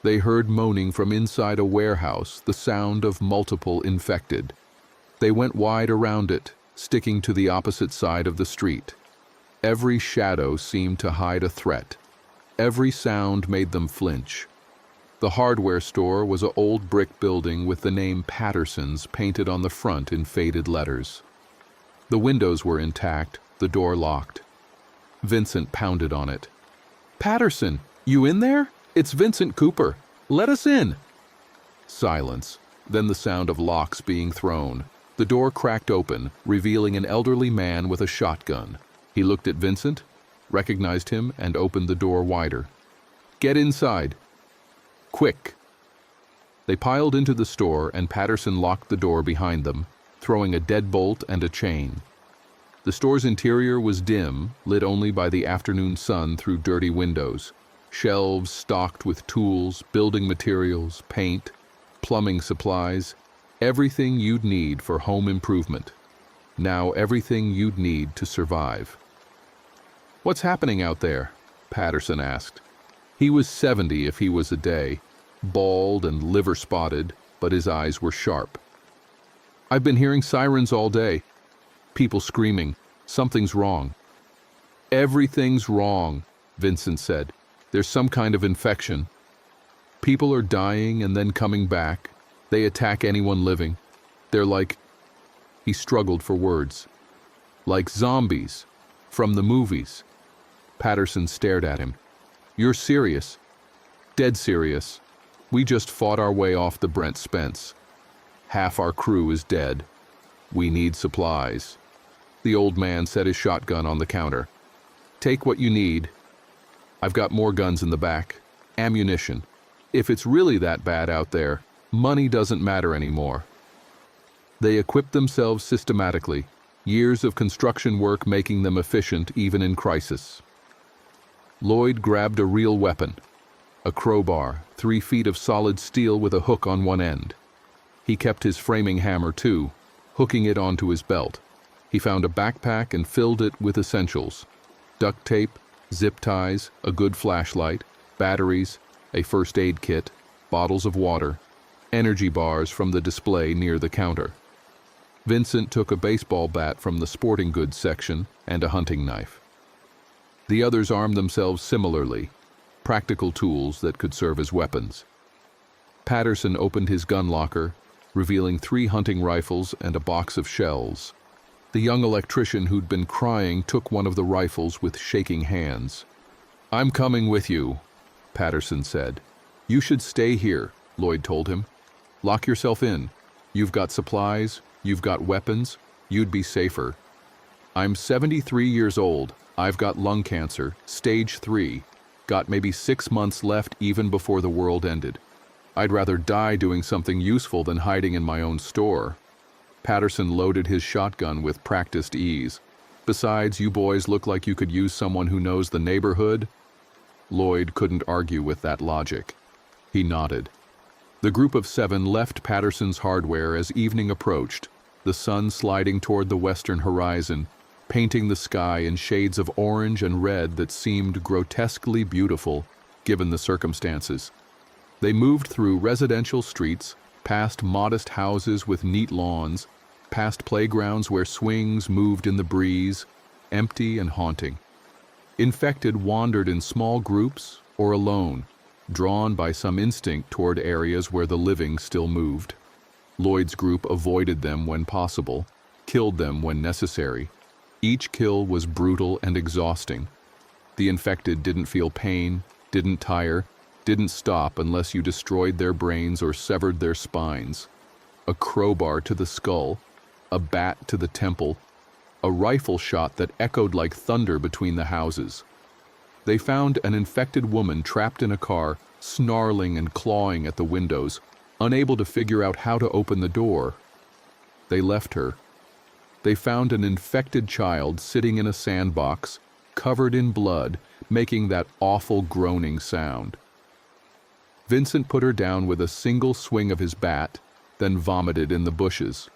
They heard moaning from inside a warehouse, the sound of multiple infected. They went wide around it, sticking to the opposite side of the street. Every shadow seemed to hide a threat. Every sound made them flinch. The hardware store was an old brick building with the name Patterson's painted on the front in faded letters. The windows were intact, the door locked. Vincent pounded on it. "Patterson, you in there? It's Vincent Cooper. Let us in." Silence, then the sound of locks being thrown. The door cracked open, revealing an elderly man with a shotgun. He looked at Vincent, recognized him, and opened the door wider. "Get inside. Quick." They piled into the store, and Patterson locked the door behind them, throwing a deadbolt and a chain. The store's interior was dim, lit only by the afternoon sun through dirty windows. Shelves stocked with tools, building materials, paint, plumbing supplies, everything you'd need for home improvement. Now everything you'd need to survive. "What's happening out there?" Patterson asked. He was 70 if he was a day, bald and liver-spotted, but his eyes were sharp. "I've been hearing sirens all day. People screaming. Something's wrong." "Everything's wrong," Vincent said. "There's some kind of infection. People are dying and then coming back. They attack anyone living. They're like..." He struggled for words. "Like zombies. From the movies." Patterson stared at him. "You're serious?" "Dead serious. We just fought our way off the Brent Spence. Half our crew is dead. We need supplies." The old man set his shotgun on the counter. "Take what you need. I've got more guns in the back. Ammunition. If it's really that bad out there, money doesn't matter anymore." They equipped themselves systematically, years of construction work making them efficient even in crisis. Lloyd grabbed a real weapon, a crowbar, 3 feet of solid steel with a hook on one end. He kept his framing hammer too, hooking it onto his belt. He found a backpack and filled it with essentials: duct tape, zip ties, a good flashlight, batteries, a first aid kit, bottles of water, energy bars from the display near the counter. Vincent took a baseball bat from the sporting goods section and a hunting knife. The others armed themselves similarly, practical tools that could serve as weapons. Patterson opened his gun locker, revealing 3 hunting rifles and a box of shells. The young electrician who'd been crying took one of the rifles with shaking hands. "I'm coming with you," Patterson said. "You should stay here," Lloyd told him. "Lock yourself in. You've got supplies, you've got weapons, you'd be safer. I'm 73 years old. I've got lung cancer, stage 3. Got maybe 6 months left even before the world ended. I'd rather die doing something useful than hiding in my own store." Patterson loaded his shotgun with practiced ease. "Besides, you boys look like you could use someone who knows the neighborhood." Lloyd couldn't argue with that logic. He nodded. The group of 7 left Patterson's hardware as evening approached, the sun sliding toward the western horizon, painting the sky in shades of orange and red that seemed grotesquely beautiful, given the circumstances. They moved through residential streets, past modest houses with neat lawns, past playgrounds where swings moved in the breeze, empty and haunting. Infected wandered in small groups or alone, drawn by some instinct toward areas where the living still moved. Lloyd's group avoided them when possible, killed them when necessary. Each kill was brutal and exhausting. The infected didn't feel pain, didn't tire, didn't stop unless you destroyed their brains or severed their spines. A crowbar to the skull, a bat to the temple, a rifle shot that echoed like thunder between the houses. They found an infected woman trapped in a car, snarling and clawing at the windows, unable to figure out how to open the door. They left her. They found an infected child sitting in a sandbox, covered in blood, making that awful groaning sound. Vincent put her down with a single swing of his bat, then vomited in the bushes.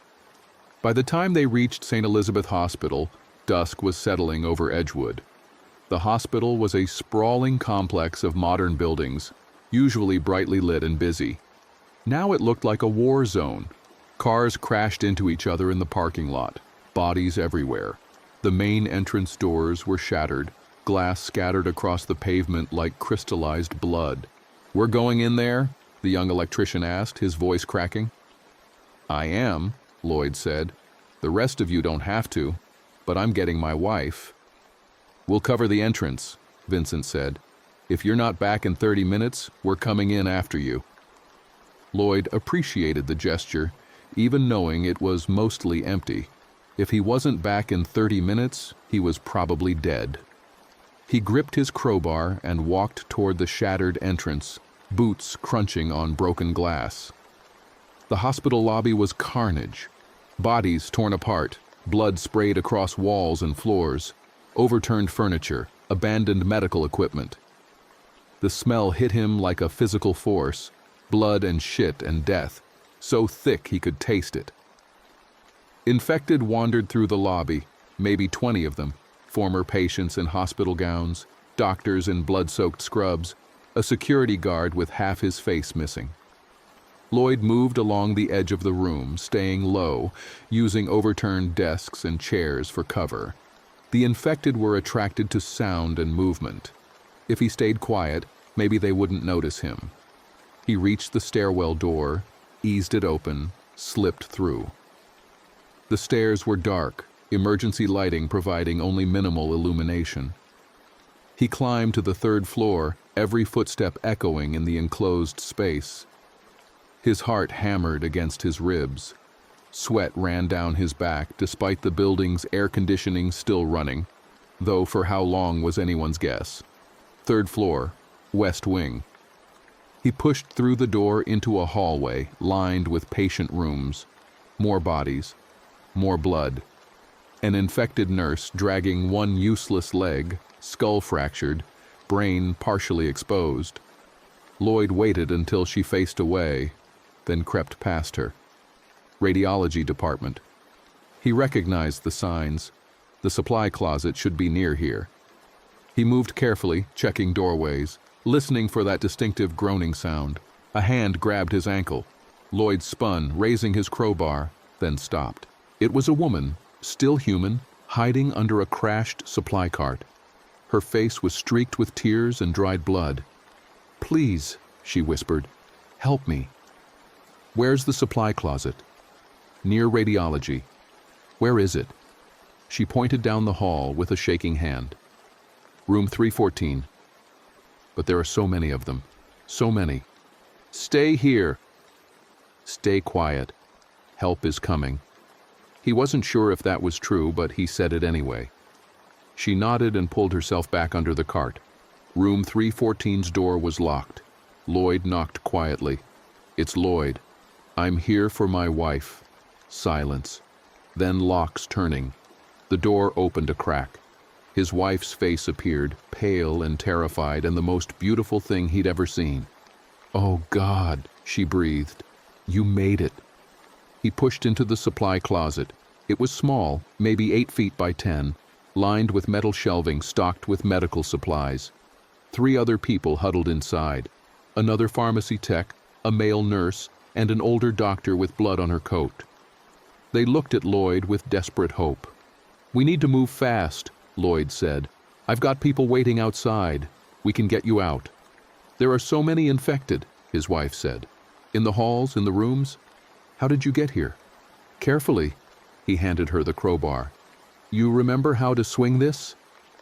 By the time they reached St. Elizabeth Hospital, dusk was settling over Edgewood. The hospital was a sprawling complex of modern buildings, usually brightly lit and busy. Now it looked like a war zone. Cars crashed into each other in the parking lot, bodies everywhere. The main entrance doors were shattered, glass scattered across the pavement like crystallized blood. "We're going in there?" the young electrician asked, his voice cracking. "I am," Lloyd said. "The rest of you don't have to, but I'm getting my wife." "We'll cover the entrance," Vincent said. "If you're not back in 30 minutes, we're coming in after you." Lloyd appreciated the gesture, even knowing it was mostly empty. If he wasn't back in 30 minutes, he was probably dead. He gripped his crowbar and walked toward the shattered entrance, boots crunching on broken glass. The hospital lobby was carnage. Bodies torn apart, blood sprayed across walls and floors, overturned furniture, abandoned medical equipment. The smell hit him like a physical force, blood and shit and death, so thick he could taste it. Infected wandered through the lobby, maybe 20 of them, former patients in hospital gowns, doctors in blood-soaked scrubs, a security guard with half his face missing. Lloyd moved along the edge of the room, staying low, using overturned desks and chairs for cover. The infected were attracted to sound and movement. If he stayed quiet, maybe they wouldn't notice him. He reached the stairwell door, eased it open, slipped through. The stairs were dark, emergency lighting providing only minimal illumination. He climbed to the 3rd floor, every footstep echoing in the enclosed space. His heart hammered against his ribs. Sweat ran down his back despite the building's air conditioning still running, though for how long was anyone's guess. 3rd floor, west wing. He pushed through the door into a hallway lined with patient rooms. More bodies, more blood. An infected nurse dragging one useless leg, skull fractured, brain partially exposed. Lloyd waited until she faced away, then crept past her. Radiology department. He recognized the signs. The supply closet should be near here. He moved carefully, checking doorways, listening for that distinctive groaning sound. A hand grabbed his ankle. Lloyd spun, raising his crowbar, then stopped. It was a woman, still human, hiding under a crashed supply cart. Her face was streaked with tears and dried blood. "Please," she whispered, "help me." "Where's the supply closet?" "Near radiology." "Where is it?" She pointed down the hall with a shaking hand. "Room 314. But there are so many of them. So many." "Stay here." "Stay quiet. Help is coming." He wasn't sure if that was true, but he said it anyway. She nodded and pulled herself back under the cart. Room 314's door was locked. Lloyd knocked quietly. "It's Lloyd. I'm here for my wife." Silence. Then locks turning. The door opened a crack. His wife's face appeared, pale and terrified, and the most beautiful thing he'd ever seen. "Oh, God," she breathed. "You made it." He pushed into the supply closet. It was small, maybe 8 feet by 10, lined with metal shelving stocked with medical supplies. 3 other people huddled inside. Another pharmacy tech, a male nurse, and an older doctor with blood on her coat. They looked at Lloyd with desperate hope. "We need to move fast," Lloyd said. "I've got people waiting outside. We can get you out." "There are so many infected," his wife said. "In the halls, in the rooms? How did you get here?" "Carefully." He handed her the crowbar. "You remember how to swing this?"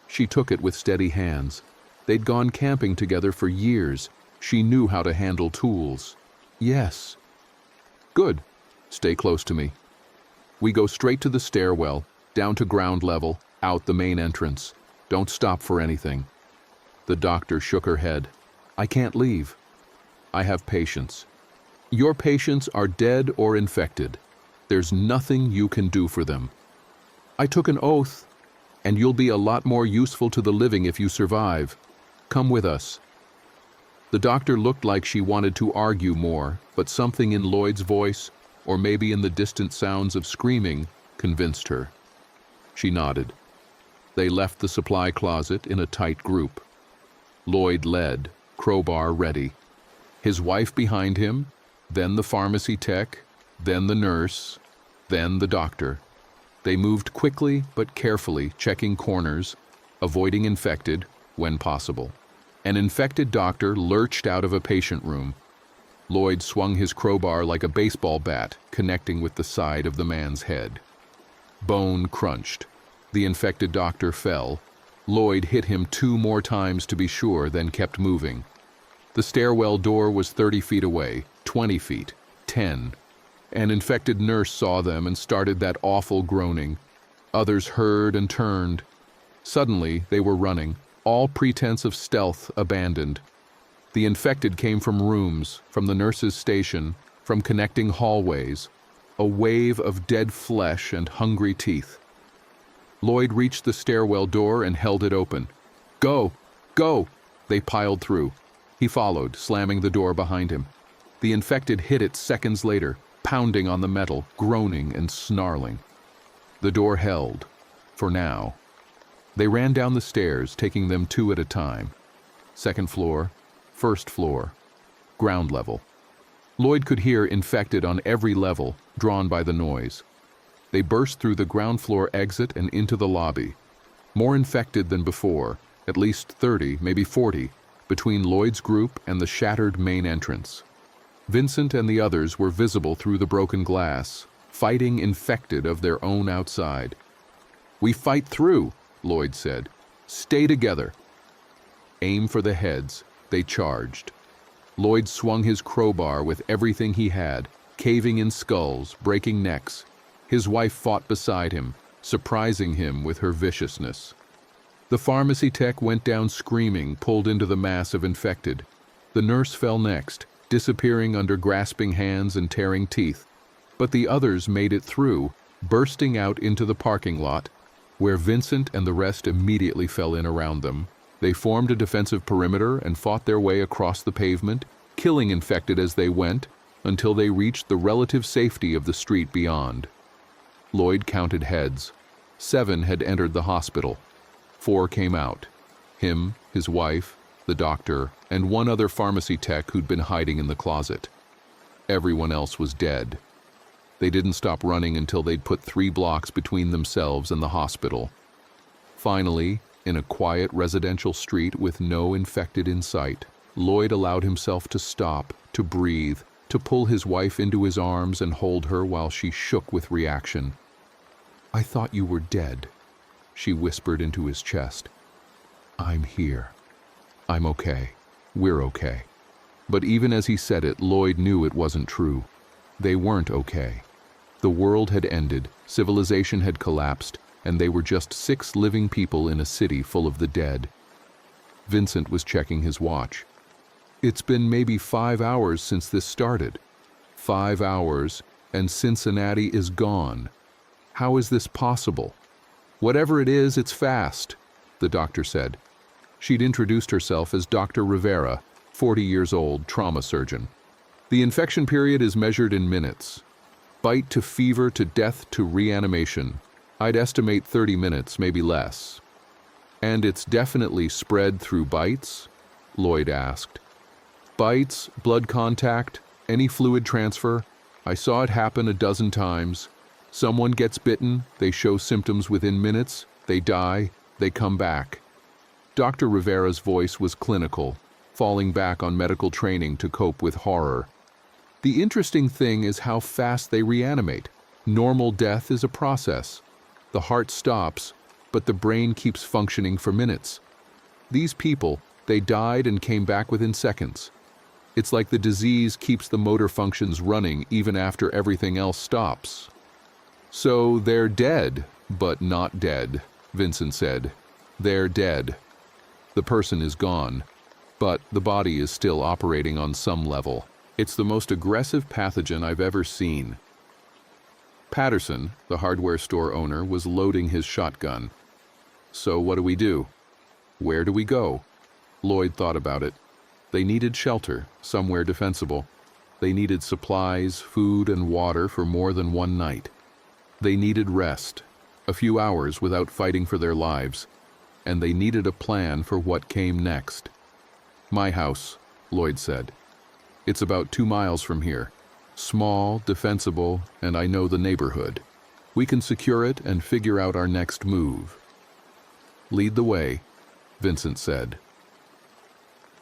She took it with steady hands. They'd gone camping together for years. She knew how to handle tools. "Yes." "Good. Stay close to me. We go straight to the stairwell, down to ground level, out the main entrance. Don't stop for anything." The doctor shook her head. "I can't leave. I have patients. Your patients are dead or infected. There's nothing you can do for them. I took an oath, and you'll be a lot more useful to the living if you survive. Come with us." The doctor looked like she wanted to argue more, but something in Lloyd's voice, or maybe in the distant sounds of screaming, convinced her. She nodded. They left the supply closet in a tight group. Lloyd led, crowbar ready. His wife behind him, then the pharmacy tech, then the nurse, then the doctor. They moved quickly but carefully, checking corners, avoiding infected when possible. An infected doctor lurched out of a patient room. Lloyd swung his crowbar like a baseball bat, connecting with the side of the man's head. Bone crunched. The infected doctor fell. Lloyd hit him 2 more times to be sure, then kept moving. The stairwell door was 30 feet away, 20 feet, 10. An infected nurse saw them and started that awful groaning. Others heard and turned. Suddenly, they were running, all pretense of stealth abandoned. The infected came from rooms, from the nurse's station, from connecting hallways, a wave of dead flesh and hungry teeth. Lloyd reached the stairwell door and held it open. "Go! Go!" They piled through. He followed, slamming the door behind him. The infected hit it seconds later, pounding on the metal, groaning and snarling. The door held, for now. They ran down the stairs, taking them 2 at a time. 2nd floor, 1st floor, ground level. Lloyd could hear infected on every level, drawn by the noise. They burst through the ground floor exit and into the lobby. More infected than before, at least 30, maybe 40, between Lloyd's group and the shattered main entrance. Vincent and the others were visible through the broken glass, fighting infected of their own outside. "We fight through," Lloyd said. "Stay together." Aim for the heads, they charged. Lloyd swung his crowbar with everything he had, caving in skulls, breaking necks. His wife fought beside him, surprising him with her viciousness. The pharmacy tech went down screaming, pulled into the mass of infected. The nurse fell next, disappearing under grasping hands and tearing teeth. But the others made it through, bursting out into the parking lot, where Vincent and the rest immediately fell in around them. They formed a defensive perimeter and fought their way across the pavement, killing infected as they went, until they reached the relative safety of the street beyond. Lloyd counted heads. 7 had entered the hospital. 4 came out. Him, his wife, the doctor, and 1 other pharmacy tech who'd been hiding in the closet. Everyone else was dead. They didn't stop running until they'd put 3 blocks between themselves and the hospital. Finally, in a quiet residential street with no infected in sight, Lloyd allowed himself to stop, to breathe, to pull his wife into his arms and hold her while she shook with reaction. "I thought you were dead," she whispered into his chest. "I'm here. I'm okay. We're okay." But even as he said it, Lloyd knew it wasn't true. They weren't okay. The world had ended, civilization had collapsed, and they were just 6 living people in a city full of the dead. Vincent was checking his watch. It's been maybe 5 hours since this started. 5 hours, and Cincinnati is gone. How is this possible? "Whatever it is, it's fast," the doctor said. She'd introduced herself as Dr. Rivera, 40 years old, trauma surgeon. "The infection period is measured in minutes. Bite to fever to death to reanimation. I'd estimate 30 minutes, maybe less." "And it's definitely spread through bites?" Lloyd asked. "Bites, blood contact, any fluid transfer. I saw it happen a dozen times. Someone gets bitten, they show symptoms within minutes, they die, they come back." Dr. Rivera's voice was clinical, falling back on medical training to cope with horror. "The interesting thing is how fast they reanimate. Normal death is a process. The heart stops, but the brain keeps functioning for minutes. These people, they died and came back within seconds. It's like the disease keeps the motor functions running even after everything else stops." "So they're dead, but not dead," Vincent said. "They're dead. The person is gone, but the body is still operating on some level. It's the most aggressive pathogen I've ever seen." Patterson, the hardware store owner, was loading his shotgun. "So what do we do? Where do we go?" Lloyd thought about it. They needed shelter, somewhere defensible. They needed supplies, food, and water for more than one night. They needed rest, a few hours without fighting for their lives, and they needed a plan for what came next. "My house," Lloyd said. "It's about 2 miles from here. Small, defensible, and I know the neighborhood. We can secure it and figure out our next move." "Lead the way," Vincent said.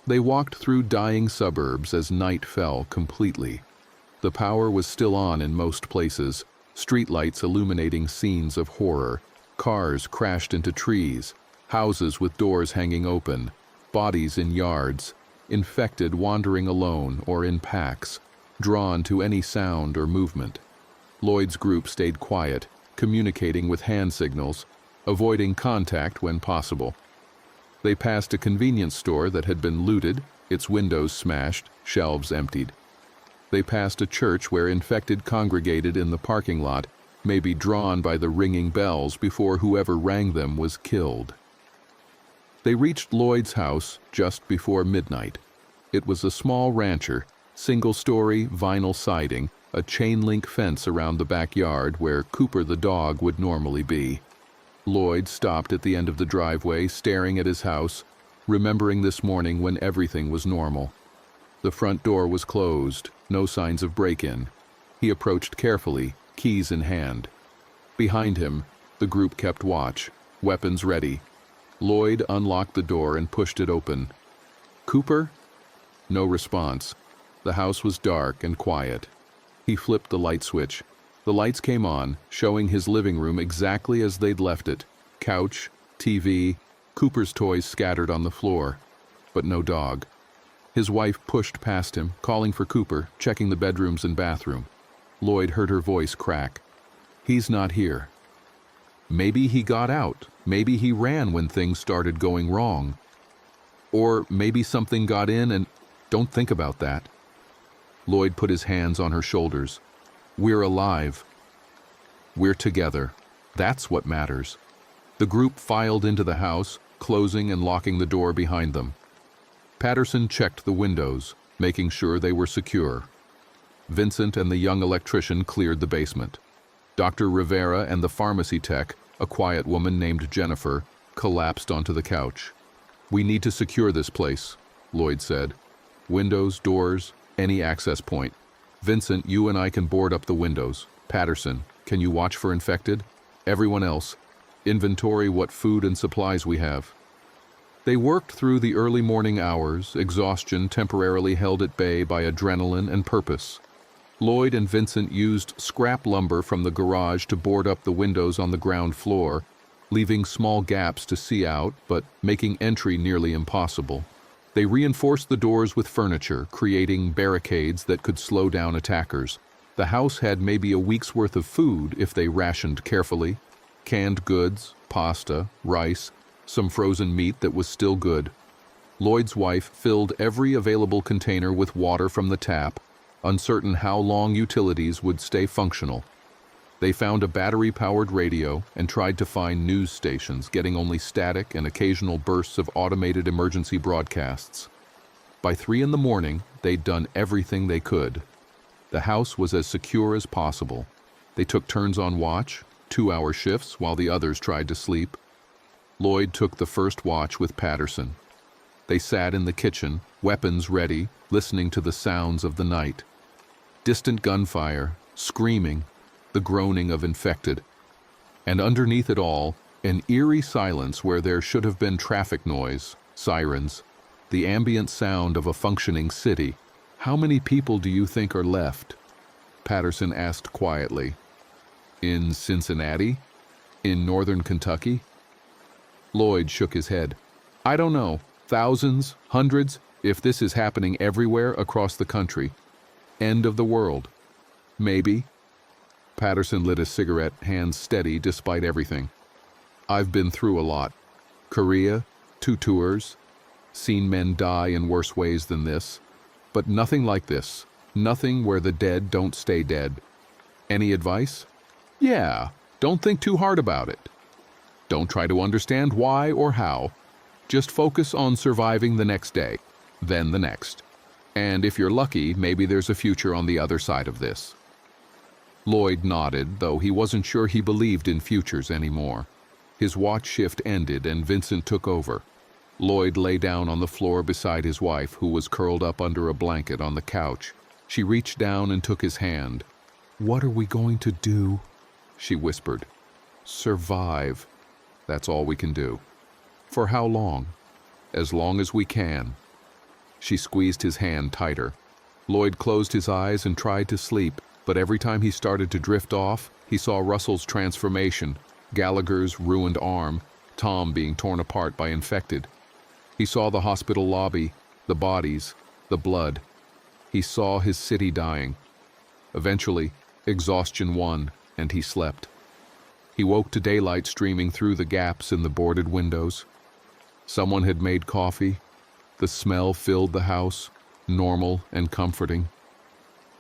They walked through dying suburbs as night fell completely. The power was still on in most places, streetlights illuminating scenes of horror. Cars crashed into trees, houses with doors hanging open, bodies in yards, infected wandering alone or in packs, drawn to any sound or movement. Lloyd's group stayed quiet, communicating with hand signals, avoiding contact when possible. They passed a convenience store that had been looted, its windows smashed, shelves emptied. They passed a church where infected congregated in the parking lot, maybe drawn by the ringing bells before whoever rang them was killed. They reached Lloyd's house just before midnight. It was a small rancher, single-story, vinyl siding, a chain-link fence around the backyard where Cooper the dog would normally be. Lloyd stopped at the end of the driveway, staring at his house, remembering this morning when everything was normal. The front door was closed, no signs of break-in. He approached carefully, keys in hand. Behind him, the group kept watch, weapons ready. Lloyd unlocked the door and pushed it open. "Cooper?" No response. The house was dark and quiet. He flipped the light switch. The lights came on, showing his living room exactly as they'd left it. Couch, TV, Cooper's toys scattered on the floor, but no dog. His wife pushed past him, calling for Cooper, checking the bedrooms and bathroom. Lloyd heard her voice crack. He's not here. Maybe he got out. Maybe he ran when things started going wrong. Or maybe something got in and... Don't think about that. Lloyd put his hands on her shoulders. We're alive. We're together. That's what matters. The group filed into the house, closing and locking the door behind them. Patterson checked the windows, making sure they were secure. Vincent and the young electrician cleared the basement. Dr. Rivera and the pharmacy tech, a quiet woman named Jennifer, collapsed onto the couch. We need to secure this place, Lloyd said. Windows, doors, any access point. Vincent, you and I can board up the windows. Patterson, can you watch for infected? Everyone else, inventory what food and supplies we have. They worked through the early morning hours, exhaustion temporarily held at bay by adrenaline and purpose. Lloyd and Vincent used scrap lumber from the garage to board up the windows on the ground floor, leaving small gaps to see out, but making entry nearly impossible. They reinforced the doors with furniture, creating barricades that could slow down attackers. The house had maybe a week's worth of food if they rationed carefully. Canned goods, pasta, rice, some frozen meat that was still good. Lloyd's wife filled every available container with water from the tap, uncertain how long utilities would stay functional. They found a battery-powered radio and tried to find news stations, getting only static and occasional bursts of automated emergency broadcasts. By 3 in the morning, they'd done everything they could. The house was as secure as possible. They took turns on watch, 2-hour shifts while the others tried to sleep. Lloyd took the first watch with Patterson. They sat in the kitchen, weapons ready, listening to the sounds of the night. Distant gunfire, screaming, the groaning of infected. And underneath it all, an eerie silence where there should have been traffic noise, sirens, the ambient sound of a functioning city. How many people do you think are left? Patterson asked quietly. In Cincinnati? In northern Kentucky? Lloyd shook his head. I don't know. Thousands, hundreds, if this is happening everywhere across the country. End of the world. Maybe. Patterson lit a cigarette, hands steady despite everything. I've been through a lot. Korea, 2 tours, seen men die in worse ways than this, but nothing like this. Nothing where the dead don't stay dead. Any advice? Yeah, don't think too hard about it. Don't try to understand why or how. Just focus on surviving the next day, then the next. And if you're lucky, maybe there's a future on the other side of this. Lloyd nodded, though he wasn't sure he believed in futures anymore. His watch shift ended and Vincent took over. Lloyd lay down on the floor beside his wife, who was curled up under a blanket on the couch. She reached down and took his hand. What are we going to do? She whispered. Survive. That's all we can do. For how long? As long as we can. She squeezed his hand tighter. Lloyd closed his eyes and tried to sleep, but every time he started to drift off, he saw Russell's transformation, Gallagher's ruined arm, Tom being torn apart by infected. He saw the hospital lobby, the bodies, the blood. He saw his city dying. Eventually, exhaustion won, and he slept. He woke to daylight streaming through the gaps in the boarded windows. Someone had made coffee. The smell filled the house, normal and comforting.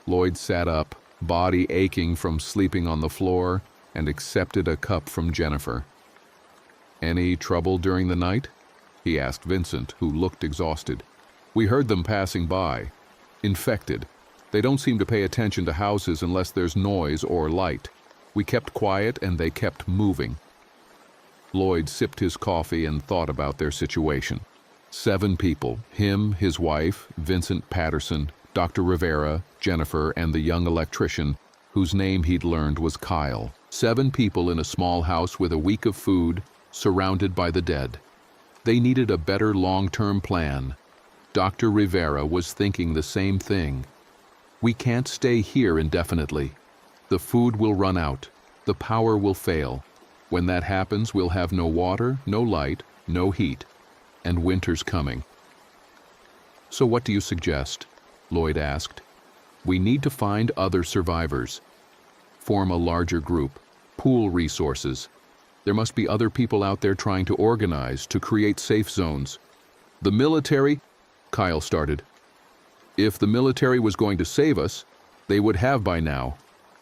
Lloyd sat up, body aching from sleeping on the floor, and accepted a cup from Jennifer. Any trouble during the night? He asked Vincent, who looked exhausted. We heard them passing by. Infected. They don't seem to pay attention to houses unless there's noise or light. We kept quiet and they kept moving. Lloyd sipped his coffee and thought about their situation. 7 people, him, his wife, Vincent Patterson, Dr. Rivera, Jennifer, and the young electrician, whose name he'd learned was Kyle. 7 people in a small house with a week of food, surrounded by the dead. They needed a better long-term plan. Dr. Rivera was thinking the same thing. We can't stay here indefinitely. The food will run out. The power will fail. When that happens, we'll have no water, no light, no heat, and winter's coming. "So what do you suggest?" Lloyd asked. "We need to find other survivors. Form a larger group. Pool resources. There must be other people out there trying to organize, to create safe zones." "The military," Kyle started. "If the military was going to save us, they would have by now,"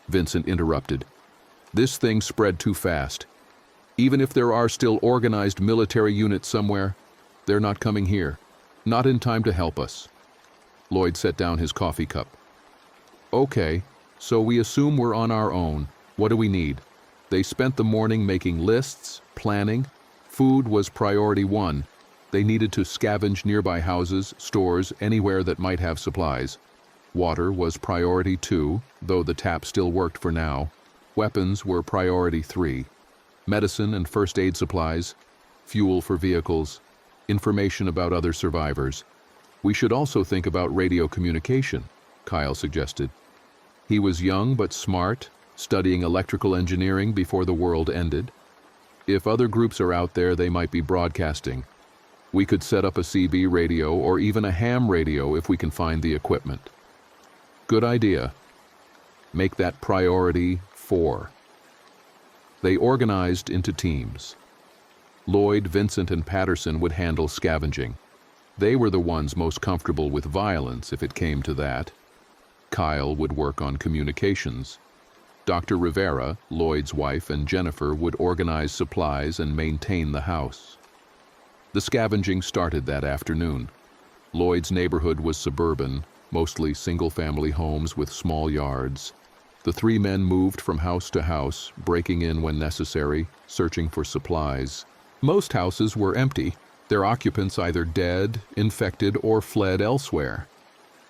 Vincent interrupted. "This thing spread too fast. Even if there are still organized military units somewhere, they're not coming here. Not in time to help us." Lloyd set down his coffee cup. "Okay, so we assume we're on our own. What do we need?" They spent the morning making lists, planning. Food was priority one. They needed to scavenge nearby houses, stores, anywhere that might have supplies. Water was priority two, though the tap still worked for now. Weapons were priority three. Medicine and first aid supplies, fuel for vehicles, information about other survivors. "We should also think about radio communication," Kyle suggested. He was young but smart, studying electrical engineering before the world ended. If other groups are out there, they might be broadcasting. We could set up a CB radio or even a ham radio if we can find the equipment. "Good idea. Make that priority 4. They organized into teams. Lloyd, Vincent, and Patterson would handle scavenging. They were the ones most comfortable with violence if it came to that. Kyle would work on communications. Dr. Rivera, Lloyd's wife, and Jennifer would organize supplies and maintain the house. The scavenging started that afternoon. Lloyd's neighborhood was suburban, mostly single-family homes with small yards. The three men moved from house to house, breaking in when necessary, searching for supplies. Most houses were empty, their occupants either dead, infected, or fled elsewhere.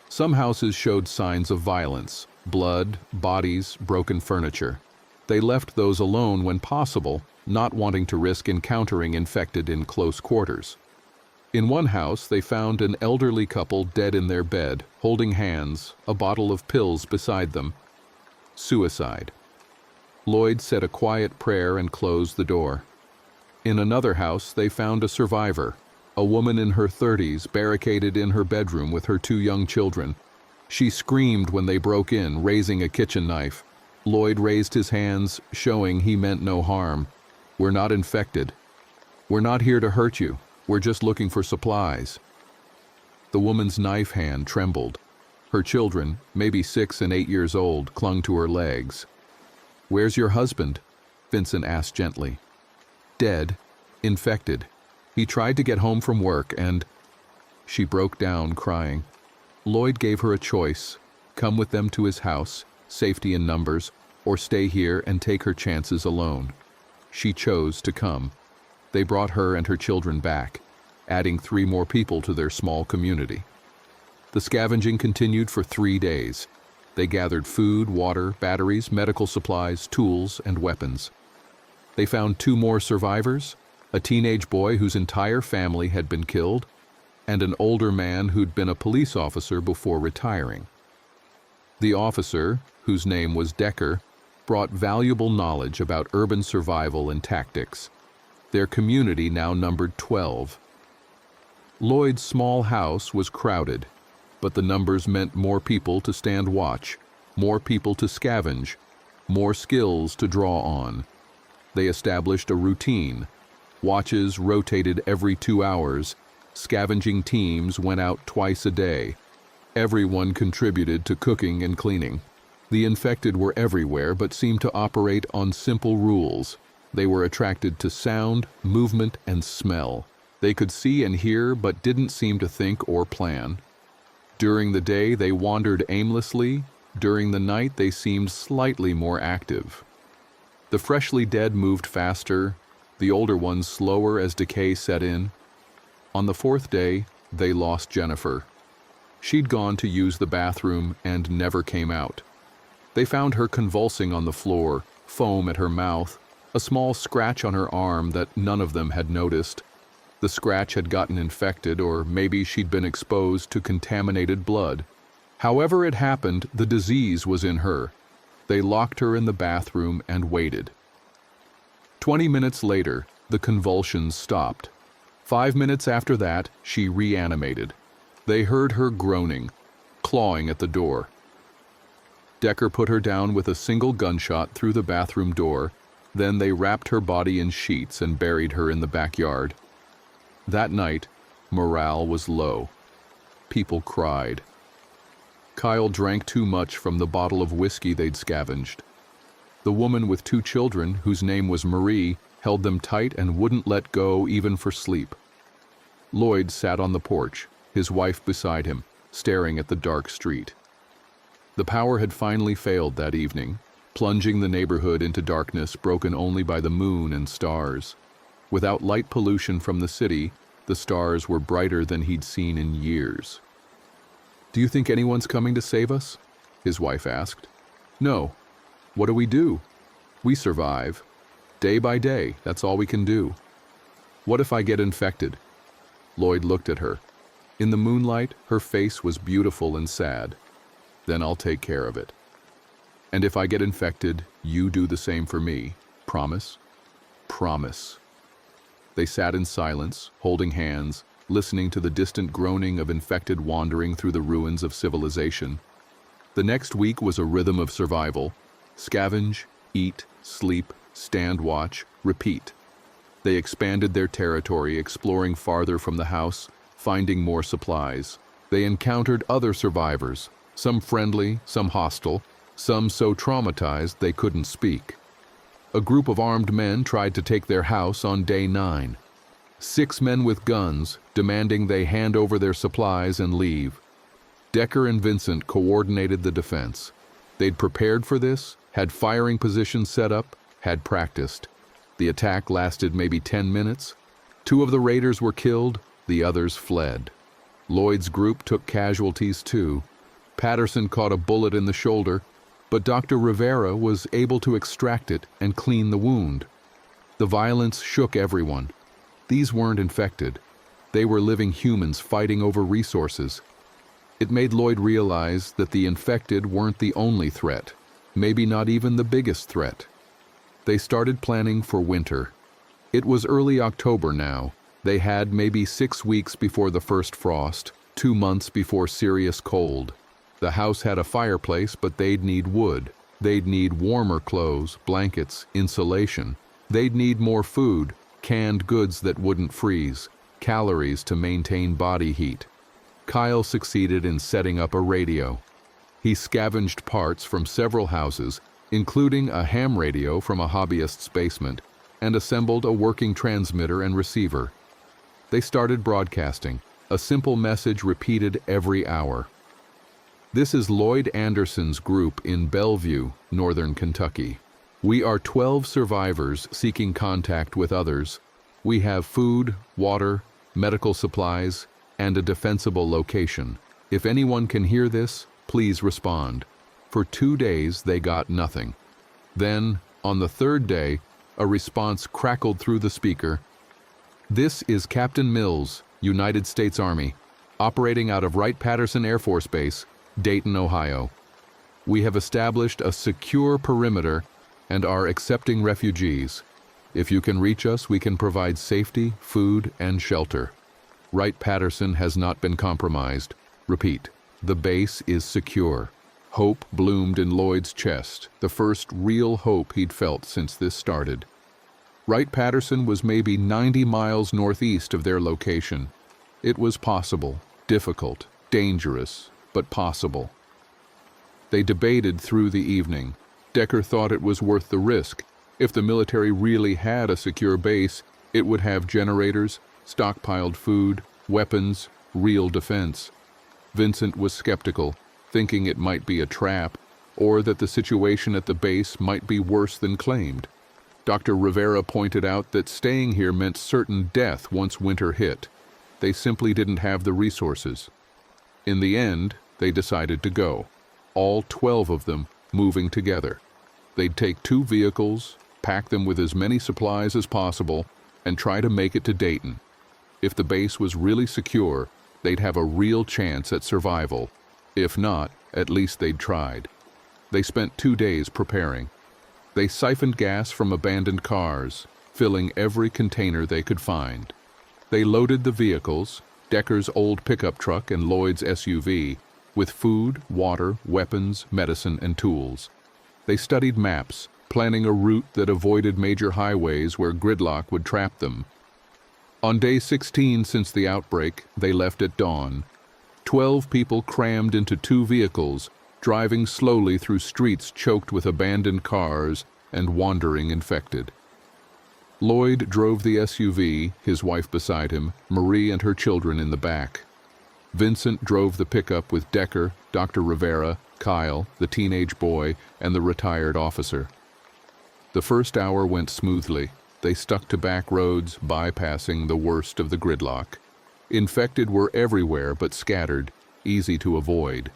Some houses showed signs of violence: blood, bodies, broken furniture. They left those alone when possible, not wanting to risk encountering infected in close quarters. In one house, they found an elderly couple dead in their bed, holding hands, a bottle of pills beside them. Suicide. Lloyd said a quiet prayer and closed the door. In another house, they found a survivor, a woman in her 30s, barricaded in her bedroom with her 2 young children. She screamed when they broke in, raising a kitchen knife. Lloyd raised his hands, showing he meant no harm. "We're not infected. We're not here to hurt you. We're just looking for supplies." The woman's knife hand trembled. Her children, maybe 6 and 8 years old, clung to her legs. "Where's your husband?" Vincent asked gently. "Dead. Infected. He tried to get home from work and—" She broke down, crying. Lloyd gave her a choice: come with them to his house, safety in numbers, or stay here and take her chances alone. She chose to come. They brought her and her children back, adding 3 more people to their small community. The scavenging continued for 3 days. They gathered food, water, batteries, medical supplies, tools, and weapons. They found 2 more survivors, a teenage boy whose entire family had been killed, and an older man who'd been a police officer before retiring. The officer, whose name was Decker, brought valuable knowledge about urban survival and tactics. Their community now numbered 12. Lloyd's small house was crowded, but the numbers meant more people to stand watch, more people to scavenge, more skills to draw on. They established a routine. Watches rotated every 2 hours. Scavenging teams went out twice a day. Everyone contributed to cooking and cleaning. The infected were everywhere but seemed to operate on simple rules. They were attracted to sound, movement, and smell. They could see and hear but didn't seem to think or plan. During the day, they wandered aimlessly. During the night, they seemed slightly more active. The freshly dead moved faster, the older ones slower as decay set in. On the 4th day, they lost Jennifer. She'd gone to use the bathroom and never came out. They found her convulsing on the floor, foam at her mouth, a small scratch on her arm that none of them had noticed. The scratch had gotten infected, or maybe she'd been exposed to contaminated blood. However it happened, the disease was in her. They locked her in the bathroom and waited. 20 minutes later, the convulsions stopped. 5 minutes after that, she reanimated. They heard her groaning, clawing at the door. Decker put her down with a single gunshot through the bathroom door. Then they wrapped her body in sheets and buried her in the backyard. That night, morale was low. People cried. Kyle drank too much from the bottle of whiskey they'd scavenged. The woman with 2 children, whose name was Marie, held them tight and wouldn't let go even for sleep. Lloyd sat on the porch, his wife beside him, staring at the dark street. The power had finally failed that evening, plunging the neighborhood into darkness broken only by the moon and stars. Without light pollution from the city, the stars were brighter than he'd seen in years. "Do you think anyone's coming to save us?" his wife asked. "No. What do we do? We survive. Day by day, that's all we can do." "What if I get infected?" Lloyd looked at her. In the moonlight, her face was beautiful and sad. "Then I'll take care of it. And if I get infected, you do the same for me. Promise?" "Promise." They sat in silence, holding hands, listening to the distant groaning of infected wandering through the ruins of civilization. The next week was a rhythm of survival. Scavenge, eat, sleep, stand watch, repeat. They expanded their territory, exploring farther from the house, finding more supplies. They encountered other survivors, some friendly, some hostile, some so traumatized they couldn't speak. A group of armed men tried to take their house on day 9. 6 men with guns, demanding they hand over their supplies and leave. Decker and Vincent coordinated the defense. They'd prepared for this, had firing positions set up, had practiced. The attack lasted maybe 10 minutes. 2 of the raiders were killed, the others fled. Lloyd's group took casualties too. Patterson caught a bullet in the shoulder, but Dr. Rivera was able to extract it and clean the wound. The violence shook everyone. These weren't infected. They were living humans fighting over resources. It made Lloyd realize that the infected weren't the only threat, maybe not even the biggest threat. They started planning for winter. It was early October now. They had maybe 6 weeks before the first frost, 2 months before serious cold. The house had a fireplace, but they'd need wood. They'd need warmer clothes, blankets, insulation. They'd need more food, canned goods that wouldn't freeze, calories to maintain body heat. Kyle succeeded in setting up a radio. He scavenged parts from several houses, including a ham radio from a hobbyist's basement, and assembled a working transmitter and receiver. They started broadcasting, a simple message repeated every hour. "This is Lloyd Anderson's group in Bellevue, Northern Kentucky. We are 12 survivors seeking contact with others. We have food, water, medical supplies, and a defensible location. If anyone can hear this, please respond." For 2 days, they got nothing. Then, on the 3rd day, a response crackled through the speaker. "This is Captain Mills, United States Army, operating out of Wright-Patterson Air Force Base, Dayton, Ohio. We have established a secure perimeter and are accepting refugees. If you can reach us, we can provide safety, food, and shelter. Wright-Patterson has not been compromised. Repeat, the base is secure." Hope bloomed in Lloyd's chest, the first real hope he'd felt since this started. Wright-Patterson was maybe 90 miles northeast of their location. It was possible, difficult, dangerous, but possible. They debated through the evening. Decker thought it was worth the risk. If the military really had a secure base, it would have generators, stockpiled food, weapons, real defense. Vincent was skeptical, thinking it might be a trap, or that the situation at the base might be worse than claimed. Dr. Rivera pointed out that staying here meant certain death once winter hit. They simply didn't have the resources. In the end, they decided to go, all 12 of them moving together. They'd take 2 vehicles, pack them with as many supplies as possible, and try to make it to Dayton. If the base was really secure, they'd have a real chance at survival. If not, at least they'd tried. They spent 2 days preparing. They siphoned gas from abandoned cars, filling every container they could find. They loaded the vehicles, Decker's old pickup truck and Lloyd's SUV, with food, water, weapons, medicine, and tools. They studied maps, planning a route that avoided major highways where gridlock would trap them. On day 16 since the outbreak, they left at dawn. 12 people crammed into 2 vehicles, driving slowly through streets choked with abandoned cars and wandering infected. Lloyd drove the SUV, his wife beside him, Marie and her children in the back. Vincent drove the pickup with Decker, Dr. Rivera, Kyle, the teenage boy, and the retired officer. The first hour went smoothly. They stuck to back roads, bypassing the worst of the gridlock. Infected were everywhere but scattered, easy to avoid.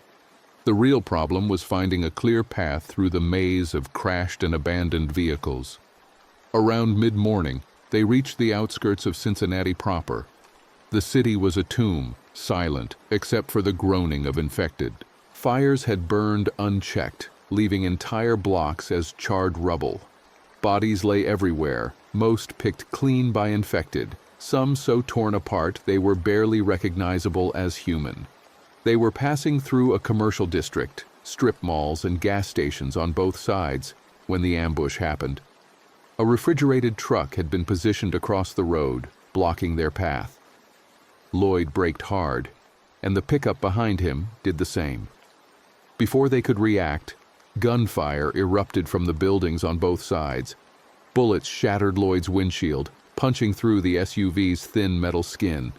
The real problem was finding a clear path through the maze of crashed and abandoned vehicles. Around mid-morning, they reached the outskirts of Cincinnati proper. The city was a tomb, silent, except for the groaning of infected. Fires had burned unchecked, leaving entire blocks as charred rubble. Bodies lay everywhere, most picked clean by infected, some so torn apart they were barely recognizable as human. They were passing through a commercial district, strip malls and gas stations on both sides, when the ambush happened. A refrigerated truck had been positioned across the road, blocking their path. Lloyd braked hard, and the pickup behind him did the same. Before they could react, gunfire erupted from the buildings on both sides. Bullets shattered Lloyd's windshield, punching through the SUV's thin metal skin.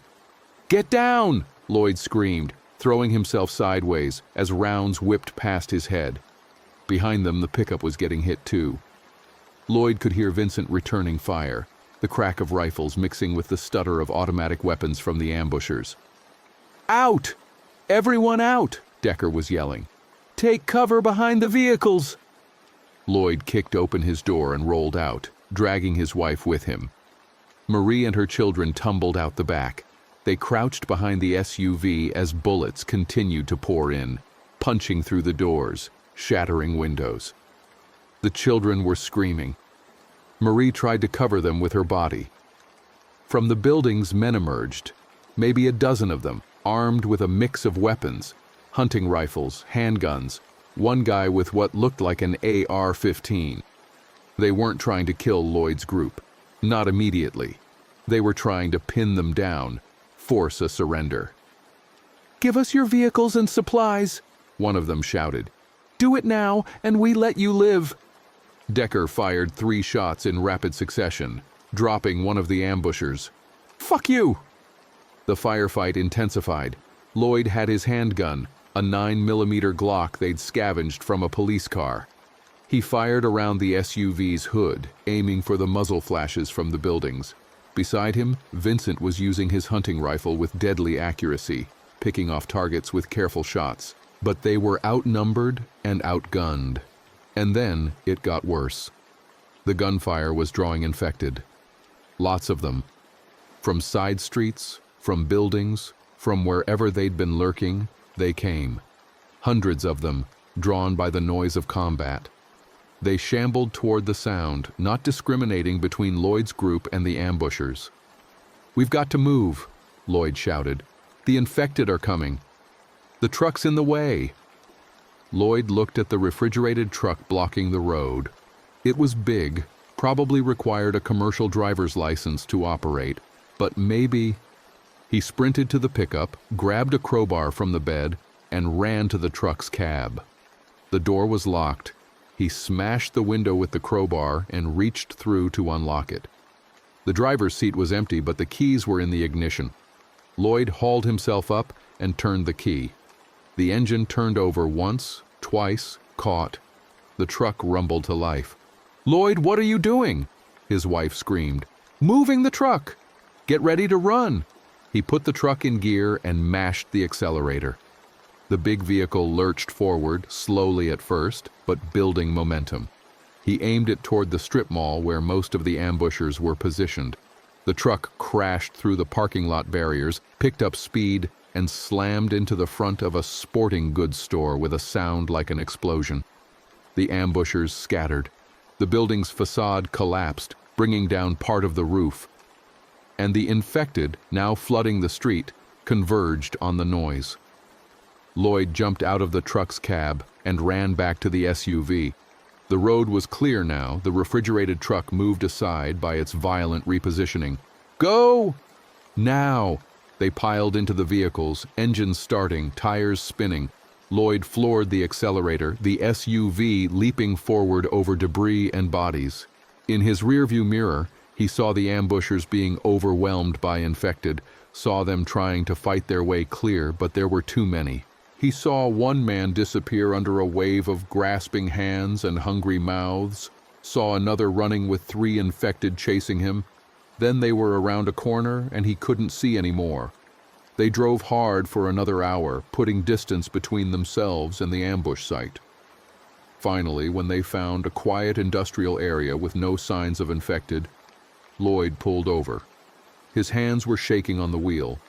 "Get down!" Lloyd screamed, throwing himself sideways as rounds whipped past his head. Behind them, the pickup was getting hit too. Lloyd could hear Vincent returning fire, the crack of rifles mixing with the stutter of automatic weapons from the ambushers. "Out! Everyone out!" Decker was yelling. "Take cover behind the vehicles!" Lloyd kicked open his door and rolled out, dragging his wife with him. Marie and her children tumbled out the back. They crouched behind the SUV as bullets continued to pour in, punching through the doors, shattering windows. The children were screaming. Marie tried to cover them with her body. From the buildings, men emerged, maybe a dozen of them, armed with a mix of weapons, hunting rifles, handguns, one guy with what looked like an AR-15. They weren't trying to kill Lloyd's group. Not immediately. They were trying to pin them down, force a surrender. "Give us your vehicles and supplies," one of them shouted. "Do it now, and we let you live." Decker fired 3 shots in rapid succession, dropping one of the ambushers. "Fuck you!" The firefight intensified. Lloyd had his handgun, a 9mm Glock they'd scavenged from a police car. He fired around the SUV's hood, aiming for the muzzle flashes from the buildings. Beside him, Vincent was using his hunting rifle with deadly accuracy, picking off targets with careful shots. But they were outnumbered and outgunned. And then it got worse. The gunfire was drawing infected. Lots of them. From side streets, from buildings, from wherever they'd been lurking, they came. Hundreds of them, drawn by the noise of combat. They shambled toward the sound, not discriminating between Lloyd's group and the ambushers. "We've got to move," Lloyd shouted. "The infected are coming. The truck's in the way." Lloyd looked at the refrigerated truck blocking the road. It was big, probably required a commercial driver's license to operate, but maybe... He sprinted to the pickup, grabbed a crowbar from the bed, and ran to the truck's cab. The door was locked. He smashed the window with the crowbar and reached through to unlock it. The driver's seat was empty, but the keys were in the ignition. Lloyd hauled himself up and turned the key. The engine turned over once, twice, caught. The truck rumbled to life. "Lloyd, what are you doing?" his wife screamed. "Moving the truck! Get ready to run!" He put the truck in gear and mashed the accelerator. The big vehicle lurched forward, slowly at first, but building momentum. He aimed it toward the strip mall where most of the ambushers were positioned. The truck crashed through the parking lot barriers, picked up speed, and slammed into the front of a sporting goods store with a sound like an explosion. The ambushers scattered. The building's facade collapsed, bringing down part of the roof. And the infected, now flooding the street, converged on the noise. Lloyd jumped out of the truck's cab and ran back to the SUV. The road was clear now. The refrigerated truck moved aside by its violent repositioning. "Go! Now!" They piled into the vehicles, engines starting, tires spinning. Lloyd floored the accelerator, the SUV leaping forward over debris and bodies. In his rearview mirror, he saw the ambushers being overwhelmed by infected, saw them trying to fight their way clear, but there were too many. He saw one man disappear under a wave of grasping hands and hungry mouths, saw another running with 3 infected chasing him. Then they were around a corner and he couldn't see any more. They drove hard for another hour, putting distance between themselves and the ambush site. Finally, when they found a quiet industrial area with no signs of infected, Lloyd pulled over. His hands were shaking on the wheel.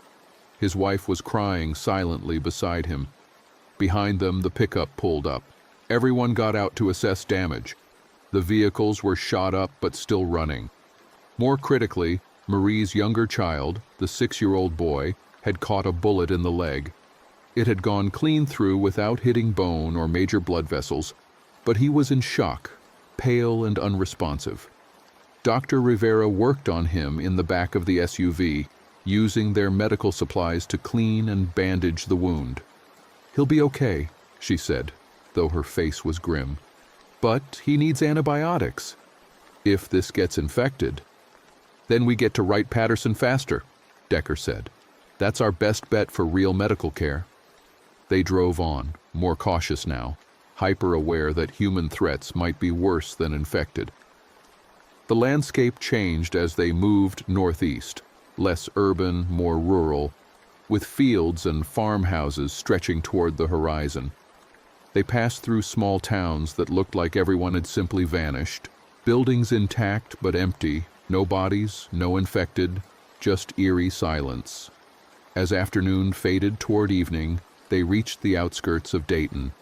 His wife was crying silently beside him. Behind them, the pickup pulled up. Everyone got out to assess damage. The vehicles were shot up but still running. More critically, Marie's younger child, the 6-year-old boy, had caught a bullet in the leg. It had gone clean through without hitting bone or major blood vessels, but he was in shock, pale and unresponsive. Dr. Rivera worked on him in the back of the SUV, using their medical supplies to clean and bandage the wound. "He'll be okay," she said, though her face was grim. "But he needs antibiotics. If this gets infected, then we get to Wright-Patterson faster," Decker said. "That's our best bet for real medical care." They drove on, more cautious now, hyper-aware that human threats might be worse than infected. The landscape changed as they moved northeast, less urban, more rural, with fields and farmhouses stretching toward the horizon. They passed through small towns that looked like everyone had simply vanished, buildings intact but empty, no bodies, no infected, just eerie silence. As afternoon faded toward evening, they reached the outskirts of Dayton.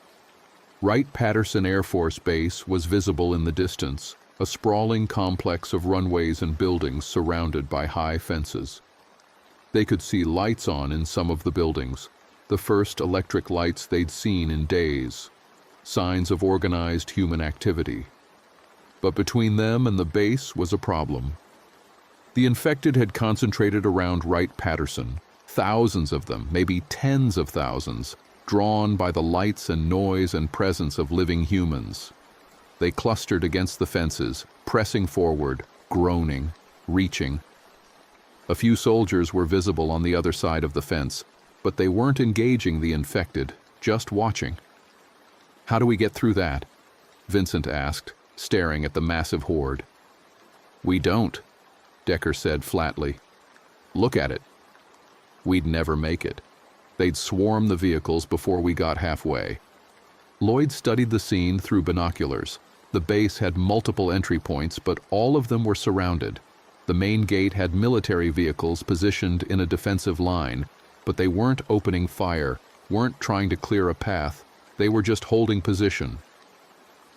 Wright-Patterson Air Force Base was visible in the distance, a sprawling complex of runways and buildings surrounded by high fences. They could see lights on in some of the buildings, the first electric lights they'd seen in days, signs of organized human activity. But between them and the base was a problem. The infected had concentrated around Wright-Patterson, thousands of them, maybe tens of thousands, drawn by the lights and noise and presence of living humans. They clustered against the fences, pressing forward, groaning, reaching. A few soldiers were visible on the other side of the fence, but they weren't engaging the infected, just watching. "How do we get through that?" Vincent asked, staring at the massive horde. "We don't," Decker said flatly. "Look at it. We'd never make it. They'd swarm the vehicles before we got halfway." Lloyd studied the scene through binoculars. The base had multiple entry points, but all of them were surrounded. The main gate had military vehicles positioned in a defensive line, but they weren't opening fire, weren't trying to clear a path. They were just holding position.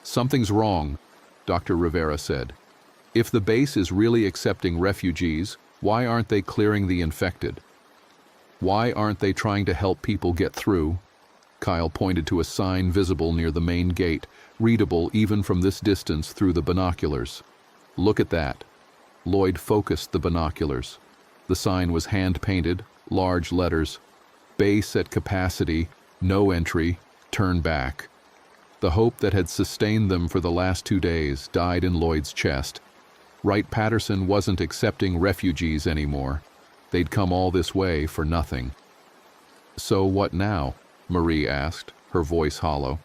"Something's wrong," Dr. Rivera said. "If the base is really accepting refugees, why aren't they clearing the infected? Why aren't they trying to help people get through?" Kyle pointed to a sign visible near the main gate, readable even from this distance through the binoculars. "Look at that." Lloyd focused the binoculars. The sign was hand-painted, large letters. "Base at capacity, no entry, turn back." The hope that had sustained them for the last 2 days died in Lloyd's chest. Wright-Patterson wasn't accepting refugees anymore. They'd come all this way for nothing. "So what now?" Marie asked, her voice hollow.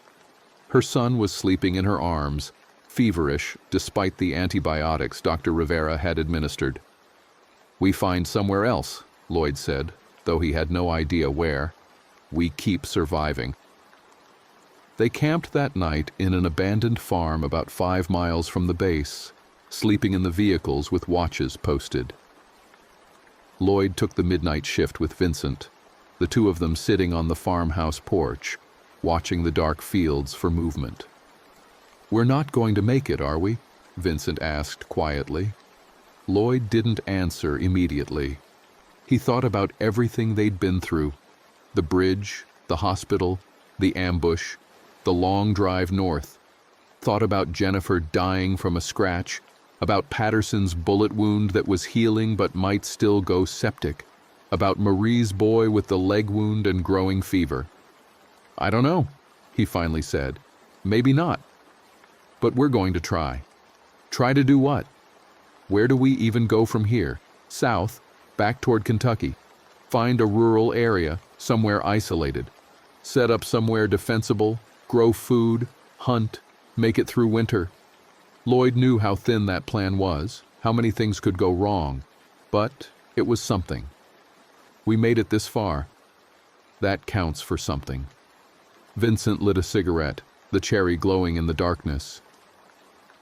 Her son was sleeping in her arms, feverish despite the antibiotics Dr. Rivera had administered. "We find somewhere else," Lloyd said, though he had no idea where. "We keep surviving." They camped that night in an abandoned farm about 5 miles from the base, sleeping in the vehicles with watches posted. Lloyd took the midnight shift with Vincent, the two of them sitting on the farmhouse porch, watching the dark fields for movement. "We're not going to make it, are we?" Vincent asked quietly. Lloyd didn't answer immediately. He thought about everything they'd been through: the bridge, the hospital, the ambush, the long drive north. Thought about Jennifer dying from a scratch, about Patterson's bullet wound that was healing but might still go septic, about Marie's boy with the leg wound and growing fever. "I don't know," he finally said. "Maybe not. But we're going to try." "Try to do what?" "Where do we even go from here? South, back toward Kentucky. Find a rural area, somewhere isolated. Set up somewhere defensible, grow food, hunt, make it through winter." Lloyd knew how thin that plan was, how many things could go wrong, but it was something. "We made it this far. That counts for something." Vincent lit a cigarette, the cherry glowing in the darkness.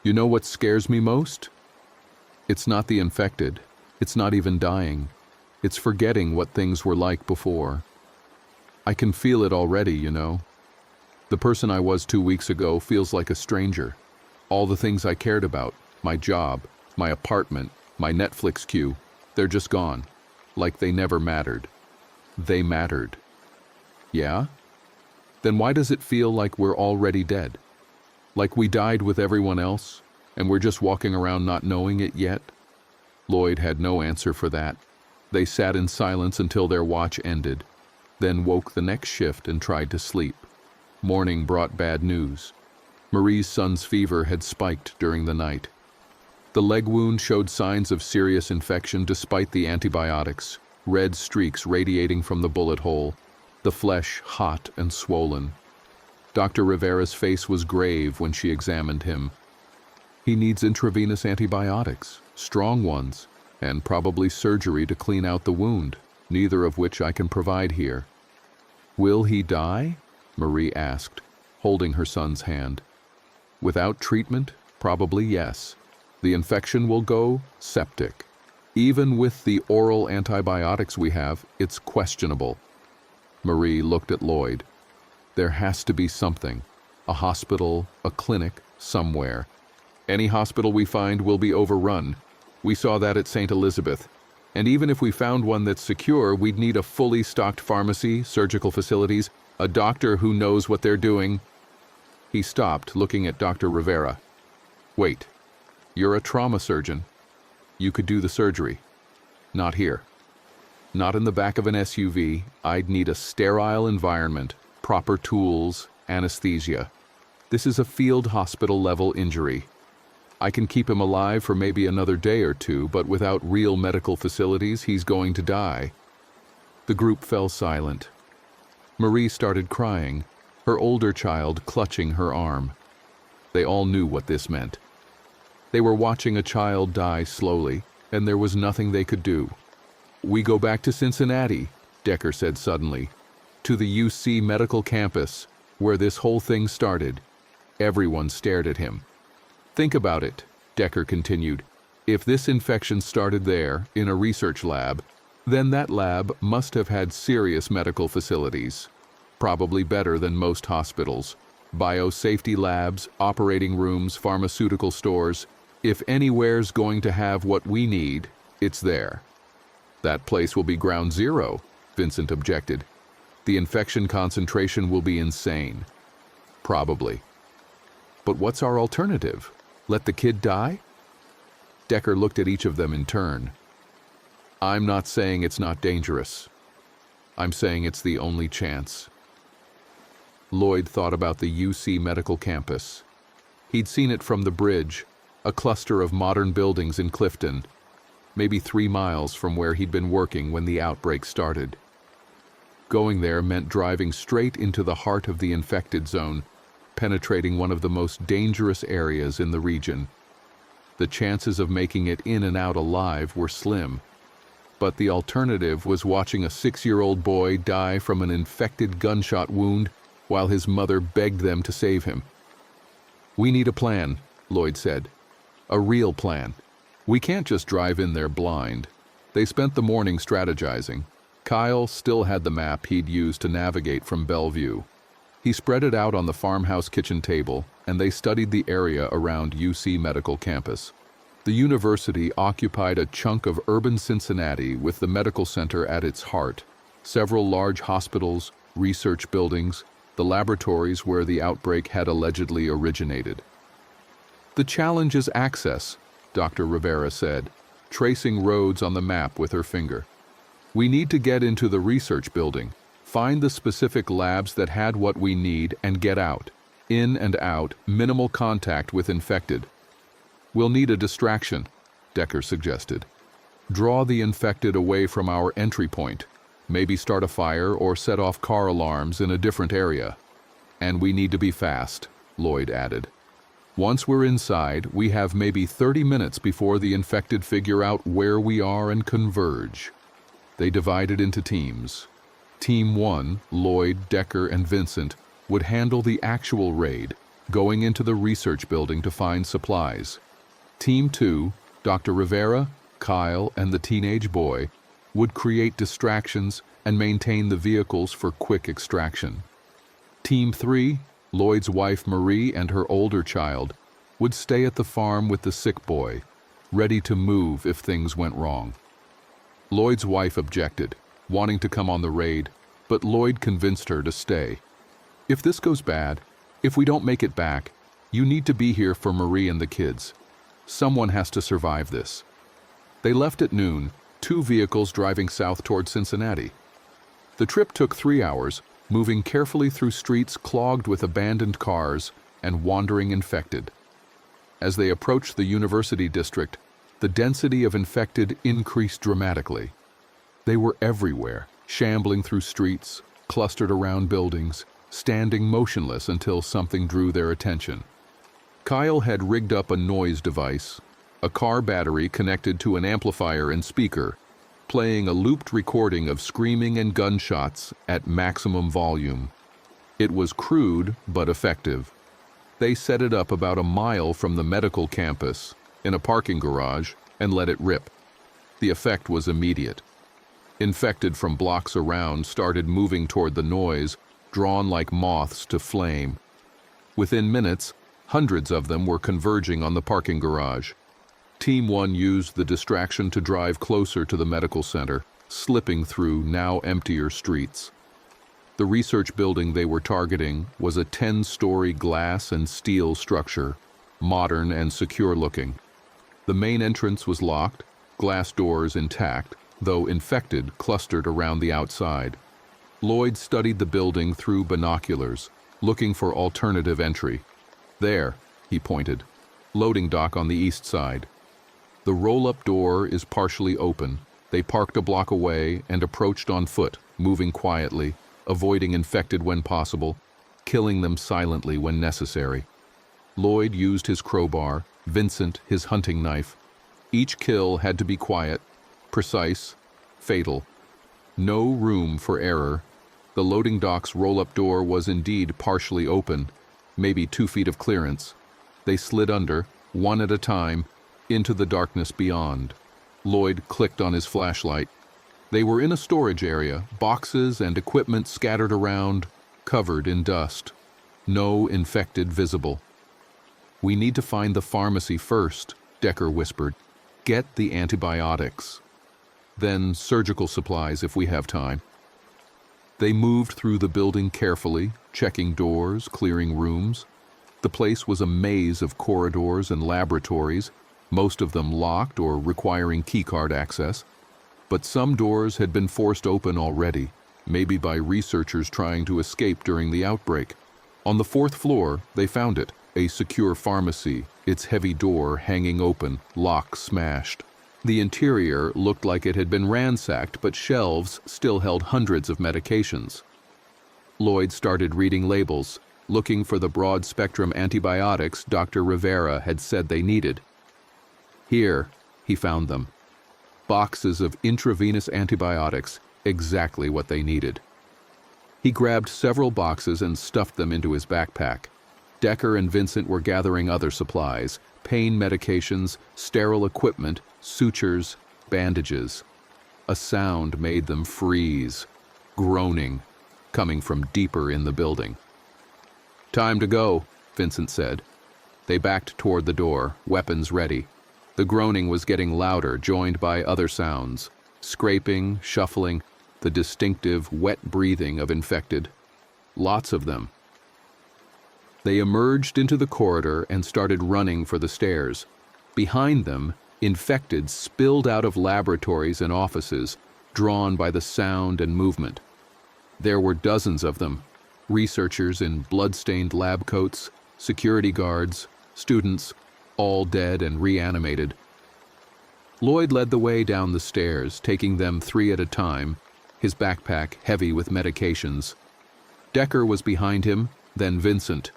"You know what scares me most? It's not the infected. It's not even dying. It's forgetting what things were like before. I can feel it already, you know. The person I was 2 weeks ago feels like a stranger. All the things I cared about, my job, my apartment, my Netflix queue, they're just gone. Like they never mattered. They mattered." "Yeah? Then why does it feel like we're already dead? Like we died with everyone else, and we're just walking around not knowing it yet?" Lloyd had no answer for that. They sat in silence until their watch ended, then woke the next shift and tried to sleep. Morning brought bad news. Marie's son's fever had spiked during the night. The leg wound showed signs of serious infection despite the antibiotics, red streaks radiating from the bullet hole, the flesh hot and swollen. Dr. Rivera's face was grave when she examined him. "He needs intravenous antibiotics, strong ones, and probably surgery to clean out the wound, neither of which I can provide here." "Will he die?" Marie asked, holding her son's hand. "Without treatment, probably yes. The infection will go septic. Even with the oral antibiotics we have, it's questionable." Marie looked at Lloyd. "There has to be something. A hospital, a clinic, somewhere. Any hospital we find will be overrun. We saw that at St. Elizabeth. And even if we found one that's secure, we'd need a fully stocked pharmacy, surgical facilities, a doctor who knows what they're doing." He stopped, looking at Dr. Rivera. "Wait, you're a trauma surgeon. You could do the surgery. Not here. Not in the back of an SUV. I'd need a sterile environment, proper tools, anesthesia. This is a field hospital-level injury. I can keep him alive for maybe another day or two, but without real medical facilities, he's going to die." The group fell silent. Marie started crying, her older child clutching her arm. They all knew what this meant. They were watching a child die slowly, and there was nothing they could do. "We go back to Cincinnati," Decker said suddenly, "to the UC medical campus, where this whole thing started." Everyone stared at him. "Think about it," Decker continued. "If this infection started there, in a research lab, then that lab must have had serious medical facilities, probably better than most hospitals. Biosafety labs, operating rooms, pharmaceutical stores. If anywhere's going to have what we need, it's there." "That place will be ground zero," Vincent objected. "The infection concentration will be insane." "Probably. But what's our alternative? Let the kid die?" Decker looked at each of them in turn. "I'm not saying it's not dangerous. I'm saying it's the only chance." Lloyd thought about the UC medical campus. He'd seen it from the bridge, a cluster of modern buildings in Clifton, maybe 3 miles from where he'd been working when the outbreak started. Going there meant driving straight into the heart of the infected zone, penetrating one of the most dangerous areas in the region. The chances of making it in and out alive were slim, but the alternative was watching a 6-year-old boy die from an infected gunshot wound while his mother begged them to save him. "We need a plan," Lloyd said. "A real plan. We can't just drive in there blind." They spent the morning strategizing. Kyle still had the map he'd used to navigate from Bellevue. He spread it out on the farmhouse kitchen table, and they studied the area around UC Medical Campus. The university occupied a chunk of urban Cincinnati with the medical center at its heart. Several large hospitals, research buildings, the laboratories where the outbreak had allegedly originated. "The challenge is access," Dr. Rivera said, tracing roads on the map with her finger. "We need to get into the research building, find the specific labs that had what we need, and get out. In and out, minimal contact with infected." "We'll need a distraction," Decker suggested. "Draw the infected away from our entry point. Maybe start a fire or set off car alarms in a different area. And we need to be fast," Lloyd added. "Once we're inside, we have maybe 30 minutes before the infected figure out where we are and converge." They divided into teams. Team 1, Lloyd, Decker, and Vincent, would handle the actual raid, going into the research building to find supplies. Team 2, Dr. Rivera, Kyle, and the teenage boy, would create distractions and maintain the vehicles for quick extraction. Team 3, Lloyd's wife Marie and her older child, would stay at the farm with the sick boy, ready to move if things went wrong. Lloyd's wife objected, wanting to come on the raid, but Lloyd convinced her to stay. "If this goes bad, if we don't make it back, you need to be here for Marie and the kids. Someone has to survive this." They left at noon, 2 vehicles driving south toward Cincinnati. The trip took 3 hours, moving carefully through streets clogged with abandoned cars and wandering infected. As they approached the university district, the density of infected increased dramatically. They were everywhere, shambling through streets, clustered around buildings, standing motionless until something drew their attention. Kyle had rigged up a noise device, a car battery connected to an amplifier and speaker, playing a looped recording of screaming and gunshots at maximum volume. It was crude but effective. They set it up about a mile from the medical campus, in a parking garage, and let it rip. The effect was immediate. Infected from blocks around started moving toward the noise, drawn like moths to flame. Within minutes, hundreds of them were converging on the parking garage. Team 1 used the distraction to drive closer to the medical center, slipping through now emptier streets. The research building they were targeting was a 10-story glass and steel structure, modern and secure-looking. The main entrance was locked, glass doors intact, though infected clustered around the outside. Lloyd studied the building through binoculars, looking for alternative entry. "There," he pointed. "Loading dock on the east side." The roll-up door is partially open. They parked a block away and approached on foot, moving quietly, avoiding infected when possible, killing them silently when necessary. Lloyd used his crowbar, Vincent his hunting knife. Each kill had to be quiet, precise, fatal. No room for error. The loading dock's roll-up door was indeed partially open, maybe 2 feet of clearance. They slid under, one at a time, into the darkness beyond. Lloyd clicked on his flashlight. They were in a storage area, boxes and equipment scattered around, covered in dust. No infected visible. "We need to find the pharmacy first," Decker whispered. "Get the antibiotics. Then surgical supplies if we have time." They moved through the building carefully, checking doors, clearing rooms. The place was a maze of corridors and laboratories, most of them locked or requiring keycard access. But some doors had been forced open already, maybe by researchers trying to escape during the outbreak. On the 4th floor, they found it, a secure pharmacy, its heavy door hanging open, lock smashed. The interior looked like it had been ransacked, but shelves still held hundreds of medications. Lloyd started reading labels, looking for the broad-spectrum antibiotics Dr. Rivera had said they needed. Here, he found them. Boxes of intravenous antibiotics, exactly what they needed. He grabbed several boxes and stuffed them into his backpack. Decker and Vincent were gathering other supplies, pain medications, sterile equipment, sutures, bandages. A sound made them freeze, groaning, coming from deeper in the building. "Time to go," Vincent said. They backed toward the door, weapons ready. The groaning was getting louder, joined by other sounds: scraping, shuffling, the distinctive, wet breathing of infected. Lots of them. They emerged into the corridor and started running for the stairs. Behind them, infected spilled out of laboratories and offices, drawn by the sound and movement. There were dozens of them: researchers in blood-stained lab coats, security guards, students, all dead and reanimated. Lloyd led the way down the stairs, taking them 3 at a time, his backpack heavy with medications. Decker was behind him, then Vincent.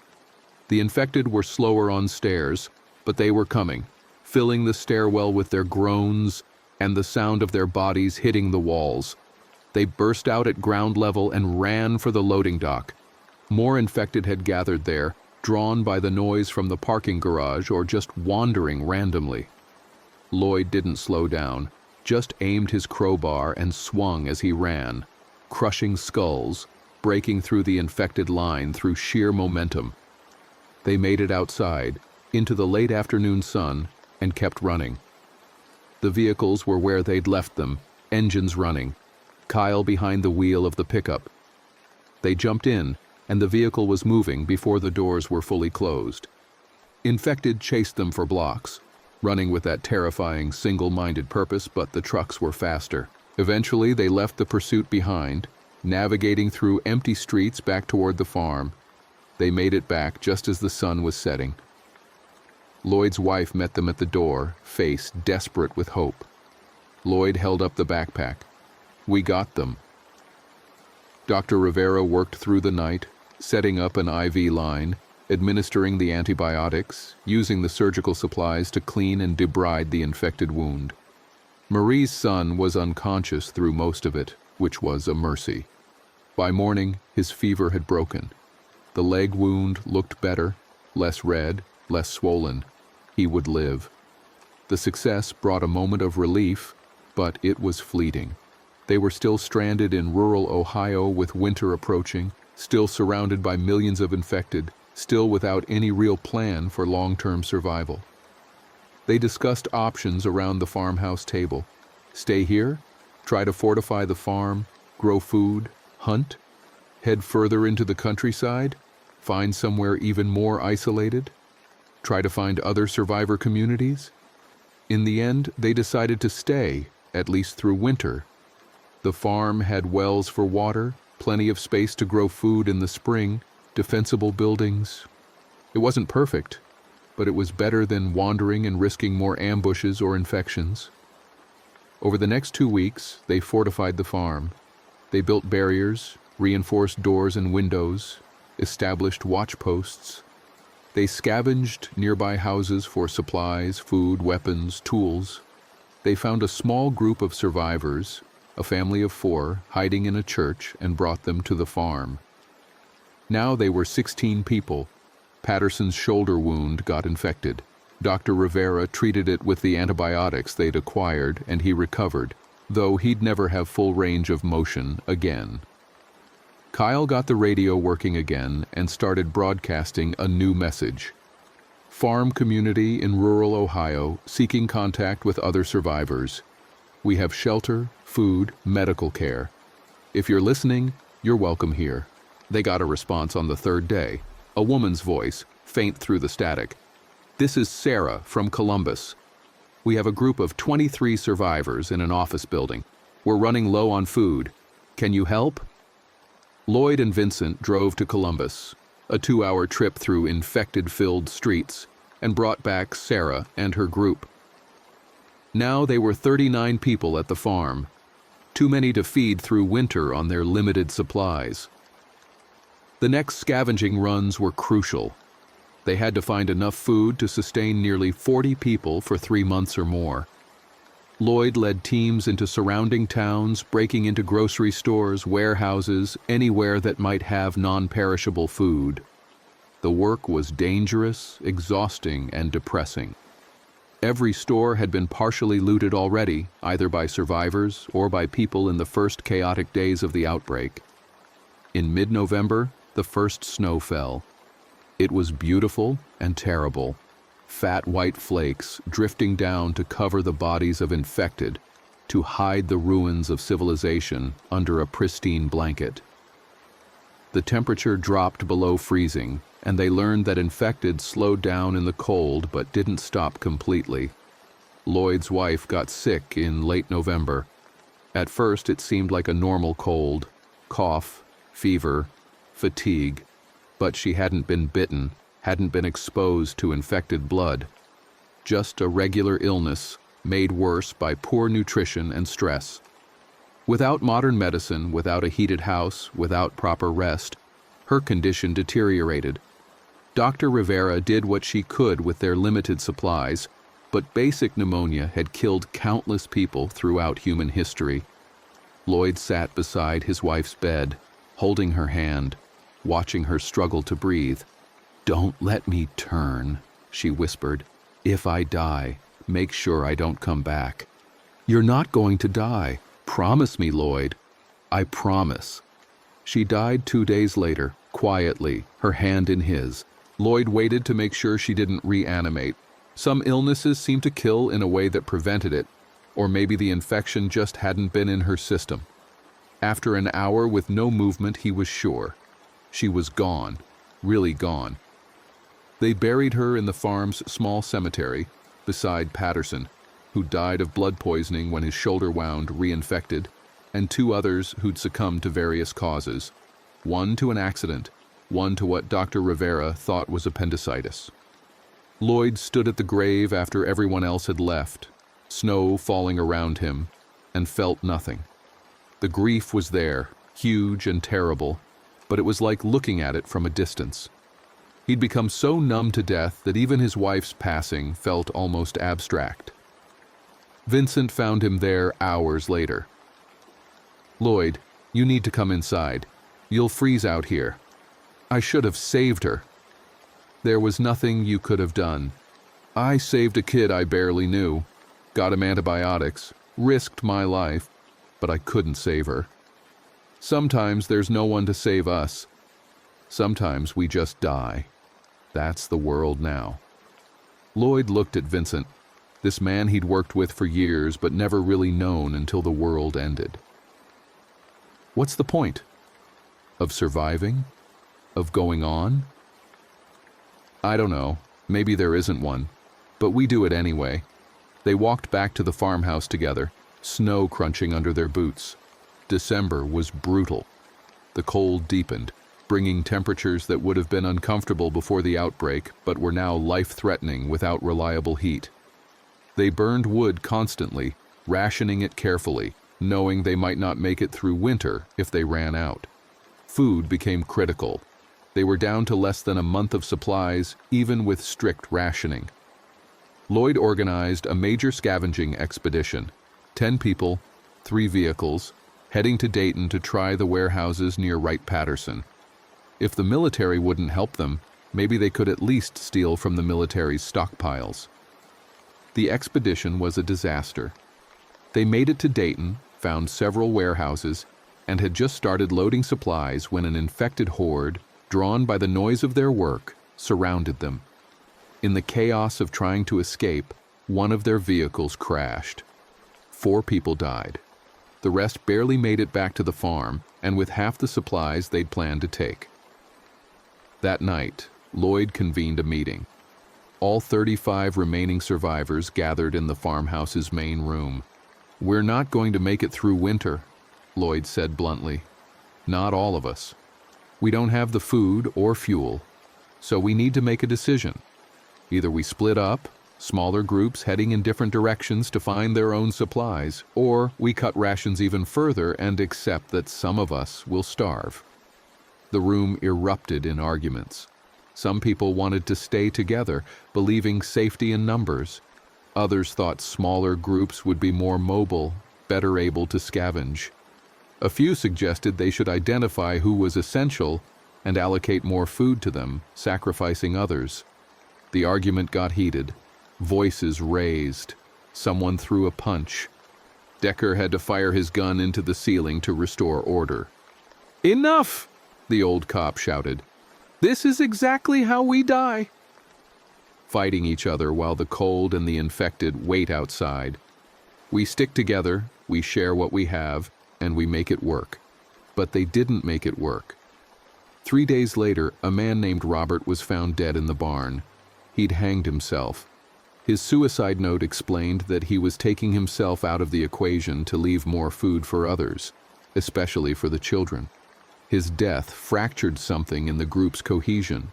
The infected were slower on stairs, but they were coming, filling the stairwell with their groans and the sound of their bodies hitting the walls. They burst out at ground level and ran for the loading dock. More infected had gathered there, drawn by the noise from the parking garage or just wandering randomly. Lloyd didn't slow down, just aimed his crowbar and swung as he ran, crushing skulls, breaking through the infected line through sheer momentum. They made it outside, into the late afternoon sun, and kept running. The vehicles were where they'd left them, engines running, Kyle behind the wheel of the pickup. They jumped in, and the vehicle was moving before the doors were fully closed. Infected chased them for blocks, running with that terrifying single-minded purpose, but the trucks were faster. Eventually, they left the pursuit behind, navigating through empty streets back toward the farm. They made it back just as the sun was setting. Lloyd's wife met them at the door, face desperate with hope. Lloyd held up the backpack. "We got them." Dr. Rivera worked through the night, setting up an IV line, administering the antibiotics, using the surgical supplies to clean and debride the infected wound. Marie's son was unconscious through most of it, which was a mercy. By morning, his fever had broken. The leg wound looked better, less red, less swollen. He would live. The success brought a moment of relief, but it was fleeting. They were still stranded in rural Ohio with winter approaching, still surrounded by millions of infected, still without any real plan for long-term survival. They discussed options around the farmhouse table. Stay here, try to fortify the farm, grow food, hunt, head further into the countryside, find somewhere even more isolated, try to find other survivor communities. In the end, they decided to stay, at least through winter. The farm had wells for water, plenty of space to grow food in the spring, defensible buildings. It wasn't perfect, but it was better than wandering and risking more ambushes or infections. Over the next 2 weeks, they fortified the farm. They built barriers, reinforced doors and windows, established watch posts. They scavenged nearby houses for supplies, food, weapons, tools. They found a small group of survivors, a family of 4, hiding in a church, and brought them to the farm. Now they were 16 people. Patterson's shoulder wound got infected. Dr. Rivera treated it with the antibiotics they'd acquired, and he recovered, though he'd never have full range of motion again. Kyle got the radio working again and started broadcasting a new message. Farm community in rural Ohio seeking contact with other survivors. We have shelter, food, medical care. If you're listening, you're welcome here. They got a response on the 3rd day, a woman's voice, faint through the static. "This is Sarah from Columbus. We have a group of 23 survivors in an office building. We're running low on food. Can you help?" Lloyd and Vincent drove to Columbus, a 2-hour trip through infected-filled streets, and brought back Sarah and her group. Now they were 39 people at the farm, too many to feed through winter on their limited supplies. The next scavenging runs were crucial. They had to find enough food to sustain nearly 40 people for 3 months or more. Lloyd led teams into surrounding towns, breaking into grocery stores, warehouses, anywhere that might have non-perishable food. The work was dangerous, exhausting, and depressing. Every store had been partially looted already, either by survivors or by people in the first chaotic days of the outbreak. In mid-November, the first snow fell. It was beautiful and terrible. fat white flakes drifting down to cover the bodies of infected, to hide the ruins of civilization under a pristine blanket. The temperature dropped below freezing, and they learned that infected slowed down in the cold but didn't stop completely. Lloyd's wife got sick in late November. At first it seemed like a normal cold, cough, fever, fatigue, but she hadn't been bitten, hadn't been exposed to infected blood. Just a regular illness, made worse by poor nutrition and stress. Without modern medicine, without a heated house, without proper rest, her condition deteriorated. Dr. Rivera did what she could with their limited supplies, but basic pneumonia had killed countless people throughout human history. Lloyd sat beside his wife's bed, holding her hand, watching her struggle to breathe. "Don't let me turn," she whispered. "If I die, make sure I don't come back." "You're not going to die. Promise me, Lloyd." "I promise." She died 2 days later, quietly, her hand in his. Lloyd waited to make sure she didn't reanimate. Some illnesses seemed to kill in a way that prevented it, or maybe the infection just hadn't been in her system. After an hour with no movement, he was sure. She was gone, really gone. They buried her in the farm's small cemetery, beside Patterson, who died of blood poisoning when his shoulder wound reinfected, and 2 others who'd succumbed to various causes, one to an accident, one to what Dr. Rivera thought was appendicitis. Lloyd stood at the grave after everyone else had left, snow falling around him, and felt nothing. The grief was there, huge and terrible, but it was like looking at it from a distance. He'd become so numb to death that even his wife's passing felt almost abstract. Vincent found him there hours later. "Lloyd, you need to come inside. You'll freeze out here." "I should have saved her." "There was nothing you could have done. I saved a kid I barely knew, got him antibiotics, risked my life, but I couldn't save her. Sometimes there's no one to save us. Sometimes we just die. That's the world now." Lloyd looked at Vincent, this man he'd worked with for years but never really known until the world ended. What's the point? Of surviving? Of going on? I don't know. Maybe there isn't one. But we do it anyway. They walked back to the farmhouse together, snow crunching under their boots. December was brutal. The cold deepened, bringing temperatures that would have been uncomfortable before the outbreak but were now life-threatening without reliable heat. They burned wood constantly, rationing it carefully, knowing they might not make it through winter if they ran out. Food became critical. They were down to less than a month of supplies, even with strict rationing. Lloyd organized a major scavenging expedition. 10 people, 3 vehicles, heading to Dayton to try the warehouses near Wright-Patterson. If the military wouldn't help them, maybe they could at least steal from the military's stockpiles. The expedition was a disaster. They made it to Dayton, found several warehouses, and had just started loading supplies when an infected horde, drawn by the noise of their work, surrounded them. In the chaos of trying to escape, one of their vehicles crashed. 4 people died. The rest barely made it back to the farm, and with half the supplies they'd planned to take. That night, Lloyd convened a meeting. All 35 remaining survivors gathered in the farmhouse's main room. "We're not going to make it through winter," Lloyd said bluntly. "Not all of us. We don't have the food or fuel, so we need to make a decision. Either we split up, smaller groups heading in different directions to find their own supplies, or we cut rations even further and accept that some of us will starve." The room erupted in arguments. Some people wanted to stay together, believing safety in numbers. Others thought smaller groups would be more mobile, better able to scavenge. A few suggested they should identify who was essential and allocate more food to them, sacrificing others. The argument got heated. Voices raised. Someone threw a punch. Decker had to fire his gun into the ceiling to restore order. "Enough!" the old cop shouted. "This is exactly how we die." fighting each other while the cold and the infected wait outside. We stick together, we share what we have, and we make it work. But they didn't make it work. 3 days later, a man named Robert was found dead in the barn. He'd hanged himself. His suicide note explained that he was taking himself out of the equation to leave more food for others, especially for the children. His death fractured something in the group's cohesion.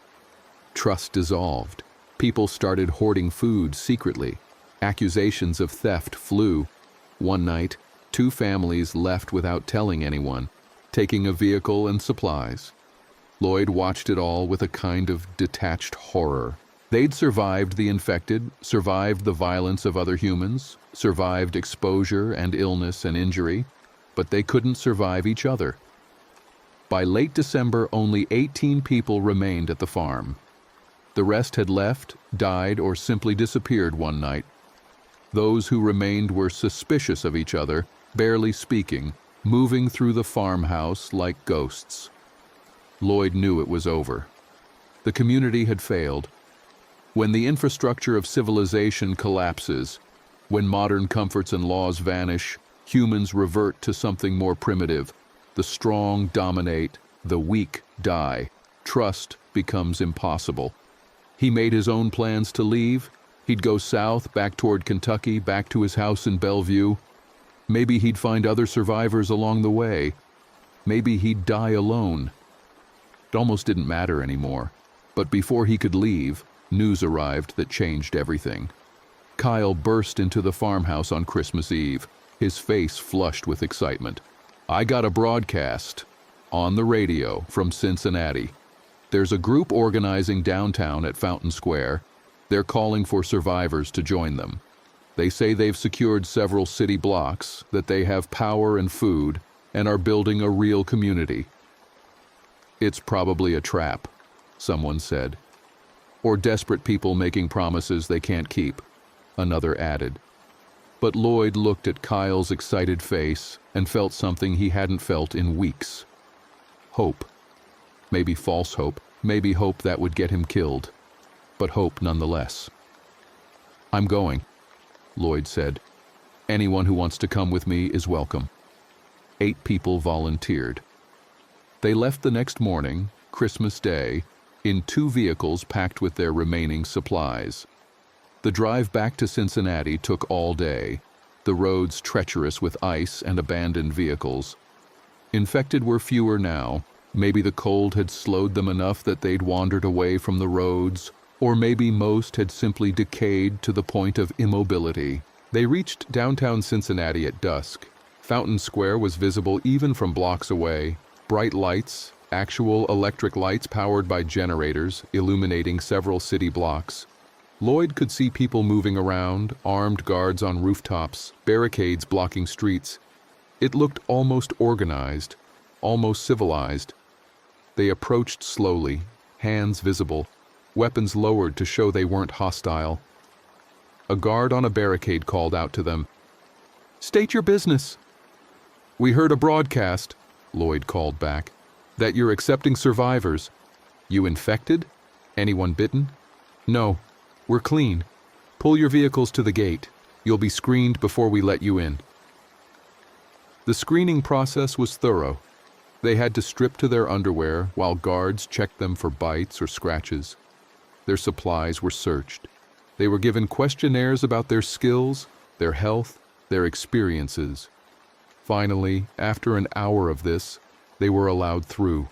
Trust dissolved. People started hoarding food secretly. Accusations of theft flew. One night, 2 families left without telling anyone, taking a vehicle and supplies. Lloyd watched it all with a kind of detached horror. They'd survived the infected, survived the violence of other humans, survived exposure and illness and injury, but they couldn't survive each other. By late December, only 18 people remained at the farm. The rest had left, died, or simply disappeared one night. Those who remained were suspicious of each other, barely speaking, moving through the farmhouse like ghosts. Lloyd knew it was over. The community had failed. When the infrastructure of civilization collapses, when modern comforts and laws vanish, humans revert to something more primitive. The strong dominate, the weak die. Trust becomes impossible. He made his own plans to leave. He'd go south, back toward Kentucky, back to his house in Bellevue. Maybe he'd find other survivors along the way. Maybe he'd die alone. It almost didn't matter anymore. But before he could leave, news arrived that changed everything. Kyle burst into the farmhouse on Christmas Eve, his face flushed with excitement. "I got a broadcast on the radio from Cincinnati. There's a group organizing downtown at Fountain Square. They're calling for survivors to join them. They say they've secured several city blocks, that they have power and food, and are building a real community." "It's probably a trap," someone said. "Or desperate people making promises they can't keep," another added. But Lloyd looked at Kyle's excited face and felt something he hadn't felt in weeks. Hope. Maybe false hope, maybe hope that would get him killed, but hope nonetheless. "I'm going," Lloyd said. "Anyone who wants to come with me is welcome." 8 people volunteered. They left the next morning, Christmas Day, in 2 vehicles packed with their remaining supplies. The drive back to Cincinnati took all day, the roads treacherous with ice and abandoned vehicles. Infected were fewer now. Maybe the cold had slowed them enough that they'd wandered away from the roads, or maybe most had simply decayed to the point of immobility. They reached downtown Cincinnati at dusk. Fountain Square was visible even from blocks away. Bright lights, actual electric lights powered by generators, illuminating several city blocks. Lloyd could see people moving around, armed guards on rooftops, barricades blocking streets. It looked almost organized, almost civilized. They approached slowly, hands visible, weapons lowered to show they weren't hostile. A guard on a barricade called out to them, "State your business." "We heard a broadcast," Lloyd called back, "that you're accepting survivors. You infected? Anyone bitten?" "No. We're clean. Pull your vehicles to the gate. You'll be screened before we let you in." The screening process was thorough. They had to strip to their underwear while guards checked them for bites or scratches. Their supplies were searched. They were given questionnaires about their skills, their health, their experiences. Finally, after an hour of this, they were allowed through.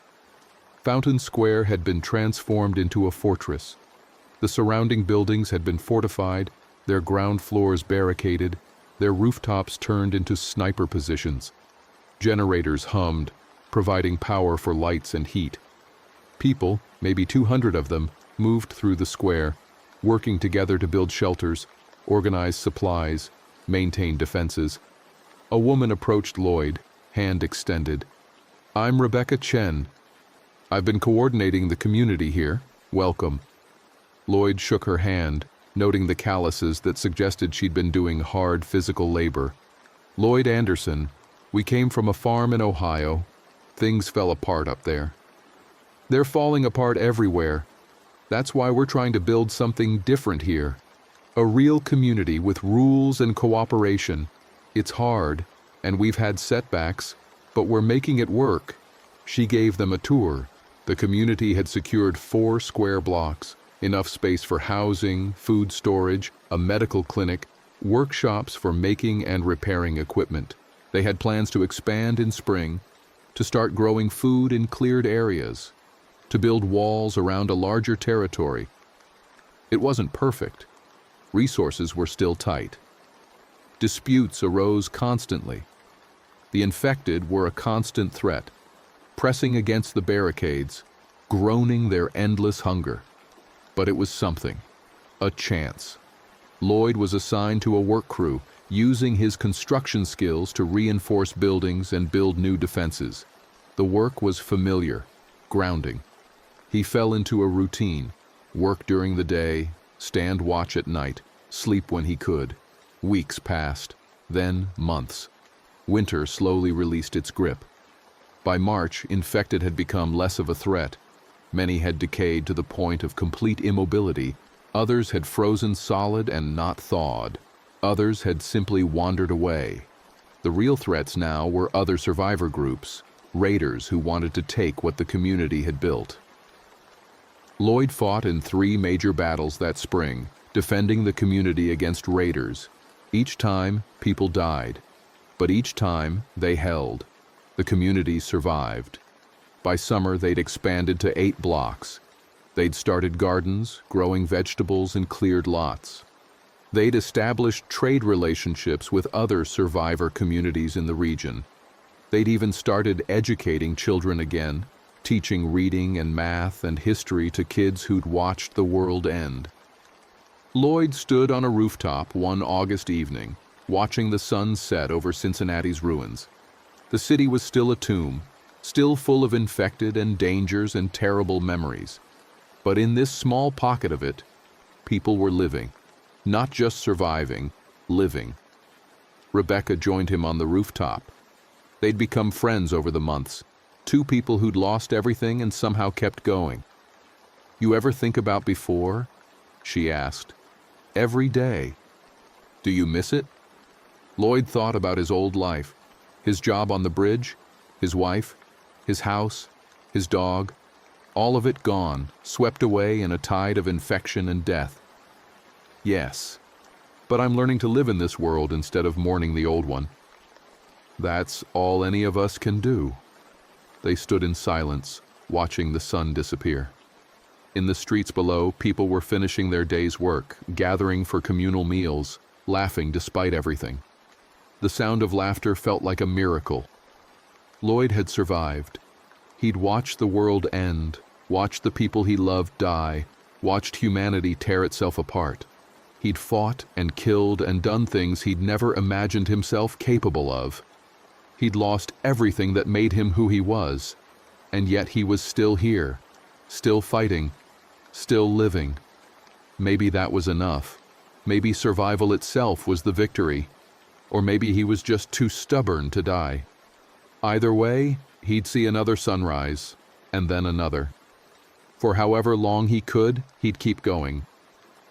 Fountain Square had been transformed into a fortress. The surrounding buildings had been fortified, their ground floors barricaded, their rooftops turned into sniper positions. Generators hummed, providing power for lights and heat. People, maybe 200 of them, moved through the square, working together to build shelters, organize supplies, maintain defenses. A woman approached Lloyd, hand extended. "I'm Rebecca Chen. I've been coordinating the community here. Welcome." Lloyd shook her hand, noting the calluses that suggested she'd been doing hard physical labor. "Lloyd Anderson. We came from a farm in Ohio. Things fell apart up there." "They're falling apart everywhere." That's why we're trying to build something different here. A real community with rules and cooperation. It's hard, and we've had setbacks, but we're making it work." She gave them a tour. The community had secured 4 square blocks, enough space for housing, food storage, a medical clinic, workshops for making and repairing equipment. They had plans to expand in spring, to start growing food in cleared areas, to build walls around a larger territory. It wasn't perfect. Resources were still tight. Disputes arose constantly. The infected were a constant threat, pressing against the barricades, groaning their endless hunger. But it was something, a chance. Lloyd was assigned to a work crew, using his construction skills to reinforce buildings and build new defenses. The work was familiar, grounding. He fell into a routine: work during the day, stand watch at night, sleep when he could. Weeks passed, then months. Winter slowly released its grip. By March, infected had become less of a threat. Many had decayed to the point of complete immobility. Others had frozen solid and not thawed. Others had simply wandered away. The real threats now were other survivor groups, raiders who wanted to take what the community had built. Lloyd fought in 3 major battles that spring, defending the community against raiders. Each time, people died, but each time they held. The community survived. By summer, they'd expanded to 8 blocks. They'd started gardens, growing vegetables in cleared lots. They'd established trade relationships with other survivor communities in the region. They'd even started educating children again, teaching reading and math and history to kids who'd watched the world end. Lloyd stood on a rooftop one August evening, watching the sun set over Cincinnati's ruins. The city was still a tomb, still full of infected and dangers and terrible memories. But in this small pocket of it, people were living. Not just surviving, living. Rebecca joined him on the rooftop. They'd become friends over the months, 2 people who'd lost everything and somehow kept going. "You ever think about before?" she asked. "Every day. Do you miss it?" Lloyd thought about his old life, his job on the bridge, his wife, his house, his dog, all of it gone, swept away in a tide of infection and death. "Yes, but I'm learning to live in this world instead of mourning the old one." "That's all any of us can do." They stood in silence, watching the sun disappear. In the streets below, people were finishing their day's work, gathering for communal meals, laughing despite everything. The sound of laughter felt like a miracle. Lloyd had survived. He'd watched the world end, watched the people he loved die, watched humanity tear itself apart. He'd fought and killed and done things he'd never imagined himself capable of. He'd lost everything that made him who he was, and yet he was still here, still fighting, still living. Maybe that was enough. Maybe survival itself was the victory, or maybe he was just too stubborn to die. Either way, he'd see another sunrise, and then another. For however long he could, he'd keep going.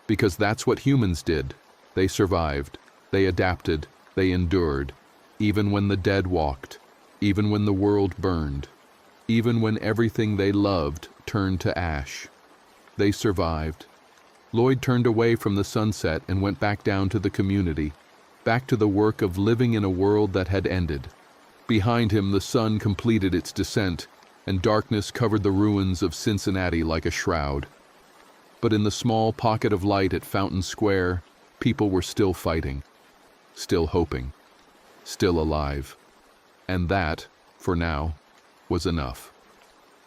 Because that's what humans did. They survived, they adapted, they endured, even when the dead walked, even when the world burned, even when everything they loved turned to ash. They survived. Lloyd turned away from the sunset and went back down to the community, back to the work of living in a world that had ended. Behind him, the sun completed its descent, and darkness covered the ruins of Cincinnati like a shroud. But in the small pocket of light at Fountain Square, people were still fighting, still hoping, still alive. And that, for now, was enough.